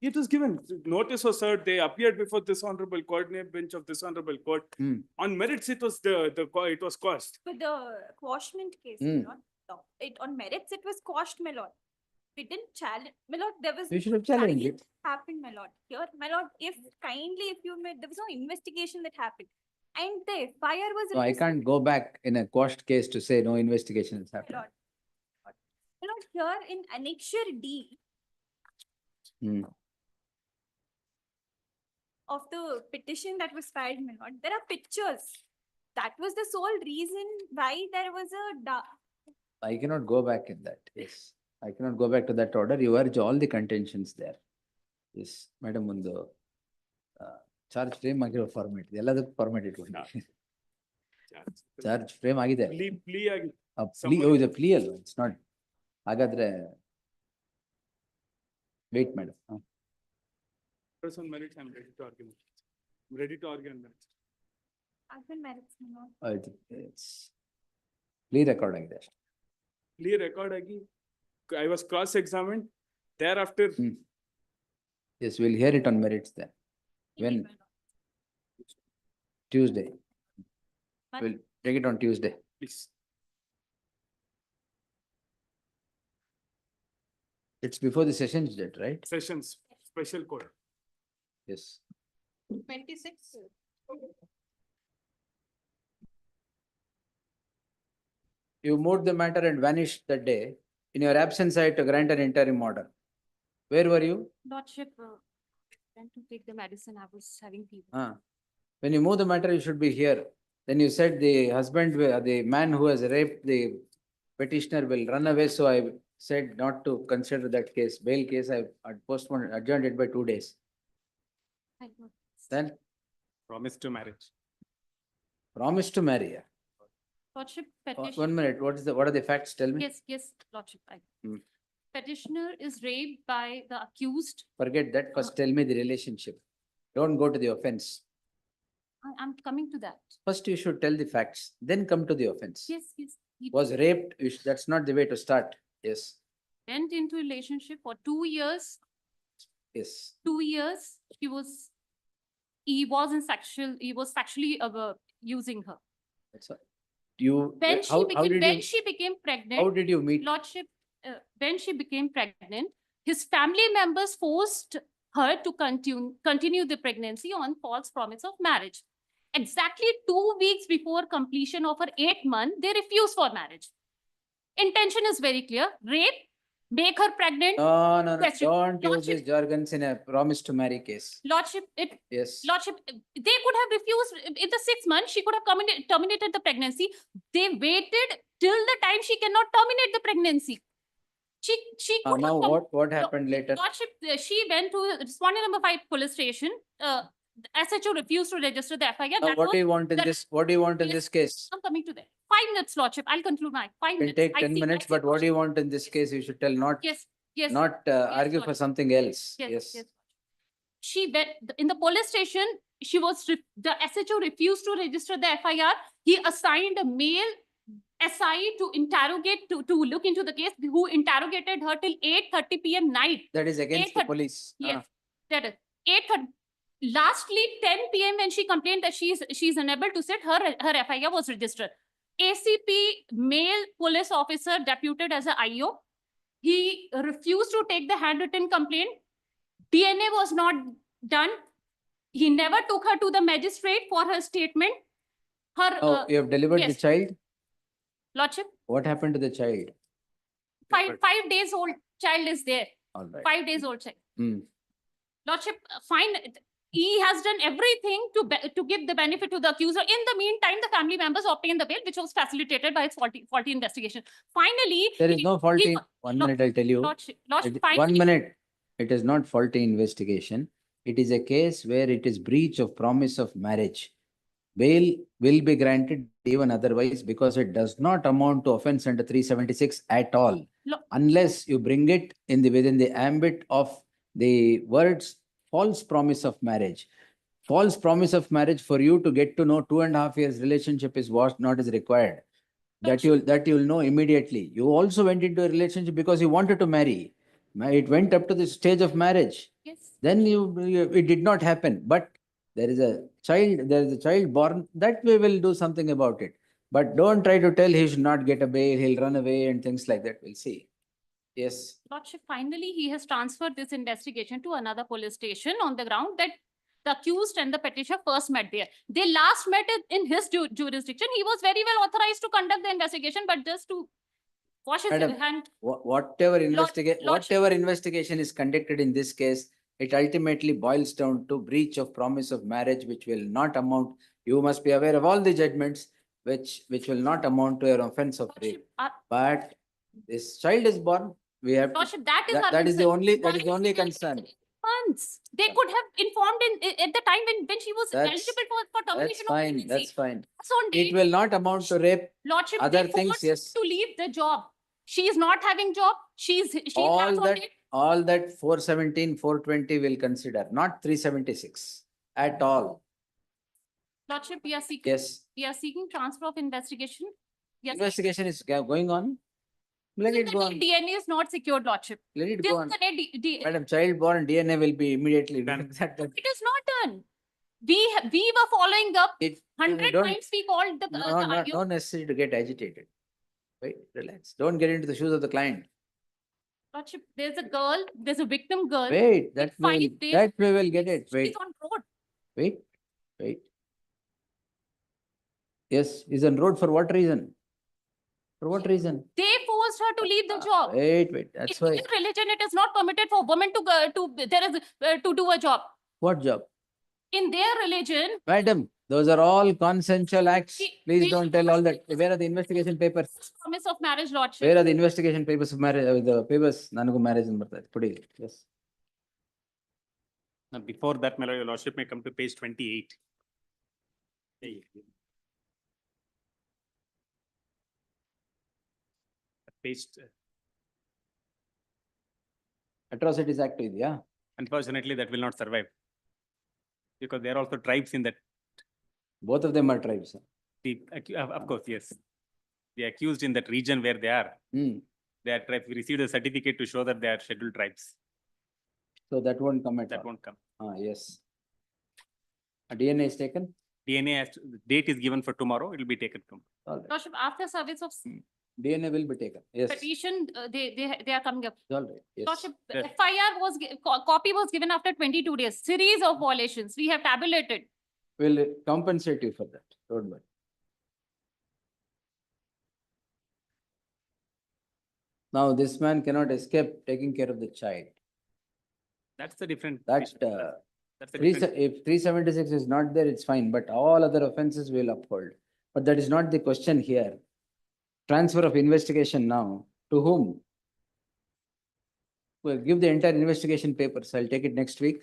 It was given. Notice was served. They appeared before this honorable coordinate bench of this honorable court. On merits, it was it was quashed. For the quashment case, my lord. No, on merits, it was quashed, my lord. We didn't challenge, my lord, there was. You should have challenged challenge it. Happened, my lord. Here, my lord, if kindly, if you may, there was no investigation that happened. And the fire was. No, I registered, can't go back in a quashed case to say no investigation has my happened. lord. My lord, here in Annexure D Hmm. of the petition that was filed, my lord, there are pictures. That was the sole reason why there was I cannot go back in that. Yes. I cannot go back to that order. You urge all the contentions there. Yes, madam, ಒಂದು charge frame ಆಗಿರೋ format ಎಲ್ಲದಕ್ಕೂ format ಇಟ್ಕೊಂಡು charge frame ಆಗಿದೆ plea ಅಲ್ವಾ it's not ಹಾಗಾದ್ರೆ wait madam On merits, I'm ready to argue. I'm ready to argue on merits. merits, my lord. Plea record ಆಗಿದೆ ಅಷ್ಟೇ. Clear record agi, I was cross-examined. Thereafter, Yes, we'll hear it on merits then. When? Tuesday. We'll take it on Tuesday. please. It's before the sessions date, right? Sessions, special court. Yes. 26. You moved the matter and vanished that day. In your absence, I had to grant an interim order. Where were you? Lordship, went to take the medicine. I was having fever. When you move the matter, you should be here. Then you said the husband, the man who has raped the petitioner will run away. So I said not to consider that case. Bail case, I had postponed, adjourned it by 2 days. Then Promise to marriage. promise to marry. Lordship, One petition. minute, what are the facts? Tell me. Yes, Lordship. Petitioner is raped by the accused. Forget that. First, tell me the relationship. Don't go to the offense. I'm coming to that. First, you should tell the facts, then come to the offense. Yes. He Was raped, that's not the way to start. Yes, went into a relationship for 2 years. yes. 2 years, he was sexually using her. That's all. You, When how she became pregnant. how did you meet? Lordship, when she became pregnant, his family members forced her to continue the pregnancy on false promise of marriage. Exactly 2 weeks before completion of her 8th month, they refused for marriage. Intention is very clear. Rape, make her pregnant. No, Question. don't use Lordship. these jargons in a promise to marry case. Lordship, Yes. Lordship, they could have refused in the 6th month. She could have terminated the pregnancy. They waited till the time she cannot terminate the pregnancy. She could Now have what happened later? Lordship, she went to respondent number 5 police station. The SHO refused to register the FIR. Now, That what do was- you want in that- this? What do you want in Yes, this case? I'm coming to that. 5 minutes, Lordship. I'll conclude my 5 Can minutes. take 10 minutes, but what do you want in this case? You should tell, not Yes, yes. argue for Lordship. something else. Yes. She went in the police station. She was the SHO refused to register the FIR. He assigned a male SI to interrogate to look into the case, who interrogated her till 8:30 p.m. night. That is against the 8:30 police. Yes, that is 8:30. Lastly, 10 p.m. when she complained that she's unable to sit, her FIR was registered. ACP male police officer deputed as a IO. He refused to take the handwritten complaint. DNA was not done. He never took her to the magistrate for her statement. Her Oh, you have delivered the yes. child? Lordship, What happened to the child? 5 days old child is there. All right. 5 days old child. Hmm. Lordship, fine. He has done everything to give the benefit to the accuser. In the meantime, the family members obtained the bail, which was facilitated by its faulty investigation. Finally, There is no faulty. he- One minute, I'll tell you. Lordship, One finally, minute. It is not faulty investigation. It is a case where it is breach of promise of marriage. Bail will be granted even otherwise because it does not amount to offense under 376 at all. Unless you bring it within the ambit of the words false promise of marriage. False promise of marriage, for you to get to know 2.5 years relationship is not is required. That you'll know immediately. You also went into a relationship because you wanted to marry. It went up to the stage of marriage. yes. Then it did not happen. But there is a child born, that we will do something about it. But don't try to tell he should not get a bail, he'll run away and things like that. We'll see. Yes. Lordship, finally, he has transferred this investigation to another police station on the ground that the accused and the petitioner first met there. They last met in his jurisdiction. He was very well authorized to conduct the investigation, but just to wash his Madam, hand. Whatever Lordship- whatever investigation is conducted in this case, it ultimately boils down to breach of promise of marriage, which will not amount. You must be aware of all the judgments which will not amount to an offense of rape. Lordship, But this child is born, we have, to- Lordship, that is our that is the concern. only, that Why is the only is it concern. Months. They could have informed at the time when she was That's- eligible for That's termination of fine, pregnancy. that's fine. So on It date, will not amount to rape. Lordship, Other they things, forced yes. to leave the job. She is not having job. She's All that's on that, date. all that 417, 420 will consider, not 376 at all. Lordship, we are seeking, Yes, we are seeking transfer of investigation. Yes. investigation is going on. Let it go on, DNA is not secured, Lordship. let it Till go on. the day Madam, child born DNA will be immediately. Done. it is not done. We were following up. It- 100 don't- times we called the No, IO. no necessary to get agitated. Wait, relax. Don't get into the shoes of the client. Lordship, there's a girl, there's a victim girl. Wait, that five we days- that we will get it. Wait, She's on road. wait. Yes, is on road for what reason? For what reason? They forced her to leave the job. Wait, that's In why. their religion, it is not permitted for women to go to do a job. What job? In their religion, Madam, those are all consensual acts. See, Please they- don't tell all that. Where are the investigation papers? promise of marriage, Lordship. Where are the investigation papers of marriage, the papers? Nanagu marriage in Bharta. Put it, yes. Now, before that, my lord, your lordship may come to page 28. Page, Atrocities Act idea. unfortunately, that will not survive. Because there are also tribes in that, Both of them are tribes. of course, yes. The accused in that region where they are, Hmm. they are tribes. We received a certificate to show that they are scheduled tribes. So that won't come at That all. won't come. Yes. A DNA is taken? DNA, the date is given for tomorrow, it will be taken tomorrow. All right. Lordship, after service of DNA will be taken. Yes, petition, they are coming up. all right. Yes. Lordship, Yes. FIR was, copy was given after 22 days, series of violations. We have tabulated. We'll compensate you for that. Don't worry. Now, this man cannot escape taking care of the child. That's the different. That, issue. That's a Three, different. if 376 is not there, it's fine, but all other offenses will uphold. But that is not the question here. Transfer of investigation now, to whom? Well, give the entire investigation papers. I'll take it next week.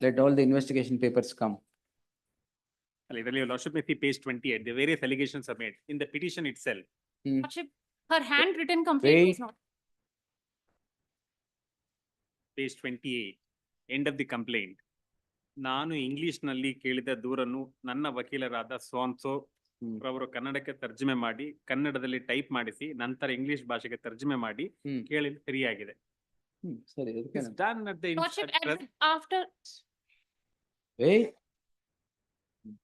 Let all the investigation papers come. Literally, your lordship may see page 28, the various allegations are made in the petition itself. Lordship, her handwritten complaint was Wait. not. Page 28, end of the complaint. ನಾನು English ನಲ್ಲಿ ಕೇಳಿದ ದೂರನ್ನು ನನ್ನ ವಕೀಲರಾದ ಸೋನ್ಸೋ ಅವರು ಕನ್ನಡಕ್ಕೆ ತರ್ಜುಮೆ ಮಾಡಿ ಕನ್ನಡದಲ್ಲಿ ಟೈಪ್ ಮಾಡಿಸಿ ನಂತರ ಇಂಗ್ಲಿಷ್ ಭಾಷೆಗೆ ತರ್ಜುಮೆ ಮಾಡಿ ಕೇಳಿದ ಸರಿಯಾಗಿದೆ. ಸರಿ, It's done at the Lordship, after, Wait.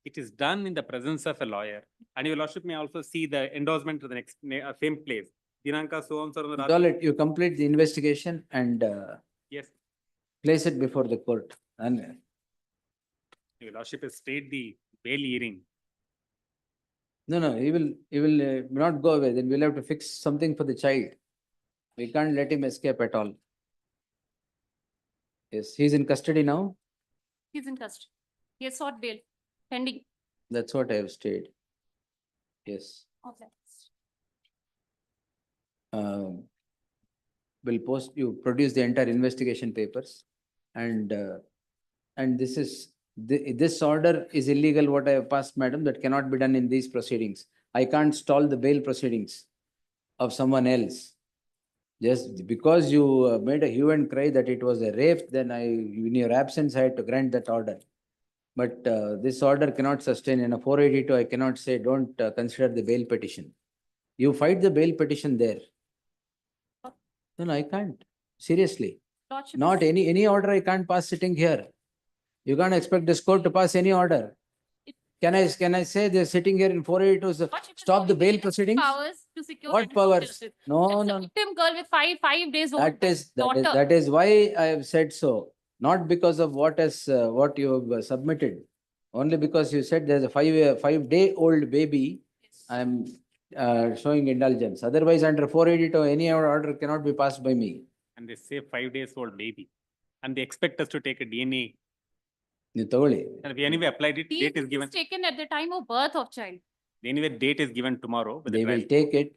It is done in the presence of a lawyer, and your lordship may also see the endorsement to the next same place. Dinanka so and so. All right, you complete the investigation and Yes, place it before the court. And your lordship has stayed the bail hearing. no, he will not go away. Then we'll have to fix something for the child. We can't let him escape at all. Yes, he's in custody now. he's in custody. He has sought bail, pending. That's what I have stayed. Yes. Okay. Will post, you produce the entire investigation papers and this order is illegal, what I have passed, madam, that cannot be done in these proceedings. I can't stall the bail proceedings of someone else. Just because you made a hue and cry that it was a rape, then in your absence, I had to grant that order. But this order cannot sustain. In a 482, I cannot say, don't consider the bail petition. You fight the bail petition there. No, I can't. Seriously. Lordship, Not any order I can't pass sitting here. You can't expect this court to pass any order. Can I say they're sitting here in 482, What if stop the it's bail proceedings? Powers to secure. What and secure powers? justice. No, That's a no, no. victim girl with five days old daughter. That is why I have said so. Not because of what you have submitted. Only because you said there's a 5-day-old baby, Yes. I am showing indulgence. Otherwise, under 482, any order cannot be passed by me. And they say 5 days old baby. And they expect us to take a DNA. ನೀವು ತಗೊಳ್ಳಿ. And we anyway applied it, date is DNA given. is taken at the time of birth of child. Anyway, date is given tomorrow. with the They will trial. take it.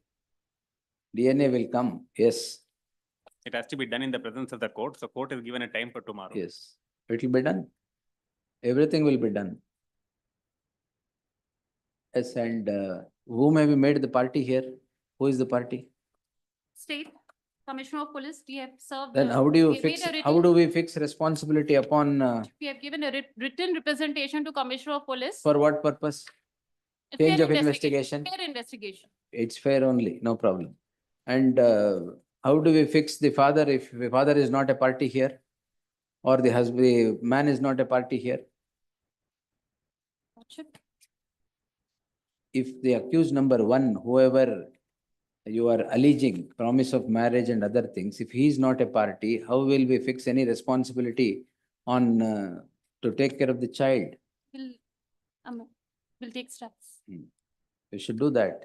DNA will come. Yes, It has to be done in the presence of the court. So court is given a time for tomorrow. yes. It will be done. Everything will be done. Yes, and whom have you made the party here? Who is the party? State Commissioner of Police, we have served. Then how do you we fix, made a how written- do we fix responsibility upon, We have given a written representation to Commissioner of Police. for what purpose? A Change fair of investigation? Fair investigation. It's fair only, no problem. And how do we fix the father if the father is not a party here? Or the husband, the man is not a party here? If the accused number one, whoever you are alleging promise of marriage and other things, if he is not a party, how will we fix any responsibility on to take care of the child? We'll take steps. We should do that.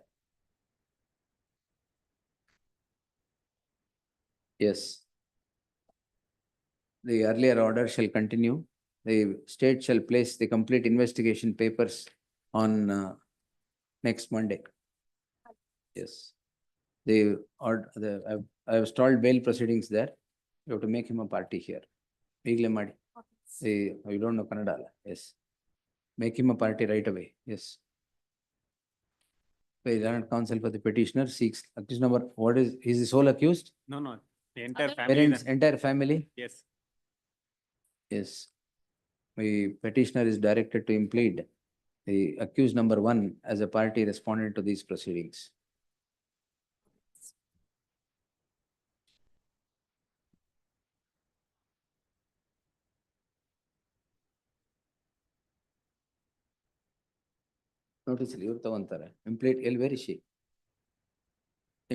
Yes. The earlier order shall continue. The state shall place the complete investigation papers on next Monday. Yes. I have stalled bail proceedings there. You have to make him a party here. ಈಗಲೇ ಮಾಡಿ. You don't know Kannada, ಅಲ್ಲ? Yes. Make him a party right away. Yes. The Learned Counsel for the petitioner seeks accused number. What is the sole accused? No, no. The entire Other family. Parents, then- entire family? Yes. Yes. The petitioner is directed to implead the accused number one as a party respondent to these proceedings. Notice ಇವ್ರು ತಗೊಂತಾರೆ. Implead, where is she?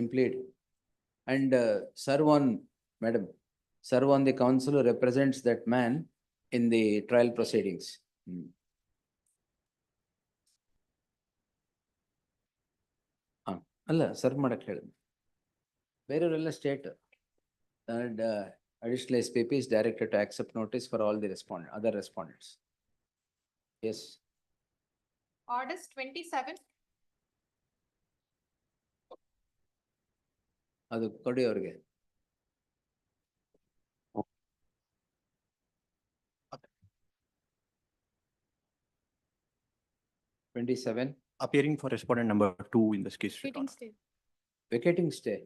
Implead. And serve on, madam, serve on the counsel who represents that man in the trial proceedings. ಅಲ್ಲ serve ಮಾಡಕ್ ಹೇಳಿದ್ ಬೇರೆಯವರೆಲ್ಲ state and additional SPP is directed to accept notice for all the other respondents. Yes. Orders 27. ಅದು ಕೊಡಿ ಅವ್ರಿಗೆ. $27, Appearing for respondent number 2 in this case. Your Waiting Honor. stay. vacating stay.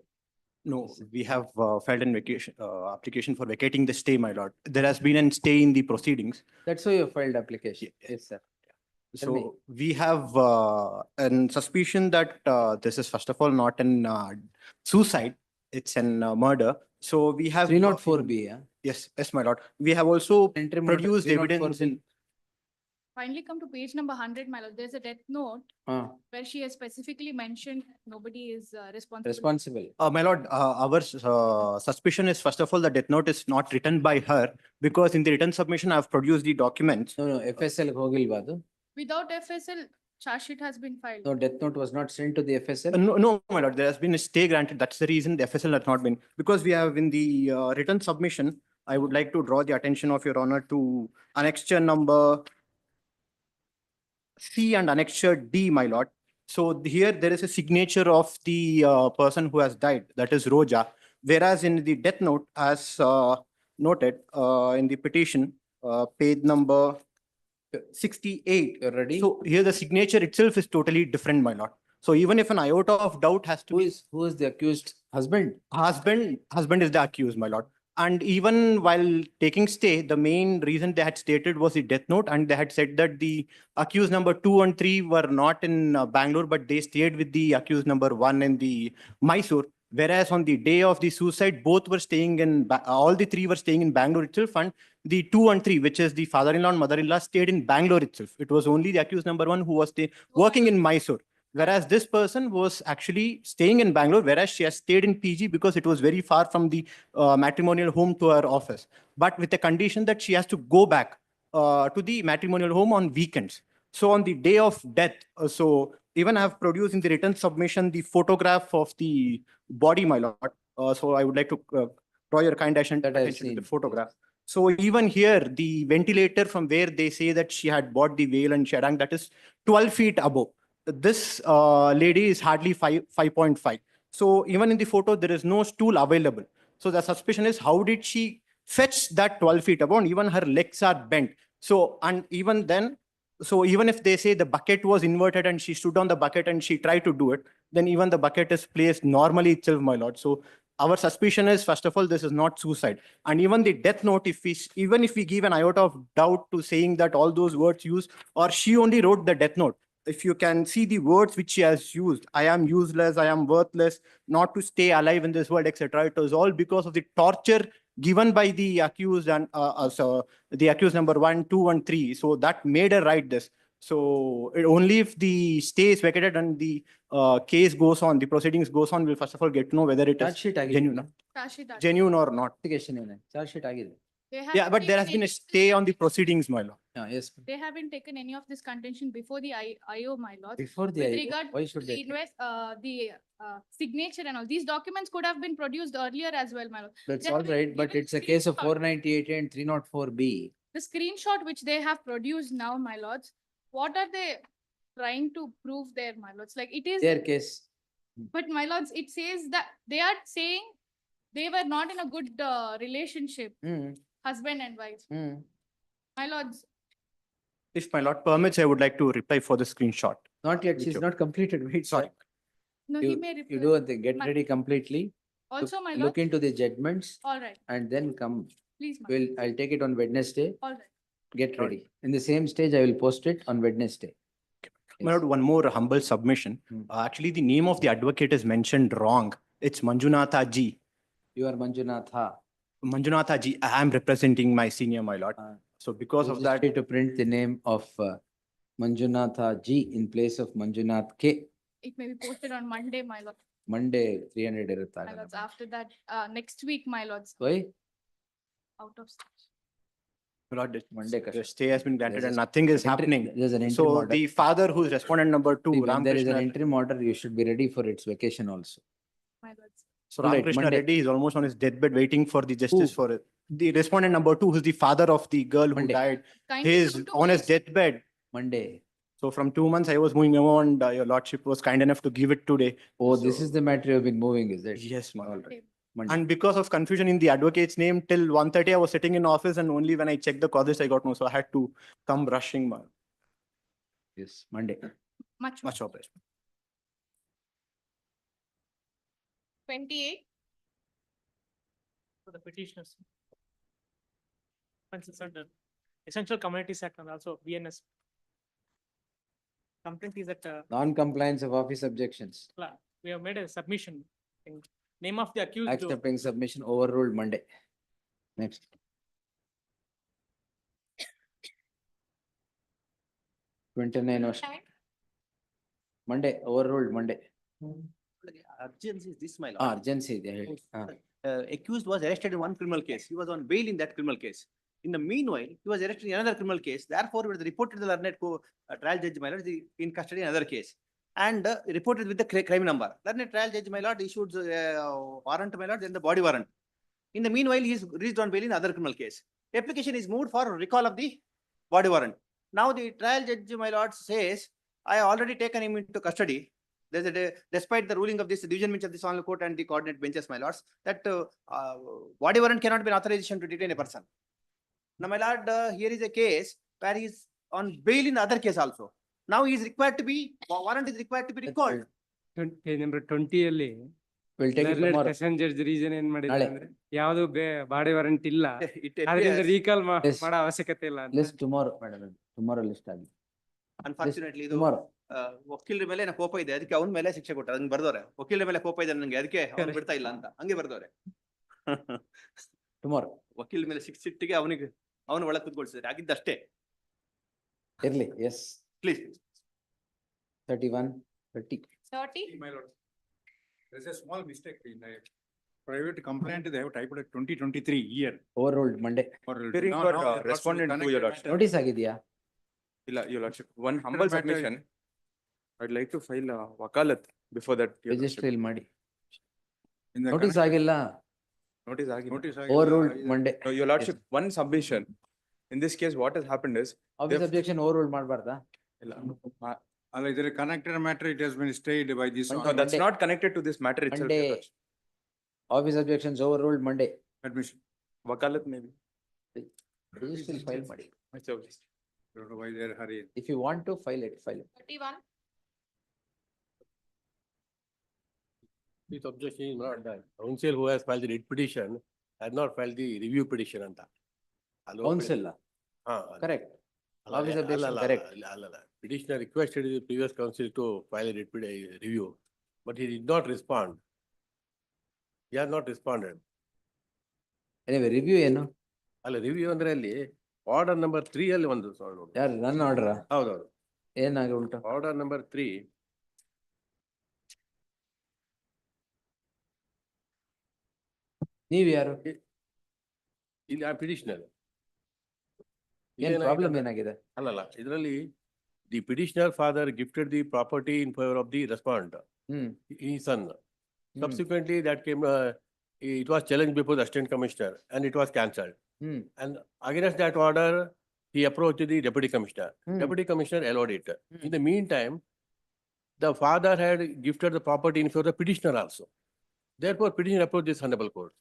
No, we have filed an vacation, application for vacating the stay, my lord. There has been a stay in the proceedings. That's why you filed application. Yes, sir. Tell me. So we have an suspicion that this is first of all not an suicide, it's an murder. So we have. 304B, yeah? Yes, yes, my lord. We have also Interim produced 304B. evidence in. Finally come to page number 100, my lord. There's a death note where she has specifically mentioned nobody is responsible. Responsible. My lord, our suspicion is first of all the death note is not written by her because in the written submission I have produced the documents. No, FSL ಹೋಗಿಲ್ವಾ ಅದು? Without FSL, charge sheet has been filed. No, death note was not sent to the FSL? No, no, my lord, there has been a stay granted. That's the reason the FSL has not been, because we have in the written submission, I would like to draw the attention of your honor to annexure number C and annexure D, my lord. So here there is a signature of the person who has died, that is Roja. Whereas in the death note, as noted in the petition, page number 68. You're ready? So here the signature itself is totally different, my lord. So even if an iota of doubt has to be. Who is the accused husband? Husband is the accused, my lord. And even while taking stay, the main reason they had stated was the death note, and they had said that the accused number 2 and 3 were not in Bangalore, but they stayed with the accused number 1 in the Mysore. Whereas on the day of the suicide, both were staying in, all the three were staying in Bangalore itself, and the 2 and 3, which is the father-in-law and mother-in-law, stayed in Bangalore itself. It was only the accused number 1 who was working in Mysore. Whereas this person was actually staying in Bangalore, whereas she has stayed in PG because it was very far from the matrimonial home to her office. But with the condition that she has to go back to the matrimonial home on weekends. So on the day of death, so even I have produced in the written submission the photograph of the body, my lord. So I would like to draw your kind attention to the photograph. So even here, the ventilator from where they say that she had bought the veil and she had hung, that is 12 feet above. This lady is hardly 5.5. So even in the photo, there is no stool available. So the suspicion is, how did she fetch that 12 feet above? And even her legs are bent. So, and even then, so even if they say the bucket was inverted and she stood on the bucket and she tried to do it, then even the bucket is placed normally itself, my lord. So our suspicion is, first of all, this is not suicide. And even the death note, even if we give an iota of doubt to saying that all those words used, or she only wrote the death note, if you can see the words which she has used, I am useless, I am worthless, not to stay alive in this world, etc. It was all because of the torture given by the accused and so the accused number 1, 2, and 3. So that made her write this. So only if the stay is vacated and the case goes on, the proceedings goes on, we'll first of all get to know whether it is genuine or not. Charge sheet agide. Yeah, but there has been a stay on the proceedings, my lord. Yes. They haven't taken any of this contention before the IO, my lord. Before the With IO, regard why should they? the signature and all, these documents could have been produced earlier as well, my lord. That's They all have right, but given it's a case of screenshot. 498 and 304B. The screenshot which they have produced now, my lords, what are they trying to prove there, my lords? Like it is, Their case. but my lords, it says that they are saying they were not in a good relationship, husband and wife. My lords, If my lord permits, I would like to reply for the screenshot. Not yet, she's not completed. Wait, Sorry. no, he You, may you reply. do a thing, get My- ready completely. Also, my lord, Look into the judgments all right, and then come. please, my lord. I'll take it on Wednesday. All right. Get ready. In the same stage, I will post it on Wednesday. My lord, one more humble submission. Actually, the name of the advocate is mentioned wrong. It's Manjunatha Ji. You are Manjunatha. Manjunatha Ji, I am representing my senior, my lord. So because of that, To print the name of Manjunatha Ji in place of Manjunath K. It may be posted on Monday, my lord. Monday 300 My iruttagala. lords, after that, next week, my lords, Why? out of stage. my lord, Monday the stay has been granted There's and a- nothing is Interim- happening. There's an interim So order. the father who is respondent number 2, See, when there is an Ramakrishna, interim order, you should be ready for its vacation also. My lords. so All right, Ramakrishna Monday. Reddy is almost on his deathbed waiting for the justice Who? for it. The respondent number 2, who's the father of the girl who Monday. died, Kindly he is come to on his us. deathbed. Monday. So from 2 months, I was moving around. Your lordship was kind enough to give it today. Oh, this So- is the matter you've been moving, is it? Yes, my lord. Okay. Monday. And because of confusion in the advocate's name, till 1:30, I was sitting in office, and only when I checked the causes, I got no. So I had to come rushing. Yes, Monday. Much obliged. 28. For the petitioners. Consistent Essential Communities Act and also VNS. Complaint is that Non-compliance of office objections. we have made a submission in name of the accused. Accepting submission overruled Monday. Next. Monday, overruled Monday. Urgency is this, my lord. Urgency, they had. Accused was arrested in one criminal case. He was on bail in that criminal case. In the meanwhile, he was arrested in another criminal case. Therefore, it was reported to the learned trial judge, my lord, in custody in another case. And reported with the crime number. Learned trial judge, my lord, issued warrant, my lord, then the body warrant. In the meanwhile, he is released on bail in other criminal case. Application is moved for recall of the body warrant. Now the trial judge, my lord, says, I already taken him into custody. There's despite the ruling of this division bench of this honorable court and the coordinate benches, my lords, that body warrant cannot be an authorization to detain a person. Now, my lord, here is a case where he is on bail in the other case also. Now he is required to be, warrant is required to be recalled. Number 20 ಅಲ್ಲಿ We'll take it tomorrow. Session judge reason ಏನ್ ಮಾಡಿದ್ರೆ ನಾಳೆ. ಅಂದ್ರೆ ಯಾವ್ದು body warrant ಇಲ್ಲ ಅದರಿಂದ recall Yes. ಮಾಡೋ ಅವಶ್ಯಕತೆ ಇಲ್ಲ ಅಂತ. List tomorrow, madam. Tomorrow list agi. Unfortunately, Tomorrow. ವಕೀಲರ ಮೇಲೆ ನನಗೆ ಕೋಪ ಇದೆ ಅದಕ್ಕೆ ಅವನ ಮೇಲೆ ಶಿಕ್ಷೆ ಕೊಟ್ಟಾರೆ ಹಂಗೆ ಬರ್ದವ್ರೆ. ವಕೀಲರ ಮೇಲೆ ಕೋಪ ಇದೆ ನನಗೆ ಅದಕ್ಕೆ ಅವ್ನು ಬಿಡ್ತಾ ಇಲ್ಲ ಅಂತ ಹಂಗೆ ಬರ್ದವ್ರೆ. ಟುಮಾರೋ ವಕೀಲ ಮೇಲೆ ಸಿಟ್ಟಿಗೆ ಅವನು ಒಳಗೆ ಕೂತ್ಕೊಳ್ಸಿದ್ರೆ ಆಗಿದ್ದಷ್ಟೇ. ಇರ್ಲಿ. Yes please 31, 30. 30. My lord, there is a small mistake in a private complaint. They have typed 2023 year. Overruled Monday. Hearing for respondent to your lordship. Notice ಆಗಿದೆಯಾ? Illa, your lordship, one humble submission. I'd like to file a wakalat before that. Your Registry lordship. ಇಲ್ಲಿ ಮಾಡಿ. In the Notice ಆಗಿಲ್ಲ. Notice agi. Overruled Monday. Your lordship, one submission. In this case, what has happened is. Office objection overruled ಮಾಡಬಾರ್ದಾ? Illa, Is there a connected matter? It has been stayed by this. Monday. no, that's not connected to this matter itself. Monday. Your lordship. Office objections overruled Monday. Admission. Wakalat maybe. Registry file ಮಾಡಿ. My service. Don't know why they are hurrying. If you want to file it, file it. 31. This objection is not done. Counsel who has filed the writ petition has not filed the review petition ಅಂತ. Counsel. Correct. Office objection correct. Petitioner requested the previous counsel to file a writ review, but he did not respond. He has not responded. Anyway, review ಏನು? ಅಲ್ಲ review ಅಂದ್ರೆ ಅಲ್ಲಿ order number 3 ಅಲ್ಲಿ ಒಂದು ಯಾರು ನನ್ನ order? ಹೌದೌದು. ಏನಾಗಿ ಉಂಟು? ಆರ್ಡರ್ ನಂಬರ್ 3 ನೀವ್ ಯಾರು? ಇಲ್ಲಿ ಆ ಪಿಟಿಷನರ್. ಏನ್ ಪ್ರಾಬ್ಲಮ್ ಏನಾಗಿದೆ? ಅಲ್ಲಲ್ಲ ಇದರಲ್ಲಿ the petitioner father gifted the property in favour of the respondent. His son. Subsequently, that came. It was challenged before the assistant commissioner, and it was cancelled. And against that order, he approached the deputy commissioner. Deputy commissioner allowed it. In the meantime, the father had gifted the property in favor of the petitioner also. Therefore, petitioner approached this honorable court,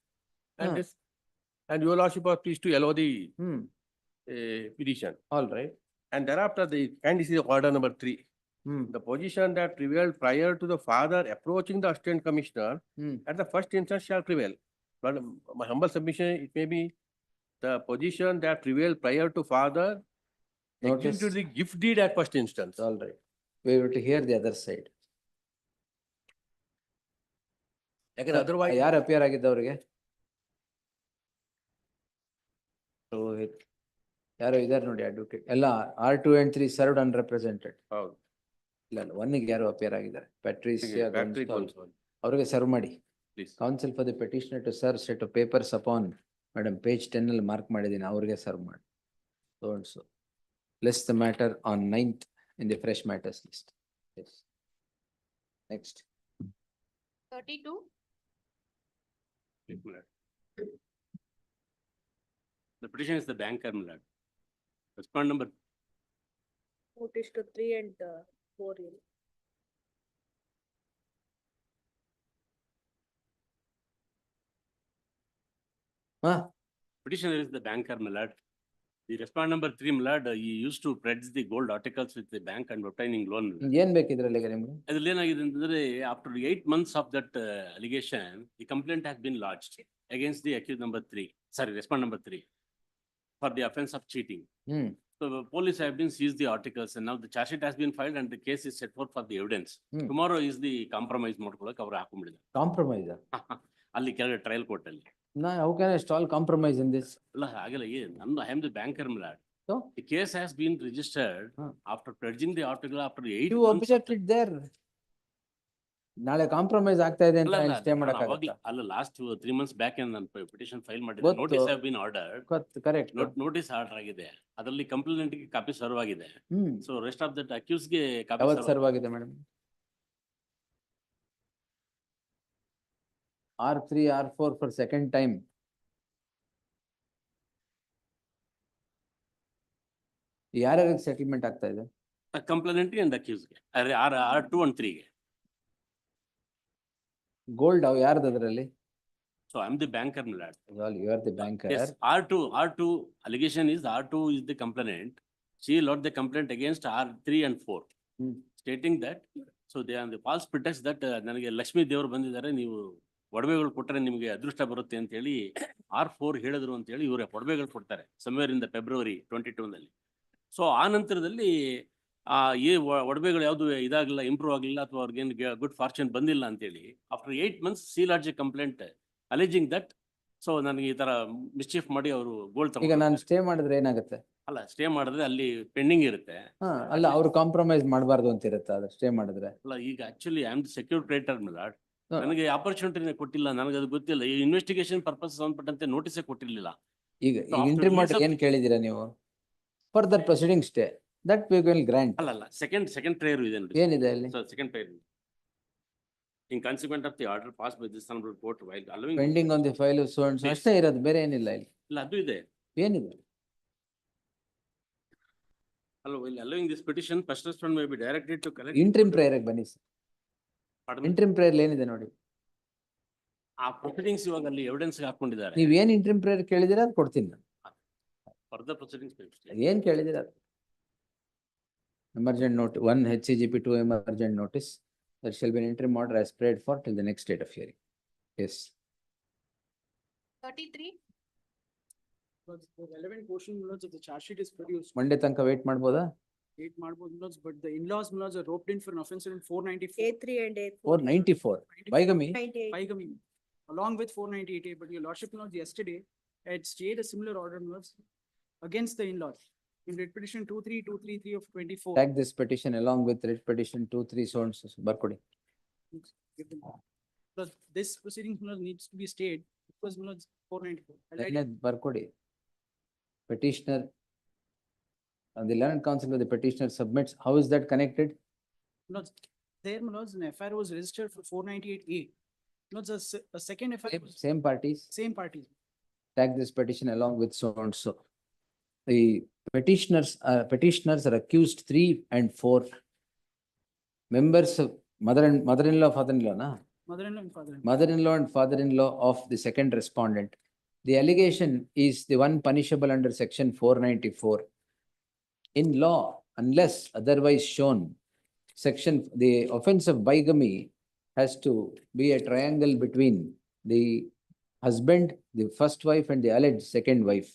and your lordship was pleased to allow the petition. All right. And thereafter, this is order number 3. The position that prevailed prior to the father approaching the assistant commissioner at the first instance shall prevail. But my humble submission, it may be the position that prevailed prior to father executed the gift deed at first instance. All right. We will to hear the other side. Again, otherwise. ಯಾರು appear ಆಗಿದ್ದವ್ರಿಗೆ? Rohit. ಯಾರು ಇದಾರೆ ನೋಡಿ advocate. ಎಲ್ಲ R2 and 3 served ಅನ್ರೆಪ್ರೆಸೆಂಟೆಡ್. ಹೌದು. ಇಲ್ಲ 1ಗೆ ಯಾರು appear ಆಗಿದ್ದಾರೆ? ಪ್ಯಾಟ್ರಿಸಿಯಾ ಅವ್ರಿಗೆ ಸರ್ವ್ ಮಾಡಿ. Counsel for the petitioner to serve set of papers upon madam page 10 ಅಲ್ಲಿ ಮಾರ್ಕ್ ಮಾಡಿದ್ದೀನಿ, ಅವ್ರಿಗೆ ಸರ್ವ್ ಮಾಡಿ. So list the matter on 9th in the fresh matters list. Yes. Next. 32. The petition is the banker, my lord. Respondent number. Notice to 3 and 4. Petitioner is the banker, my lord. The respondent number 3, my lord, he used to pledge the gold articles with the bank and obtaining loan. ಏನ್ ಬೇಕಿದ್ರಲ್ಲಿ ನಿಮ್ಗೆ? ಅದ್ರಲ್ಲಿ ಏನಾಗಿದೆ ಅಂತಂದ್ರೆ after 8 months of that allegation, the complaint has been lodged against the accused number 3, respondent number 3, for the offense of cheating. So the police have been seized the articles and now the charge sheet has been filed and the case is set forth for the evidence. Tomorrow is the compromise ಮಾಡ್ಕೊಳ್ಳೋಕೆ ಅವರು ಹಾಕೊಂಡ್ಬಿಟ್ಟಿದ್ದಾರೆ. Compromise? ಅಲ್ಲಿ ಕೆಳಗೆ trial court ಅಲ್ಲಿ. How can I stall compromise in this? ಅಲ್ಲ ಹಾಗಲ್ಲ, I am the banker, my lord. So the case has been registered after pledging the article after 8 You months. objected there. ನಾಳೆ compromise ಆಗ್ತಾ ಇದೆ ಅಂತ stay ಮಾಡಕ್ಕಾಗಲ್ಲ. ಅಲ್ಲ last 3 months back ನಾನು petition file ಮಾಡಿದ್ದೆ. Notice have been ordered. Correct. Notice order ಆಗಿದೆ. ಅದರಲ್ಲಿ ಕಂಪ್ಲೇಂಟ್ ಗೆ ಕಾಪಿ ಸರ್ವ್ ಆಗಿದೆ. So rest of that accused ಗೆ ಕಾಪಿ ಸರ್ವ್ ಆಗಿದೆ madam. R3, R4 for second time. ಯಾರ್ಯಾರಿಗೆ ಸೆಟಲ್ಮೆಂಟ್ ಆಗ್ತಾ ಇದೆ? ಕಂಪ್ಲೇಂಟ್ ಅಂಡ್ ಅಕ್ಯೂಸ್ ಗೆ R2 and 3 ಗೆ. ಗೋಲ್ಡ್ ಯಾರ್ದು ಅದರಲ್ಲಿ? So I am the banker, my lord. Well, you are the banker. Yes, R2 allegation is R2 is the complainant. She lodged the complaint against R3 and 4, stating that so they are on the false pretext that ನನಗೆ ಲಕ್ಷ್ಮೀ ದೇವರು ಬಂದಿದ್ದಾರೆ, ನೀವು ಒಡವೆಗಳು ಕೊಟ್ಟರೆ ನಿಮಗೆ ಅದೃಷ್ಟ ಬರುತ್ತೆ ಅಂತ ಹೇಳಿ R4 ಹೇಳಿದ್ರು ಅಂತ ಹೇಳಿ ಇವರು ಒಡವೆಗಳು ಕೊಡ್ತಾರೆ somewhere in the February 22 ನಲ್ಲಿ. ಸೊ ಆ ನಂತರದಲ್ಲಿ ಒಡವೆಗಳು ಯಾವ್ದು ಇದಾಗಲಿಲ್ಲ, ಇಂಪ್ರೂವ್ ಆಗಲಿಲ್ಲ, ಅಥವಾ ಅವ್ರಿಗೇನು ಗುಡ್ ಫಾರ್ಚೂನ್ ಬಂದಿಲ್ಲ ಅಂತೇಳಿ after 8 months C lodge A complaint ಅಲಿಜಿಂಗ್ that so ನನಗೆ ಈ ತರ ಮಿಸ್ಚೀಫ್ ಮಾಡಿ ಅವರು ಗೋಲ್ಡ್ ಈಗ ನಾನು ಸ್ಟೇ ಮಾಡಿದ್ರೆ ಏನಾಗುತ್ತೆ? ಅಲ್ಲ ಸ್ಟೇ ಮಾಡಿದ್ರೆ ಅಲ್ಲಿ ಪೆಂಡಿಂಗ್ ಇರುತ್ತೆ. ಅಲ್ಲ ಅವ್ರು ಕಾಂಪ್ರಮೈಸ್ ಮಾಡಬಾರ್ದು ಅಂತ ಇರುತ್ತೆ ಅದು ಸ್ಟೇ ಮಾಡಿದ್ರೆ. ಅಲ್ಲ ಈಗ actually I am the secure creditor milord, ನನಗೆ ಆಪರ್ಚುನಿಟಿನೇ ಕೊಟ್ಟಿಲ್ಲ, ನನಗೆ ಅದು ಗೊತ್ತಿಲ್ಲ. ಈ ಇನ್ವೆಸ್ಟಿಗೇಷನ್ ಪರ್ಪಸ್ ಸಂಬಂಧಪಟ್ಟಂತೆ ನೋಟಿಸೇ ಕೊಟ್ಟಿರಲಿಲ್ಲ. ಈಗ ಇಂಟ್ರಿ ಮಾಡಿ ಏನ್ ಕೇಳಿದಿರಾ ನೀವು? Further proceeding stay that we will grant. ಅಲ್ಲ ಸೆಕೆಂಡ್ ಪ್ರೇಯರ್ ಇದೆ ನೋಡಿ. ಏನಿದೆ ಅಲ್ಲಿ? Second prayer in consequence of the order passed by this honorable court while allowing pending on the file so and so ಅಷ್ಟೇ ಇರೋದು, ಬೇರೆ ಏನಿಲ್ಲ ಇಲ್ಲಿ. ಇಲ್ಲ ಅದು ಇದೆ. ಏನಿದೆ? ಅಲ್ಲ while allowing this petition first respondent may be directed to collect interim ಪ್ರೇಯರ್ಗೆ ಬನ್ನಿ ಸರ್. ಇಂಟ್ರಿಮ್ ಪ್ರೇಯರ್ ಏನಿದೆ ನೋಡಿ. ಆ ಪ್ರೊಸೀಡಿಂಗ್ಸ್ ಇವಾಗ ಅಲ್ಲಿ ಎವಿಡೆನ್ಸ್ ಹಾಕೊಂಡಿದ್ದಾರೆ. ನೀವ್ ಏನ್ ಇಂಟ್ರಿಮ್ ಪ್ರೇಯರ್ ಕೇಳಿದಿರಾ ಅದು ಕೊಡ್ತೀನಿ ನಾನು. ಫರ್ದರ್ ಪ್ರೊಸೀಡಿಂಗ್ಸ್ ಏನ್ ಕೇಳಿದಿರಾ? Emergent note 1 HCGP 2 emergent notice. There shall be an interim order as prayed for till the next date of hearing. Yes. 33. The relevant portion of the charge sheet is produced. Monday ತನಕ wait ಮಾಡ್ಬೋದಾ? Eight marbles, but the in-laws are roped in for an offense in 494. A3 and A4. 494. Bigamy. 98. Bigamy, along with 498A, but your lordship yesterday had stayed a similar order against the in-laws. In writ petition 23233 of 24. Tag this petition along with writ petition 23 so and so. Barkodi. But this proceeding needs to be stayed because 494. Barkodi. Petitioner the learned counsel of the petitioner submits. How is that connected? There an FIR was registered for 498A. A second FIR. Same parties. Same parties. Tag this petition along with so and so. The petitioners are accused 3 and 4 members of mother-in-law, father-in-law, na? Mother-in-law and father-in-law. Mother-in-law and father-in-law of the second respondent. The allegation is the one punishable under section 494. In law, unless otherwise shown, the offense of bigamy has to be a triangle between the husband, the first wife, and the alleged second wife.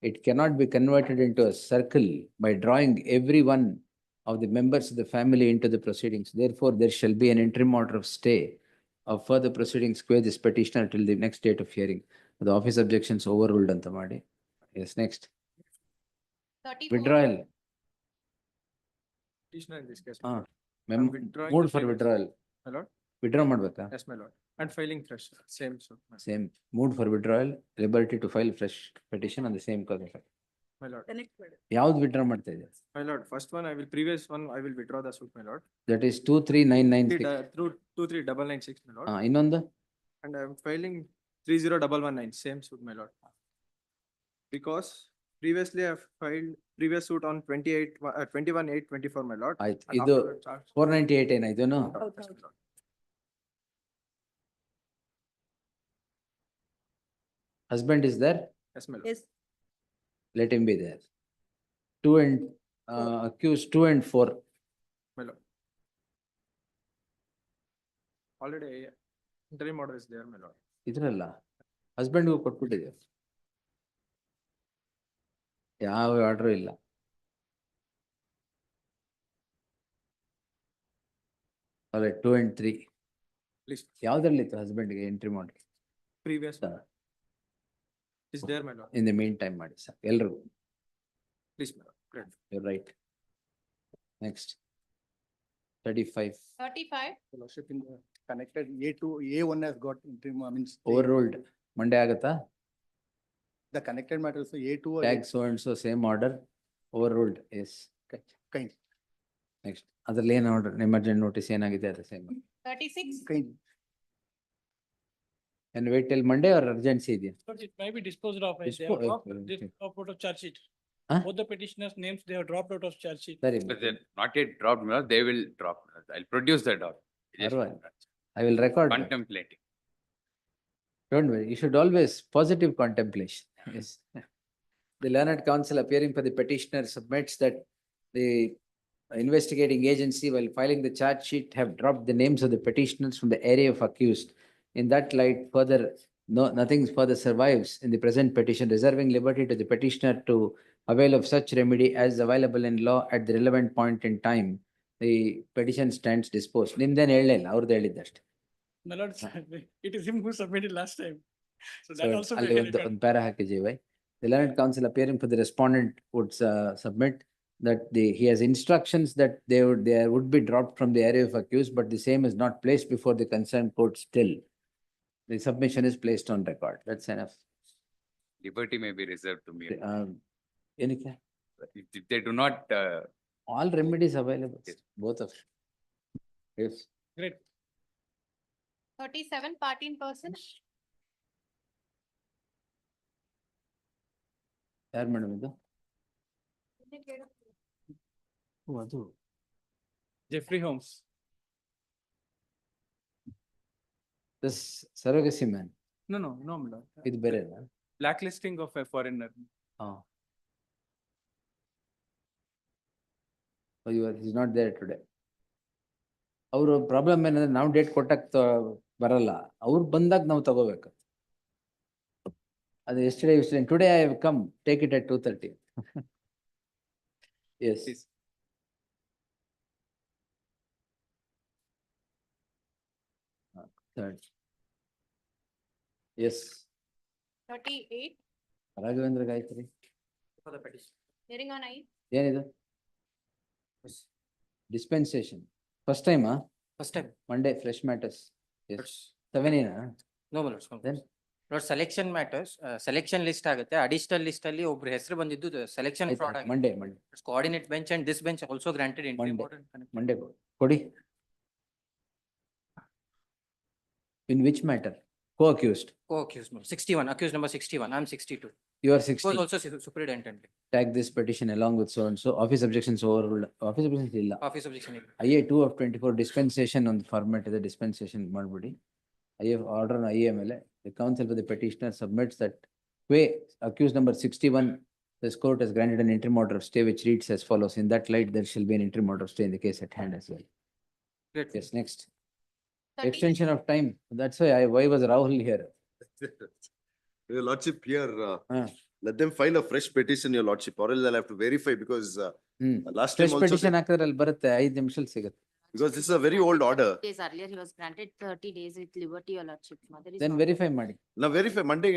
It cannot be converted into a circle by drawing every one of the members of the family into the proceedings. Therefore, there shall be an interim order of stay of further proceedings qua this petitioner till the next date of hearing. The office objections overruled anta ಮಾಡಿ. Yes, next. 34. Withdrawal. Petitioner in this case. Mood for withdrawal. My lord. Withdraw ಮಾಡ್ಬೇಕಾ? Yes, my lord. And filing fresh, same. Same. Mood for withdrawal, liberty to file fresh petition on the same cause of fact. My lord. ಯಾವ್ದು withdraw ಮಾಡ್ತಾ ಇದೆ? My lord, first one, previous one, I will withdraw the suit, my lord. That is 23996. Through 23996, my lord. ಇನ್ನೊಂದು? And I am filing 30119, same suit, my lord. Because previously I have filed previous suit on 21/8/24, my lord. ಆಯ್ತು. And ಇದು after charge- 498 ಏನಾಯ್ತು? Yes, my lord. Husband is there? Yes, my lord. Yes. Let him be there. 2 and accused 2 and 4. My lord. Already interim order is there, my lord. ಇದ್ರಲ್ಲ ಹಸ್ಬೆಂಡ್ಗೂ ಕೊಟ್ಬಿಟ್ಟಿದೆ. ಯಾವ order ಇಲ್ಲ. ಅಲ್ಲ 2 and 3. Please. ಯಾವ್ದ್ರಲ್ಲಿತ್ತು ಹಸ್ಬೆಂಡ್ಗೆ entry ಮಾಡಿ? Previous one is there, my lord. In the meantime ಮಾಡಿ sir ಎಲ್ರಿಗೂ. Please, my lord. Great. You're right. Next. 35. 35. Your lordship, in the connected A2, A1 has got interim, Overruled. Monday ಆಗತ್ತಾ? the connected matters, so A2 or Tag so and so same order. Overruled. Yes. kind, Next. ಅದ್ರಲ್ಲಿ ಏನು order emergent notice ಏನಾಗಿದೆ ಅದು same. 36. kind. And wait till Monday or urgency ಇದೆಯಾ? It may be disposed of. They Dispo- have dropped okay, this okay. out of charge sheet. Huh? Both the petitioners' names, they have dropped out of charge sheet. ಸರಿ. But they're not yet dropped, my lord. They will drop. I'll produce that doc. Arvind, I will record that. Contemplating. Don't worry, you should always positive contemplation. Yes. The learned counsel appearing for the petitioner submits that the investigating agency while filing the charge sheet have dropped the names of the petitioners from the area of accused. In that light, nothing further survives in the present petition, reserving liberty to the petitioner to avail of such remedy as available in law at the relevant point in time, the petition stands disposed. ನಿಮ್ದೇನು ಹೇಳಲಿಲ್ಲ, ಅವ್ರದ್ದು ಹೇಳಿದ್ದಷ್ಟೇ. My lord, it is him who submitted last time. So So that also. ಅಲ್ಲಿ ಒಂದು para ಹಾಕಿ why. The learned counsel appearing for the respondent would submit that he has instructions that they would be dropped from the area of accused, but the same is not placed before the concerned court still. The submission is placed on record. That's enough. Liberty may be reserved to me. ಏನಕ್ಕೆ? If they do not, All remedies available, both of. Yes. Great. 37 party in person. ಯಾರು madam ಇದು? ಅದು Jeffrey Holmes. this surrogacy man. No, my lord. ಇದು ಬೇರೆನಾ? Blacklisting of a foreigner. He is not there today. ಅವರು problem ಏನಂದ್ರೆ ನಾವು date ಕೊಟ್ಟಾಗ ಬರಲ್ಲ, ಅವ್ರು ಬಂದಾಗ ನಾವು ತಗೋಬೇಕು. ಅದು yesterday, today I have come, take it at 2:30. Yes. Third. Yes. 38. Raghavendra Gayatri. For the petition. Hearing on I. ಏನಿದು? Dispensation. First time, huh? First time. Monday, fresh matters. Yes. 7 ಏನಾ? No, my lord. Then? Lord, selection matters, selection list ಆಗುತ್ತೆ, additional list ಅಲ್ಲಿ ಒಬ್ರು ಹೆಸರು ಬಂದಿದ್ದು selection fraud ಆಗಿದೆ. Monday. Coordinate bench and this bench also granted interim order. Monday ಕೊಡಿ. In which matter? Co-accused. Co-accused, 61, accused number 61, I am 62. You are Was 60. also superintendent. Tag this petition along with so and so. Office objections overruled. Office objections ಇಲ್ಲ. Office objection. IA 2 of 24 dispensation on the format ಇದೆ, dispensation ಮಾಡ್ಬಿಡಿ. IA order on IA ಮೇಲೆ the counsel for the petitioner submits that accused number 61, this court has granted an interim order of stay which reads as follows. In that light, there shall be an interim order of stay in the case at hand as well. Great. Yes, next. Extension of time. That's why was Rahul here? Your lordship here, let them file a fresh petition, your lordship, or else I'll have to verify because last time Fresh also, petition ಹಾಕಿದ್ರೆ ಅಲ್ಲಿ ಬರುತ್ತೆ, 5 ನಿಮಿಷದಲ್ಲಿ ಸಿಗುತ್ತೆ. because this is a very old order. Days earlier, he was granted 30 days with liberty, your lordship. Mother is Then not- verify ಮಾಡಿ. Now verify Monday,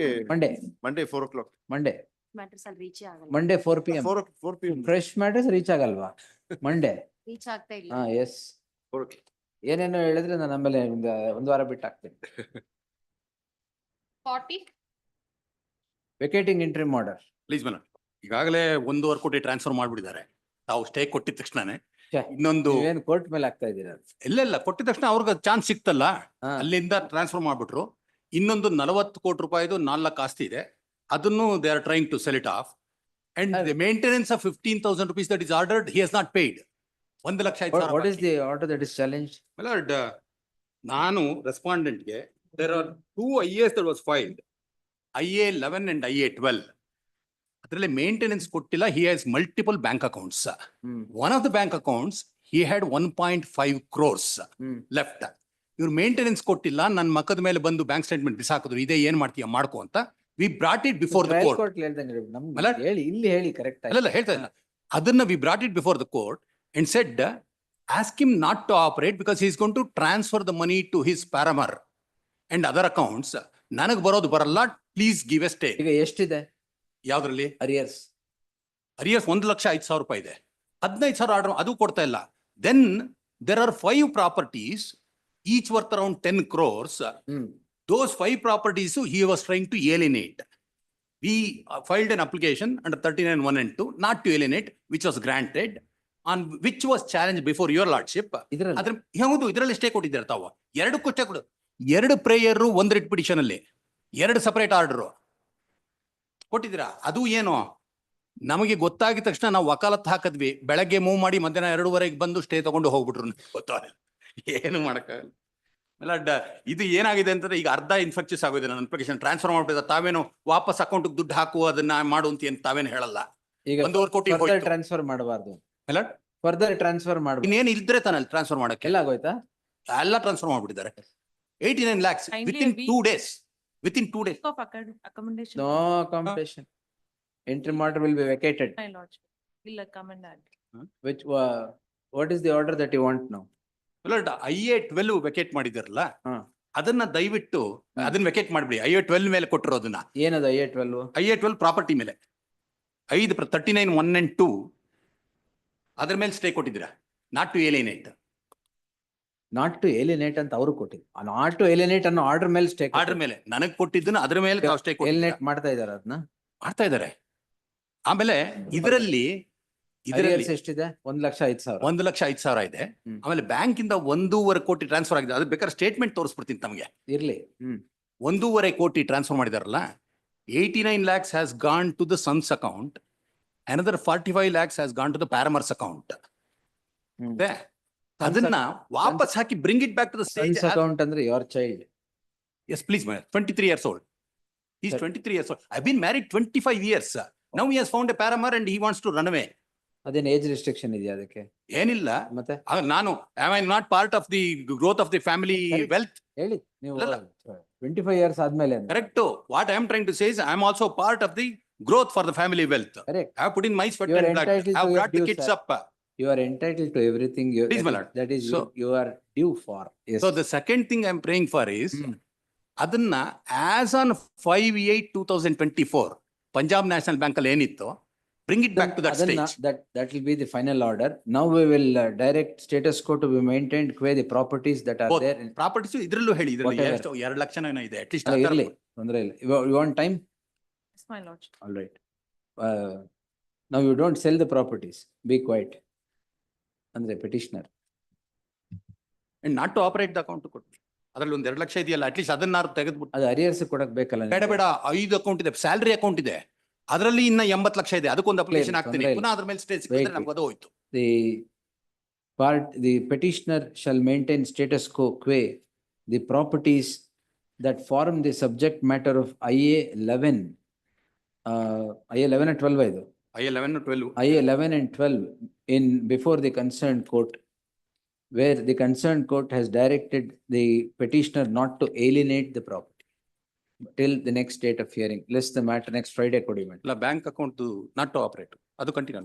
Monday 4 o'clock. Monday Matters will reach ಆಗಲ್ಲ. Monday 4 PM. 4 PM. Fresh matters reach ಆಗಲ್ವಾ? Monday. Reach ಆಗ್ತಾ ಇಲ್ಲ. Yes. 4 o'clock. ಏನೇನೋ ಹೇಳಿದ್ರೆ ನಾನು ಆಮೇಲೆ ಒಂದು ವಾರ ಬಿಟ್ಟು ಹಾಕ್ತೀನಿ. 40. Vacating interim order. Please madam, ಈಗಾಗಲೇ 1.5 ಕೋಟಿ ಟ್ರಾನ್ಸ್ಫರ್ ಮಾಡ್ಬಿಟ್ಟಿದ್ದಾರೆ. ತಾವು ಸ್ಟೇ ಕೊಟ್ಟಿದ ತಕ್ಷಣನೇ ಇನ್ನೊಂದು ಏನು ಕೋರ್ಟ್ ಮೇಲೆ ಆಗ್ತಾ ಇದ್ದೀರಾ? ಇಲ್ಲ ಕೊಟ್ಟಿದ ತಕ್ಷಣ ಅವ್ರಿಗೆ ಚಾನ್ಸ್ ಸಿಕ್ತಲ್ಲ, ಅಲ್ಲಿಂದ ಟ್ರಾನ್ಸ್ಫರ್ ಮಾಡ್ಬಿಟ್ರು. ಇನ್ನೊಂದು 40 ಕೋಟಿ ರೂಪಾಯಿದು 4 ಆಸ್ತಿ ಇದೆ, ಅದನ್ನು they are trying to sell it off. And the maintenance of 15,000 rupees that is ordered, he has not paid. 1,05,000. What is the order that is challenged? My lord, ನಾನು ರೆಸ್ಪಾಂಡೆಂಟ್ಗೆ there are 2 IAs that was filed, IA 11 and IA 12. ಅದರಲ್ಲಿ maintenance ಕೊಟ್ಟಿಲ್ಲ. He has multiple bank accounts. One of the bank accounts, he had 1.5 crores left. ಇವ್ರು maintenance ಕೊಟ್ಟಿಲ್ಲ, ನನ್ನ ಮಕ್ಕದ ಮೇಲೆ ಬಂದು bank statement ಬಿಸಾಕಿದ್ರು, ಇದೇ ಏನ್ ಮಾಡ್ತೀಯ ಮಾಡ್ಕೋ ಅಂತ. We brought it before the court. ಹೇಳಿ, ಇಲ್ಲಿ ಹೇಳಿ ಕರೆಕ್ಟ್ ಆಗಿ. ಅಲ್ಲ ಹೇಳ್ತಾ ಇಲ್ಲ, ಅದನ್ನ we brought it before the court and said, ask him not to operate because he is going to transfer the money to his paramour and other accounts. ನನಗೆ ಬರೋದು ಬರಲ್ಲ, ಪ್ಲೀಸ್ ಗಿವ್ ಎ ಸ್ಟೇ. ಈಗ ಎಷ್ಟಿದೆ ಯಾವ್ದ್ರಲ್ಲಿ? Arrears 1,05,000 ರೂಪಾಯಿ ಇದೆ. 15,000 order ಅದು ಕೊಡ್ತಾ ಇಲ್ಲ. Then there are 5 properties, each worth around 10 crores. Those 5 properties he was trying to alienate. We filed an application under 39(1) and 2 not to alienate, which was granted, on which was challenged before your lordship. ಅದ್ರ ಹೌದು, ಇದರಲ್ಲಿ stay ಕೊಟ್ಟಿದ್ದಾರೆ ತಾವು. 2 stay ಕೊಡು, 2 prayer, 1 writ petition ಅಲ್ಲಿ 2 separate order ಕೊಟ್ಟಿದ್ದೀರಾ. ಅದು ಏನು ನಮಗೆ ಗೊತ್ತಾಗಿದ ತಕ್ಷಣ ನಾವು ವಕಾಲತ್ ಹಾಕಿದ್ವಿ. ಬೆಳಗ್ಗೆ ಮೂವ್ ಮಾಡಿ ಮಧ್ಯಾಹ್ನ 2:15 ಬಂದು ಸ್ಟೇ ತಗೊಂಡು ಹೋಗ್ಬಿಟ್ರು. ಗೊತ್ತಾಗಲ್ಲ, ಏನು ಮಾಡಕ್ಕಾಗಲ್ಲ. ಇದು ಏನಾಗಿದೆ ಅಂತಂದ್ರೆ ಈಗ ಅರ್ಧ ಇನ್ಫೆಕ್ಚಸ್ ಆಗಿದೆ. ನನ್ನ ಅಪ್ಲಿಕೇಶನ್ ಟ್ರಾನ್ಸ್ಫರ್ ಮಾಡ್ಬಿಟ್ಟಿದ್ದಾರೆ. ತಾವೇನು ವಾಪಸ್ ಅಕೌಂಟ್ ದುಡ್ಡು ಹಾಕು ಅದನ್ನ ಮಾಡು ಅಂತ ಏನು ತಾವೇನು ಹೇಳಲ್ಲ. ಈಗ 1.5 ಕೋಟಿ ಟ್ರಾನ್ಸ್ಫರ್ ಮಾಡಬಾರ್ದು, ಅಲ್ಲ ಫರ್ದರ್ ಟ್ರಾನ್ಸ್ಫರ್ ಮಾಡಬೇಕು. ಇನ್ನೇನು ಇಲ್ದ್ರೆ ತಾನೆ ಟ್ರಾನ್ಸ್ಫರ್ ಮಾಡಕ್ಕೆ ಎಲ್ಲ ಆಗೋಯ್ತಾ? ಎಲ್ಲ transfer ಮಾಡ್ಬಿಟ್ಟಿದ್ದಾರೆ. 89 lakhs within 2 days. Within 2 days. No accommodation. Interim order will be vacated. My lordship, will come and add. Which, what is the order that you want now? IA-12 vacate ಮಾಡಿದಾರಲ್ಲ, ಹಾ. ಅದನ್ನ ದಯವಿಟ್ಟು ಅದನ್ನ vacate ಮಾಡ್ಬಿಡಿ. IA-12 ಮೇಲೆ ಕೊಟ್ಟಿರೋದನ್ನ. ಏನದು IA-12? IA-12 property ಮೇಲೆ 39, 1 and 2 ಅದ್ರ ಮೇಲೆ ಸ್ಟೇ ಕೊಟ್ಟಿದ್ದೀರಾ. Not to alienate. Not to alienate ಅಂತ ಅವರು ಕೊಟ್ಟಿದ್ದು. ನಾಟ್ ಟು ಏಲಿನೇಟ್ ಅನ್ನೋ ಆರ್ಡರ್ ಮೇಲೆ ಸ್ಟೇ. ಆರ್ಡರ್ ಮೇಲೆ ನನಗ್ ಕೊಟ್ಟಿದ್ದನ್ನ ಅದ್ರ ಮೇಲೆ ತಾವು ಸ್ಟೇ ಏಲಿನೇಟ್ ಮಾಡ್ತಾ ಇದಾರೆ, ಅದನ್ನ ಮಾಡ್ತಾ ಇದ್ದಾರೆ. ಆಮೇಲೆ ಇದರಲ್ಲಿ ಎಷ್ಟಿದೆ? 1,05,000. 1,05,000 ಇದೆ. ಆಮೇಲೆ ಬ್ಯಾಂಕ್ ಇಂದ 1.5 ಕೋಟಿ ಟ್ರಾನ್ಸ್ಫರ್ ಆಗಿದೆ. ಅದು ಬೇಕಾದ್ರೆ ಸ್ಟೇಟ್ಮೆಂಟ್ ತೋರಿಸ್ಬಿಡ್ತೀನಿ ತಮಗೆ. ಇರ್ಲಿ. 1.5 ಕೋಟಿ ಟ್ರಾನ್ಸ್ಫರ್ ಮಾಡಿದಾರಲ್ಲ. 89 lakhs has gone to the son's account. Another 45 lakhs has gone to the paramour's account. ಅದನ್ನ ವಾಪಸ್ ಹಾಕಿ bring it back to the state account ಅಂದ್ರೆ your child. Yes, please, my 23 years old. He's 23 years old. I've been married 25 years. Now he has found a paramour and he wants to run away. ಅದೇನ್ age restriction ಇದೆಯಾ ಅದಕ್ಕೆ? ಏನಿಲ್ಲ. ಮತ್ತೆ ನಾನು am I not part of the growth of the family wealth? ಹೇಳಿ ನೀವು 25 years ಆದ್ಮೇಲೆ. Correct. What I am trying to say is I am also part of the growth for the family wealth. Correct. I have put in my sweat and blood. I have brought the kids up. You are entitled to everything. Please, my lord. That is you are due for. Yes. So the second thing I am praying for is ಅದನ್ನ as on 5/8/2024 Punjab National Bank ಅಲ್ಲಿ ಏನಿತ್ತು, bring it back to that stage. That will be the final order. Now we will direct status quo to be maintained qua the properties that are there. Properties ಇದ್ರಲ್ಲೂ ಹೇಳಿ, ಇದರಲ್ಲಿ 2 ಲಕ್ಷನೋ ಇದೆ at least. ಇರ್ಲಿ, ತೊಂದರೆ ಇಲ್ಲ. You want time? Yes, my lordship. All right. Now you don't sell the properties. Be quiet. ಅಂದ್ರೆ petitioner. And not to operate the account ಕೊಟ್ಟು. ಅದ್ರಲ್ಲಿ 2 ಲಕ್ಷ ಇದೆಯಲ್ಲ, ಅಟ್ಲೀಸ್ಟ್ ಅದನ್ನಾರು ತೆಗೆದ್ಬಿಟ್ಟು. ಅದು ಅರಿಯರ್ಸ್ ಕೊಡಕ್ ಬೇಕಲ್ಲ? ಬೇಡ 5 ಅಕೌಂಟ್ ಇದೆ, ಸ್ಯಾಲರಿ ಅಕೌಂಟ್ ಇದೆ, ಅದರಲ್ಲಿ ಇನ್ನ 80 ಲಕ್ಷ ಇದೆ. ಅದಕ್ಕೊಂದು ಅಪ್ಲಿಕೇಶನ್ ಹಾಕ್ತೀನಿ, ಪುನಃ ಅದ್ರ ಮೇಲೆ ಸ್ಟೇ ಸಿಕ್ಕಿದ್ರೆ ನಮ್ಗೆ ಅದು ಹೋಯ್ತು. The petitioner shall maintain status quo qua the properties that form the subject matter of IA-11. IA-11 and 12 ಇದು. IA-11 and 12. IA-11 and 12 in before the concerned court, where the concerned court has directed the petitioner not to alienate the property till the next date of hearing. List the matter next Friday ಕೊಡಿಮೆಂಟ್. ಇಲ್ಲ, bank account not to operate. ಅದು continue.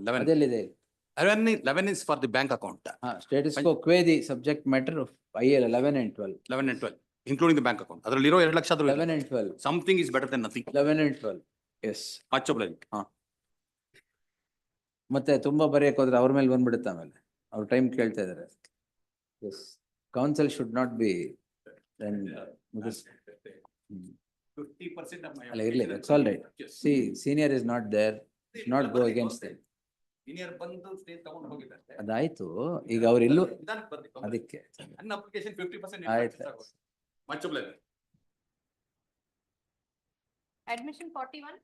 11 is for the bank account. Status quo qua the subject matter of IA-11 and 12. 11 and 12 including the bank account. ಅದರಲ್ಲಿರೋ 2 lakh 11 and 12. Something is better than nothing. 11 and 12. Yes. Much obliged. ಮತ್ತೆ ತುಂಬಾ ಬರೆಯಕ್ಕೆ ಹೋದ್ರೆ ಅವ್ರ ಮೇಲೆ ಬಂದ್ಬಿಡುತ್ತೆ, ಆಮೇಲೆ ಅವ್ರ ಟೈಮ್ ಕೇಳ್ತಾ ಇದಾರೆ. Yes. Counsel should not be then 50% of my. ಅಲ್ಲ ಇರ್ಲಿ, that's all right. See, senior is not there. Should not go against them. Senior ಬಂದು ಸ್ಟೇ ತಗೊಂಡು ಹೋಗಿದ್ದಾರೆ. ಅದಾಯ್ತು, ಈಗ ಅವ್ರು ಇಲ್ಲೂ ಅದಕ್ಕೆ ನನ್ನ ಅಪ್ಲಿಕೇಶನ್ 50% ಆಯ್ತು. Much obliged. Admission 41.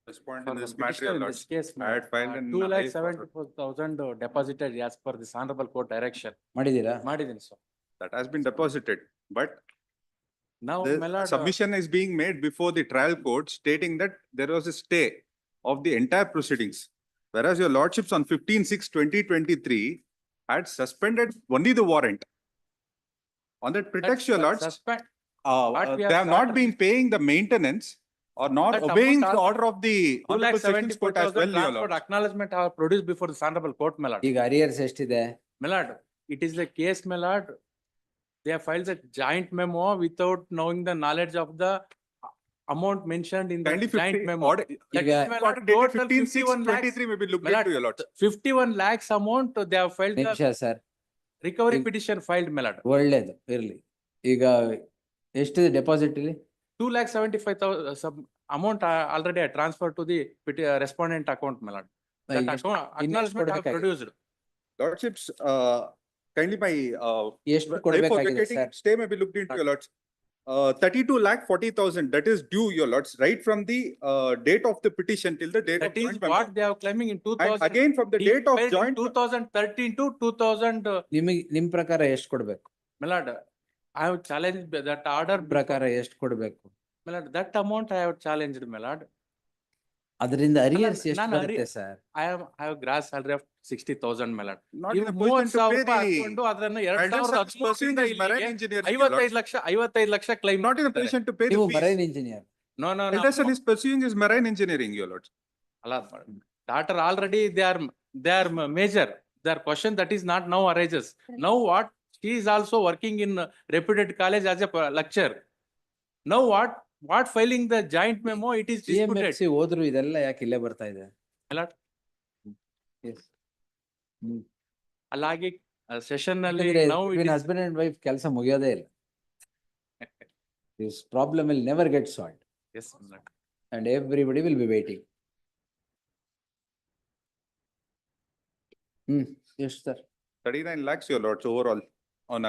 This point in this matter, your lords, I had filed an 2,74,000 deposited as per this honorable court direction. ಮಾಡಿದೀರಾ? ಮಾಡಿದೀನಿ sir. that has been deposited, but Now, the my lord, submission is being made before the trial court stating that there was a stay of the entire proceedings. Whereas your lordships on 15/6/2023 had suspended only the warrant. On that pretext, your lords, they have not been paying the maintenance or not That obeying amount the order of the Honorable Sessions Court as well, your lords. acknowledgement are produced before this honorable court, my lord. ಈಗ arrears ಎಷ್ಟಿದೆ? My lord, it is the case, my lord. They have filed a joint memo without knowing the knowledge of the amount mentioned in the Kindly joint memo. order dated 15/6/23 may be looked into, your lords. 51 lakhs amount they have filed ನಿಮಿಷ the sir, recovery petition filed, my lord. ಒಳ್ಳೇದು ಇರ್ಲಿ. ಈಗ ಎಷ್ಟಿದೆ deposit ಇಲ್ಲಿ? 2,75,000 sub amount already transferred to the respondent account, my lord. That account acknowledgement have produced. Lordships, kindly my ಎಷ್ಟು ಕೊಡಬೇಕಾಗಿದೆ vacating sir? stay may be looked into, your lords. 32,40,000 that is due, your lords, right from the date of the petition till the date of That is joint memo. what they are claiming in 2000. And again from the date of joint. 2013 to 2000. ನಿಮಗೆ ನಿಮ್ ಪ್ರಕಾರ ಎಷ್ಟು ಕೊಡ್ಬೇಕು? My lord, I have challenged that order. ಪ್ರಕಾರ ಎಷ್ಟು ಕೊಡ್ಬೇಕು? My lord, that amount I have challenged, my lord. ಅದರಿಂದ arrears ಎಷ್ಟು ನಾನು ಬರುತ್ತೆ sir? I have gross salary of 60,000, my lord. Not ಇವು in a position to pay 30,000 ಹಾಕೊಂಡು ಅದನ್ನ I just have spoken 2013 as marine engineer, your 55 lords. Lakh 55 lakh claim. Not in a position to pay the ನೀವು fees. Marine engineer, No, no, no. Eldest son is pursuing his marine engineering, your lords. Daughter already they are major. Their question that is not now arises. Now what? She is also working in reputed college as a lecturer. Now what filing the joint memo? It is disputed. CMFC ಹೋದ್ರು ಇದೆಲ್ಲ ಯಾಕೆ ಇಲ್ಲೇ ಬರ್ತಾ ಇದೆ? Malad. Yes. Alage session ನಲ್ಲಿ now it between is husband and wife ಕೆಲಸ ಮುಗಿಯೋದೇ ಇಲ್ಲ. This problem will never get solved yes, Malad. and everybody will be waiting. Yes, sir. 39 lakhs, your lords, overall on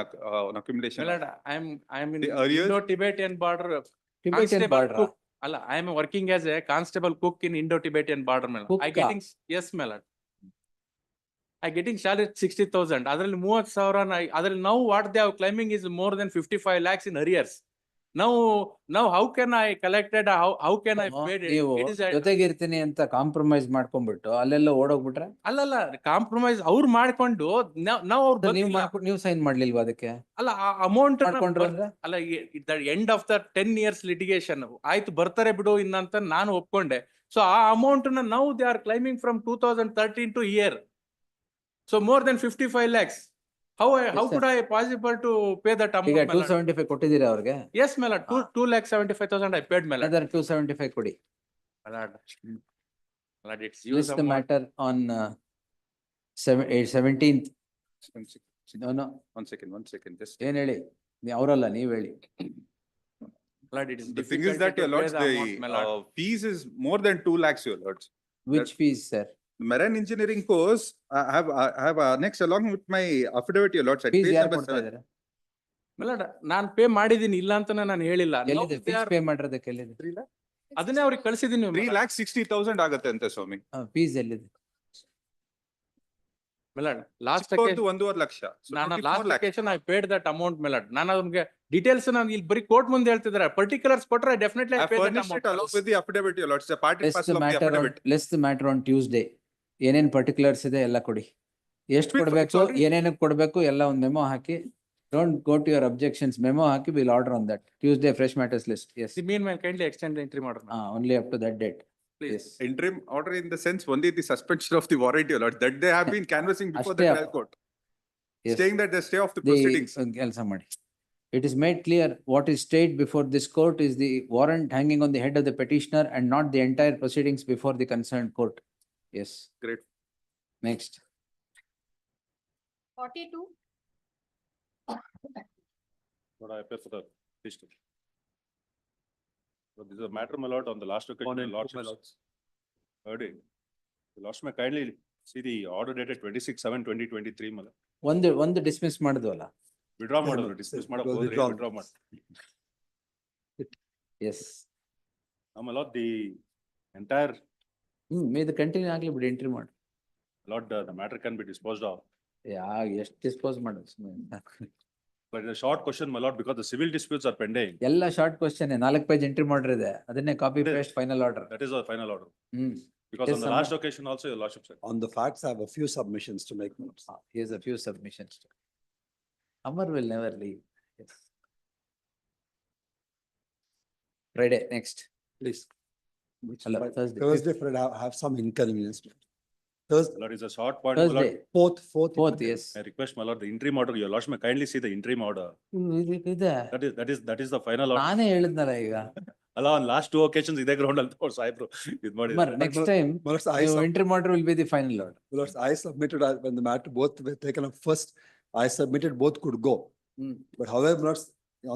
accumulation. Malad, I am in The arrears? Indo-Tibetan border. Tibetan Constable border. cook. I am working as a constable cook in Indo-Tibetan border. Malad. I Cook-a? getting yes, Malad. I getting salary 60,000. Adರಲ್ಲಿ 30,000. Adರಲ್ಲಿ now what they are claiming is more than 55 lakhs in arrears. Now how can I collected? How can I paid it? ನೀವು It is a- ಜೊತೆಗಿರ್ತೀನಿ ಅಂತ compromise ಮಾಡ್ಕೊಂಡ್ಬಿಟ್ಟು ಅಲ್ಲೆಲ್ಲ ಓಡೋಗ್ಬಿಟ್ರೆ ಅಲ್ಲ compromise ಅವ್ರು ಮಾಡ್ಕೊಂಡು ನಾವು ಅವ್ರು ನೀವು ಸೈನ್ ಮಾಡ್ಲಿಲ್ವಾ ಅದಕ್ಕೆ? ಅಲ್ಲ ಅಮೌಂಟ್ ಮಾಡ್ಕೊಂಡ್ರು ಅಂದ್ರೆ? ಅಲ್ಲ end of the 10 years litigation ಆಯ್ತು ಬರ್ತಾರೆ ಬಿಡು ಇನ್ನಂತ ನಾನು ಒಪ್ಕೊಂಡೆ. ಸೊ ಆ ಅಮೌಂಟ್ ನಾವು they are climbing from 2013 to year. So more than 55 lakhs. How could I possible to pay that amount? ಈಗ 275 ಕೊಟ್ಟಿದ್ದೀರಾ ಅವ್ರಿಗೆ? Yes, my lord. 2,75,000 I paid, my lord. Another 275 ಕೊಡಿ. My lord. My lord, it's List use the matter on 17th. No. One second, just. ಏನ್ ಹೇಳಿ? ಅವರಲ್ಲ ನೀವ್ ಹೇಳಿ. My lord, it is The thing is difficult that, to your pay lords, the amount, my lord. the fees is more than 2 lakhs, your lords. Which fees, sir? The marine engineering course, I have annexed along with my affidavit, your lords. At Fees page ಯಾರು number ಕೊಡ್ತಾ 7. ಇದ್ದಾರೆ? My lord, non pay ಮಾಡಿದೀನಿ ಇಲ್ಲ ಅಂತ ನಾನು ಹೇಳಿಲ್ಲ. Now ಎಲ್ಲಿದೆ they fees are- pay ಮಾಡಿರೋದಕ್ಕೆ ಎಲ್ಲಿದೆ? ಅದನ್ನೇ ಅವ್ರಿಗೆ ಕಳಿಸಿದೀನಿ. 3,60,000 ಆಗತ್ತೆ ಅಂತೆ ಸ್ವಾಮಿ. ಫೀಸ್ ಎಲ್ಲಿದೆ? My lord, last ಚಿಕ್ಕವ್ರ್ದು occasion 1.5 lakh. So ನಾನು 24 last lakhs. Occasion I paid that amount ಮೇಲೆ ನಾನು ಅವ್ರಿಗೆ ಡೀಟೇಲ್ಸ್ ನಾನು ಇಲ್ಲಿ ಬರೀ ಕೋರ್ಟ್ ಮುಂದೆ ಹೇಳ್ತಿದ್ದಾರೆ. ಪರ್ಟಿಕ್ಯುಲರ್ಸ್ ಕೊಟ್ರೆ definitely I furnished it along with the affidavit, your lords. It's a part and parcel of the affidavit. Less matter on Tuesday. ಏನೇನ್ ಪರ್ಟಿಕ್ಯುಲರ್ಸ್ ಇದೆ ಎಲ್ಲ ಕೊಡಿ. ಎಷ್ಟು It's ಕೊಡ್ಬೇಕು, already- ಏನೇನಕ್ಕೆ ಕೊಡ್ಬೇಕು ಎಲ್ಲ ಒಂದು memo hockey. Don't go to your objections. Memo hockey we'll order on that. Tuesday fresh matters list. Yes. The meanwhile kindly extend the entry order. Only up to that date. Please. Yes. Interim order in the sense only the suspension of the warrant, your lord, that they have been canvassing before the ಅಷ್ಟೇ trial court, Yes. saying that they stay off the proceedings. ಕೆಲಸ ಮಾಡಿ. It is made clear what is stayed before this court is the warrant hanging on the head of the petitioner and not the entire proceedings before the concerned court. Yes. Great. Next. 42. What I pay for the petition. So this is a matter, my lord, on the last occasion, the lordships. Heard it. The lords may kindly see the order dated 26/7/2023, my lord. ಒಂದು dismiss ಮಾಡಿದ್ವಲ್ಲ? Withdraw ಮಾಡೋದು, dismiss ಮಾಡಕ್ ಹೋದ್ರೆ withdraw ಮಾಡಿ. Yes. My lord, the entire, ಇದು continue ಆಗ್ಲಿ ಬಿಡಿ, entry ಮಾಡಿ. lord, the matter can be disposed of. ಎಷ್ಟು ಡಿಸ್ಪೋಸ್ ಮಾಡೋದು? But it's a short question, my lord, because the civil disputes are pending. ಎಲ್ಲ ಶಾರ್ಟ್ ಕ್ವಶನ್ 4 ಪೇಜ್ ಎಂಟ್ರಿ ಮಾಡಿದೆ, ಅದನ್ನೇ copy Yes. Paste final order. That is our final order. Hmm. Because Yes, on the Amma. last occasion also, your lordship said. On the facts, I have a few submissions to make notes. Here's a few submissions. Amar will never leave. Yes. Friday, next. Please. Which Hello, Friday? Thursday. Thursday, Friday, I have some inconvenience. Thursday, My lord, is a short point, my lord. Thursday, fourth. fourth, yes. I request, my lord, the interim order, your lordship may kindly see the interim order. ಇದೆ. That is the final order. ನಾನೇ ಹೇಳಿದ್ನಲ್ಲ ಈಗ. ಅಲ್ಲ, on last 2 occasions ಇದೇ ground ಅಲ್ಲಿ ಅವ್ರು ಸಾಹೇಬ್ರು ಇದ್ ಮಾಡಿ. Next time, entry order will be the final order. Lords, I submitted, when the matter both were taken up first, I submitted both could go. But however, Lords,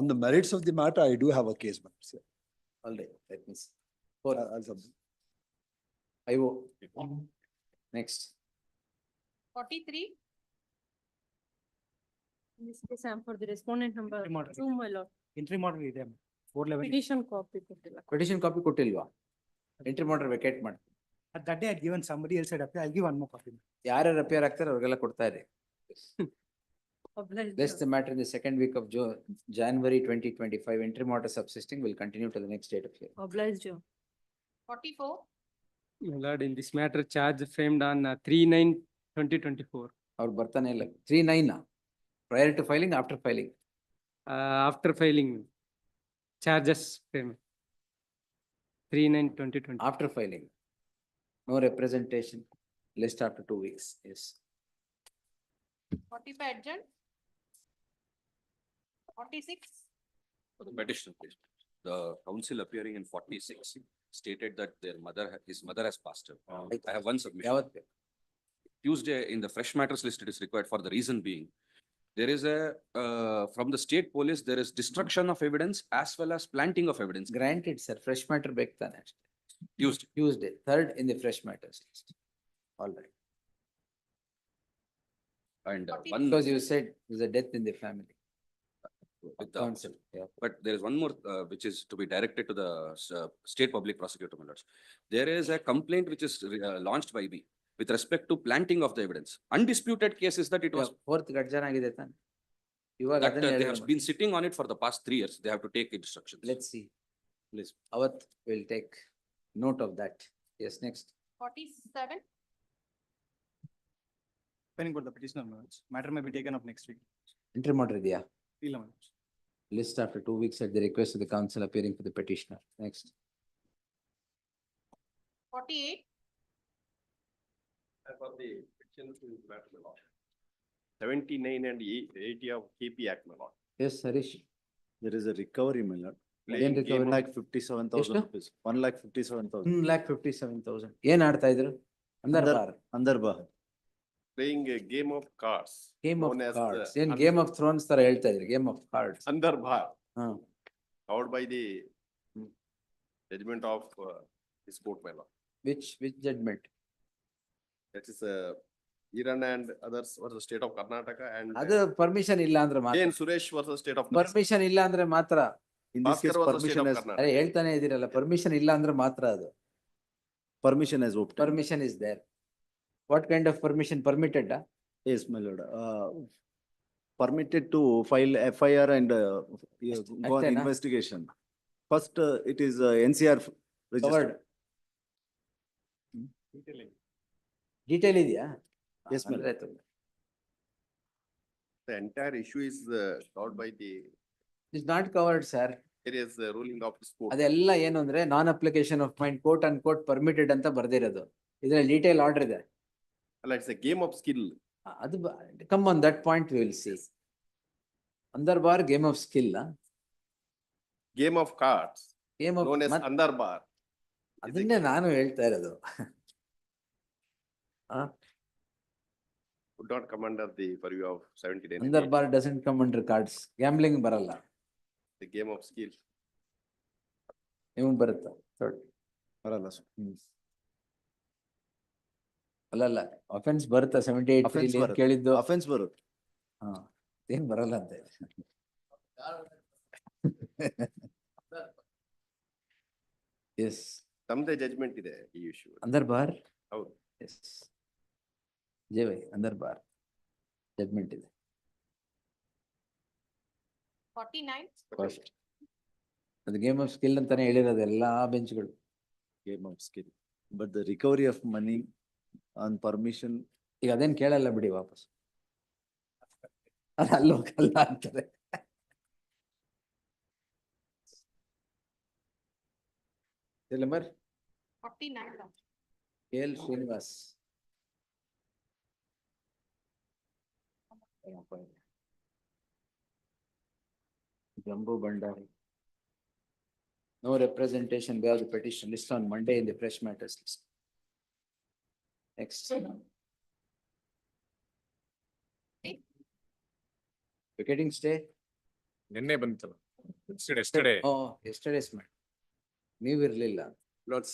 on the merits of the matter, I do have a case. All right, let me see. Four. I'll submit. IO. Next. 43. In this case, I am for the respondent number Entry order. 2, my lord. Entry model ಇದೆ 411. Petition copy ಕೊಟ್ಟಿಲ್ಲ. Petition copy ಕೊಟ್ಟಿಲ್ವಾ? Entry order vacate ಮಾಡಿ. That day I had given somebody else had appeared. I'll give one more copy. ಯಾರ್ಯಾರು appear ಆಗ್ತಾರೆ ಅವ್ರಿಗೆಲ್ಲ ಕೊಡ್ತಾ ಇರಿ. Obliged. Lest the matter in the second week of January 2025, entry order subsisting will continue to the next date of hearing. Obliged. 44. My lord, in this matter, charge framed on 3/9/2024. ಅವ್ರು ಬರ್ತಾನೆ ಇಲ್ಲ. 3/9 prior to filing, after filing. After filing, charges framed. 3/9/2020. After filing. No representation, list after 2 weeks, yes. 45 adjourned. 46. For the petition, please. The counsel appearing in 46 stated that his mother has passed away. I have one submission. Yavat- Tuesday in the fresh matters list, it is required for the reason being, there is from the state police, there is destruction of evidence as well as planting of evidence. Granted, sir, fresh matter bektane ಅಷ್ಟೇ. Tuesday. Third in the fresh matters list. All right. And Because you said there's a death in the family. with the Counsel, yeah. But there is one more, which is to be directed to the state public prosecutor, my lords. There is a complaint which is launched by me with respect to planting of the evidence. Undisputed case is that it was Fourth ಗಡ್ಜನ ಆಗಿದೆ ತಾನೆ. ಇವಾಗ that ಅದನ್ನೇ they ಹೇಳಿದ್ರು have been sitting on it for the past 3 years. They have to take instructions. Let's see. Please. Avat will take note of that. Yes, next. 47. Pending for the petitioner, my lords. Matter may be taken up next week. Interim order ಇದೆಯಾ? ಇಲ್ಲ, my lords. List after 2 weeks at the request of the counsel appearing for the petitioner. Next. 48. For the petitions in the matter, my lord. 79 and 80 of KP Act, my lord. Yes, Harish. There is a recovery, my lord. Again recovery. 1,57,000 ಎಷ್ಟು? rupees. 1,57,000. 1,57,000. ಏನ್ ಆಡ್ತಾ ಇದ್ರು? ಅಂದರ್ bar. Andar Bahar. Playing a game of cards. Game of known as cards. the ಏನ್ Game of Thrones ತರ ಹೇಳ್ತಾ ಇದ್ರು. Game of cards. Andar Bahar, ಹಾ. covered by the judgment of this court, my lord. Which judgment? That is Iran and others versus state of Karnataka and ಅದು permission ಇಲ್ಲ ಅಂದ್ರೆ ಮಾತ್ರ. Jane Suresh versus state of permission ಇಲ್ಲ ಅಂದ್ರೆ ಮಾತ್ರ. In this case, Bhaskar versus state permission of has, Karnataka. ಅರೆ ಹೇಳ್ತಾನೆ ಇದೀರಲ್ಲ permission ಇಲ್ಲ ಅಂದ್ರೆ ಮಾತ್ರ ಅದು. permission has obtained. Permission is there. What kind of permission? Permitted? Yes, my lord. Permitted to file FIR and yeah, go on Achtena? investigation. First, it is NCR registered. Covered. Detail ಇದೆಯಾ? Yes, ma'am. ಅಂದ್ರೆ ಆಯ್ತು. The entire issue is covered by the It's not covered, sir. various ruling of this court. ಅದೆಲ್ಲ ಏನು ಅಂದ್ರೆ non application of mind court and court permitted ಅಂತ ಬರ್ದಿರೋದು. ಇದ್ರಲ್ಲಿ detail order ಇದೆ. ಅಲ್ಲ, it's a game of skill. ಅದು come on that point we will see. Andar Bahar game of skill. Game of cards, game of known as Andar Bar. ಅದನ್ನೇ ನಾನು ಹೇಳ್ತಾ ಇರೋದು. Would not come under the purview of 79. ಅಂದರ್ bar doesn't come under cards. Gambling ಬರಲ್ಲ. The game of skill. ನಿಮ್ಗೆ ಬರುತ್ತಾ? ಬರಲ್ಲ sir. ಅಲ್ಲಲ್ಲ ಅಫೆನ್ಸ್ ಬರುತ್ತಾ? 78 Offense ಬರುತ್ತೆ. ಕೇಳಿದ್ದು. Offense ಬರುತ್ತೆ. ಹಾ ಏನ್ ಬರಲ್ಲ ಅಂತ. ಎಸ್ ತಮ್ಮದೇ ಜಜ್ಮೆಂಟ್ ಇದೆ ಈ ಇಶ್ಯೂ. ಅಂದರ್ ಬಾರ್. ಹೌದು. ಎಸ್ ಜೇವೈ ಅಂದರ್ ಬಾರ್ ಜಡ್ಮೆಂಟ್ ಇದೆ. 49. ಫಸ್ಟ್ ಅದು ಗೇಮ್ ಆಫ್ ಸ್ಕಿಲ್ ಅಂತಾನೆ ಹೇಳಿರೋದು ಎಲ್ಲಾ ಬೆಂಚ್ಗಳು. Game of skill. But the recovery of money on permission. ಈಗ ಅದೇನ್ ಕೇಳಲ್ಲ ಬಿಡಿ ವಾಪಸ್. ಅದು ಅಲ್ಲೋಗಲ್ಲ ಅಂತಾರೆ. Number 49. KL Srinivas. Jambu Bandari. No representation where the petition list on Monday in the fresh matters list. Next. Vacating stay? ನಿನ್ನೆ ಬಂತಲ್ಲ. Yesterday. Oh, yesterday's man. ನೀವು ಇರ್ಲಿಲ್ಲ. Lords,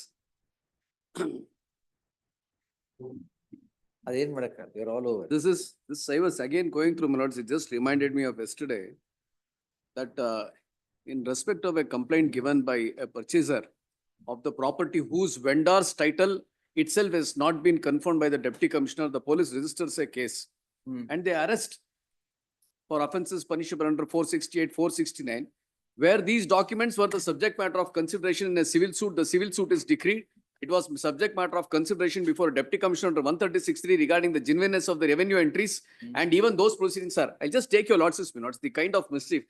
ಅದೇನ್ ಮಾಡಕ್ಕ? You're all over. this I was again going through, my lords, it just reminded me of yesterday that in respect of a complaint given by a purchaser of the property whose vendor's title itself has not been confirmed by the deputy commissioner, the police registers a case and they arrest for offences punishable under 468, 469, where these documents were the subject matter of consideration in a civil suit. The civil suit is decreed. It was subject matter of consideration before Deputy Commissioner under 136(3) regarding the genuineness of the revenue entries. And even those proceedings are, I'll just take your lordship's minutes, the kind of mischief,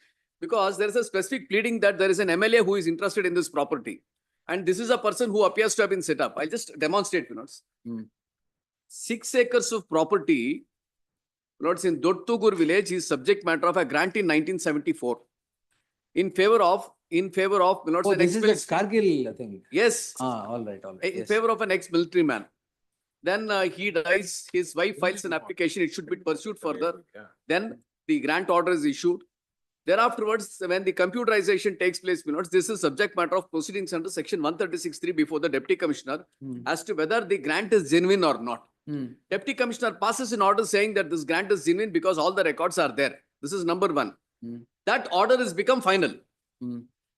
because there is a specific pleading that there is an MLA who is interested in this property. And this is a person who appears to have been set up. I'll just demonstrate, Lords. 6 acres of property, Lords, in Dottugur village is subject matter of a grant in 1974. In favor of, Lords, Oh, an this is ex-military- a Kargil thing. Yes. All right, all right. In Yes. favor of an ex-military man. Then he dies, his wife files an application, it should be pursued further. Then the grant order is issued. Thereafterwards, when the computerization takes place, this is subject matter of proceedings under section 136(3) before the deputy commissioner as to whether the grant is genuine or not. Deputy commissioner passes an order saying that this grant is genuine because all the records are there. This is number one. That order has become final.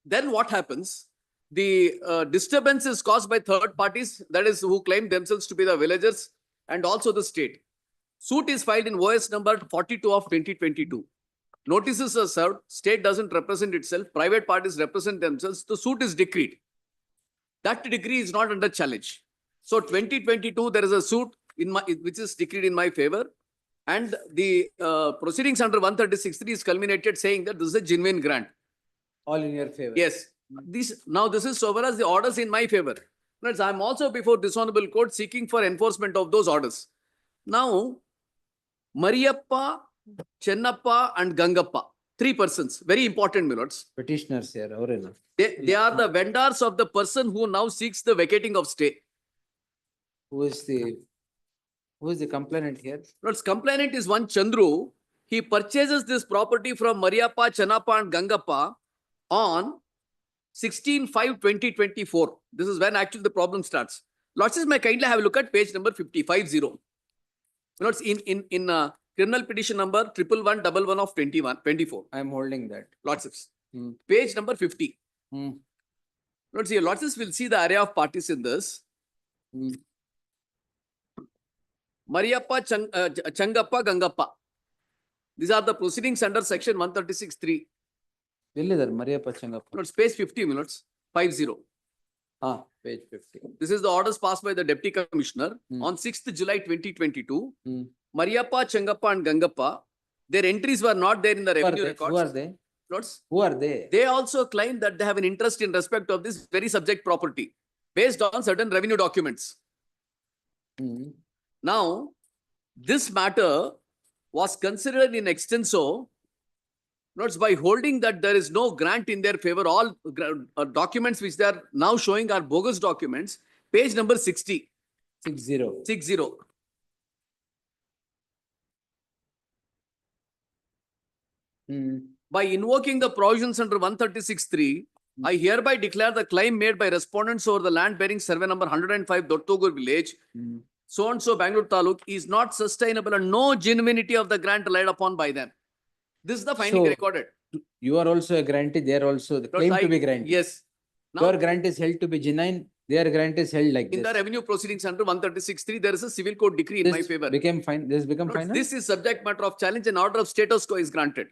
Then what happens? The disturbance is caused by third parties, that is who claim themselves to be the villagers and also the state. Suit is filed in OS number 42 of 2022. Notices are served, state doesn't represent itself, private parties represent themselves, the suit is decreed. That decree is not under challenge. So 2022, there is a suit which is decreed in my favor, and the proceedings under 136(3) is culminated saying that this is a genuine grant. All in your favor. Yes. This is so far as the orders in my favor. I am also before this honorable court seeking for enforcement of those orders. Now, Mariyappa, Chennappa and Gangappa, 3 persons, very important, my lords. Petitioners here, or They are the vendors of the person who now seeks the vacating of stay. Who is the complainant here? Lords, complainant is one Chandru. He purchases this property from Mariyappa, Chennappa and Gangappa on 16/5/2024. This is when actually the problem starts. Lords, may kindly have a look at page number 50. Lords, in criminal petition number 11111 of 24. I am holding that. Lords, page number 50. Lords, here, Lords will see the area of parties in this. Mariyappa, Changappa, Gangappa. These are the proceedings under section 136(3). Mariyappa Changappa. Lords, page 50 minutes, 50. Page 50. This is the orders passed by the Deputy Commissioner on 6th July 2022. Mariyappa, Changappa and Gangappa, their entries were not there in the revenue records. Who are they? Lords, Who are they? they also claim that they have an interest in respect of this very subject property based on certain revenue documents. Now, this matter was considered in extenso. Notes by holding that there is no grant in their favor, all documents which they are now showing are bogus documents. Page number 60. 60. By invoking the provisions under 136(3), I hereby declare the claim made by respondents over the land bearing survey number 105 Dottugur village, so and so Bangalore Taluk, is not sustainable and no genuinity of the grant relied upon by them. This is the finding So, recorded. You are also a grantee, they are also the claim to be granted. Yes. Your grant is held to be genuine, their grant is held like In this. the revenue proceedings under 136(3), there is a civil code decree in my favor. This become Notes, final? this is subject matter of challenge and order of status quo is granted.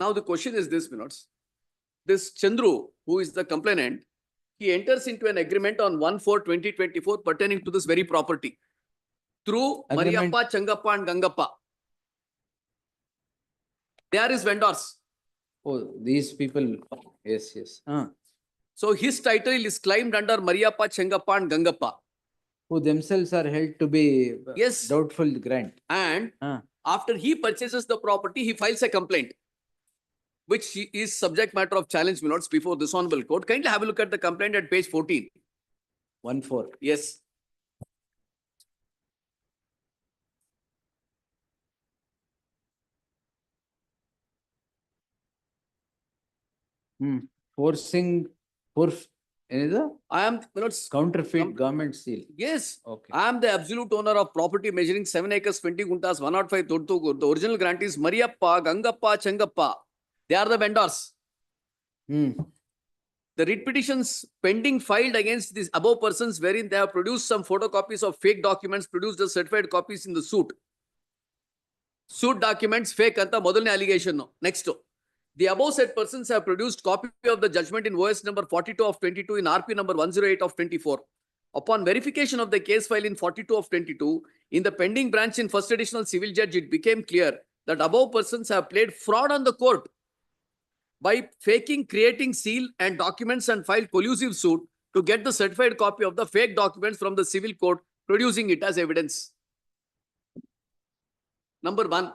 Now the question is this, Minots. This Chandru, who is the complainant, he enters into an agreement on 1/4/2024 pertaining to this very property through Agreement. Mariyappa, Changappa and Gangappa. They are his vendors. Oh, these people, yes. So his title is claimed under Mariyappa, Changappa and Gangappa. Who themselves are held to be Yes. doubtful grant. And after he purchases the property, he files a complaint, which is subject matter of challenge, Minots, before this honorable court. Kindly have a look at the complaint at page 14. 1/4. Yes. Forcing, I am, Minots, counterfeit government seal. yes. Okay. I am the absolute owner of property measuring 7 acres, 20 guntas, 105 Dottugur. The original grant is Mariyappa, Gangappa, Changappa. They are the vendors. The writ petitions pending filed against these above persons wherein they have produced some photocopies of fake documents, produced as certified copies in the suit. Suit documents fake anta modalne allegation. Next. The above said persons have produced copy of the judgment in OS number 42 of 22 in RP number 108 of 24. Upon verification of the case file in 42 of 22, in the pending branch in first additional civil judge, it became clear that above persons have played fraud on the court by faking, creating seal and documents and filed collusive suit to get the certified copy of the fake documents from the civil court, producing it as evidence. Number one.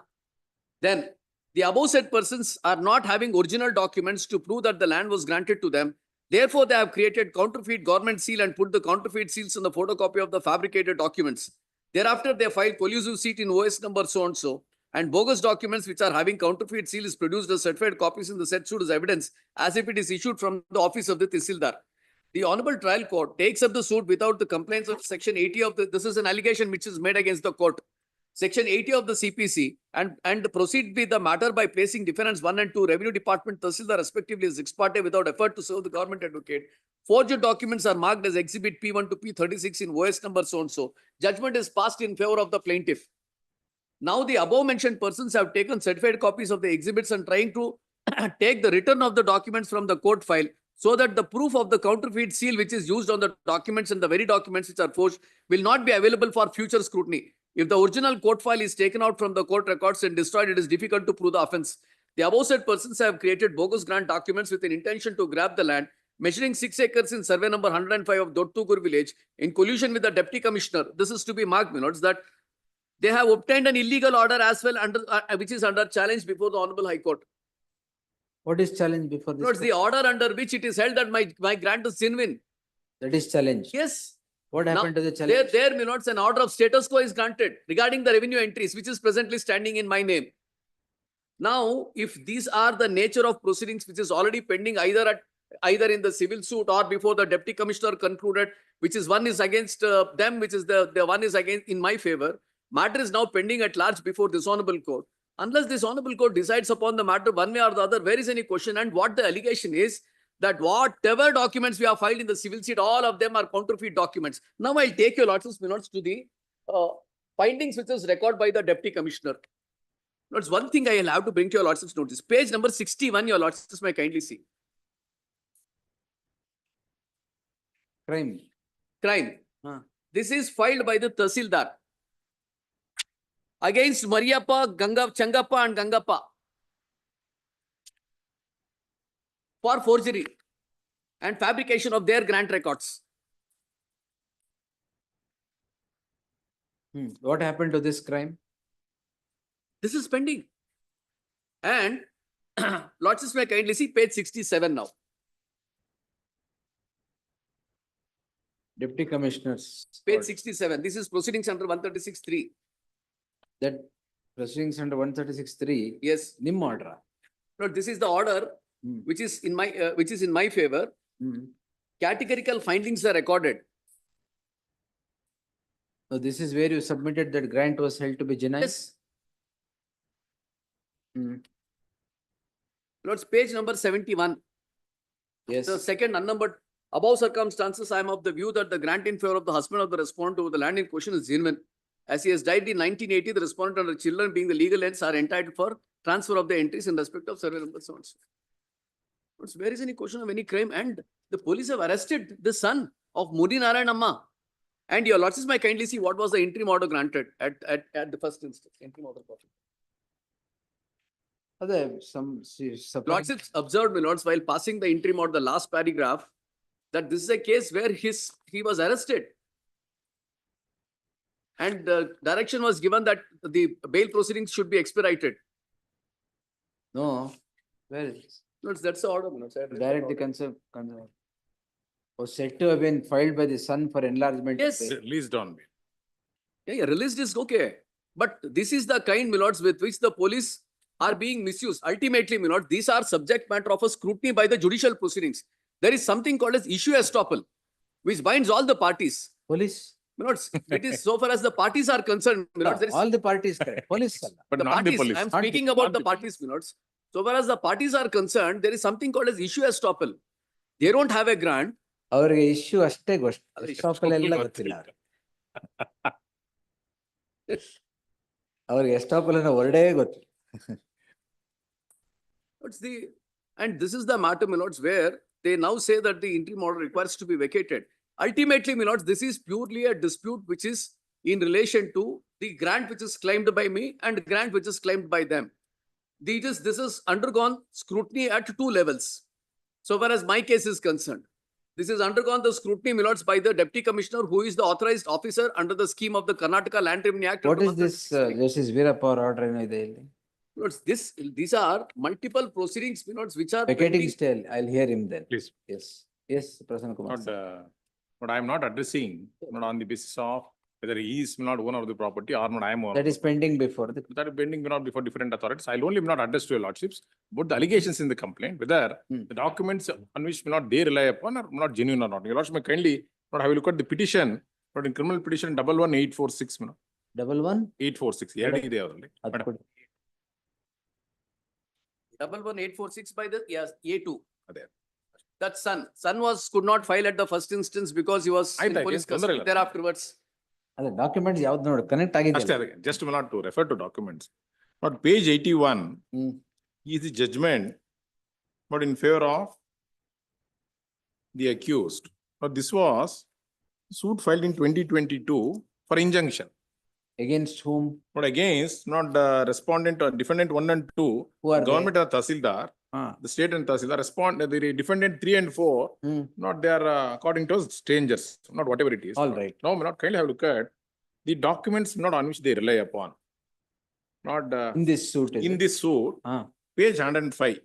Then the above said persons are not having original documents to prove that the land was granted to them. Therefore, they have created counterfeit government seal and put the counterfeit seals in the photocopy of the fabricated documents. Thereafter, they file collusive seat in OS number so-and-so, and bogus documents which are having counterfeit seal is produced as certified copies in the said suit as evidence, as if it is issued from the office of the Tehsildar. The Honorable Trial Court takes up the suit without the complaints of Section 80 of the, this is an allegation which is made against the court. Section 80 of the CPC and proceed with the matter by placing defendants 1 and 2, Revenue Department, Tehsildar respectively as ex parte without effort to serve the government advocate. Forged documents are marked as Exhibit P1 to P36 in OS number so-and-so. Judgment is passed in favor of the plaintiff. Now the above mentioned persons have taken certified copies of the exhibits and trying to take the return of the documents from the court file so that the proof of the counterfeit seal which is used on the documents and the very documents which are forged will not be available for future scrutiny. If the original court file is taken out from the court records and destroyed, it is difficult to prove the offence. The above said persons have created bogus grant documents with an intention to grab the land, measuring 6 acres in survey number 105 of Dottugur village in collusion with the deputy commissioner. This is to be marked, my lords, that they have obtained an illegal order as well under which is under challenge before the Honorable High Court. What is challenge before this? It's the order under which it is held that my grant is genuine. That is challenge. Yes. What happened Now, to the challenge? There, my lords, an order of status quo is granted regarding the revenue entries, which is presently standing in my name. Now, if these are the nature of proceedings which is already pending either in the civil suit or before the deputy commissioner concluded, which is one is against them, which is the one is against in my favor. Matter is now pending at large before this honorable court. Unless this honorable court decides upon the matter one way or the other, where is any question? And what the allegation is that whatever documents we have filed in the civil suit, all of them are counterfeit documents. Now I'll take your lordships minutes to the findings which is recorded by the deputy commissioner. That's one thing I'll have to bring to your lordships notice. Page number 61, your lordships may kindly see. Crime. Crime. This is filed by the Tehsildar against Mariappa, Changappa and Gangappa for forgery and fabrication of their grant records. What happened to this crime? This is pending. And lordships may kindly see page 67 now. Deputy Commissioners. Page 67. This is proceedings under 136(3). That proceedings under 136(3). Yes. Nim order. No, this is the order which is in my favor. Categorical findings are recorded. So this is where you submitted that grant was held to be genuine? Yes. Lords, page number 71. Yes. The second unnumbered. Above circumstances, I am of the view that the grant in favor of the husband of the respondent over the land in question is genuine. As he has died in 1980, the respondent and the children being the legal ends are entitled for transfer of the entries in respect of survey number so and so. Where is any question of any crime? And the police have arrested the son of Mudi Narayan Amma. And your lordships may kindly see what was the interim order granted at the first instance. Interim order. Lordships observed, my lords, while passing the interim order, the last paragraph, that this is a case where he was arrested. And the direction was given that the bail proceedings should be expedited. No. Where is this? No, that's the order. Direct the concern was said to have been filed by the son for enlargement. Yes. Released on bail. Yeah, released is okay. But this is the kind, my lords, with which the police are being misused. Ultimately, my lords, these are subject matter of a scrutiny by the judicial proceedings. There is something called as issue estoppel, which binds all the parties. Police. My lords, it is so far as the parties are concerned. My lords, there is All the parties correct. Police. But the not parties, the police. I am speaking about the parties, my lords. So far as the parties are concerned, there is something called as issue estoppel. They don't have a grant. ಅವರಿಗೆ issue ಅಷ್ಟೇ estoppel ಎಲ್ಲ ಗೊತ್ತಿಲ್ಲ ಅವ್ರಿಗೆ estoppel ಅನ್ನೋ ವರ್ಡೇ ಗೊತ್ತಿಲ್ಲ. And this is the matter, my lords, where they now say that the interim order requires to be vacated. Ultimately, my lords, this is purely a dispute which is in relation to the grant which is claimed by me and the grant which is claimed by them. This is undergone scrutiny at 2 levels, so far as my case is concerned. This is undergone the scrutiny, my lords, by the Deputy Commissioner, who is the authorized officer under the scheme of the Karnataka Land Revenue Act. What is this Justice Veerappa or order ಏನಿದೆ ಇಲ್ಲಿ? Lords, these are multiple proceedings, my lords, which are Vacating pending. stay, I'll hear him then. Please. Yes, yes, Prasanna Kumar. Not, but I am not addressing, not on the basis of whether he is not owner of the property or not I am owner. That is pending before the. That is pending not before different authorities. I'll only not address to your lordships, but the allegations in the complaint, whether the documents on which not they rely upon are not genuine or not. Your lordship may kindly not have a look at the petition, but in criminal petition 11846, 846. ಇದೆ ಅವರಲ್ಲಿ. 11846 by the, yes, A2. ಅದೇ. That son could not file at the first instance because he was in ಆಯ್ತು, police ತೊಂದ್ರೆ custody ಇಲ್ಲ. there afterwards. ಅದೇ documents ಯಾವ್ದು ನೋಡಿ connect ಅಷ್ಟೇ ಆಗಿದೆ. ಅದಕ್ಕೆ just not to refer to documents. Not page 81 is the judgment, but in favor of the accused. But this was suit filed in 2022 for injunction. Against whom? But against not the respondent or defendant 1 and 2, Who are government and Tahsildar, the state and Tahsildar the defendant 3 and 4, not they are according to us strangers, not whatever it is. All right. Now, may not kindly have a look at the documents not on which they rely upon. Not In this suit. is in it? this suit, page 105.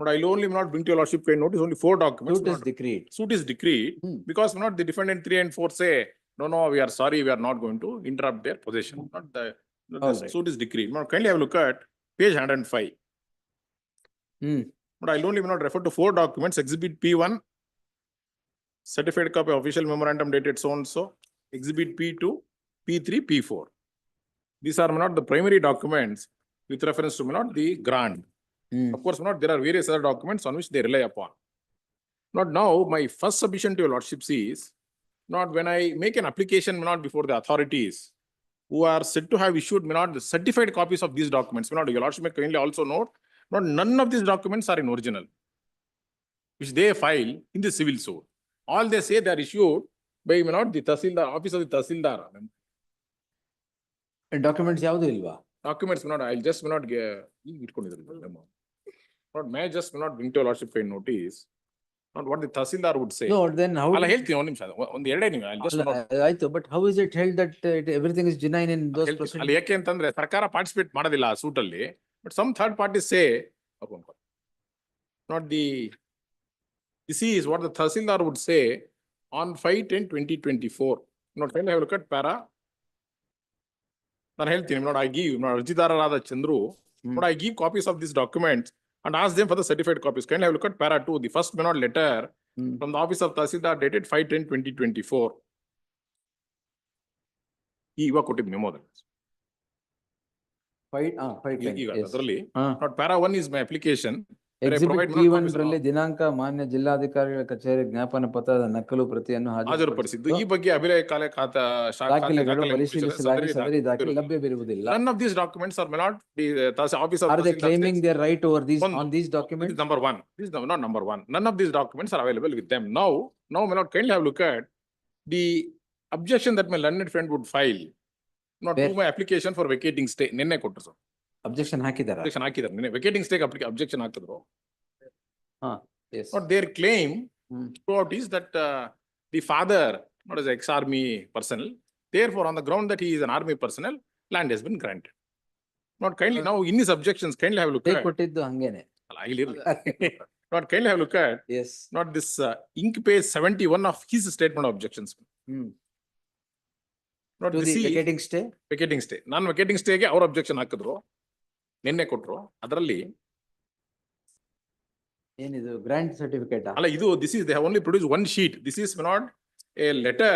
But I'll only not bring to your lordship kind notice only 4 documents. Suit is not- decreed. Suit is decreed because not the defendant 3 and 4 say, no, we are sorry, we are not going to interrupt their possession. Not the All the right. suit is decreed. Now kindly have a look at page 105. But I'll only not refer to 4 documents. Exhibit P1, certified copy of official memorandum dated so and so. Exhibit P2, P3, P4. These are not the primary documents with reference to not the grant. Of course, not there are various other documents on which they rely upon. Not now, my first submission to your lordships is not when I make an application not before the authorities who are said to have issued not the certified copies of these documents. Not your lordship may kindly also note, not none of these documents are in original, which they file in the civil suit. All they say they are issued by not the Tahsildar, office of the Tahsildar. Documents ಯಾವ್ದು ಇಲ್ವಾ? Documents not, I'll just not not may I just not bring to your lordship kind notice. Not what the Tahsildar would say. No, then how? ಅಲ್ಲ ಹೇಳ್ತೀನಿ ಒಂದು ನಿಮಿಷ ಒಂದು ಎರಡೇ ನಿಮಿಷ I'll just not ಆಯ್ತು, but how is it held that everything is genuine in those ಹೇಳ್ತೀನಿ. proceedings? ಅಲ್ಲಿ ಯಾಕೆ ಅಂತಂದ್ರೆ ಸರ್ಕಾರ ಪಾರ್ಟಿಸಿಪೇಟ್ ಮಾಡೋದಿಲ್ಲ ಆ ಸೂಟ್ ಅಲ್ಲಿ, but some third party say not the this is what the Tahsildar would say on 5/10/2024. Not kind of have a look at para. ನಾನು ಹೇಳ್ತೀನಿ not I give not ಅರ್ಜಿದಾರರಾದ Chandru but I give copies of these documents and ask them for the certified copies. Can I have a look at para 2, the first letter from the office of Tahsildar dated 5/10/2024. ಇವಾಗ ಕೊಟ್ಟಿದ್ದು memo ಅದರಲ್ಲಿ not para 1 is my application. Exhibit P1 ರಲ್ಲಿ ದಿನಾಂಕ ಮಾನ್ಯ ಜಿಲ್ಲಾಧಿಕಾರಿಗಳ ಕಚೇರಿ ಜ್ಞಾಪನ ಪತ್ರದ ನಕಲು ಪ್ರತಿಯನ್ನು ಹಾಜರುಪಡಿಸಿದ್ದು ಈ ಬಗ್ಗೆ ಅಭಿನಯ ದಾಖಲೆಗಳು ಪರಿಶೀಲಿಸಲಾಗಿ ಸದರಿ ದಾಖಲೆ ಲಭ್ಯವಿರುವುದಿಲ್ಲ. None of these documents are not the office of Are they claiming their right over these on these documents? This is number 1. This is not number 1. None of these documents are available with them. Now may not kindly have a look at the objection that my learned friend would file. Not to my application for vacating stay. ನಿನ್ನೆ ಕೊಟ್ಟರು sir. Objection ಹಾಕಿದಾರಾ? Objection ಹಾಕಿದ್ದಾರೆ ನಿನ್ನೆ vacating stay objection ಹಾಕಿದ್ರು. Yes. What their claim throughout is that the father not as ex-army personnel, therefore on the ground that he is an army personnel, land has been granted. Not kindly now in his objections kindly have a look at. ಕೊಟ್ಟಿದ್ದು ಹಂಗೇನೆ. Not kindly have a look at. Yes. Not this ink page 71 of his statement of objections. Not To this the vacating stay? Vacating stay. ನಾನು vacating stay ಗೆ ಅವ್ರ objection ಹಾಕಿದ್ರು. ನಿನ್ನೆ ಕೊಟ್ರು. ಅದರಲ್ಲಿ ಏನಿದು ಗ್ರಾಂಟ್ ಸರ್ಟಿಫಿಕೇಟ್? ಅಲ್ಲ ಇದು this is they have only produced one sheet. This is not a letter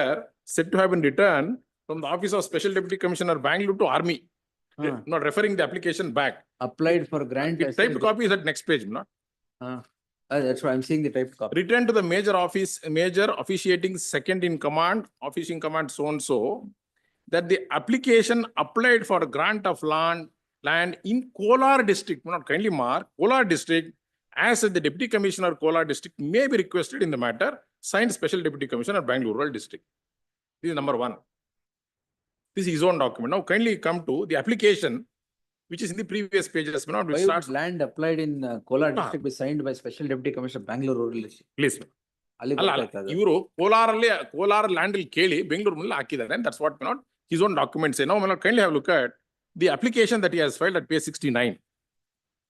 said to have been returned from the office of Special Deputy Commissioner Bangalore to Army. Not referring the application back. Applied for grant. The typed copy is at next page, no? That's why I'm seeing the typed copy. Returned to the major officiating second in command, officiating command so and so, that the application applied for grant of land in Kolar district, not kindly mark, Kolar district, as the Deputy Commissioner Kolar district may be requested in the matter, signed Special Deputy Commissioner Bangalore Rural District. This is number 1. This is his own document. Now kindly come to the application which is in the previous pages, my lord, which Why starts, would land applied in Kolar Ah. district be signed by Special Deputy Commissioner Bangalore Rural District? please. ಅಲ್ಲಿ ಅಲ್ಲ ಅಲ್ಲ ಗೊತ್ತಾಯ್ತು ಅದು. ಇವರು Kolar land ಅಲ್ಲಿ ಕೇಳಿ ಬೆಂಗಳೂರು ಮೇಲೆ ಹಾಕಿದ್ದಾರೆ. That's what my lord his own documents. No my lord kindly have look at the application that he has filed at page 69,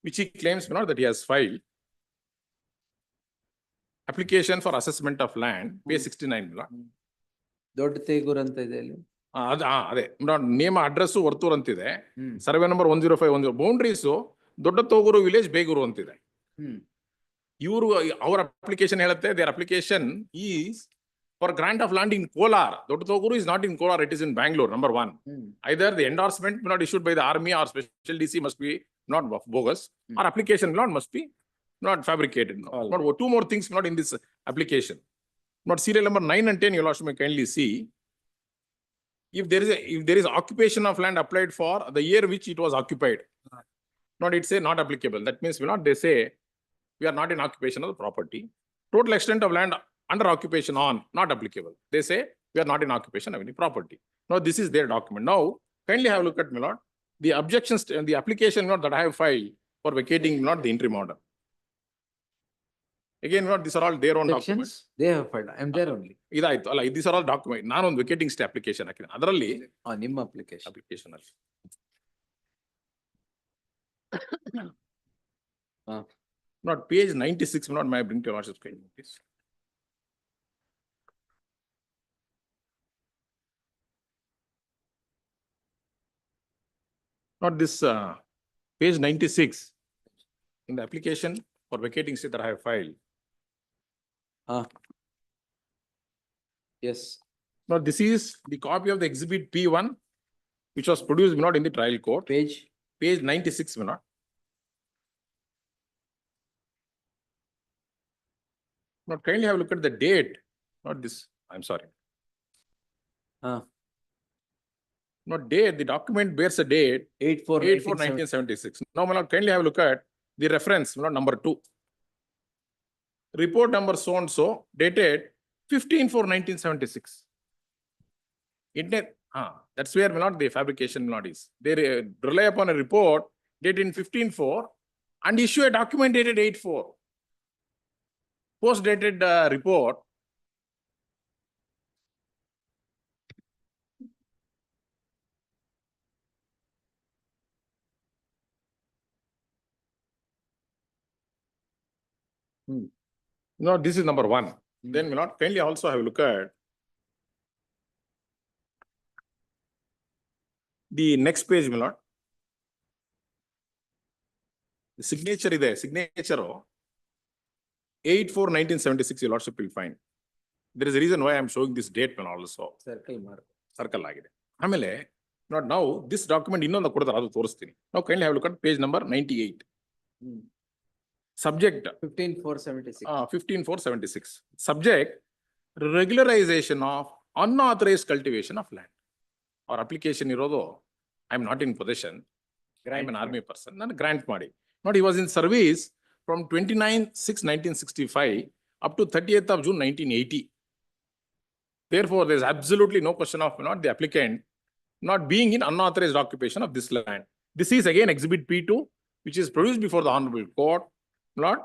which he claims my lord that he has filed. Application for assessment of land, page 69 my lord. ದೊಡ್ಡ ತೇಗೂರ್ ಅಂತ ಇದೆ ಅಲ್ಲಿ. ಅದೇ ನೇಮ address Varthur ಅಂತಿದೆ. Survey number 10510 boundaries ದೊಡ್ಡ ತೋಗೂರು village Begur ಅಂತಿದೆ. ಇವರು ಅವರ ಅಪ್ಲಿಕೇಶನ್ ಹೇಳುತ್ತೆ their application is for grant of land in Kolar. ದೊಡ್ಡ ತೋಗೂರು is not in Kolar, it is in Bangalore, number 1. Either the endorsement not issued by the army or special DC must be not bogus, or application must be not fabricated. Not two more things not in this application. Not serial number 9 and 10 you also may kindly see. If there is occupation of land applied for the year which it was occupied, not it say not applicable. That means they say we are not in occupation of the property. Total extent of land under occupation on not applicable. They say we are not in occupation of any property. Now this is their document. Now kindly have a look at my lord the objections and the application that I have filed for vacating the interim order. Again, these are all their own documents. They have filed. I am there only. ಇದಾಯ್ತು ಅಲ್ಲ, these are all documents. ನಾನು ಒಂದು ವೆಕೇಟಿಂಗ್ stay application ಹಾಕಿದೆ ಅದರಲ್ಲಿ ನಿಮ್ಮ application ಅಲ್ಲಿ not page 96 not my bring to your lordship's kindly notice. Not this page 96 in the application for vacating stay that I have filed. Yes. Now this is the copy of the exhibit P1 which was produced not in the trial court. Page 96 not. Now kindly have a look at the date. Not this. I'm sorry. Not date. The document bears a date 8/4/1976. Now my lord, kindly have a look at the reference number 2. Report number so and so dated 15/4/1976. That's where the fabrication is. They rely upon a report dated in 15/4 and issue a document dated 8/4. Post-dated report. No, this is number 1. Then my lord, kindly also have a look at the next page, my lord. The signature is there. Signature 8/4/1976 your lordship will find. There is a reason why I am showing this date also. Circle ಆಗಿದೆ. ಆಮೇಲೆ not now this document ಇನ್ನೊಂದು ಕೊಡ್ತಾರೆ ಅದು ತೋರಿಸ್ತೀನಿ. Now kindly have a look at page number 98. Subject 15/4/76. 15/4/76. Subject regularization of unauthorized cultivation of land. Our application ಇರೋದು I am not in possession. I am an army person. ನಾನು grant ಮಾಡಿ. Not he was in service from 29/6/1965 up to 30th of June 1980. Therefore, there is absolutely no question of not the applicant not being in unauthorized occupation of this land. This is again exhibit P2, which is produced before the honorable court, not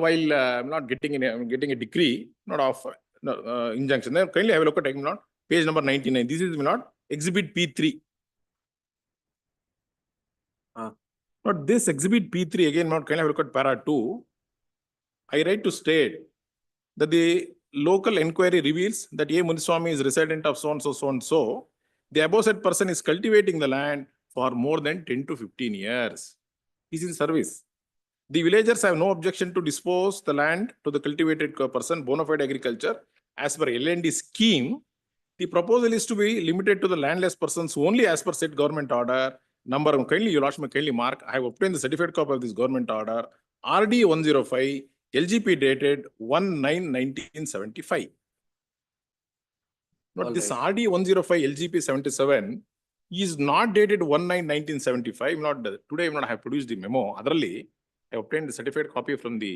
while not getting a decree, not of injunction. Then kindly have a look at page number 99. This is not exhibit P3. But this exhibit P3 again, not kindly have a look at para 2. I write to state that the local inquiry reveals that A. Muniswamy is resident of so and so, so and so. The above said person is cultivating the land for more than 10 to 15 years. He is in service. The villagers have no objection to dispose the land to the cultivated person, bona fide agriculture. As per L&D scheme, the proposal is to be limited to the landless persons only as per said government order. Number, kindly, you lost my kindly mark. I have obtained the certificate copy of this government order. RD 105, LGP dated 1/9/1975. But this RD 105 LGP 77 is not dated 1/9/1975. Today I have produced the memo. Otherly, I obtained the certificate copy from the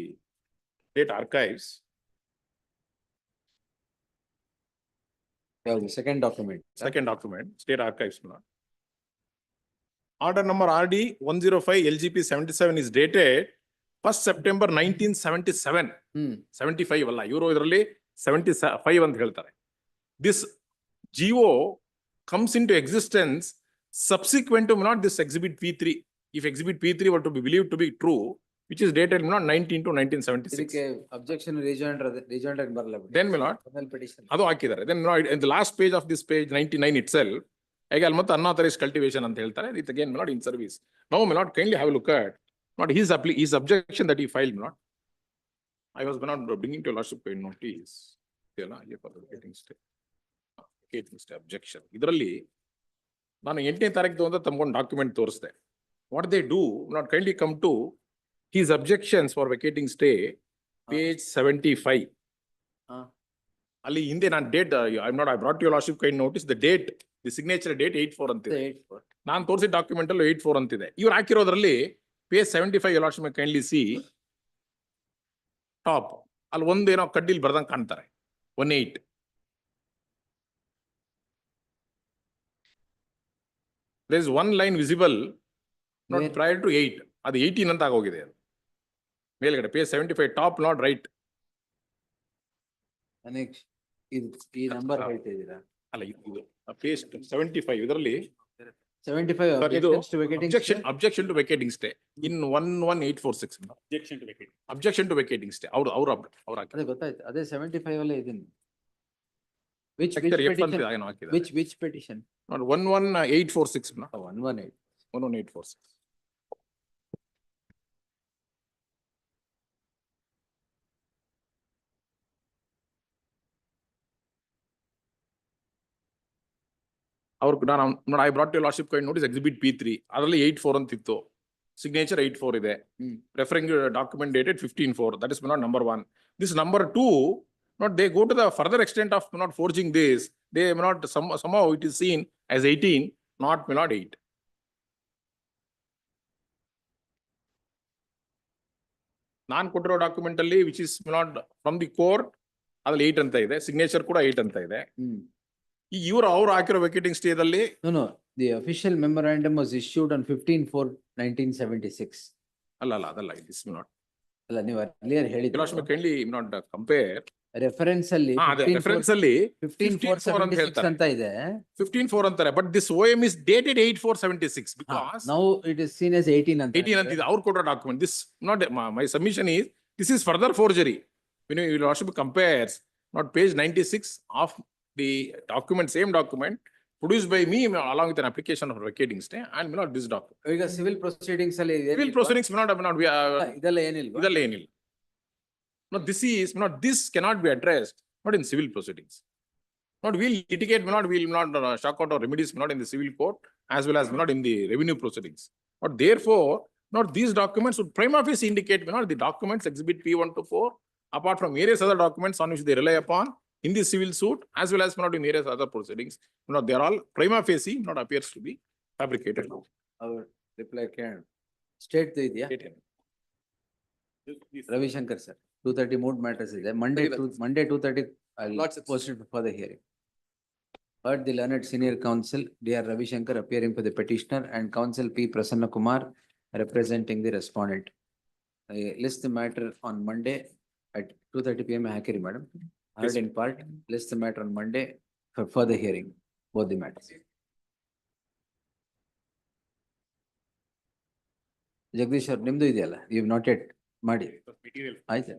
state archives. The second document. Second document, state archives. Order number RD 105 LGP 77 is dated 1st September 1977. 75 ಅಲ್ಲ, ಇವರು ಇದರಲ್ಲಿ 75 ಅಂತ ಹೇಳ್ತಾರೆ. This GO comes into existence subsequent to not this exhibit P3. If exhibit P3 were to be believed to be true, which is dated not 19 to 1976. ಇದಕ್ಕೆ objection rejoinder ಬರಲ್ಲ. Then my lord, ಅದು ಹಾಕಿದ್ದಾರೆ. Then in the last page of this page 99 itself, again ಮತ್ತೆ unauthorized cultivation ಅಂತ ಹೇಳ್ತಾರೆ. It again my lord in service. Now my lord, kindly have a look at not his objection that he filed, my lord. I was not bringing to your lordship a notice. Vacating stay objection. ಇದರಲ್ಲಿ ನಾನು 8ನೇ ತಾರೀಕು ಅಂತ ತಮ್ಗೊಂಡು document ತೋರಿಸಿದೆ. What they do, not kindly come to his objections for vacating stay, page 75. Ali ಹಿಂದೆ ನಾನು date I brought to your lordship kind notice the date, the signature date 8/4 ಅಂತಿದೆ. ನಾನು ತೋರಿಸಿದ ಡಾಕ್ಯುಮೆಂಟ್ ಅಲ್ಲಿ 8/4 ಅಂತಿದೆ. ಇವ್ರು ಹಾಕಿರೋದ್ರಲ್ಲಿ page 75 your lordship kindly see top ಅಲ್ಲಿ ಒಂದೇನೋ ಕಡ್ಡಿಲ್ ಬರ್ದಂಗೆ ಕಾಣ್ತಾರೆ 18. There is one line visible not prior to 8. ಅದು 18 ಅಂತ ಆಗೋಗಿದೆ. ಅದು ಮೇಲ್ಗಡೆ page 75 top not right. ಈ ನಂಬರ್ ಹೇಳ್ತಾ ಇದ್ದೀರಾ? ಅಲ್ಲ ಇದು page 75 ಇದರಲ್ಲಿ 75 objection to vacating stay in 11846. Objection to vacating stay. ಅದೇ ಗೊತ್ತಾಯ್ತು. ಅದೇ 75 ಅಲ್ಲೇ ಇದೀನಿ. Which petition? Not 11846. 11846. I brought to your lordship kind notice exhibit P3. ಅದರಲ್ಲಿ 8/4 ಅಂತಿತ್ತು. Signature 8/4 ಇದೆ. Referring to document dated 15/4. That is not number 1. This number 2, not they go to the further extent of not forging this. They may not somehow it is seen as 18, not 8. ನಾನು ಕೊಟ್ಟಿರೋ document ಅಲ್ಲಿ which is not from the court ಅದ್ರಲ್ಲಿ 8 ಅಂತ ಇದೆ. Signature ಕೂಡ 8 ಅಂತ ಇದೆ. ಅವ್ರು ಹಾಕಿರೋ ವೆಕೇಟಿಂಗ್ ಸ್ಟೇ ದಲ್ಲಿ No, the official memorandum was issued on 15/4/1976. ಅಲ್ಲ ಅದಲ್ಲ this not. ಅಲ್ಲ ನೀವು earlier ಹೇಳಿದ್ರು. Kindly not compare. ರೆಫರೆನ್ಸ್ ಅಲ್ಲಿ 15/4 ಅಂತ ಹೇಳ್ತಾರೆ. ಅಂತ ಇದೆ. 15/4 ಅಂತಾರೆ. But this OM is dated 8/4/76 because now it is seen as 18 ಅಂತ. 18 ಅಂತ ಇದೆ. ಅವ್ರು ಕೊಡೋ document. This not my submission is this is further forgery. When you lordship compares not page 96 of the document, same document produced by me along with an application of vacating stay and not this document. ಈಗ civil proceedings ಅಲ್ಲಿ civil proceedings not ಇದೆಲ್ಲ ಏನಿಲ್ಲ. No, this cannot be addressed not in civil proceedings. Not we'll litigate, we'll not shock out or remedies not in the civil court as well as not in the revenue proceedings. But therefore, not these documents would prima facie indicate not the documents exhibit P1 to 4 apart from various other documents on which they rely upon in the civil suit as well as not in various other proceedings. They are all prima facie not appears to be fabricated. Our reply can state the idea. Ravi Shankar sir, 2:30 mood matters is there. Monday 2:30 I'll post it for the hearing. Heard the learned senior counsel D.R. Ravi Shankar appearing for the petitioner and counsel P. Prasanna Kumar representing the respondent. I list the matter on Monday at 2:30 PM. Hakiri madam. Heard in part, list the matter on Monday for further hearing, both the matters. Jagdish sir, nimdu ideyalla, you have not yet ಮಾಡಿ. ಆಯ್ತು.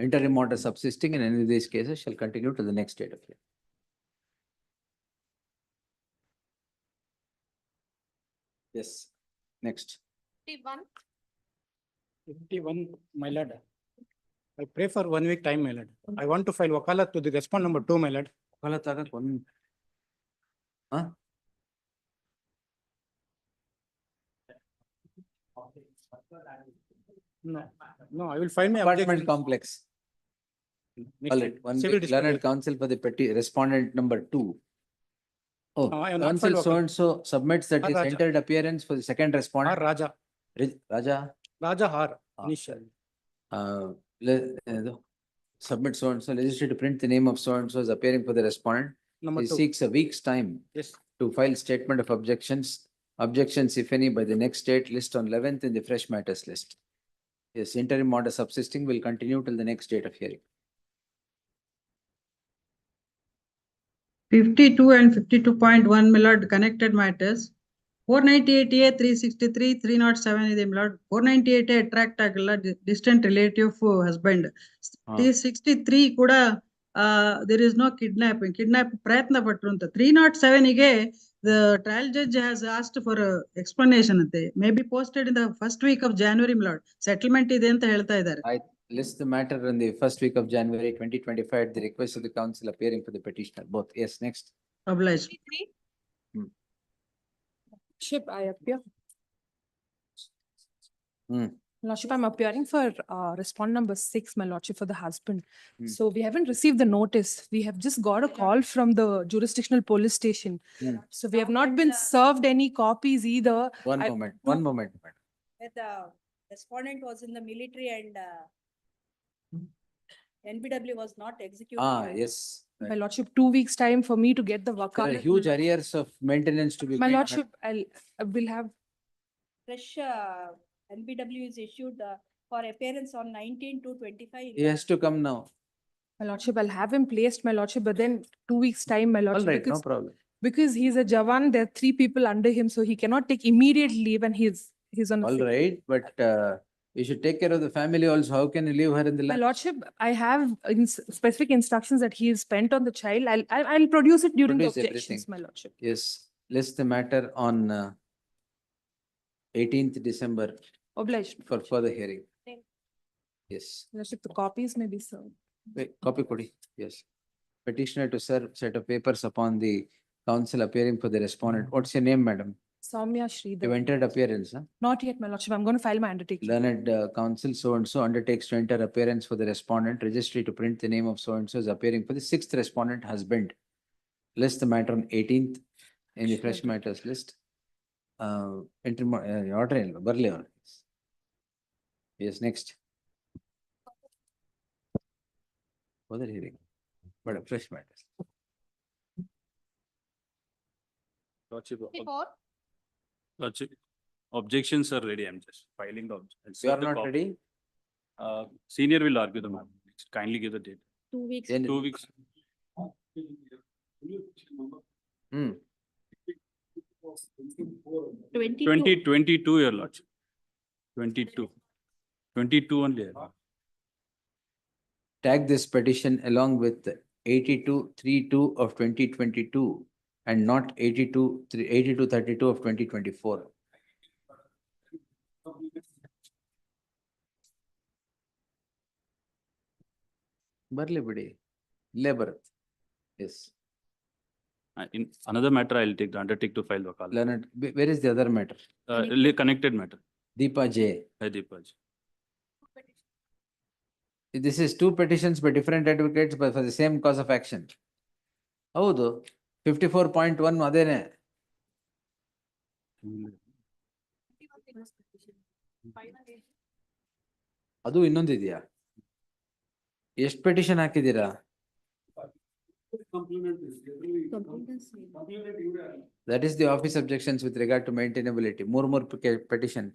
Interim order subsisting in any of these cases shall continue to the next date of hearing. Yes, next. 51, my lord. I pray for 1 week time, my lord. I want to file wakalat to the respondent number 2, my lord. Wakalat agak one. Huh? No, I will file my Apartment complex. One learned counsel for the respondent number 2. Oh, I have not counsel filed so and so submits that his entered appearance for the second respondent. Raja. Raja Har, initial. Submit so and so, legislature to print the name of so and so is appearing for the respondent. Number He 2. seeks a week's time Yes. to to file statement of objections, if any, by the next date list on 11th in the fresh matters list. Yes, interim order subsisting will continue till the next date of hearing. 52 and 52.1 Millard connected matters. 498A 363 307 ಇದೆ Millard. 498A attract ಆಗಲ್ಲ distant relative husband. 363 ಕೂಡ there is no kidnapping. Kidnap ಪ್ರಯತ್ನ ಪಟ್ರು ಅಂತ. 307 ಗೆ the trial judge has asked for a explanation ante. May be posted in the first week of January Millard. Settlement ಇದೆ ಅಂತ ಹೇಳ್ತಾ ಇದ್ದಾರೆ. I list the matter in the first week of January 2025 at the request of the council appearing for the petitioner. Both. Yes, next. Obliged. Ship, I appear. Hmm. Lordship, I'm appearing for respond number 6, my lordship, for the husband. Hmm. So we haven't received the notice. We have just got a call from the jurisdictional police station. Hmm. So we have not been served any copies either. One moment, one moment. The respondent was in the military and NBW was not executed. Ah, yes. My lordship, 2 weeks time for me to get the There are wakalat. huge arrears of maintenance to be. My paid. lordship, I will have, Fresh NBW is issued for appearance on 19 to 25. He has to come now. my lordship, I'll have him placed, my lordship, but then 2 weeks time, my All lordship. right, no because- problem. Because he's a Jawan, there are 3 people under him, so he cannot take immediate leave and he's on. a All sick- right, but you should take care of the family also. How can you leave her in the My land? lordship, I have specific instructions that he is spent on the child. I'll produce it during the Produce objections, everything. my lordship. Yes, list the matter on 18th December Obliged. for further hearing. Yes, Lordship, the copies may be served. wait, copy kodi. Yes. Petitioner to serve set of papers upon the council appearing for the respondent. What's your name, madam? Soumya Sridhar. You entered appearance, huh? Not yet, my lordship. I'm going to file my undertaking. Learned counsel so and so undertakes to enter appearance for the respondent, registry to print the name of so and so is appearing for the 6th respondent husband. List the matter on 18th in the fresh matters list. Interim order ilva ಬರ್ಲಿ ಅವ್ರು. Yes, next. Further hearing. But fresh matters. Lordship, objections are ready. I'm just filing the. You are not ready? Senior will argue the matter. Kindly give the date. 2 weeks. Then 2 weeks. Hmm. 2022, your lordship. 22. 22 only. Tag this petition along with 8232 of 2022 and not 8232 of 2024. ಬರ್ಲಿ ಬಿಡಿ ಇಲ್ಲೇ ಬರುತ್ತೆ. Yes. In another matter, I'll undertake to file wakalat. Leonard, where is the other matter? Connected matter. Deepa J. Hi, Deepaj. This is 2 petitions by different advocates but for the same cause of action. ಹೌದು 54.1 ಅದೇನೆ. ಅದು ಇನ್ನೊಂದಿದೆಯಾ? ಎಷ್ಟು petition ಹಾಕಿದ್ದೀರಾ? That is the office objections with regard to maintainability. More petition.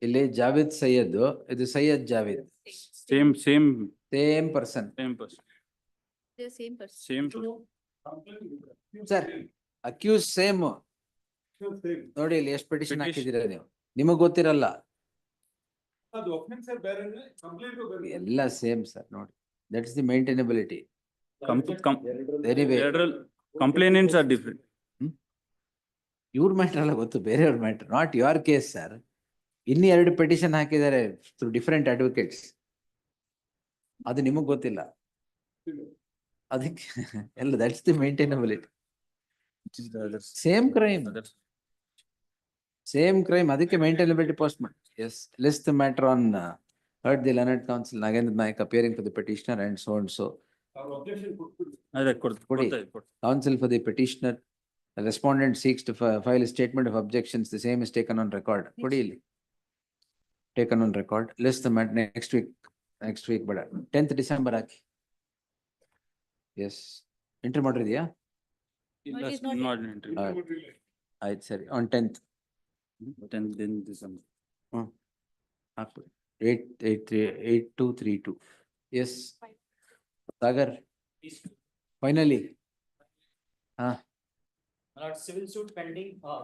ಇಲ್ಲಿ ಜಾವೇದ್ ಸೈಯದ್, ಇದು Syed Javed. Same person. Same person. The same person. Same person. Sir, accused same. ನೋಡಿ ಇಲ್ಲಿ ಎಷ್ಟು ಪೆಟಿಷನ್ ಹಾಕಿದ್ದೀರಾ ನೀವು? ನಿಮಗ್ ಗೊತ್ತಿರಲ್ಲ. ಎಲ್ಲ ಸೇಮ್ ಸರ್ ನೋಡಿ. That is the maintainability. Complainants are different. ಇವ್ರ ಮ್ಯಾಟರ್ ಅಲ್ಲ ಗೊತ್ತು, ಬೇರೆಯವ್ರ matter, not your case sir. ಇನ್ನೂ 2 ಪೆಟಿಷನ್ ಹಾಕಿದ್ದಾರೆ ಥ್ರೂ ಡಿಫರೆಂಟ್ ಅಡ್ವೊಕೇಟ್ಸ್. ಅದು ನಿಮಗ್ ಗೊತ್ತಿಲ್ಲ. ಅದಕ್ಕೆ ಎಲ್ಲ that's the maintainability. Same crime ಅದಕ್ಕೆ ಮೇಂಟೈನಬಿಲಿಟಿ ಪೋಸ್ಟ್ ಮಾಡಿ. Yes, list the matter on heard the Leonard Council Nagendra Naik appearing for the petitioner and so and so. Counsel for the petitioner, the respondent seeks to file a statement of objections. The same is taken on record. Taken on record. List the matter next week. next week, but 10th December hockey. Yes. Interim order ಇದೆಯಾ? No, it is not Not an entry. ಆಯ್ತು ಸರಿ, on 10th. 10 December. ಹಾಕ್ಬಿಡಿ. 8232. Yes. Sagar. Finally. ಹಾ. Civil suit pending or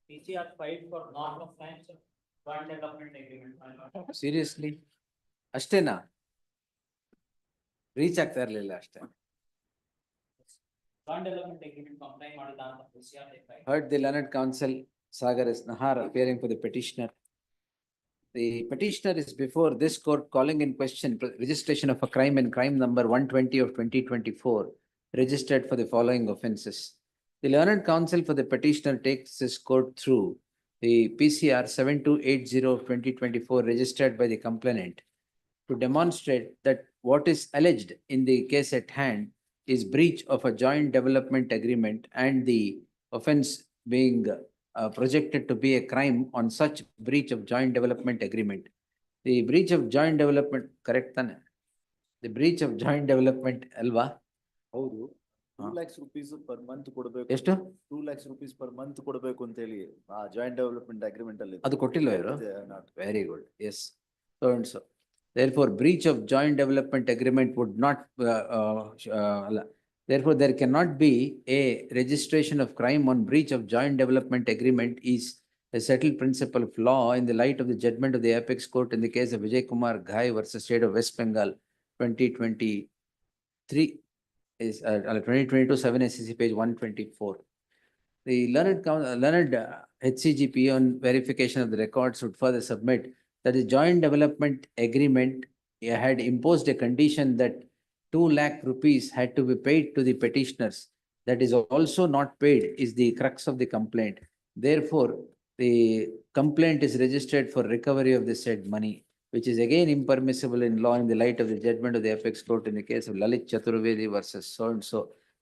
PCR filed for non-compliance of joint development agreement. Seriously? ಅಷ್ಟೇನಾ? Reach ಆಗ್ತಾ ಇರ್ಲಿಲ್ಲ ಅಷ್ಟೇ. Joint development agreement comply ಮಾಡಿದ ಅಂತ PCR filed. Heard the learned counsel Sagar S. Nahar appearing for the petitioner. The petitioner is before this court calling in question registration of a crime and crime number 120 of 2024 registered for the following offences. The learned counsel for the petitioner takes this court through the PCR 7280 of 2024 registered by the complainant to demonstrate that what is alleged in the case at hand is breach of a joint development agreement and the offense being projected to be a crime on such breach of joint development agreement. The breach of joint development, correct ತಾನೆ? The breach of joint development ಅಲ್ವಾ? ಹೌದು. 2 lakhs rupees per month ಕೊಡಬೇಕು. ಎಷ್ಟು? 2 lakhs rupees per month ಕೊಡಬೇಕು ಅಂತ ಹೇಳಿ ಆ joint development agreement ಅಲ್ಲಿ ಅದು ಕೊಟ್ಟಿಲ್ವಾ ಇವರು? Very good. Yes. So and so. Therefore, breach of joint development agreement would not, therefore, there cannot be a registration of crime on breach of joint development agreement is a settled principle of law in the light of the judgment of the apex court in the case of Vijay Kumar Ghai versus State of West Bengal, 2023 is 2022 7 SCC page 124. The learned HCGP on verification of the records would further submit that the joint development agreement had imposed a condition that 2 lakh rupees had to be paid to the petitioners. That is also not paid is the crux of the complaint. Therefore, the complaint is registered for recovery of the said money, which is again impermissible in law in the light of the judgment of the apex court in the case of Lalit Chaturvedi versus so and so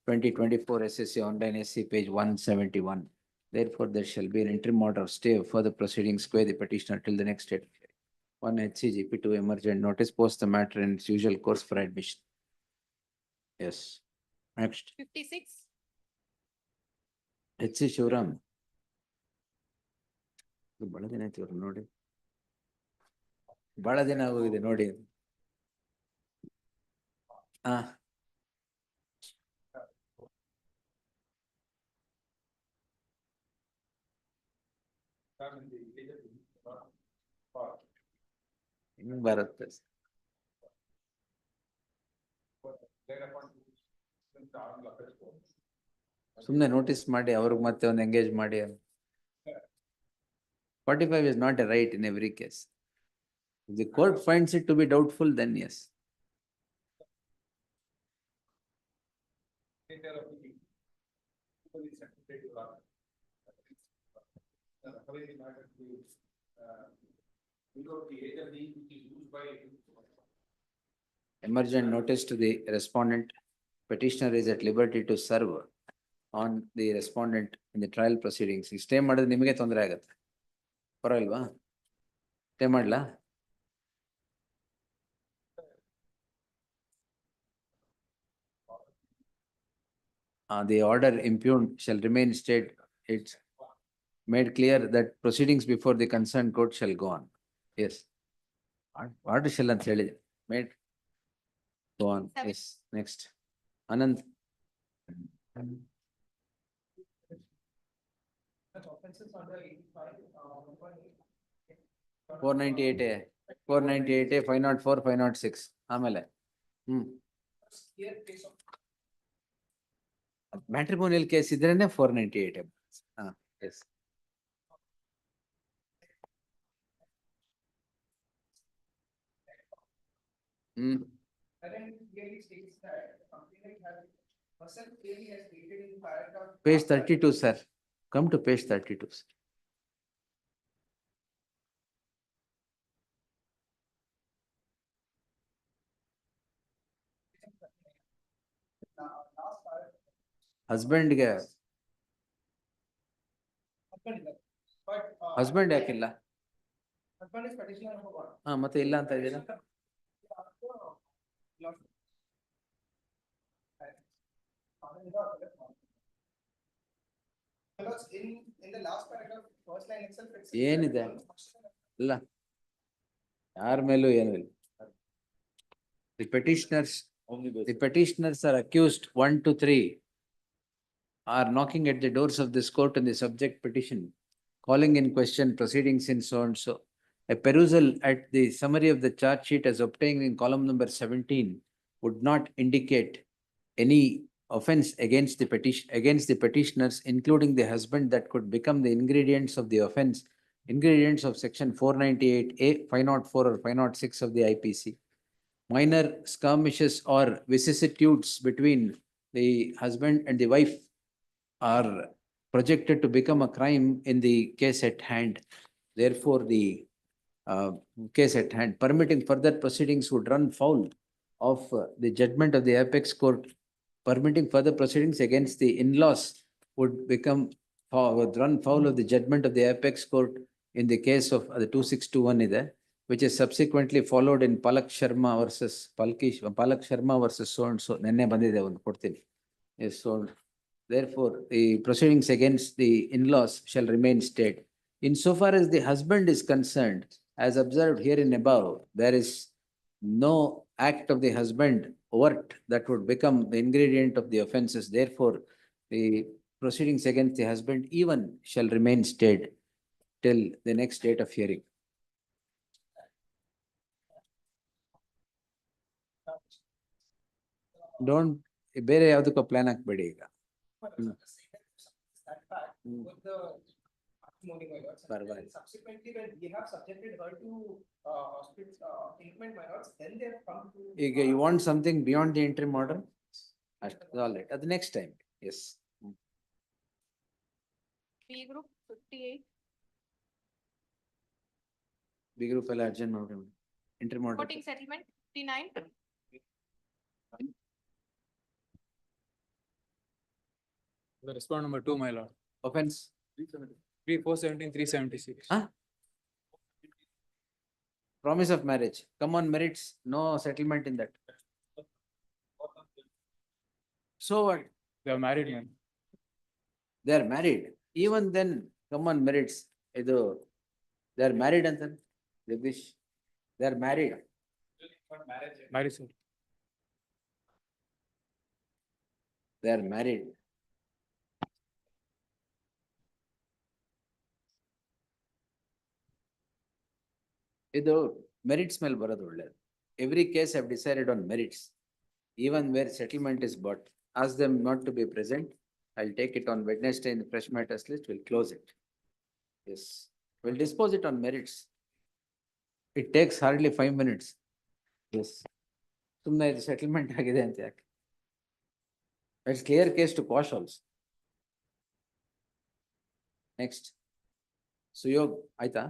2024 SSC online SC page 171. Therefore, there shall be an interim order of stay of further proceedings square the petitioner till the next date. 1 HCGP 2 emergent notice post the matter in its usual course for admission. Yes. Next. 56. HC Shivram. ಬಹಳ ದಿನ ಆಯ್ತು ಇವ್ರು ನೋಡಿ. ಬಹಳ ದಿನ ಆಗೋಗಿದೆ ನೋಡಿ. ಹಾ. ಹಿಂಗ್ ಬರುತ್ತೆ. ಸುಮ್ನೆ ನೋಟಿಸ್ ಮಾಡಿ ಅವ್ರಿಗೆ ಮತ್ತೆ ಒಂದು ಎಂಗೇಜ್ ಮಾಡಿ. 45 is not a right in every case. If the court finds it to be doubtful, then yes. Emergent notice to the respondent. Petitioner is at liberty to serve on the respondent in the trial proceedings. Stay ಮಾಡಿದ್ರೆ ನಿಮಗೆ ತೊಂದರೆ ಆಗುತ್ತೆ. ಪರವಾಗಿಲ್ವಾ? Stay ಮಾಡ್ಲಾ? The order impugned shall remain state. It's made clear that proceedings before the concerned court shall go on. Yes. Order shall ಅಂತ ಹೇಳಿದೆ. Made go on. Yes. Next. Anand. 498A, 498A, 504, 506. ಆಮೇಲೆ matrimonial case ಇದ್ರೇನೆ 498. ಹಾ, yes. Page 32, sir. Come to page 32. Sir. ಹಸ್ಬೆಂಡ್ಗೆ husband ಯಾಕಿಲ್ಲ? ಹಾ, ಮತ್ತೆ ಇಲ್ಲ ಅಂತ ಇದ್ದೀರಾ? In the last paragraph, first line itself. ಏನಿದೆ ಅಲ್ಲ ಯಾರ ಮೇಲೂ ಏನಿಲ್ಲ. The petitioners are accused 1 to 3 are knocking at the doors of this court in the subject petition, calling in question proceedings in so and so. A perusal at the summary of the charge sheet as obtained in column number 17 would not indicate any offense against the petitioners, including the husband, that could become the ingredients of the offense, ingredients of section 498A, 504 or 506 of the IPC. Minor skirmishes or vicissitudes between the husband and the wife are projected to become a crime in the case at hand. Therefore, the case at hand, permitting further proceedings would run foul of the judgment of the apex court. Permitting further proceedings against the in-laws would would run foul of the judgment of the apex court in the case of the 2621 either, which is subsequently followed in Palak Sharma versus so and so. Nenne bandide ಒಂದು ಕೊಡ್ತೀನಿ. Yes, so therefore the proceedings against the in-laws shall remain stayed. Insofar as the husband is concerned, as observed here in above, there is no act of the husband overt that would become the ingredient of the offenses. Therefore, the proceedings against the husband even shall remain stayed till the next date of hearing. Don't ಬೇರೆ ಯಾವುದಕ್ಕೂ plan ಹಾಕ್ಬೇಡಿ ಈಗ. Subsequently, when we have subjected her to treatment, my lords, then they have come to. ಈಗ you want something beyond the interim order? All right, at the next time, yes. B group 58. B group ಎಲ್ಲ urgent ಮಾಡ್ಬಿಡಿ. Interim order. Voting settlement 59. The respond number 2, my lord. Offense? 417, 376. Huh? Promise of marriage, come on merits, no settlement in that. So what? They are married, man. They are married. Even then, come on merits. They are married and then Jagdish, they are married. Married, sir. They are married. ಇದು merits ಮೇಲೆ ಬರೋದು ಒಳ್ಳೆಯದು. Every case I have decided on merits, even where settlement is bought. Ask them not to be present. I'll take it on Wednesday in the fresh matters list. We'll close it. Yes, we'll dispose it on merits. It takes hardly 5 minutes. Yes. ಸುಮ್ಮನೆ ಇದು settlement ಆಗಿದೆ ಅಂತ ಯಾಕೆ? It's clear case to quash also. Next. Suyog ಆಯ್ತಾ?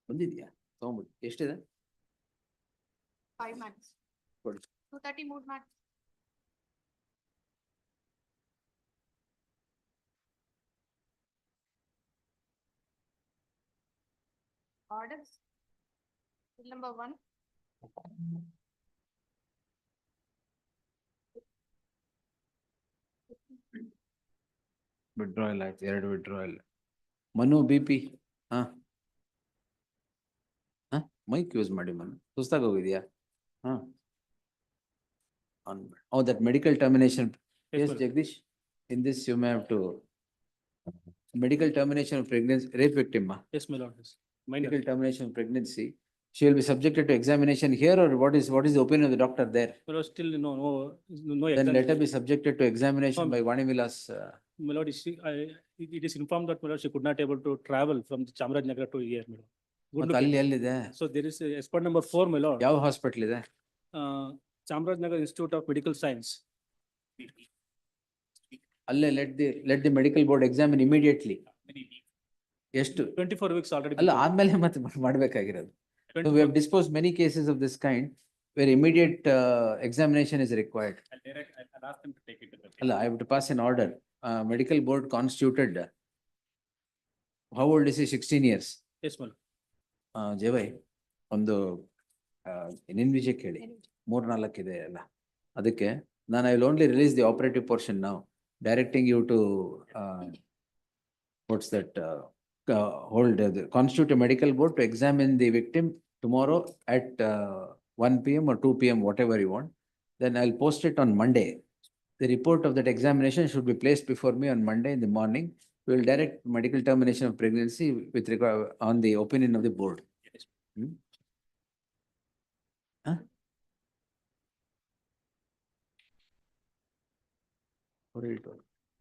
ಬಂದಿದ್ಯಾ? ತಗೊಂಬಿಡಿ. ಎಷ್ಟಿದೆ? 5 marks. ಕೊಡಿ. 230 mood marks. Orders. Bill number 1. Withdrawal ಆಯ್ತು, 2 withdrawal. ಮನು BP. ಹಾ ಮೈಕ್ ಯೂಸ್ ಮಾಡಿ ಮನು. ಸುಸ್ತಾಗ ಹೋಗಿದ್ಯಾ? ಹಾ. Oh, that medical termination. Yes, Jagdish. In this you may have to. Medical termination of pregnancy, rape victim. Yes, my lord. Medical termination of pregnancy. She will be subjected to examination here, or what is the opinion of the doctor there? My lord, still no. Then let her be subjected to examination by Vanivilas. My lord, it is informed that my lord, she could not able to travel from Chamarajanagar to here, my lord. ಮತ್ತೆ ಅಲ್ಲಿ ಎಲ್ಲಿದೆ? So there is a spot number 4, my lord. ಯಾವ hospital ಇದೆ? Chamarajanagar Institute of Medical Science. ಅಲ್ಲೇ let the medical board examine immediately. ಎಷ್ಟು? 24 weeks already. ಅಲ್ಲ ಆದ್ಮೇಲೆ ಮತ್ತೆ ಮಾಡ್ಬೇಕಾಗಿರೋದು. So we have disposed many cases of this kind where immediate examination is required. I'll ask them to take it. ಅಲ್ಲ, I have to pass an order. Medical board constituted. How old is he? 16 years. Yes, my lord. ಜವೈ ಒಂದು ನಿನ್ವಿಜಯಕ್ಕೆ ಹೇಳಿ 3-4 ಇದೆ ಅಲ್ಲ, ಅದಕ್ಕೆ ನಾನು I will only release the operative portion ನಾವು, directing you to what's that, hold, constitute a medical board to examine the victim tomorrow at 1 PM or 2 PM, whatever you want. Then I'll post it on Monday. The report of that examination should be placed before me on Monday in the morning. We will direct medical termination of pregnancy with regard on the opinion of the board. Hmm? Huh?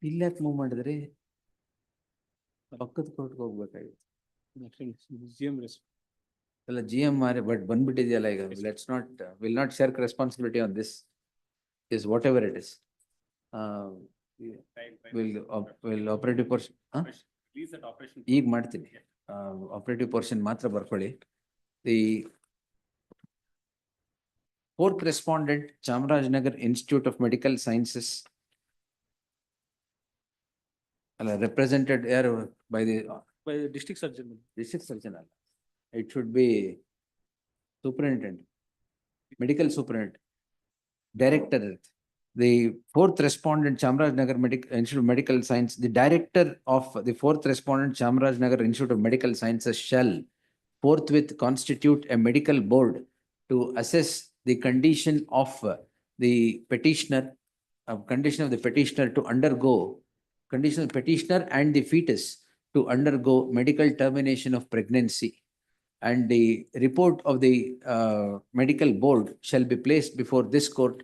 ಇಲ್ಲಾಕ್ move ಮಾಡಿದ್ರಿ, ಪಕ್ಕದ ಕೋರ್ಟ್ಗೆ ಹೋಗ್ಬೇಕಾಗಿತ್ತು. ಅಲ್ಲ GM but ಬಂದ್ಬಿಟ್ಟಿದೆಯಲ್ಲ ಈಗ. Let's not, will not share responsibility on this, is whatever it is. Will operative portion ಈಗ ಮಾಡ್ತೀನಿ. ಆಪರೇಟಿವ್ ಪೋರ್ಷನ್ ಮಾತ್ರ ಬರ್ಕೊಳ್ಳಿ. The 4th respondent, Chamarajanagar Institute of Medical Sciences, represented here by the district surgeon. District surgeon. It should be superintendent, medical superintendent, director. The 4th respondent, Chamarajanagar Institute of Medical Science, the director of the 4th respondent, Chamarajanagar Institute of Medical Sciences shall forthwith constitute a medical board to assess the condition of the petitioner, condition of the petitioner to undergo, condition of petitioner and the fetus to undergo medical termination of pregnancy. And the report of the medical board shall be placed before this court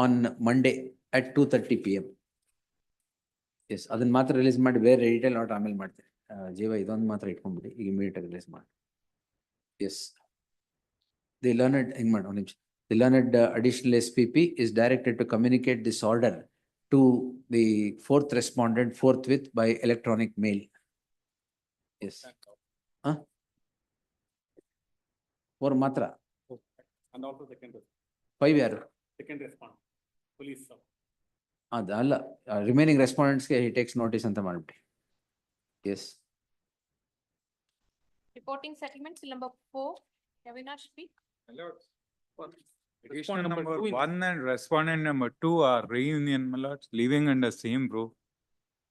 on Monday at 2:30 PM. Yes, ಅದನ್ನ ಮಾತ್ರ release ಮಾಡಿ, ಬೇರೆ detail not ಆಮೇಲೆ ಮಾಡ್ತೀನಿ. ಜೀವ ಇದೊಂದು ಮಾತ್ರ ಇಟ್ಕೊಂಡ್ಬಿಡಿ, ಈಗ ಇಮಿಡಿಯೇಟ್ ಆಗಿ ರಿಲೀಸ್ ಮಾಡಿ. ಎಸ್, ದಿ ಲರ್ನಡ್ ಹಿಂಗ್ ಮಾಡಿ ಒಂದು ನಿಮಿಷ. The learned additional SPP is directed to communicate this order to the 4th respondent forthwith by electronic mail. Yes. Huh? 4 matra. And also second. 5 yaru? Second respondent, police. Adalla, remaining respondents he takes notice anta ಮಾಡ್ಬಿಡಿ. Yes. Reporting settlements, number 4, Avinash speak. Respondent number 1 and respondent number 2 are reunion, my lords, living under same roof.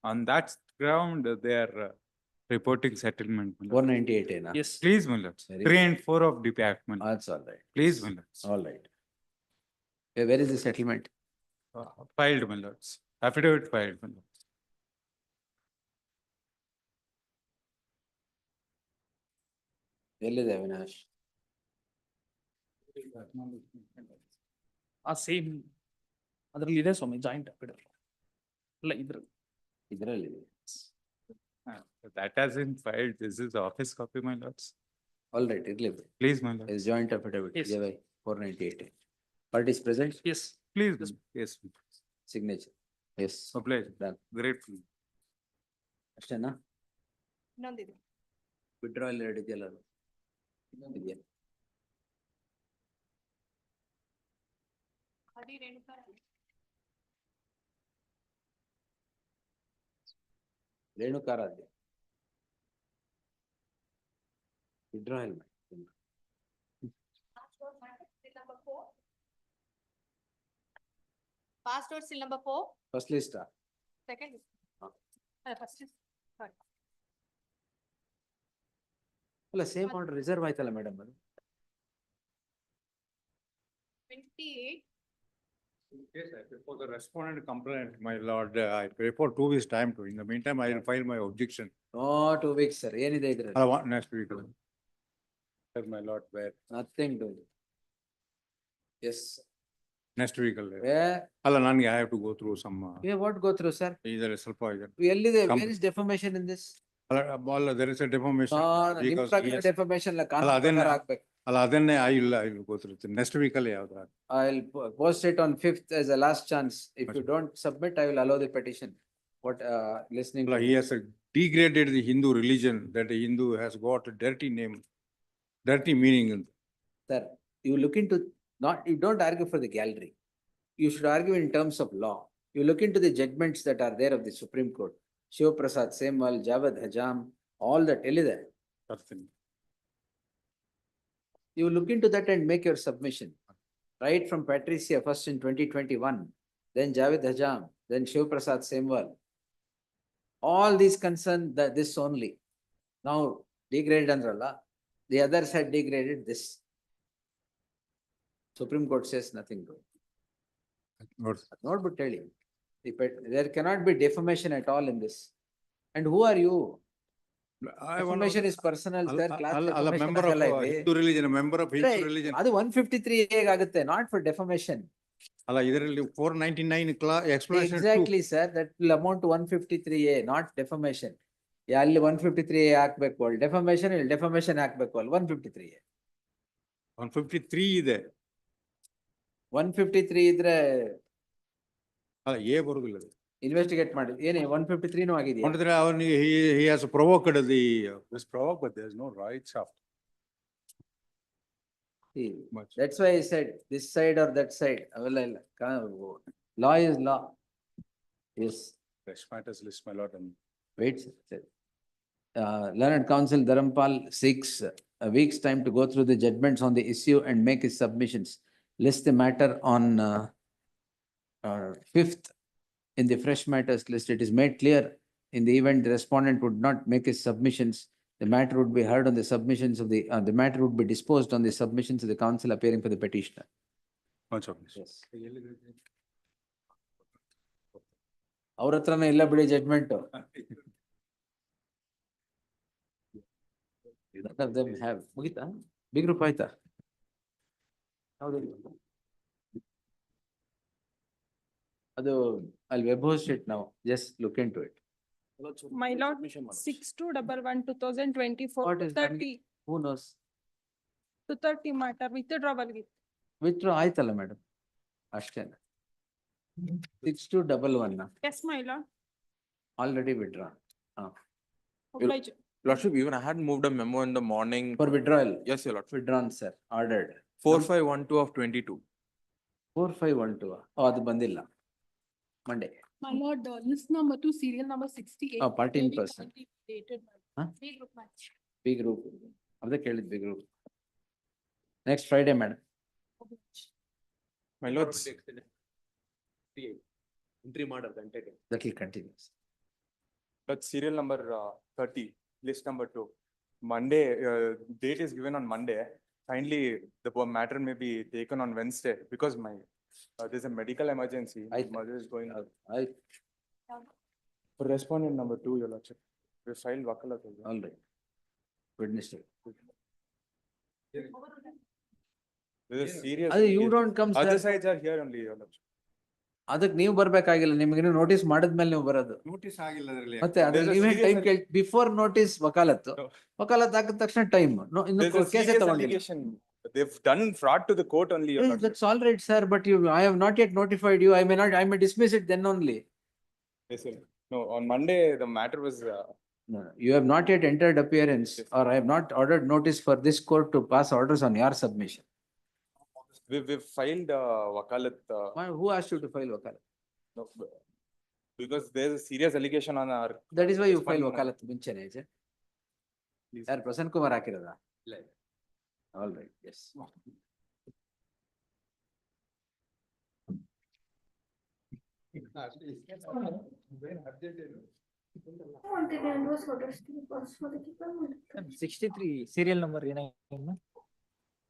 On that ground, they are reporting settlement. 498 Yes. Please, my lords. 3 and 4 of department. That's all right. Please, my lords. All right. Where is the settlement? Filed, my lords. Affidavit filed, my lords. ಎಲ್ಲಿದೆ Avinash? Same ಅದರಲ್ಲಿ ಇದೆ ಸ್ವಾಮಿ, joint affidavit. ಇಲ್ಲ ಇದರಲ್ಲಿ That has been filed. This is the office copy, my lords. All right, irli. Please, my lords. Is joint affidavit. Yes. 498. Parties present? Yes. Please. Yes. Signature. Yes. A pleasure. Done. Grateful. ಅಷ್ಟೇನಾ? ಇನ್ನೊಂದಿದೆ. Withdrawal ಇದೆಯಲ್ಲ ಅದು? ಇದೆಯಾ? Renukaradhya withdrawal Passport still number 4. First list. Second list. First list. Sorry. ಅಲ್ಲ same order reserve ಆಯ್ತಲ್ಲ madam ಅದು? 28. Yes, for the respondent complaint, my lord, I pray for 2 weeks time to. In the meantime, I will file my objection. No, 2 weeks, sir. ಏನಿದೆ ಇದ್ರಲ್ಲಿ? I want next week. My lord, where? Nothing to. Yes. Next week. Where? Alla, nange, I have to go through some. Yeah, what go through, sir? Either ಸ್ವಲ್ಪ ಇದೆ. ಎಲ್ಲಿದೆ? Where is defamation in this? Alla, there is a defamation. ನಿಮ್ಮ ಪ್ರಕಾರ defamation la ಅಲ್ಲ, ಅದನ್ನ ಕಾನೂನು ಹಾಕ್ಬೇಕು. ಅಲ್ಲ, ಅದನ್ನೇ I will go through. Next week ಅಲ್ಲಿ ಯಾವ್ದು? I'll post it on 5th as a last chance. If you don't submit, I will allow the petition. What, listening? He has degraded the Hindu religion, that the Hindu has got a dirty name, dirty meaning. Sir, you look into, you don't argue for the gallery. You should argue in terms of law. You look into the judgments that are there of the Supreme Court. Shiv Prasad Semal, Javad Hajam, all that. ಎಲ್ಲಿದೆ? You look into that and make your submission. Right from Patricia first in 2021, then Javed Hajam, then Shiv Prasad Semwal. All these concern that this only. Now degraded andralla, the others had degraded this. Supreme Court says nothing to it. Not but tell you. There cannot be defamation at all in this. And who are you? Defamation is personal, sir. Class defamation member of ಆಗಲ್ಲ ಇಲ್ಲಿ. Hindu religion, a member of Hindu Right. religion. ಅದು 153A ಆಗುತ್ತೆ, not for defamation. ಅಲ್ಲ ಇದರಲ್ಲಿ 499 explanation. Exactly, sir. That will amount to 153A, not defamation. ಅಲ್ಲಿ 153A ಹಾಕ್ಬೇಕು, ಅಲ್ಲಿ defamation, ಇಲ್ಲಿ defamation ಹಾಕ್ಬೇಕು, ಅಲ್ಲಿ 153A. 153 ಇದೆ. 153 ಇದ್ರೆ ಅಲ್ಲ ಎ ಬರುದಿಲ್ಲ. ಇನ್ವೆಸ್ಟಿಗೇಟ್ ಮಾಡಿ. ಏನೇ 153 ಆಗಿದೆಯಾ? ಅಂದ್ರೆ ಅವನಿಗೆ he has provoked this provoke, but there is no rights of. See, that's why I said this side or that side. ಅವೆಲ್ಲ ಇಲ್ಲ. Law is law. Yes. Fresh matters list, my lord. Wait, sir. Learned Counsel Dharampal seeks a week's time to go through the judgments on the issue and make his submissions. List the matter on 5th in the fresh matters list. It is made clear in the event the respondent would not make his submissions, the matter would be heard on the submissions of the matter would be disposed on the submissions of the counsel appearing for the petitioner. Much of this. Yes. ಅವ್ರ ಹತ್ರನೇ ಇಲ್ಲ ಬಿಡಿ judgement. None of them have. ಮುಗಿತಾ? Big group ಆಯ್ತಾ? ಅದು I'll web host it now. Just look into it. My lord, 6211/2024, What is that? 30 Who knows? to 30 matter withdrawal with. Withdraw ಆಯ್ತಲ್ಲ madam, ಅಷ್ಟೇನಾ? 6211 Yes, my lord. already withdrawn. Oblige. Lordship, even I had moved a memo in the morning. For withdrawal? Yes, your lordship. Withdrawn, sir. Ordered. 4512 of 22. 4512. ಅದು ಬಂದಿಲ್ಲ. Monday. My lord, list number 2, serial number 68. Oh, party in person. Dated. Huh? B group match. Big group. ಅದೇ ಕೇಳಿದ್ big group. Next Friday, madam. My lords. Interim order, the entire. That will continue. That's serial number 30, list number 2. Monday, date is given on Monday. Kindly, the matter may be taken on Wednesday because there's a medical emergency. My mother is going out. For respondent number 2, your lordship, we filed wakalat. All right. Witness. There's a serious. You don't come, Other sir. sides are here only, your lordship. ಅದಕ್ಕೆ ನೀವು ಬರ್ಬೇಕಾಗಿಲ್ಲ, ನಿಮ್ಗೆ notice ಮಾಡಿದ್ಮೇಲೆ ನೀವು ಬರೋದು. Notice ಆಗಿಲ್ಲ ಅದರಲ್ಲಿ. ಮತ್ತೆ ಅದ್ರಲ್ಲಿ ನೀವೇ ಟೈಮ್ ಕೇಳಿ, ಬಿಫೋರ್ ನೋಟಿಸ್ ವಕಾಲತ್ತು, ವಕಾಲತ್ ಹಾಕಿದ ತಕ್ಷಣ ಟೈಮ್ ಇನ್ನು ಕೇಸೇ ತಗೊಂಡಿಲ್ಲ. They've done fraud to the court only. Yes, that's all right, sir, but I have not yet notified you. I may dismiss it then only. Yes, sir. No, on Monday, the matter was. No, you have not yet entered appearance, or I have not ordered notice for this court to pass orders on your submission. We've filed wakalat. Who asked you to file wakalat? No, because there's a serious allegation on our. That is why you file wakalat ಮುಂಚೆನೆ ಇದೆ. ಯಾರು ಪ್ರಸನ್ನ ಕುಮಾರ್ ಹಾಕಿರೋದಾ? ಇಲ್ಲ. All right, yes. Serial number